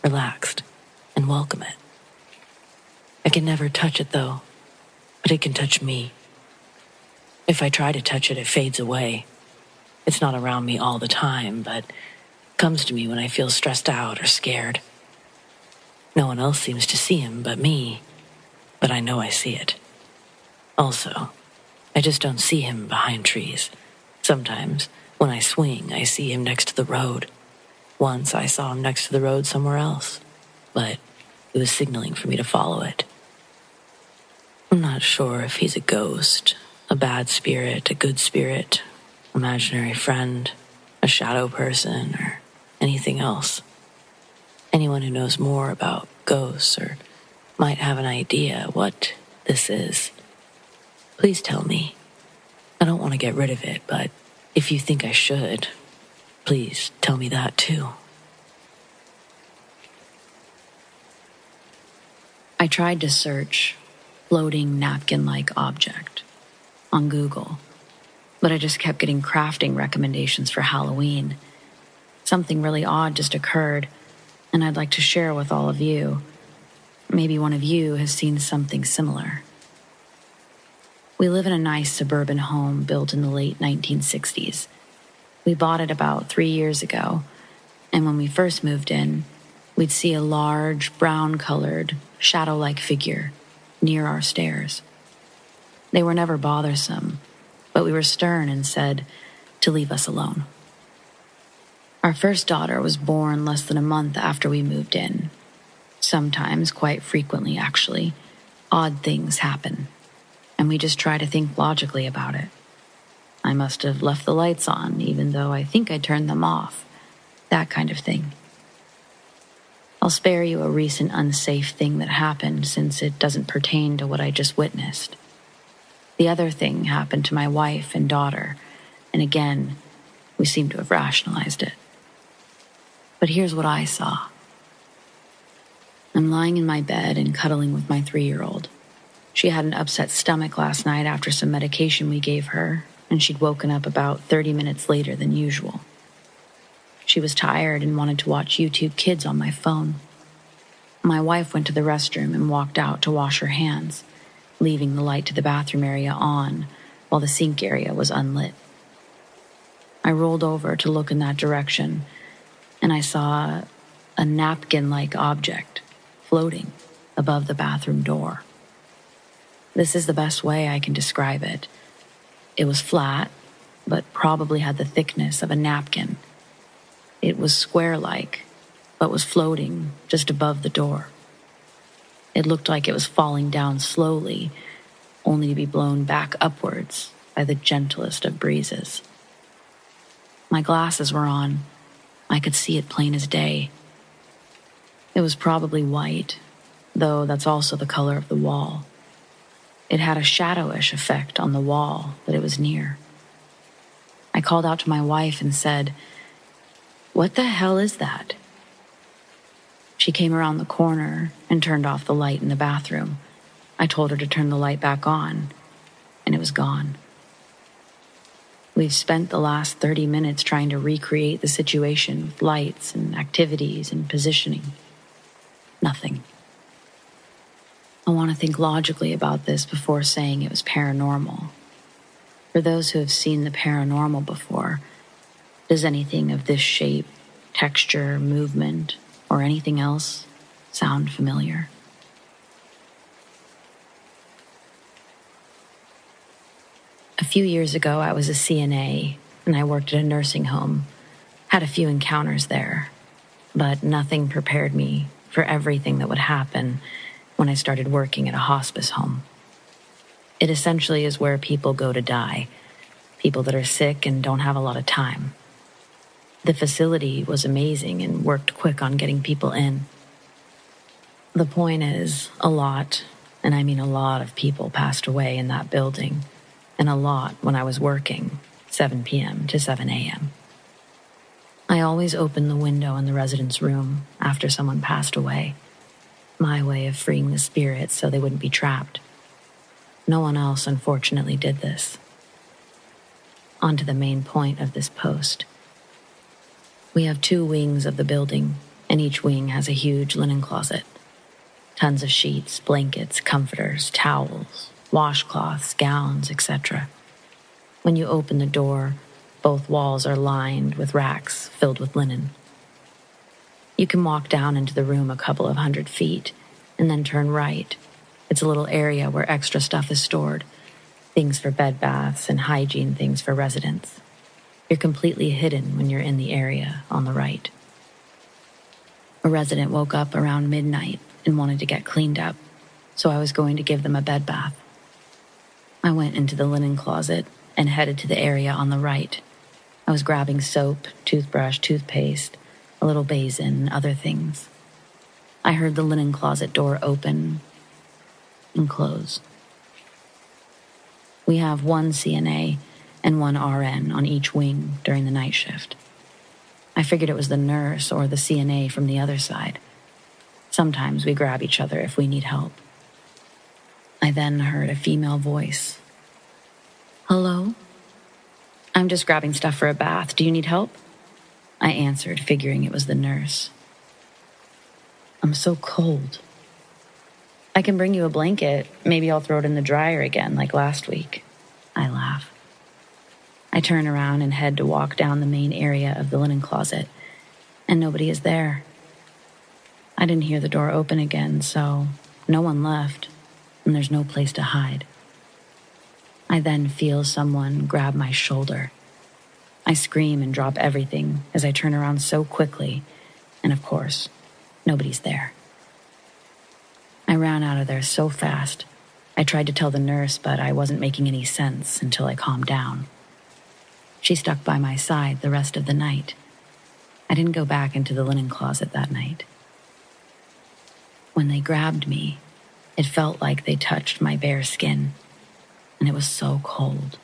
Speaker 2: relaxed, and welcome it. I can never touch it, though, but it can touch me. If I try to touch it, it fades away. It's not around me all the time, but comes to me when I feel stressed out or scared. No one else seems to see him but me, but I know I see it. Also, I just don't see him behind trees. Sometimes, when I swing, I see him next to the road. Once I saw him next to the road somewhere else, but it was signaling for me to follow it. I'm not sure if he's a ghost, a bad spirit, a good spirit, imaginary friend, a shadow person, or anything else. Anyone who knows more about ghosts or might have an idea what this is, please tell me. I don't want to get rid of it, but if you think I should, please tell me that too.
Speaker 1: I tried to search floating napkin-like object on Google, but I just kept getting crafting recommendations for Halloween. Something really odd just occurred, and I'd like to share with all of you. Maybe one of you has seen something similar. We live in a nice suburban home built in the late 1960s. We bought it about 3 years ago, and when we first moved in, we'd see a large, brown-colored, shadow-like figure near our stairs. They were never bothersome, but we were stern and said to leave us alone. Our first daughter was born less than a month after we moved in. Sometimes, quite frequently actually, odd things happen, and we just try to think logically about it. I must have left the lights on, even though I think I turned them off. That kind of thing. I'll spare you a recent unsafe thing that happened since it doesn't pertain to what I just witnessed. The other thing happened to my wife and daughter, and again, we seem to have rationalized it. But here's what I saw. I'm lying in my bed and cuddling with my 3-year-old. She had an upset stomach last night after some medication we gave her, and she'd woken up about 30 minutes later than usual. She was tired and wanted to watch YouTube Kids on my phone. My wife went to the restroom and walked out to wash her hands, leaving the light to the bathroom area on while the sink area was unlit. I rolled over to look in that direction, and I saw a napkin-like object floating above the bathroom door. This is the best way I can describe it. It was flat, but probably had the thickness of a napkin. It was square-like, but was floating just above the door. It looked like it was falling down slowly, only to be blown back upwards by the gentlest of breezes. My glasses were on. I could see it plain as day. It was probably white, though that's also the color of the wall. It had a shadowish effect on the wall that it was near. I called out to my wife and said, "What the hell is that?" She came around the corner and turned off the light in the bathroom. I told her to turn the light back on, and it was gone. We've spent the last 30 minutes trying to recreate the situation with lights and activities and positioning. Nothing. I want to think logically about this before saying it was paranormal. For those who have seen the paranormal before, does anything of this shape, texture, movement, or anything else sound familiar? A few years ago, I was a CNA, and I worked at a nursing home. Had a few encounters there, but nothing prepared me for everything that would happen when I started working at a hospice home. It essentially is where people go to die, people that are sick and don't have a lot of time. The facility was amazing and worked quick on getting people in. The point is, a lot, and I mean a lot of people passed away in that building, and a lot when I was working, 7 p.m. to 7 a.m. I always opened the window in the resident's room after someone passed away, my way of freeing the spirits so they wouldn't be trapped. No one else, unfortunately, did this. On to the main point of this post. We have 2 wings of the building, and each wing has a huge linen closet. Tons of sheets, blankets, comforters, towels, washcloths, gowns, etc. When you open the door, both walls are lined with racks filled with linen. You can walk down into the room a couple of 100 feet and then turn right. It's a little area where extra stuff is stored, things for bed baths and hygiene things for residents. You're completely hidden when you're in the area on the right. A resident woke up around midnight and wanted to get cleaned up, so I was going to give them a bed bath. I went into the linen closet and headed to the area on the right. I was grabbing soap, toothbrush, toothpaste, a little basin, and other things. I heard the linen closet door open and close. We have 1 CNA and 1 RN on each wing during the night shift. I figured it was the nurse or the CNA from the other side. Sometimes we grab each other if we need help. I then heard a female voice. "Hello? I'm just grabbing stuff for a bath. Do you need help?" I answered, figuring it was the nurse. "I'm so cold." "I can bring you a blanket. Maybe I'll throw it in the dryer again like last week." I laugh. I turn around and head to walk down the main area of the linen closet, and nobody is there. I didn't hear the door open again, so no one left, and there's no place to hide. I then feel someone grab my shoulder. I scream and drop everything as I turn around so quickly, and of course, nobody's there. I ran out of there so fast. I tried to tell the nurse, but I wasn't making any sense until I calmed down. She stuck by my side the rest of the night. I didn't go back into the linen closet that night. When they grabbed me, it felt like they touched my bare skin, and it was so cold.